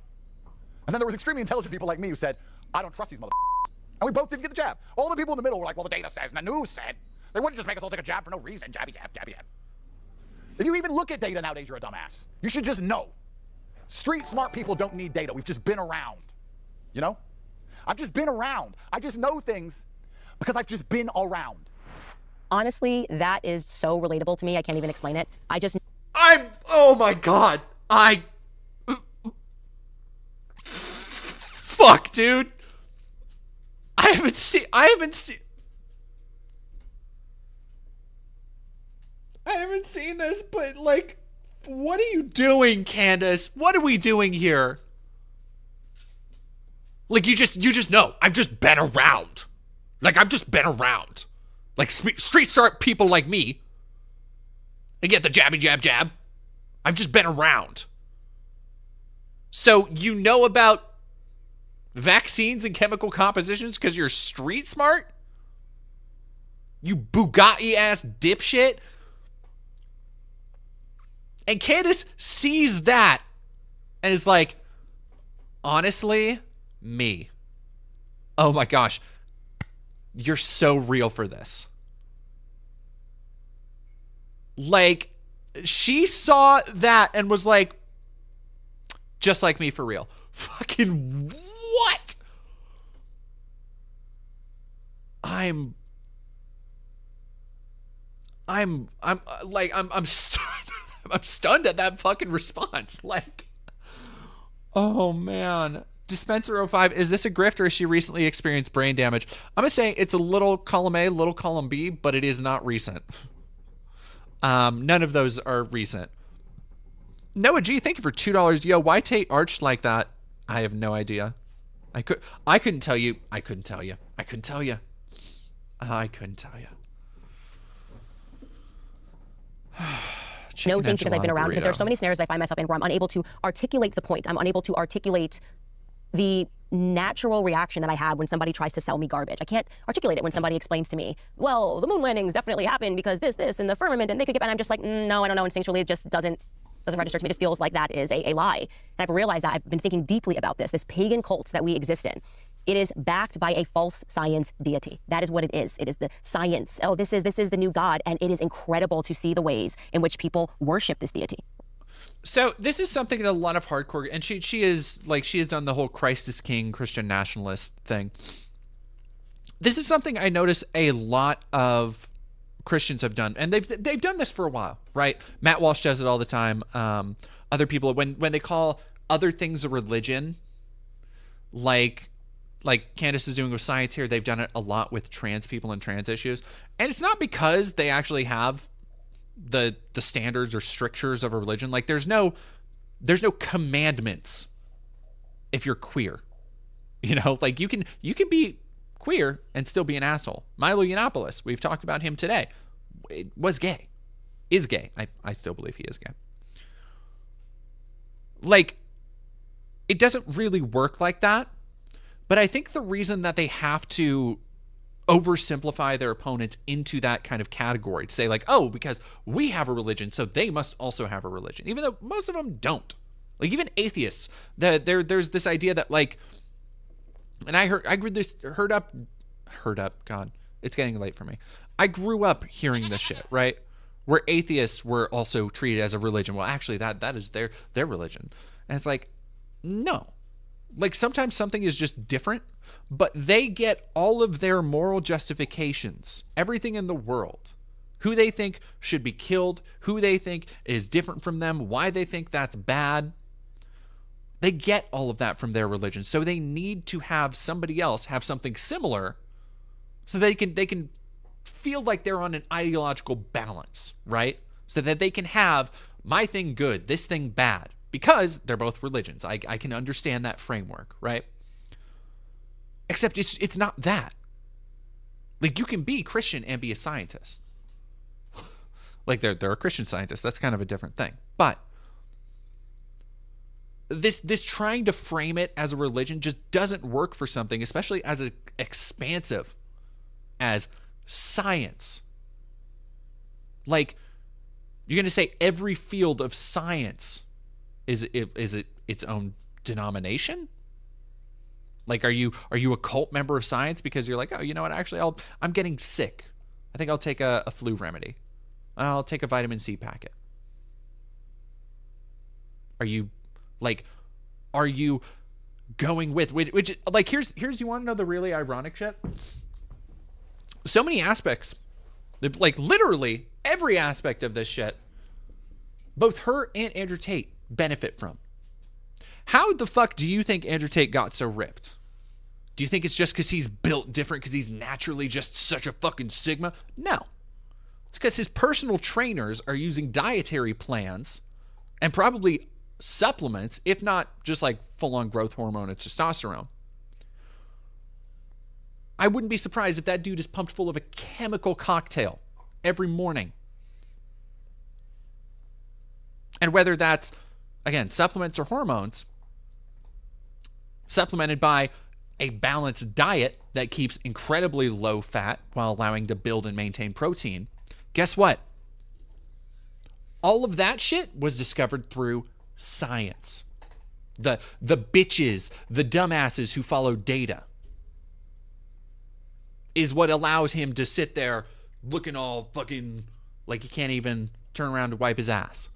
And then there was extremely intelligent people like me who said, I don't trust these motherfuckers. And we both didn't get the jab. All the people in the middle were like, well, the data says, and the news said. They wouldn't just make us all take a jab for no reason. Jabby jab, jabby jab. If you even look at data nowadays, you're a dumbass. You should just know. Street smart people don't need data. We've just been around. You know? I've just been around. I just know things because I've just been around. Honestly, that is so relatable to me. I can't even explain it. Oh my God. Fuck, dude. I haven't seen this, but like, what are you doing, Candace? What are we doing here? Like, you just know. I've just been around. Like, I've just been around. Like, street smart people like me. I get the jabby jab jab. I've just been around. So you know about vaccines and chemical compositions because you're street smart? You Bugatti-ass dipshit? And Candace sees that and is like, honestly, me. Oh my gosh. You're so real for this. Like, she saw that and was like, just like me for real. Fucking what? I'm stunned. I'm stunned at that fucking response. Like, oh man. Dispenser05, is this a grift or has she recently experienced brain damage? I'm gonna say it's a little column A, little column B, but it is not recent. None of those are recent. Noah G, thank you for $2. Yo, why Tate arched like that? I have no idea. I couldn't tell you. I couldn't tell you. No things because I've been around, because there are so many scenarios I find myself in where I'm unable to articulate the point. I'm unable to articulate the natural reaction that I have when somebody tries to sell me garbage. I can't articulate it when somebody explains to me, well, the moon landings definitely happened because this, and the firmament, and they could get, and I'm just like, no, I don't know. Instinctually, it just doesn't register to me. It just feels like that is a lie. And I've realized that I've been thinking deeply about this pagan cult that we exist in. It is backed by a false science deity. That is what it is. It is the science. Oh, this is the new God. And it is incredible to see the ways in which people worship this deity. So this is something that a lot of hardcore, and she has done the whole Christ is King Christian nationalist thing. This is something I notice a lot of Christians have done, and they've done this for a while, right? Matt Walsh does it all the time. Other people, when they call other things a religion, like Candace is doing with science here, they've done it a lot with trans people and trans issues, and it's not because they actually have the standards or strictures of a religion. Like, there's no commandments if you're queer, you know. Like, you can be queer and still be an asshole. Milo Yiannopoulos, we've talked about him today, is gay. I still believe he is gay. Like, it doesn't really work like that, But I think the reason that they have to oversimplify their opponents into that kind of category to say like, oh, because we have a religion, so they must also have a religion, even though most of them don't. Like even atheists, there's this idea that like, and I heard up, God, it's getting late for me. I grew up hearing this shit, right? Where atheists were also treated as a religion. Well, actually that is their religion. And it's like, no. Like sometimes something is just different, but they get all of their moral justifications, everything in the world, who they think should be killed, who they think is different from them, why they think that's bad. They get all of that from their religion. So they need to have somebody else have something similar so they can feel like they're on an ideological balance, right? So that they can have my thing good, this thing bad, because they're both religions. I can understand that framework, right? Except it's not that. Like you can be Christian and be a scientist. Like they're a Christian scientist. That's kind of a different thing. But this trying to frame it as a religion just doesn't work for something, especially as expansive as science. Like you're going to say every field of science is it its own denomination? Like are you a cult member of science because you're like, oh, you know what, actually I'm getting sick. I think I'll take a flu remedy. I'll take a vitamin C packet. Are you going with which like here's you want to know the really ironic shit? So many aspects, like literally every aspect of this shit, both her and Andrew Tate benefit from. How the fuck do you think Andrew Tate got so ripped? Do you think it's just because he's built different, because he's naturally just such a fucking Sigma? No. It's because his personal trainers are using dietary plans and probably supplements, if not just like full-on growth hormone and testosterone. I wouldn't be surprised if that dude is pumped full of a chemical cocktail every morning. And whether that's, again, supplements or hormones, supplemented by a balanced diet that keeps incredibly low fat while allowing to build and maintain protein, guess what? All of that shit was discovered through science. The bitches, the dumbasses who follow data is what allows him to sit there looking all fucking like he can't even turn around to wipe his ass.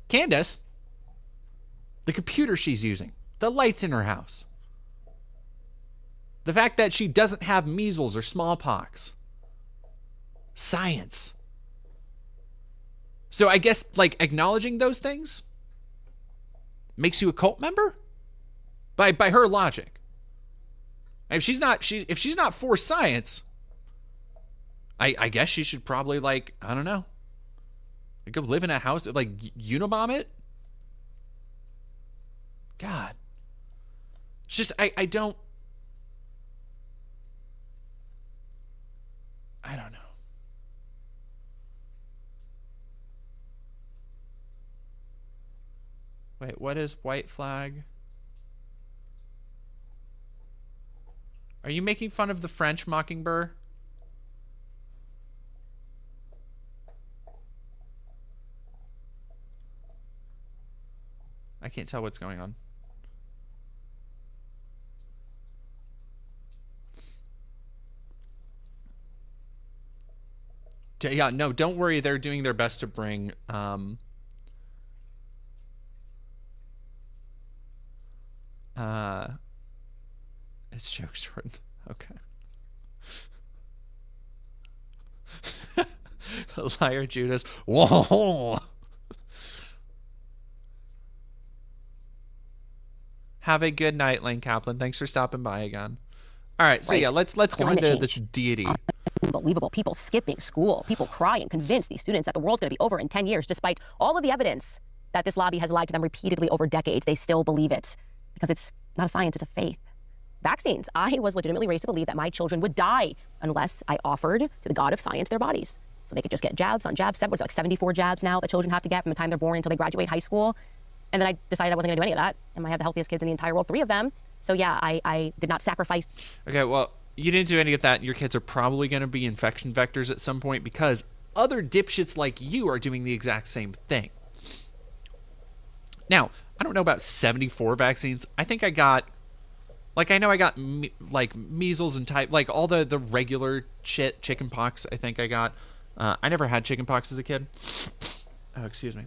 Candace, the computer she's using, the lights in her house, the fact that she doesn't have measles or smallpox, science. So I guess like acknowledging those things makes you a cult member by her logic. If she's not for science, I guess she should probably like, I don't know, go live in a house, like Unabomb it. God, it's just I don't know. Wait, what is white flag? Are you making fun of the French mockingbird? I can't tell what's going on. Yeah, no, don't worry. They're doing their best to bring it's jokes, Jordan. Okay. Liar Judas. Whoa. Have a good night, Lane Kaplan. Thanks for stopping by again. All right, so yeah, let's go into this deity. Unbelievable. People skipping school, people crying, convinced these students that the world's going to be over in 10 years, despite all of the evidence that this lobby has lied to them repeatedly over decades. They still believe it because it's not a science, it's a faith. Vaccines. I was legitimately raised to believe that my children would die unless I offered to the God of science their bodies. So they could just get jabs on jabs. What's it, like 74 jabs now that children have to get from the time they're born until they graduate high school. And then I decided I wasn't going to do any of that. And I have the healthiest kids in the entire world, 3 of them. So yeah, I did not sacrifice. Okay, well, you didn't do any of that, and your kids are probably going to be infection vectors at some point because other dipshits like you are doing the exact same thing. Now, I don't know about 74 vaccines. I think I got, like, I know I got, like, measles and like, all the regular shit, chicken pox, I think I got. I never had chicken pox as a kid. Oh, excuse me.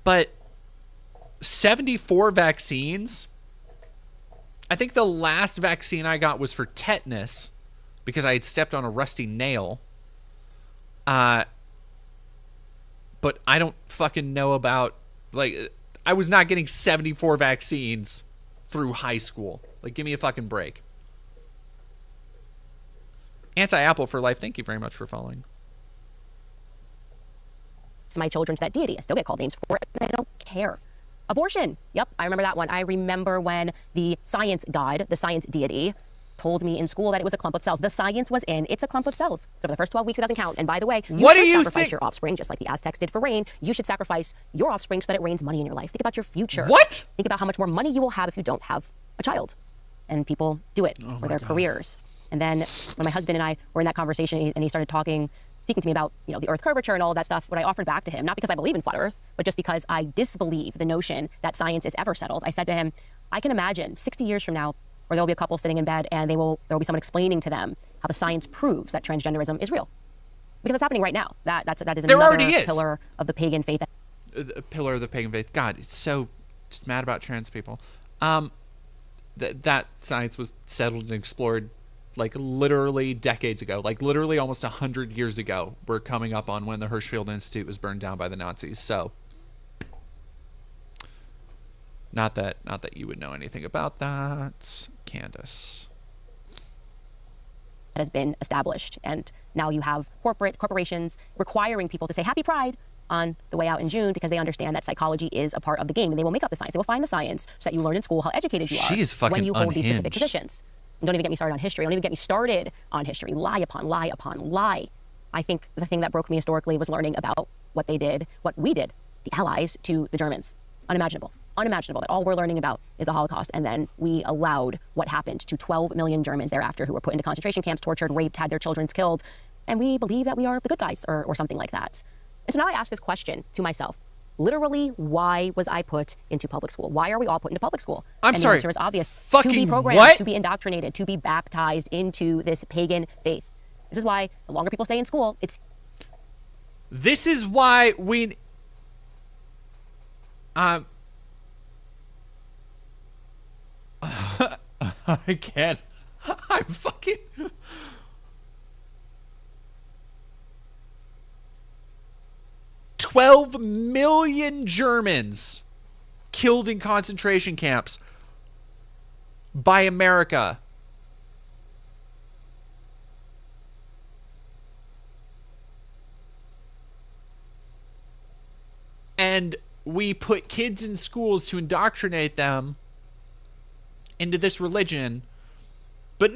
But 74 vaccines? I think the last vaccine I got was for tetanus because I had stepped on a rusty nail. But I don't fucking know about, like, I was not getting 74 vaccines through high school. Like, give me a fucking break. Anti-Apple for life, thank you very much for following. My children to that deity. I still get called names for it, and I don't care. Abortion. Yep, I remember that one. I remember when the science god, the science deity, told me in school that it was a clump of cells. The science was in, it's a clump of cells. So for the first 12 weeks, it doesn't count. And by the way, you should sacrifice your offspring, just like the Aztecs did for rain. You should sacrifice your offspring so that it rains money in your life. Think about your future. What? Think about how much more money you will have if you don't have a child. And people do it for their careers. And then when my husband and I were in that conversation and he started speaking to me about, you know, the Earth curvature and all of that stuff, what I offered back to him, not because I believe in flat Earth, but just because I disbelieve the notion that science is ever settled. I said to him, I can imagine 60 years from now where there'll be a couple sitting in bed and there will be someone explaining to them how the science proves that transgenderism is real. Because it's happening right now. That is another pillar of the pagan faith. A pillar of the pagan faith. God, it's so just mad about trans people. That science was settled and explored like literally decades ago, like literally almost 100 years ago. We're coming up on when the Hirschfeld Institute was burned down by the Nazis. So not that you would know anything about that, Candace. That has been established, and now you have corporations requiring people to say Happy Pride on the way out in June because they understand that psychology is a part of the game, and they will make up the science. They will find the science so that you learn in school how educated you are when you hold these specific positions. And don't even get me started on history. Don't even get me started on history. Lie upon lie upon lie. I think the thing that broke me historically was learning about what they did, what we did, the Allies, to the Germans. Unimaginable. Unimaginable that all we're learning about is the Holocaust, and then we allowed what happened to 12 million Germans thereafter who were put into concentration camps, tortured, raped, had their children killed, and we believe that we are the good guys or something like that. And so now I ask this question to myself. Literally, why was I put into public school? Why are we all put into public school? And the answer is obvious. To be programmed, to be indoctrinated, to be baptized into this pagan faith. This is why the longer people stay in school, This is why we... I can't... I'm fucking... $12 million Germans killed in concentration camps by America. And we put kids in schools to indoctrinate them into this religion, but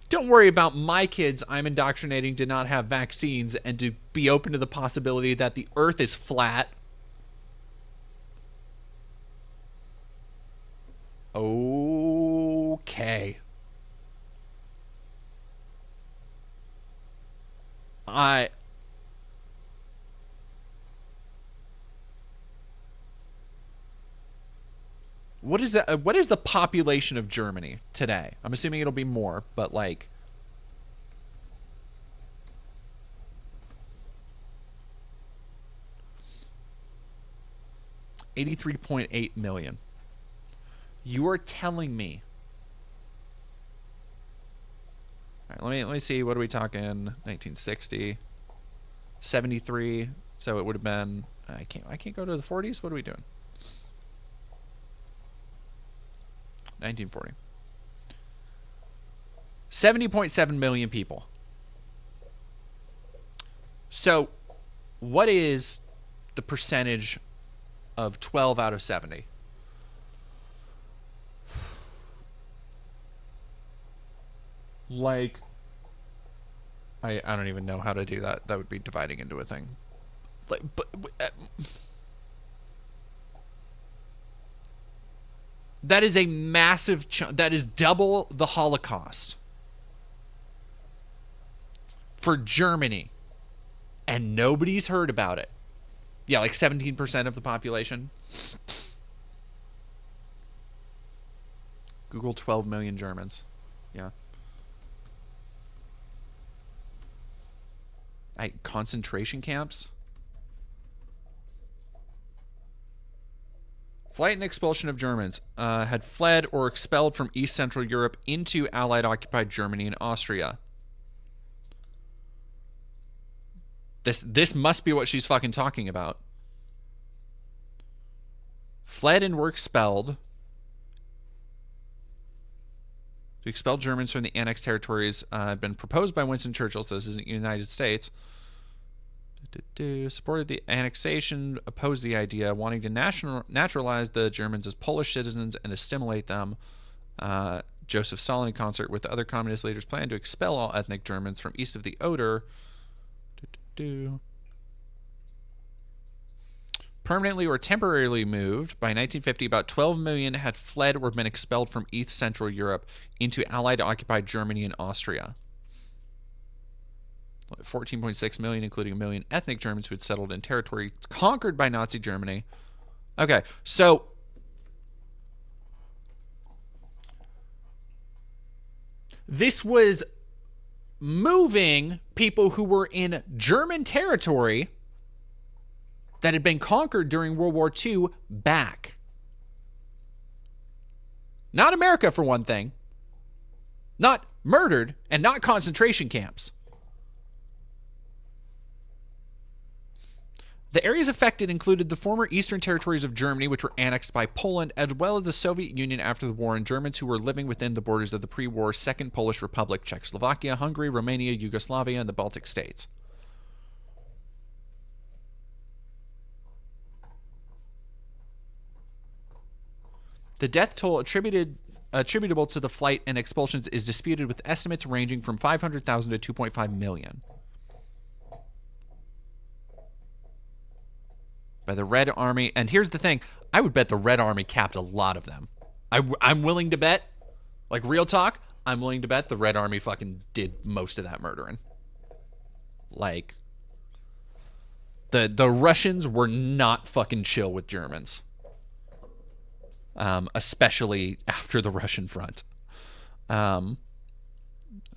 don't worry about my kids I'm indoctrinating to not have vaccines and to be open to the possibility that the earth is flat. Okay. What is that? What is the population of Germany today? I'm assuming it'll be more, but like 83.8 million. You are telling me. All right, let me see. What are we talking? 1960, 73. So it would have been. I can't go to the 40s. What are we doing? 1940. 70.7 million people. So what is the percentage of 12 out of 70? Like, I don't even know how to do that. That would be dividing into a thing. That is a massive chunk. That is double the Holocaust for Germany. And nobody's heard about it. Yeah, like 17% of the population. Google 12 million Germans. Yeah. Concentration camps? Flight and expulsion of Germans had fled or expelled from East Central Europe into Allied-occupied Germany and Austria. This must be what she's fucking talking about. Fled and were expelled. To expel Germans from the annexed territories had been proposed by Winston Churchill, so this is the United States. Supported the annexation, opposed the idea, wanting to naturalize the Germans as Polish citizens and assimilate them. Joseph Stalin, in concert with the other communist leaders, planned to expel all ethnic Germans from east of the Oder. Permanently or temporarily moved. By 1950, about 12 million had fled or been expelled from East Central Europe into Allied-occupied Germany and Austria. 14.6 million, including 1 million ethnic Germans who had settled in territory conquered by Nazi Germany. Okay, so this was moving people who were in German territory that had been conquered during World War II back. Not America, for one thing. Not murdered, and not concentration camps. The areas affected included the former eastern territories of Germany, which were annexed by Poland, as well as the Soviet Union after the war, and Germans who were living within the borders of the pre-war Second Polish Republic, Czechoslovakia, Hungary, Romania, Yugoslavia, and the Baltic states. The death toll attributable to the flight and expulsions is disputed, with estimates ranging from 500,000 to 2.5 million. By the Red Army. And here's the thing. I would bet the Red Army capped a lot of them. I'm willing to bet, like real talk, I'm willing to bet the Red Army fucking did most of that murdering. Like, the Russians were not fucking chill with Germans. Especially after the Russian front.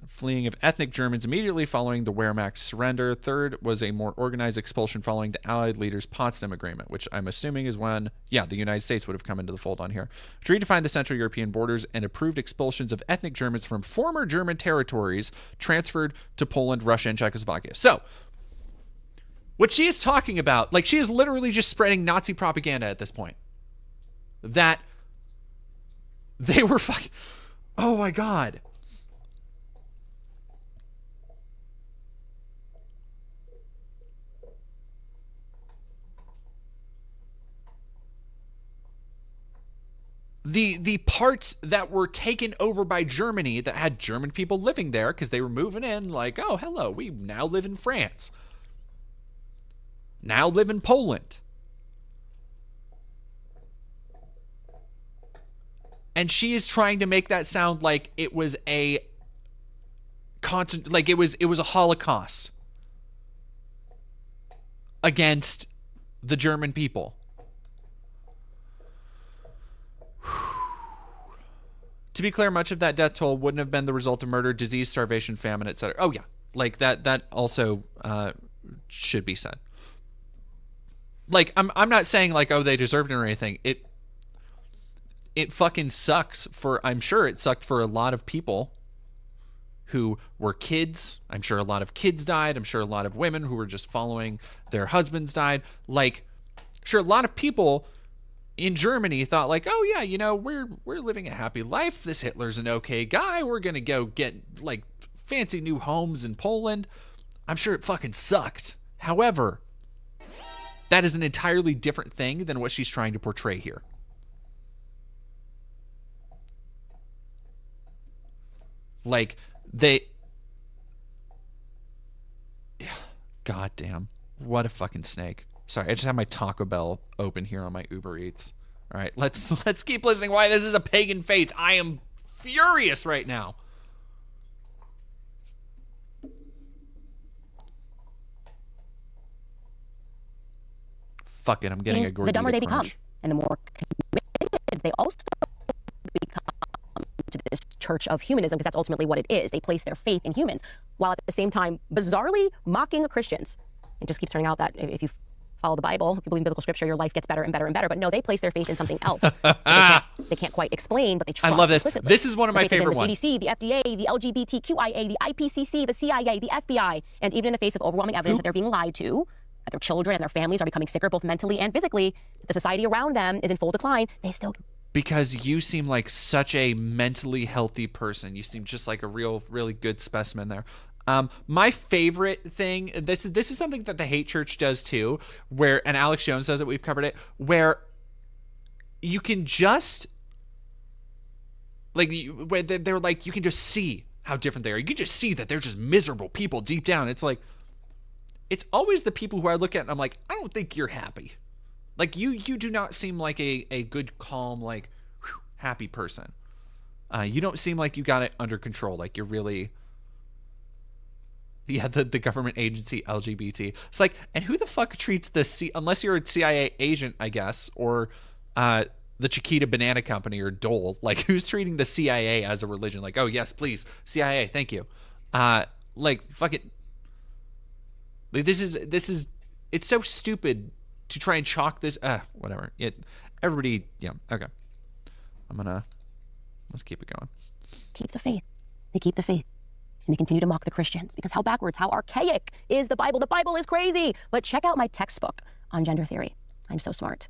Fleeing of ethnic Germans immediately following the Wehrmacht surrender. Third was a more organized expulsion following the Allied leaders' Potsdam Agreement, which I'm assuming is when, the United States would have come into the fold on here, which redefined the Central European borders and approved expulsions of ethnic Germans from former German territories transferred to Poland, Russia, and Czechoslovakia. So, what she is talking about, like, she is literally just spreading Nazi propaganda at this point. That they were fucking... Oh my God. The parts that were taken over by Germany that had German people living there because they were moving in, like, oh, hello, we now live in France. Now live in Poland. And she is trying to make that sound like it was a it was a Holocaust against the German people. To be clear, much of that death toll wouldn't have been the result of murder, disease, starvation, famine, etc. Oh yeah, like that also should be said. Like I'm not saying like, oh, they deserved it or anything. It fucking sucks I'm sure it sucked for a lot of people who were kids. I'm sure a lot of kids died. I'm sure a lot of women who were just following their husbands died. Like, sure, a lot of people in Germany thought like, oh yeah, we're living a happy life. This Hitler's an okay guy. We're going to go get like fancy new homes in Poland. I'm sure it fucking sucked. However, that is an entirely different thing than what she's trying to portray here. Like, God damn. What a fucking snake. Sorry, I just have my Taco Bell open here on my Uber Eats. All right, let's keep listening. Why this is a pagan faith. I am furious right now. Fuck it, I'm getting a gordita the dumber they become, crunch. and the more committed they also become to this church of humanism, because that's ultimately what it is. They place their faith in humans, while at the same time bizarrely mocking Christians. It just keeps turning out that if you follow the Bible, if you believe in biblical scripture, your life gets better and better and better. But no, they place their faith in something else. They can't quite explain, but they trust. I love this. Implicitly. This is one of my favorite the ones. CDC, the FDA, the LGBTQIA, the IPCC, the CIA, the FBI, and even in the face of overwhelming evidence that they're being lied to, that their children and their families are becoming sicker both mentally and physically, the society around them is in full decline, they still... Because you seem like such a mentally healthy person. You seem just like a really good specimen there. My favorite thing, this is something that the Hate Church does too, and Alex Jones does it, we've covered it, where you can just, where they're like, you can just see how different they are. You can just see that they're just miserable people deep down. It's like, it's always the people who I look at and I'm like, I don't think you're happy. Like, you do not seem like a good, calm, like, happy person. You don't seem like you got it under control. Like, you're really... Yeah, the government agency LGBT. It's like, and who the fuck treats unless you're a CIA agent, I guess, or the Chiquita Banana Company or Dole, like, who's treating the CIA as a religion? Like, oh, yes, please, CIA, thank you. Like, fuck it. Like, this is, it's so stupid to try and chalk this, whatever. Everybody, yeah, okay. Let's keep it going. Keep the faith. They keep the faith. And they continue to mock the Christians, because how backwards, how archaic is the Bible? The Bible is crazy. But check out my textbook on gender theory. I'm so smart.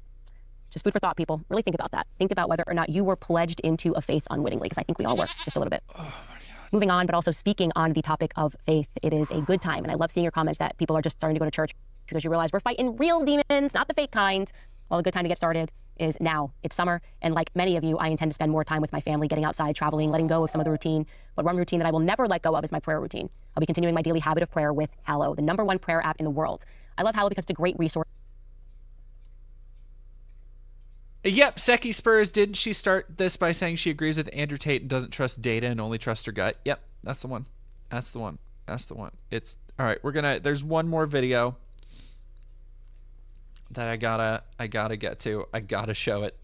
Just food for thought, people. Really think about that. Think about whether or not you were pledged into a faith unwittingly, because I think we all were, just a little bit. Oh, my God. Moving on, but also speaking on the topic of faith, it is a good time. And I love seeing your comments that people are just starting to go to church because you realize we're fighting real demons, not the fake kind. Well, a good time to get started is now. It's summer, and like many of you, I intend to spend more time with my family, getting outside, traveling, letting go of some of the routine. But one routine that I will never let go of is my prayer routine. I'll be continuing my daily habit of prayer with Hallow, the #1 prayer app in the world. I love Hallow because it's a great resource. Yep, Seki Spurs, didn't she start this by saying she agrees with Andrew Tate and doesn't trust data and only trusts her gut? Yep, that's the one. That's the one. That's the one. It's all right. There's one more video that I gotta get to. I gotta show it,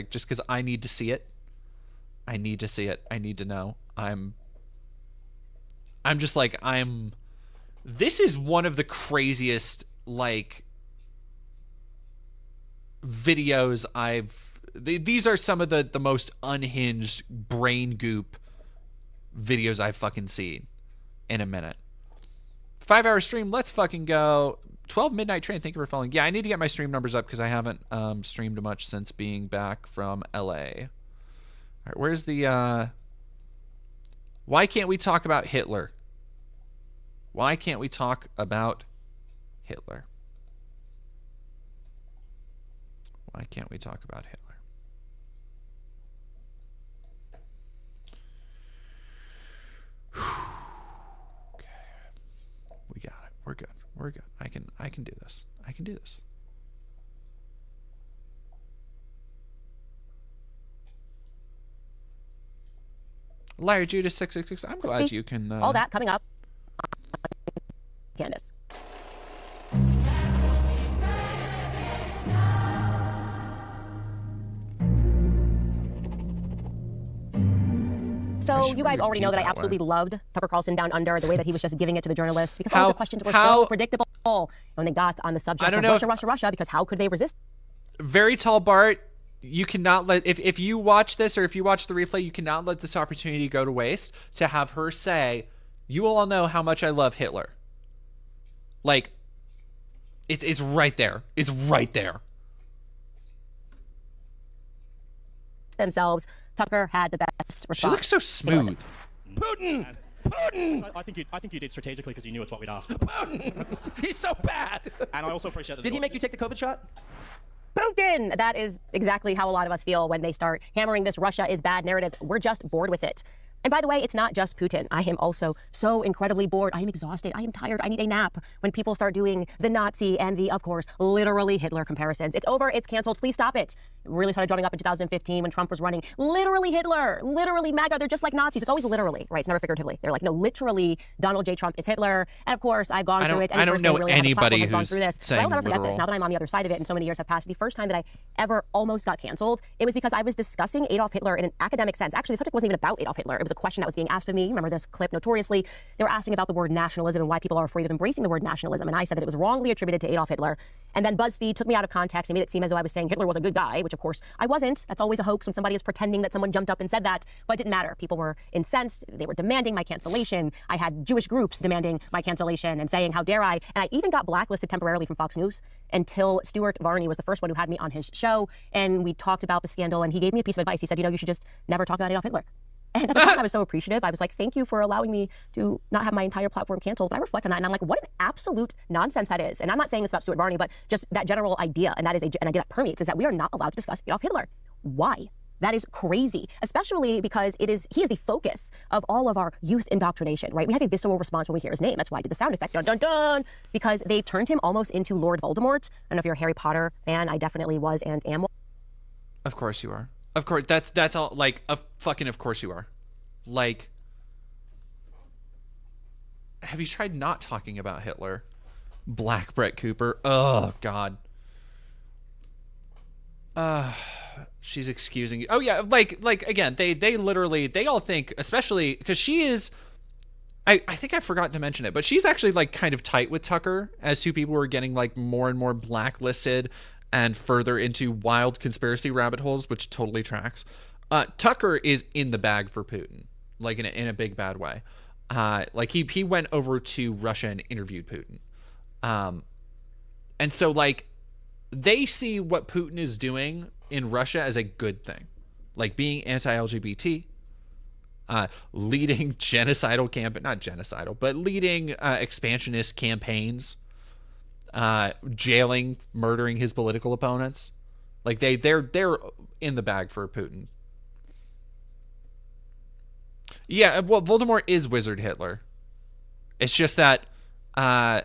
just because I need to see it. I need to see it. I need to know. I'm just like, this is one of the craziest, like, videos these are some of the most unhinged brain goop videos I've fucking seen in a minute. 5-hour stream, let's fucking go. 12 midnight train, thank you for following. Yeah, I need to get my stream numbers up because I haven't streamed much since being back from LA. All right, where's the why can't we talk about Hitler? Why can't we talk about Hitler? Why can't we talk about Hitler? Okay. We got it. We're good. We're good. I can do this. I can do this. Liar Judas 666. I'm glad you can all that coming up. Candace. So you guys already know that I absolutely loved Tucker Carlson Down Under, the way that he was just giving it to the journalists, because all of the questions were so predictable when they got on the subject of Russia, because how could they resist? Very tall Bart, you cannot let, if you watch this or if you watch the replay, you cannot let this opportunity go to waste to have her say, you all know how much I love Hitler. Like, it's right there. It's right there. Themselves, Tucker had the best response. She looks so smooth. Putin! I think you did strategically because you knew it's what we'd ask. Putin! He's so bad! And I also appreciate that. Did he make you take the COVID shot? Putin! That is exactly how a lot of us feel when they start hammering this Russia is bad narrative. We're just bored with it. And by the way, it's not just Putin. I am also so incredibly bored. I am exhausted. I am tired. I need a nap. When people start doing the Nazi and the, of course, literally Hitler comparisons. It's over. It's canceled. Please stop it. It really started drawing up in 2015 when Trump was running. Literally Hitler. Literally MAGA. They're just like Nazis. It's always literally, right? It's never figuratively. They're like, no, literally Donald J. Trump is Hitler. And of course, I've gone through it. I don't know really anybody has gone who's through this. saying But I'll never forget literal. this. Now that I'm on the other side of it and so many years have passed, the first time that I ever almost got canceled, it was because I was discussing Adolf Hitler in an academic sense. Actually, the subject wasn't even about Adolf Hitler. It was a question that was being asked of me. Remember this clip notoriously? They were asking about the word nationalism and why people are afraid of embracing the word nationalism. And I said that it was wrongly attributed to Adolf Hitler. And then BuzzFeed took me out of context and made it seem as though I was saying Hitler was a good guy, which of course I wasn't. That's always a hoax when somebody is pretending that someone jumped up and said that. But it didn't matter. People were incensed. They were demanding my cancellation. I had Jewish groups demanding my cancellation and saying, how dare I? And I even got blacklisted temporarily from Fox News until Stuart Varney was the first one who had me on his show. And we talked about the scandal and he gave me a piece of advice. He said, you should just never talk about Adolf Hitler. And at the time, I was so appreciative. I was like, thank you for allowing me to not have my entire platform canceled. But I reflect on that, and I'm like, what an absolute nonsense that is. And I'm not saying this about Stuart Varney, but just that general idea, and that is an idea that permeates, is that we are not allowed to discuss Adolf Hitler. Why? That is crazy, especially because he is the focus of all of our youth indoctrination, right? We have a visceral response when we hear his name. That's why I did the sound effect, dun, dun, dun, because they've turned him almost into Lord Voldemort. I don't know if you're a Harry Potter fan. I definitely was and am. Of course you are. Of course, that's all. Like, of course you are. Like, have you tried not talking about Hitler? Black Brett Cooper. Oh God. She's excusing you. Oh yeah, like again, they literally, they all think, especially because she is. I think I forgot to mention it, but she's actually like kind of tight with Tucker, as two people who are getting like more and more blacklisted and further into wild conspiracy rabbit holes, which totally tracks. Tucker is in the bag for Putin, like in a big bad way. Like he went over to Russia and interviewed Putin. And so like they see what Putin is doing in Russia as a good thing, like being anti-LGBT, leading genocidal not genocidal, but leading expansionist campaigns, jailing, murdering his political opponents. Like they're in the bag for Putin. Yeah, well, Voldemort is Wizard Hitler. It's just that yeah,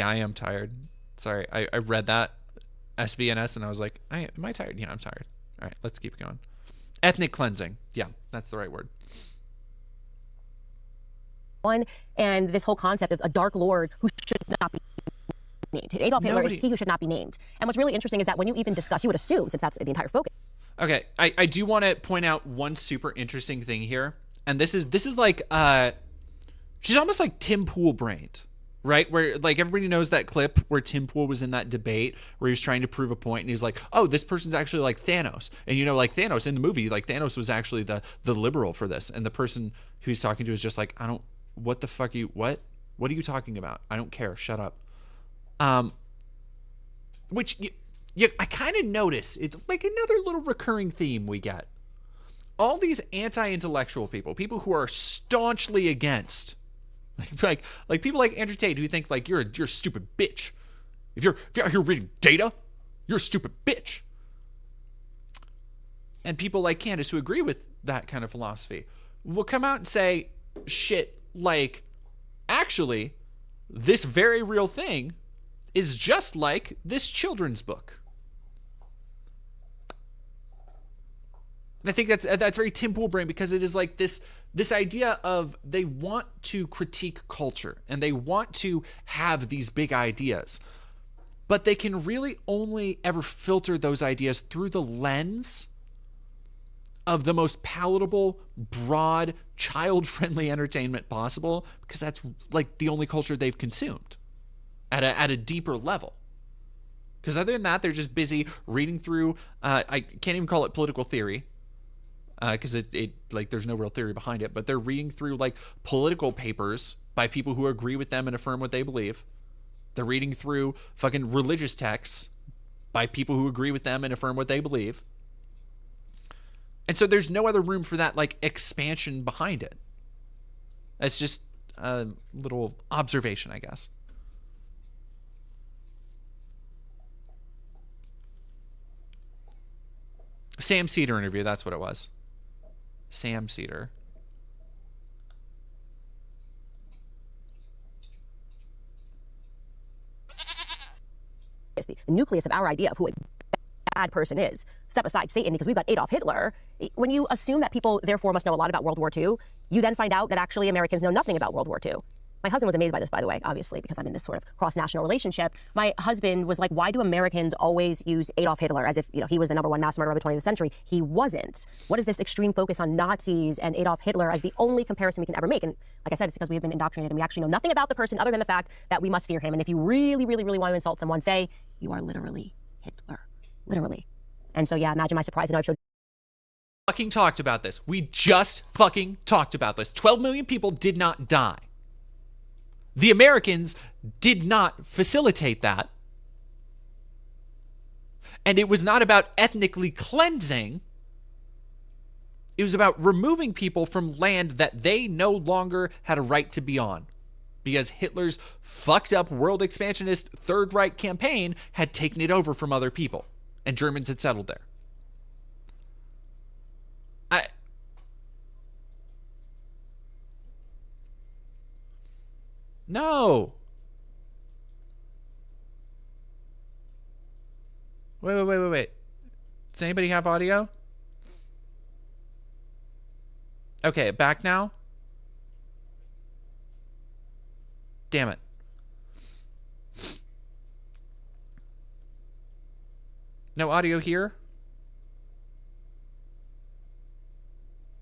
I am tired. Sorry, I read that SVNS and I was like, am I tired? Yeah, I'm tired. All right, let's keep going. Ethnic cleansing. Yeah, that's the right word. And this whole concept of a dark lord who should not be named. Adolf Hitler is he who should not be named. And what's really interesting is that when you even discuss, you would assume, since that's the entire focus. Okay, I do want to point out one super interesting thing here. And this is like, she's almost like Tim Pool brained. Right? Where like everybody knows that clip where Tim Pool was in that debate where he was trying to prove a point and he's like, oh, this person's actually like Thanos. And like Thanos in the movie, like Thanos was actually the liberal for this. And the person who he's talking to is just like, what the fuck what are you talking about? I don't care. Shut up. Which I kind of notice it's like another little recurring theme we get. All these anti-intellectual people who are staunchly against like people like Andrew Tate who think like you're a stupid bitch. If you're out here reading data, you're a stupid bitch. And people like Candace who agree with that kind of philosophy will come out and say shit like, actually, this very real thing is just like this children's book. And I think that's very Tim Pool brain, because it is like this idea of they want to critique culture and they want to have these big ideas, but they can really only ever filter those ideas through the lens of the most palatable, broad, child-friendly entertainment possible, because that's like the only culture they've consumed at a deeper level. Because other than that, they're just busy reading through, I can't even call it political theory, because it like there's no real theory behind it, but they're reading through like political papers by people who agree with them and affirm what they believe. They're reading through fucking religious texts by people who agree with them and affirm what they believe. And so there's no other room for that like expansion behind it. That's just a little observation, I guess. Sam Cedar interview, that's what it was. Sam Cedar. It's the nucleus of our idea of who a bad person is. Step aside Satan, because we've got Adolf Hitler. When you assume that people therefore must know a lot about World War II, you then find out that actually Americans know nothing about World War II. My husband was amazed by this, by the way, obviously, because I'm in this sort of cross-national relationship. My husband was like, why do Americans always use Adolf Hitler as if, you know, he was the #1 mass murderer of the 20th century? He wasn't. What is this extreme focus on Nazis and Adolf Hitler as the only comparison we can ever make? And like I said, it's because we have been indoctrinated and we actually know nothing about the person other than the fact that we must fear him. And if you really, really, really want to insult someone, say, you are literally Hitler. Literally. And so, yeah, imagine my surprise. I know I've showed fucking talked about this. We just fucking talked about this. 12 million people did not die. The Americans did not facilitate that. And it was not about ethnically cleansing. It was about removing people from land that they no longer had a right to be on. Because Hitler's fucked up world expansionist Third Reich campaign had taken it over from other people. And Germans had settled there. No. Wait. Does anybody have audio? Okay, back now? Damn it. No audio here?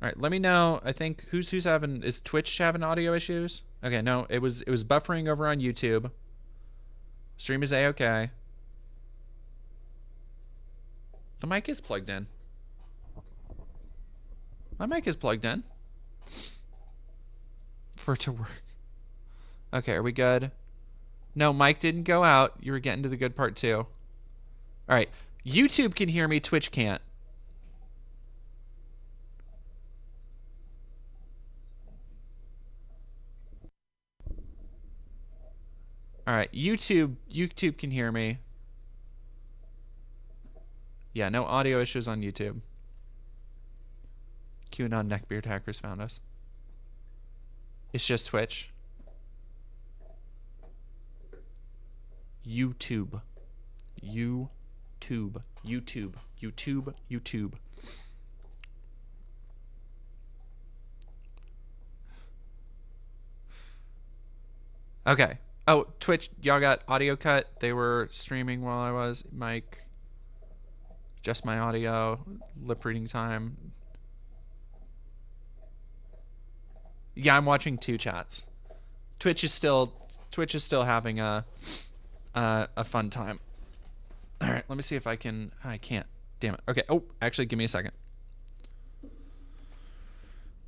All right, let me know. I think who's having, is Twitch having audio issues? Okay, no, it was buffering over on YouTube. Stream is A-okay. The mic is plugged in. My mic is plugged in. For it to work. Okay, are we good? No, mic didn't go out. You were getting to the good part too. All right, YouTube can hear me, Twitch can't. All right, YouTube can hear me. Yeah, no audio issues on YouTube. QAnon neckbeard hackers found us. It's just Twitch. YouTube. Okay. Oh, Twitch, y'all got audio cut. They were streaming while I was. Mic. Just my audio. Lip reading time. Yeah, I'm watching two chats. Twitch is still having a fun time. All right, let me see if I can. I can't. Damn it. Okay. Oh, actually, give me a second.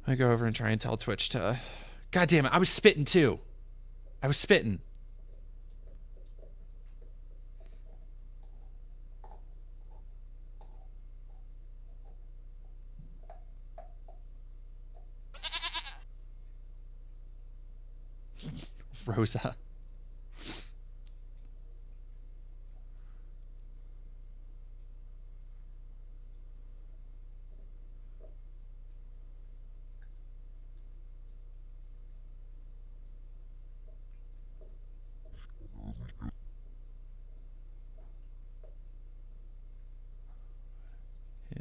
I go over and try and tell Twitch to. God damn it! I was spitting too. I was spitting. Rosa.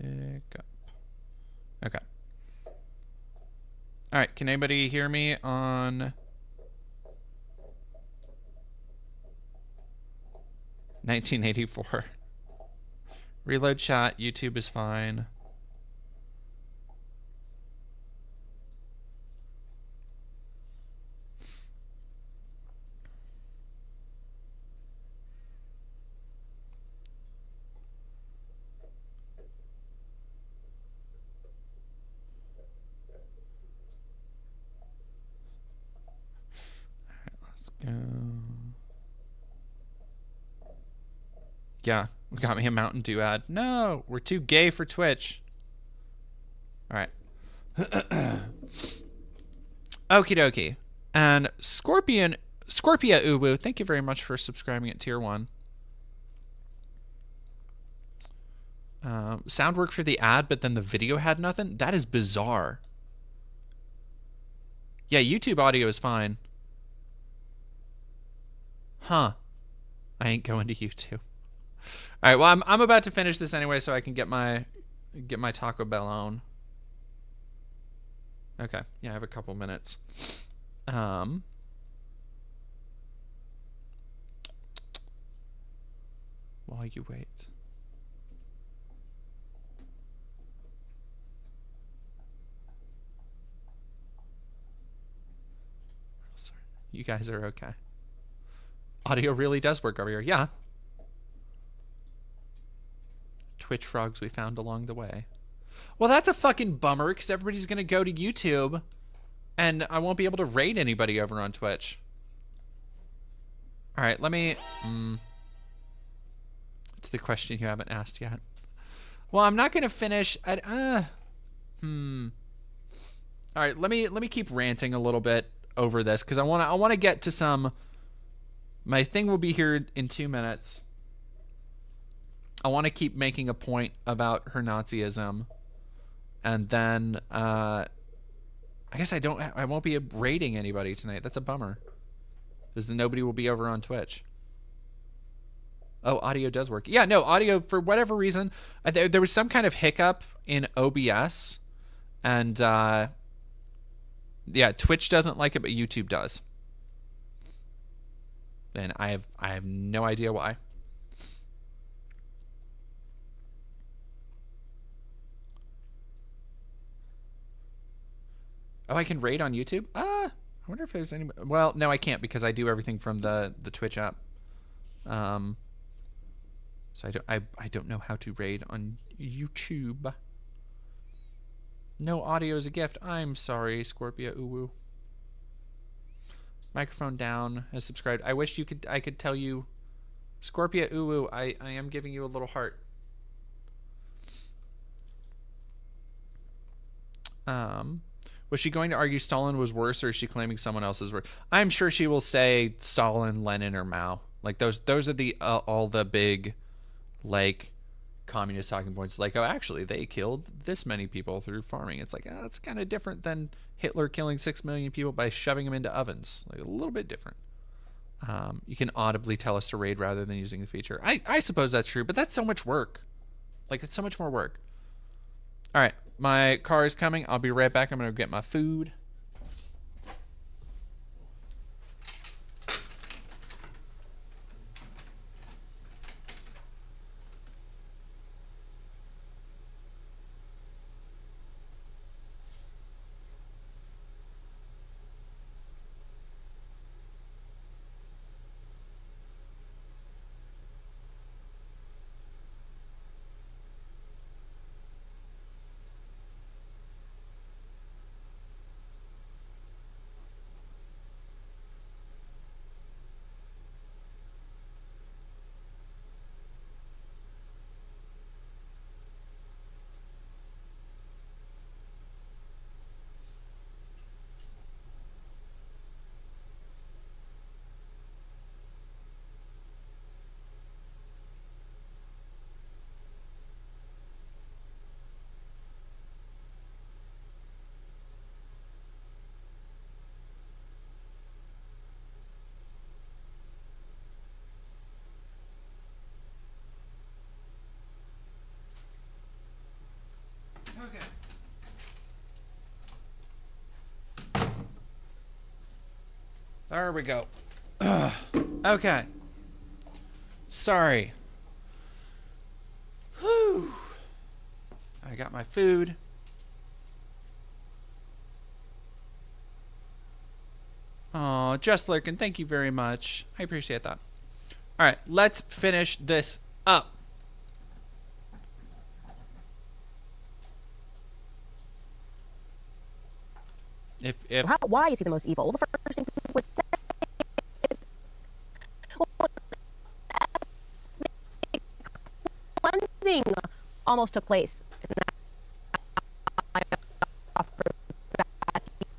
Hiccup. Okay. All right, can anybody hear me on 1984? Reload chat, YouTube is fine. Yeah, got me a Mountain Dew ad. No, we're too gay for Twitch. All right. Okie dokie. And Scorpia Uwu, thank you very much for subscribing at tier 1. Sound worked for the ad, but then the video had nothing? That is bizarre. Yeah, YouTube audio is fine. Huh. I ain't going to YouTube. All right, well, I'm about to finish this anyway so I can get my Taco Bell on. Okay. Yeah, I have a couple minutes. While you wait. Sorry. You guys are okay. Audio really does work over here. Yeah. Twitch frogs we found along the way. Well, that's a fucking bummer because everybody's going to go to YouTube and I won't be able to raid anybody over on Twitch. All right, let me... It's the question you haven't asked yet. Well, I'm not going to finish... All right, let me keep ranting a little bit over this because I want to get to some... My thing will be here in 2 minutes. I want to keep making a point about her Nazism. And then, I guess I won't be raiding anybody tonight. That's a bummer. Because then nobody will be over on Twitch. Oh, audio does work. Yeah, no, audio, for whatever reason, there was some kind of hiccup in OBS. And, yeah, Twitch doesn't like it, but YouTube does. And I have no idea why. Oh, I can raid on YouTube? I wonder if there's any... Well, no, I can't because I do everything from the Twitch app. So I don't know how to raid on YouTube. No audio is a gift. I'm sorry, Scorpia Uwu. Microphone down. Has subscribed. I wish I could tell you, Scorpia Uwu, I am giving you a little heart. Was she going to argue Stalin was worse, or is she claiming someone else is worse? I'm sure she will say Stalin, Lenin, or Mao. Like those are the all the big, like, communist talking points. Like, oh, actually, they killed this many people through farming. It's like, that's kind of different than Hitler killing 6 million people by shoving them into ovens. Like, a little bit different. You can audibly tell us to raid rather than using the feature. I suppose that's true, but that's so much work. Like, it's so much more work. All right. My car is coming. I'll be right back. I'm going to get my food. Okay. There we go. Okay. Sorry. Whew. I got my food. Oh, Just Lurkin, thank you very much. I appreciate that. All right, let's finish this up. Why is he the most evil? Well, the first thing people would say is, cleansing almost took place.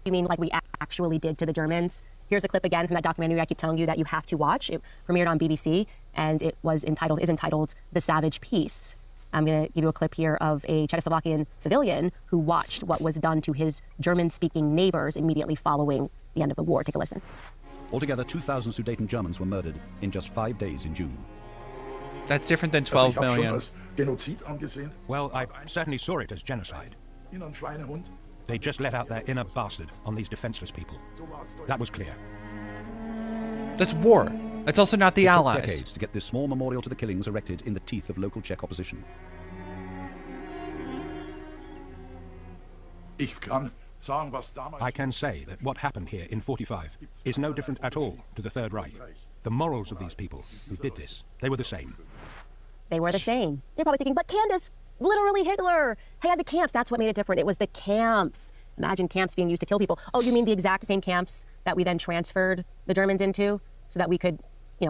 You mean like we actually did to the Germans? Here's a clip again from that documentary I keep telling you that you have to watch. It premiered on BBC, and it is entitled The Savage Peace. I'm going to give you a clip here of a Czechoslovakian civilian who watched what was done to his German-speaking neighbors immediately following the end of the war. Take a listen. Altogether, 2,000 Sudeten Germans were murdered in just 5 days in June. That's different than 12 million. Well, I certainly saw it as genocide. They just let out their inner bastard on these defenseless people. That was clear. That's war. That's also not the It took Allies. decades to get this small memorial to the killings erected in the teeth of local Czech opposition. I can say that what happened here in 45 is no different at all to the Third Reich. The morals of these people who did this, they were the same. They were the same. You're probably thinking, but Candace, literally Hitler had the camps. That's what made it different. It was the camps. Imagine camps being used to kill people. Oh, you mean the exact same camps that we then transferred the Germans into so that we could,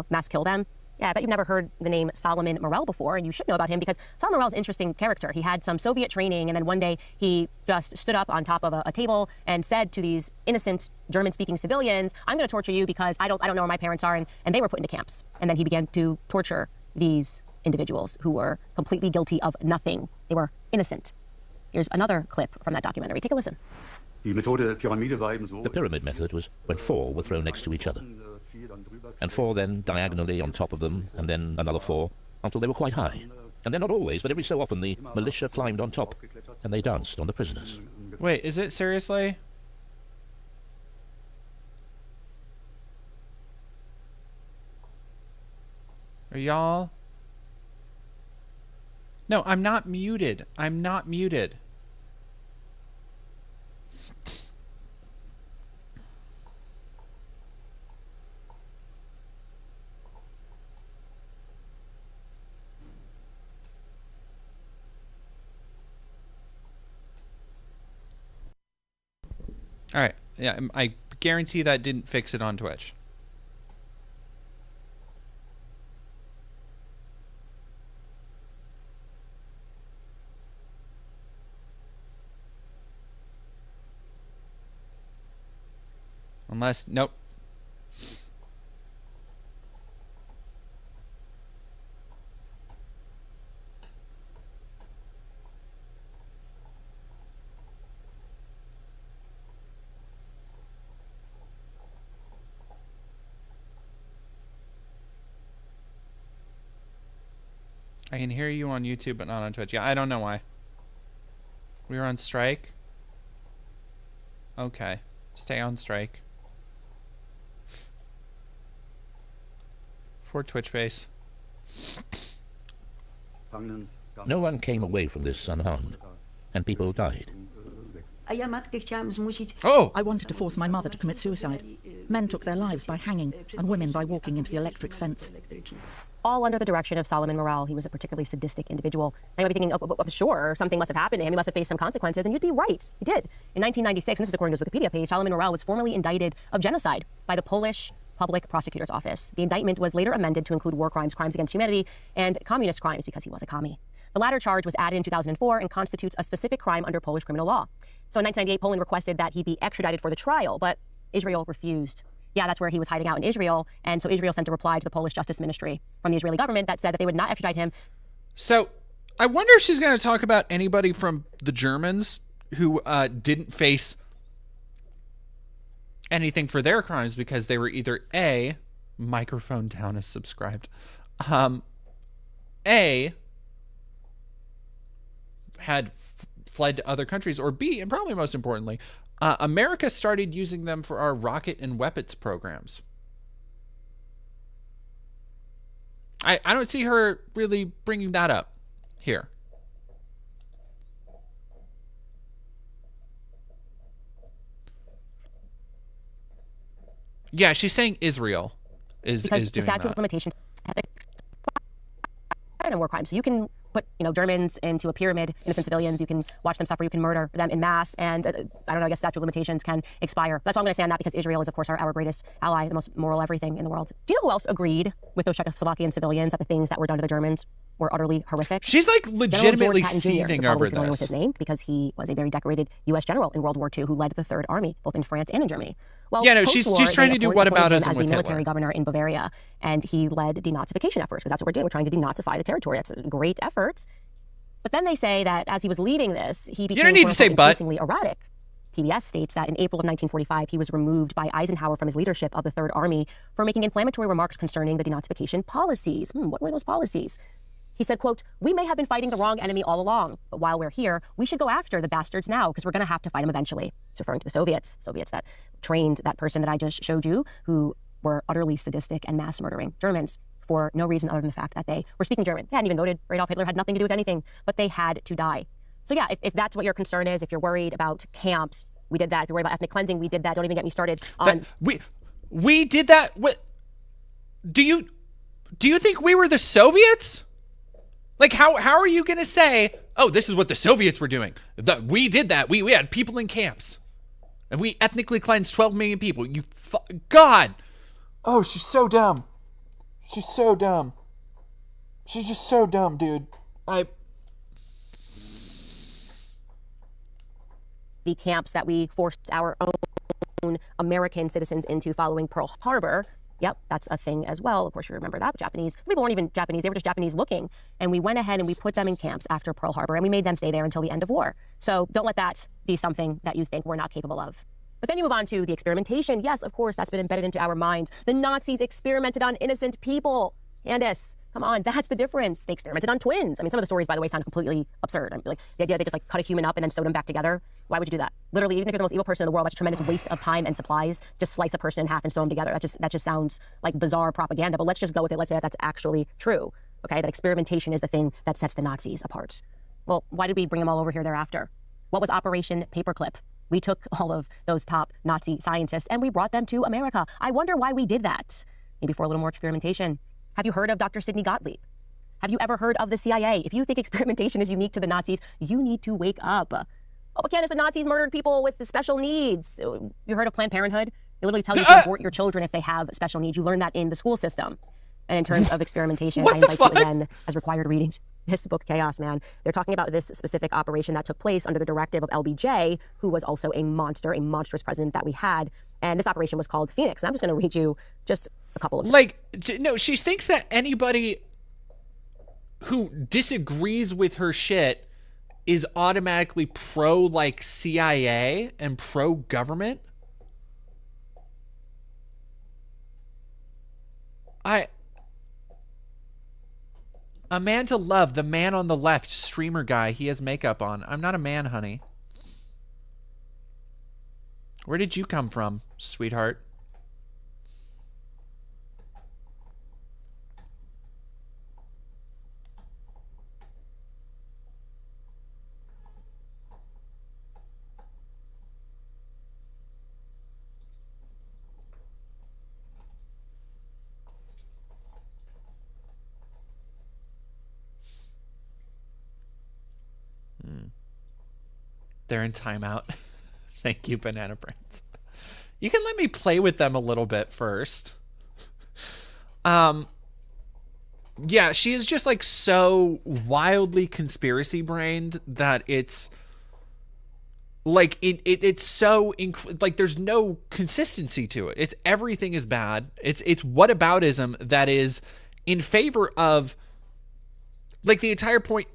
mass kill them? Yeah, I bet you've never heard the name Solomon Morel before, and you should know about him because Solomon Morel is an interesting character. He had some Soviet training, and then one day he just stood up on top of a table and said to these innocent German-speaking civilians, I'm going to torture you because I don't know where my parents are, and they were put into camps. And then he began to torture these individuals who were completely guilty of nothing. They were innocent. Here's another clip from that documentary. Take a listen. The pyramid method was when 4 were thrown next to each other, and 4 then diagonally on top of them, and then another 4, until they were quite high. And then not always, but every so often the militia climbed on top, and they danced on the prisoners. Wait, is it seriously? Are y'all? No, I'm not muted. I'm not muted. All right. Yeah, I guarantee that didn't fix it on Twitch. Unless, nope. I can hear you on YouTube, but not on Twitch. Yeah, I don't know why. We were on strike. Okay. Stay on strike. For Twitch base. No one came away from this unharmed, and people died. Oh! I wanted to force my mother to commit suicide. Men took their lives by hanging, and women by walking into the electric fence. All under the direction of Solomon Morel. He was a particularly sadistic individual. Now you might be thinking, oh, sure, something must have happened to him. He must have faced some consequences, and you'd be right. He did. In 1996, and this is according to his Wikipedia page, Solomon Morel was formally indicted of genocide by the Polish Public Prosecutor's Office. The indictment was later amended to include war crimes, crimes against humanity, and communist crimes because he was a commie. The latter charge was added in 2004 and constitutes a specific crime under Polish criminal law. So in 1998, Poland requested that he be extradited for the trial, but Israel refused. Yeah, that's where he was hiding out in Israel. And so Israel sent a reply to the Polish Justice Ministry from the Israeli government that said that they would not extradite him. So I wonder if she's going to talk about anybody from the Germans who didn't face anything for their crimes because they were either A, microphone down is subscribed, A, had fled to other countries, or B, and probably most importantly, America started using them for our rocket and weapons programs. I don't see her really bringing that up here. Yeah, she's saying Israel is doing that. Because the statute of limitations had expired on war crimes. So you can put, Germans into a pyramid, innocent civilians. You can watch them suffer. You can murder them in mass. And I don't know, I guess statute of limitations can expire. That's all I'm going to say on that because Israel is, of course, our greatest ally, the most moral everything in the world. Do you know who else agreed with those Czechoslovakian civilians that the things that were done to the Germans were utterly horrific? She's like legitimately seething over this. With his name because he was a very decorated U.S. general in World War II who led the Third Army, both in France and in Germany. Well, yeah, no, she's trying to do whataboutism as with the military Hitler. Governor in Bavaria, and he led denazification efforts because that's what we're doing. We're trying to denazify the territory. That's a great effort. But then they say that as he was leading this, he became don't need to say but. increasingly erratic. PBS states that in April of 1945, he was removed by Eisenhower from his leadership of the Third Army for making inflammatory remarks concerning the denazification policies. What were those policies? He said, quote, "We may have been fighting the wrong enemy all along, but while we're here, we should go after the bastards now because we're going to have to fight them eventually." It's referring to the Soviets that trained that person that I just showed you, who were utterly sadistic and mass murdering Germans for no reason other than the fact that they were speaking German. They hadn't even noted Adolf Hitler had nothing to do with anything, but they had to die. So yeah, if that's what your concern is, if you're worried about camps, we did that. If you're worried about ethnic cleansing, we did that. Don't even get me started on... We did that? What? Do you think we were the Soviets? Like, how are you going to say, oh, this is what the Soviets were doing? We did that. We had people in camps. And we ethnically cleansed 12 million people. God! Oh, she's so dumb. She's so dumb. She's just so dumb, dude. The camps that we forced our own American citizens into following Pearl Harbor. Yep, that's a thing as well. Of course, you remember that. Japanese. Some people weren't even Japanese. They were just Japanese looking. And we went ahead and we put them in camps after Pearl Harbor, and we made them stay there until the end of war. So don't let that be something that you think we're not capable of. But then you move on to the experimentation. Yes, of course, that's been embedded into our minds. The Nazis experimented on innocent people. Candace, come on, that's the difference. They experimented on twins. I mean, some of the stories, by the way, sound completely absurd. I mean, like the idea they just like cut a human up and then sewed them back together. Why would you do that? Literally, even if you're the most evil person in the world, that's a tremendous waste of time and supplies. Just slice a person in half and sew them together. That just sounds like bizarre propaganda. But let's just go with it. Let's say that that's actually true. Okay, that experimentation is the thing that sets the Nazis apart. Well, why did we bring them all over here thereafter? What was Operation Paperclip? We took all of those top Nazi scientists and we brought them to America. I wonder why we did that. Maybe for a little more experimentation. Have you heard of Dr. Sidney Gottlieb? Have you ever heard of the CIA? If you think experimentation is unique to the Nazis, you need to wake up. Oh, but Candace, the Nazis murdered people with special needs. You heard of Planned Parenthood? They literally tell you to abort your children if they have special needs. You learn that in the school system. And in terms of experimentation, I invite you again as required readings. This book, Chaos, man. They're talking about this specific operation that took place under the directive of LBJ, who was also a monster, a monstrous president that we had. And this operation was called Phoenix. And I'm just going to read you just a couple of... No, she thinks that anybody who disagrees with her shit is automatically pro, CIA and pro-government. A man to love, the man on the left, streamer guy, he has makeup on. I'm not a man, honey. Where did you come from, sweetheart? They're in timeout. Thank you, Banana Brains. You can let me play with them a little bit first. Yeah, she is just so wildly conspiracy brained that it's it's so there's no consistency to it. It's everything is bad. It's whataboutism that is in favor of the entire point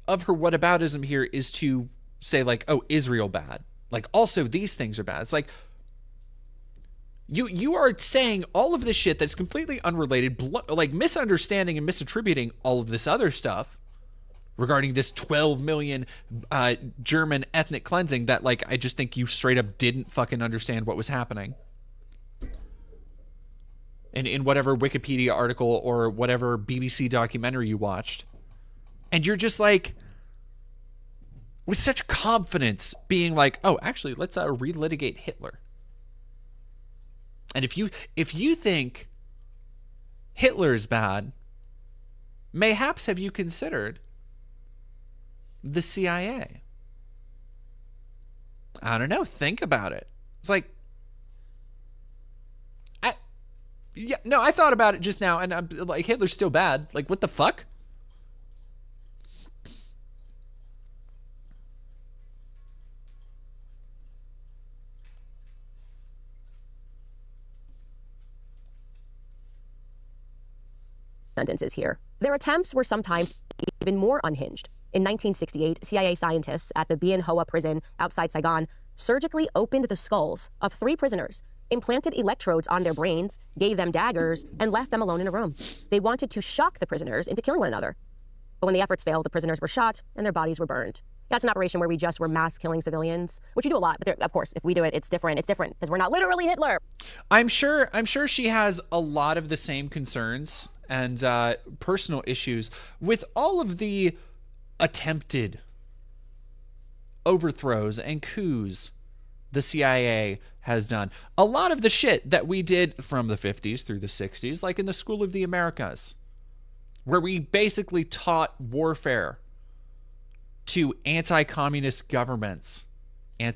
of her whataboutism here is to say oh, Israel bad. Also these things are bad. It's you are saying all of this shit that's completely unrelated, misunderstanding and misattributing all of this other stuff regarding this 12 million German ethnic cleansing that I just think you straight up didn't fucking understand what was happening. In whatever Wikipedia article or whatever BBC documentary you watched. And you're just with such confidence being oh, actually, let's relitigate Hitler. And if you think Hitler's bad, mayhaps have you considered the CIA? I don't know. Think about it. It's I thought about it just now, and I'm Hitler's still bad. What the fuck? Sentences here. Their attempts were sometimes even more unhinged. In 1968, CIA scientists at the Bien Hoa prison outside Saigon surgically opened the skulls of 3 prisoners, implanted electrodes on their brains, gave them daggers, and left them alone in a room. They wanted to shock the prisoners into killing one another. But when the efforts failed, the prisoners were shot and their bodies were burned. That's an operation where we just were mass killing civilians, which we do a lot. But there, of course, if we do it, it's different. It's different because we're not literally Hitler. I'm sure she has a lot of the same concerns and personal issues with all of the attempted overthrows and coups the CIA has done. A lot of the shit that we did from the 50s through the 60s, like in the School of the Americas, where we basically taught warfare to anti-communist governments, so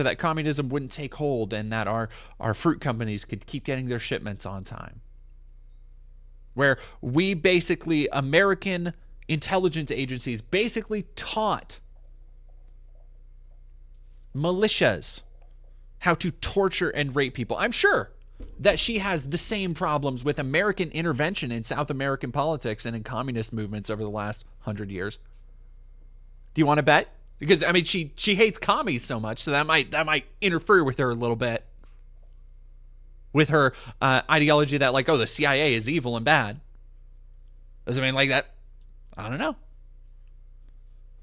that communism wouldn't take hold and that our fruit companies could keep getting their shipments on time. Where we basically, American intelligence agencies basically taught militias how to torture and rape people. I'm sure that she has the same problems with American intervention in South American politics and in communist movements over the last 100 years. Do you want to bet? Because I mean, she hates commies so much, so that might interfere with her a little bit. With her ideology that like, oh, the CIA is evil and bad. Does it mean like that? I don't know.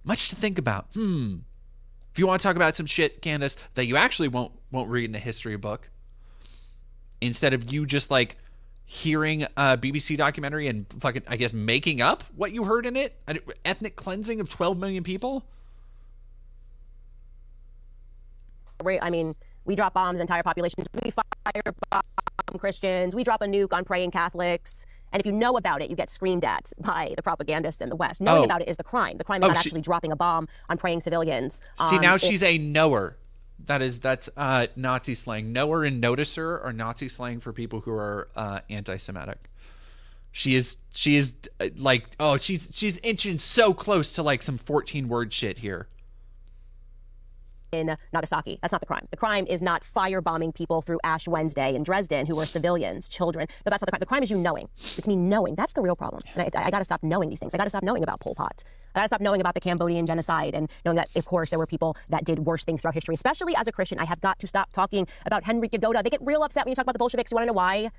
Much to think about. If you want to talk about some shit, Candace, that you actually won't read in a history book, instead of you just like hearing a BBC documentary and fucking, I guess, making up what you heard in it, an ethnic cleansing of 12 million people. I mean, we drop bombs on entire populations. We firebomb Christians. We drop a nuke on praying Catholics. And if you know about it, you get screamed at by the propagandists in the West. Knowing about it is the crime. The crime is not actually dropping a bomb on praying civilians. See, now she's a knower. That's Nazi slang. Knower and noticer are Nazi slang for people who are anti-Semitic. She is like, oh, she's inching so close to like some 14-word shit here. In Nagasaki. That's not the crime. The crime is not firebombing people through Ash Wednesday in Dresden who were civilians, children. No, that's not the crime. The crime is you knowing. It's me knowing. That's the real problem. And I got to stop knowing these things. I got to stop knowing about Pol Pot. I got to stop knowing about the Cambodian genocide and knowing that, of course, there were people that did worse things throughout history. Especially as a Christian, I have got to stop talking about Henry Gagoda. They get real upset when you talk about the Bolsheviks. You want to know why?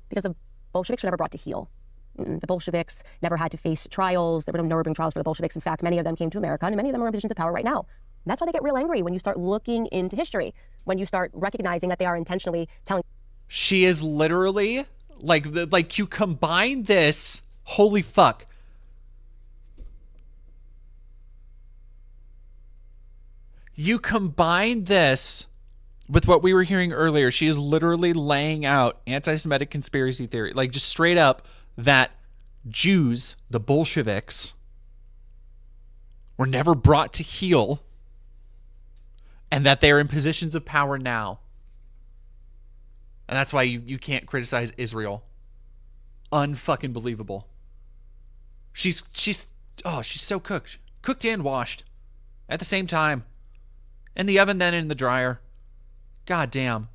Because the Bolsheviks were never brought to heel. The Bolsheviks never had to face trials. There were no Nuremberg trials for the Bolsheviks. In fact, many of them came to America, and many of them are in positions of power right now. And that's why they get real angry when you start looking into history, when you start recognizing that they are intentionally telling. She is literally like you combine this. Holy fuck. You combine this with what we were hearing earlier. She is literally laying out anti-Semitic conspiracy theory, like just straight up that Jews, the Bolsheviks, were never brought to heel and that they're in positions of power now. And that's why you can't criticize Israel. Unfucking believable. She's so cooked. Cooked and washed at the same time. In the oven, then in the dryer. God damn.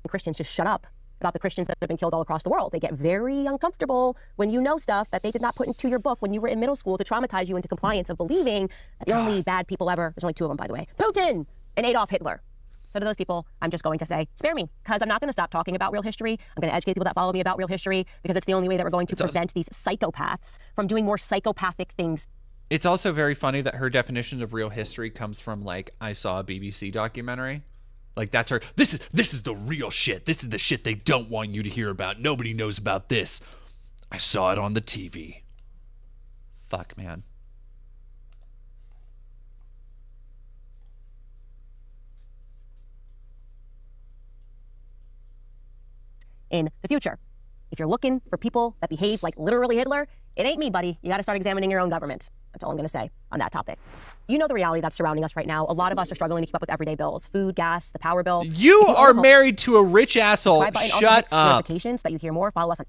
Christians just shut up about the Christians that have been killed all across the world. They get very uncomfortable when you know stuff that they did not put into your book when you were in middle school to traumatize you into compliance of believing that the only bad people ever, there's only 2 of them, by the way, Putin and Adolf Hitler. So to those people, I'm just going to say, spare me, because I'm not going to stop talking about real history. I'm going to educate people that follow me about real history, because it's the only way that we're going to prevent these psychopaths from doing more psychopathic things. It's also very funny that her definition of real history comes from, like, I saw a BBC documentary. Like, that's her, this is the real shit. This is the shit they don't want you to hear about. Nobody knows about this. I saw it on the TV. Fuck, man. In the future, if you're looking for people that behave like literally Hitler, it ain't me, buddy. You got to start examining your own government. That's all I'm going to say on that topic. You know the reality that's surrounding us right now. A lot of us are struggling to keep up with everyday bills, food, gas, the power bill. You are married to a rich asshole. Shut up. Notifications so that you hear more. Follow us on.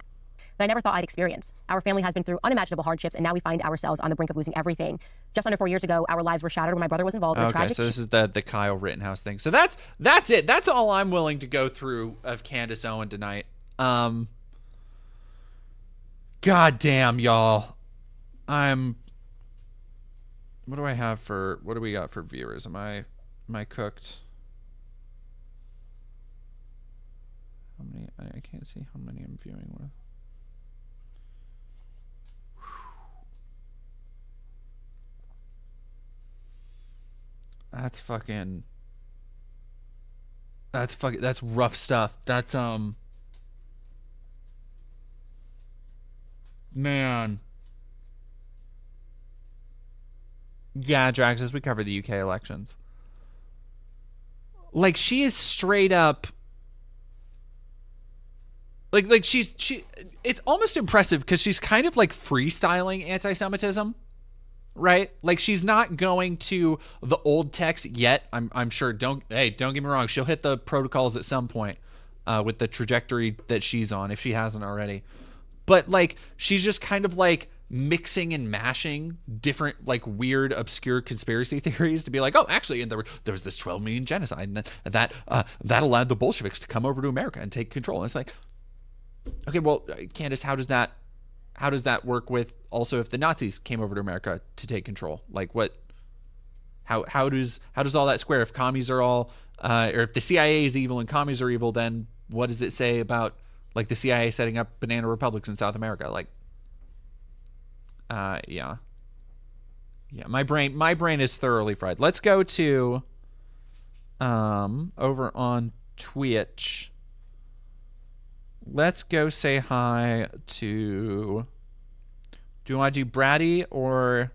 that I never thought I'd experience. Our family has been through unimaginable hardships, and now we find ourselves on the brink of losing everything. Just under 4 years ago, our lives were shattered when my brother was involved in a tragic... Okay, so this is the Kyle Rittenhouse thing. So that's it. That's all I'm willing to go through of Candace Owens tonight. God damn, y'all. What do I have for... What do we got for viewers? Am I cooked? How many? I can't see how many I'm viewing with. That's rough stuff. That's man. Yeah, Drax, as we cover the UK elections. Like, she is straight up like she it's almost impressive because she's kind of like freestyling anti-Semitism, right? Like, she's not going to the old text yet. I'm sure. Don't get me wrong, she'll hit the protocols at some point with the trajectory that she's on, if she hasn't already. But like, she's just kind of like mixing and mashing different like weird obscure conspiracy theories to be like, oh, actually, and there was this 12 million genocide, and that allowed the Bolsheviks to come over to America and take control. And it's like, okay, well, Candace, how does that work with also if the Nazis came over to America to take control? Like, what? How does all that square? If commies are all, or if the CIA is evil and commies are evil, then what does it say about like the CIA setting up banana republics in South America? Like, yeah. My brain is thoroughly fried. Let's go to over on Twitch. Let's go say hi to... Do you want to do Bratty or...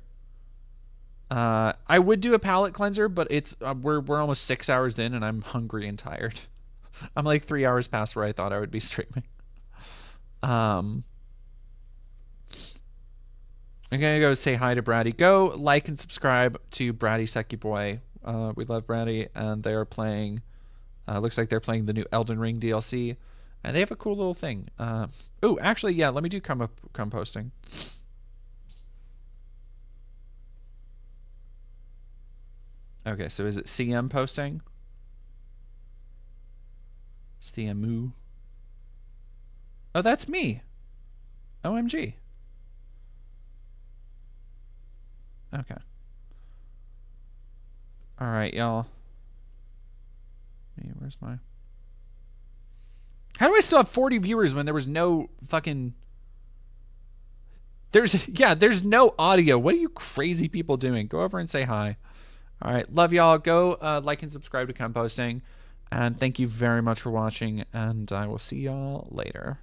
I would do a palate cleanser, but it's we're almost 6 hours in and I'm hungry and tired. I'm like 3 hours past where I thought I would be streaming. I'm gonna go say hi to Bratty. Go like and subscribe to Bratty Seki Boy. We love Bratty, and they are playing... looks like they're playing the new Elden Ring DLC. And they have a cool little thing. Oh, actually, yeah, let me do composting. Okay, so is it CM posting? CMU. Oh, that's me. OMG. Okay. All right, y'all. Where's my... How do I still have 40 viewers when there was no fucking... There's no audio. What are you crazy people doing? Go over and say hi. All right. Love y'all. Go like and subscribe to Composting. And thank you very much for watching. And I will see y'all later.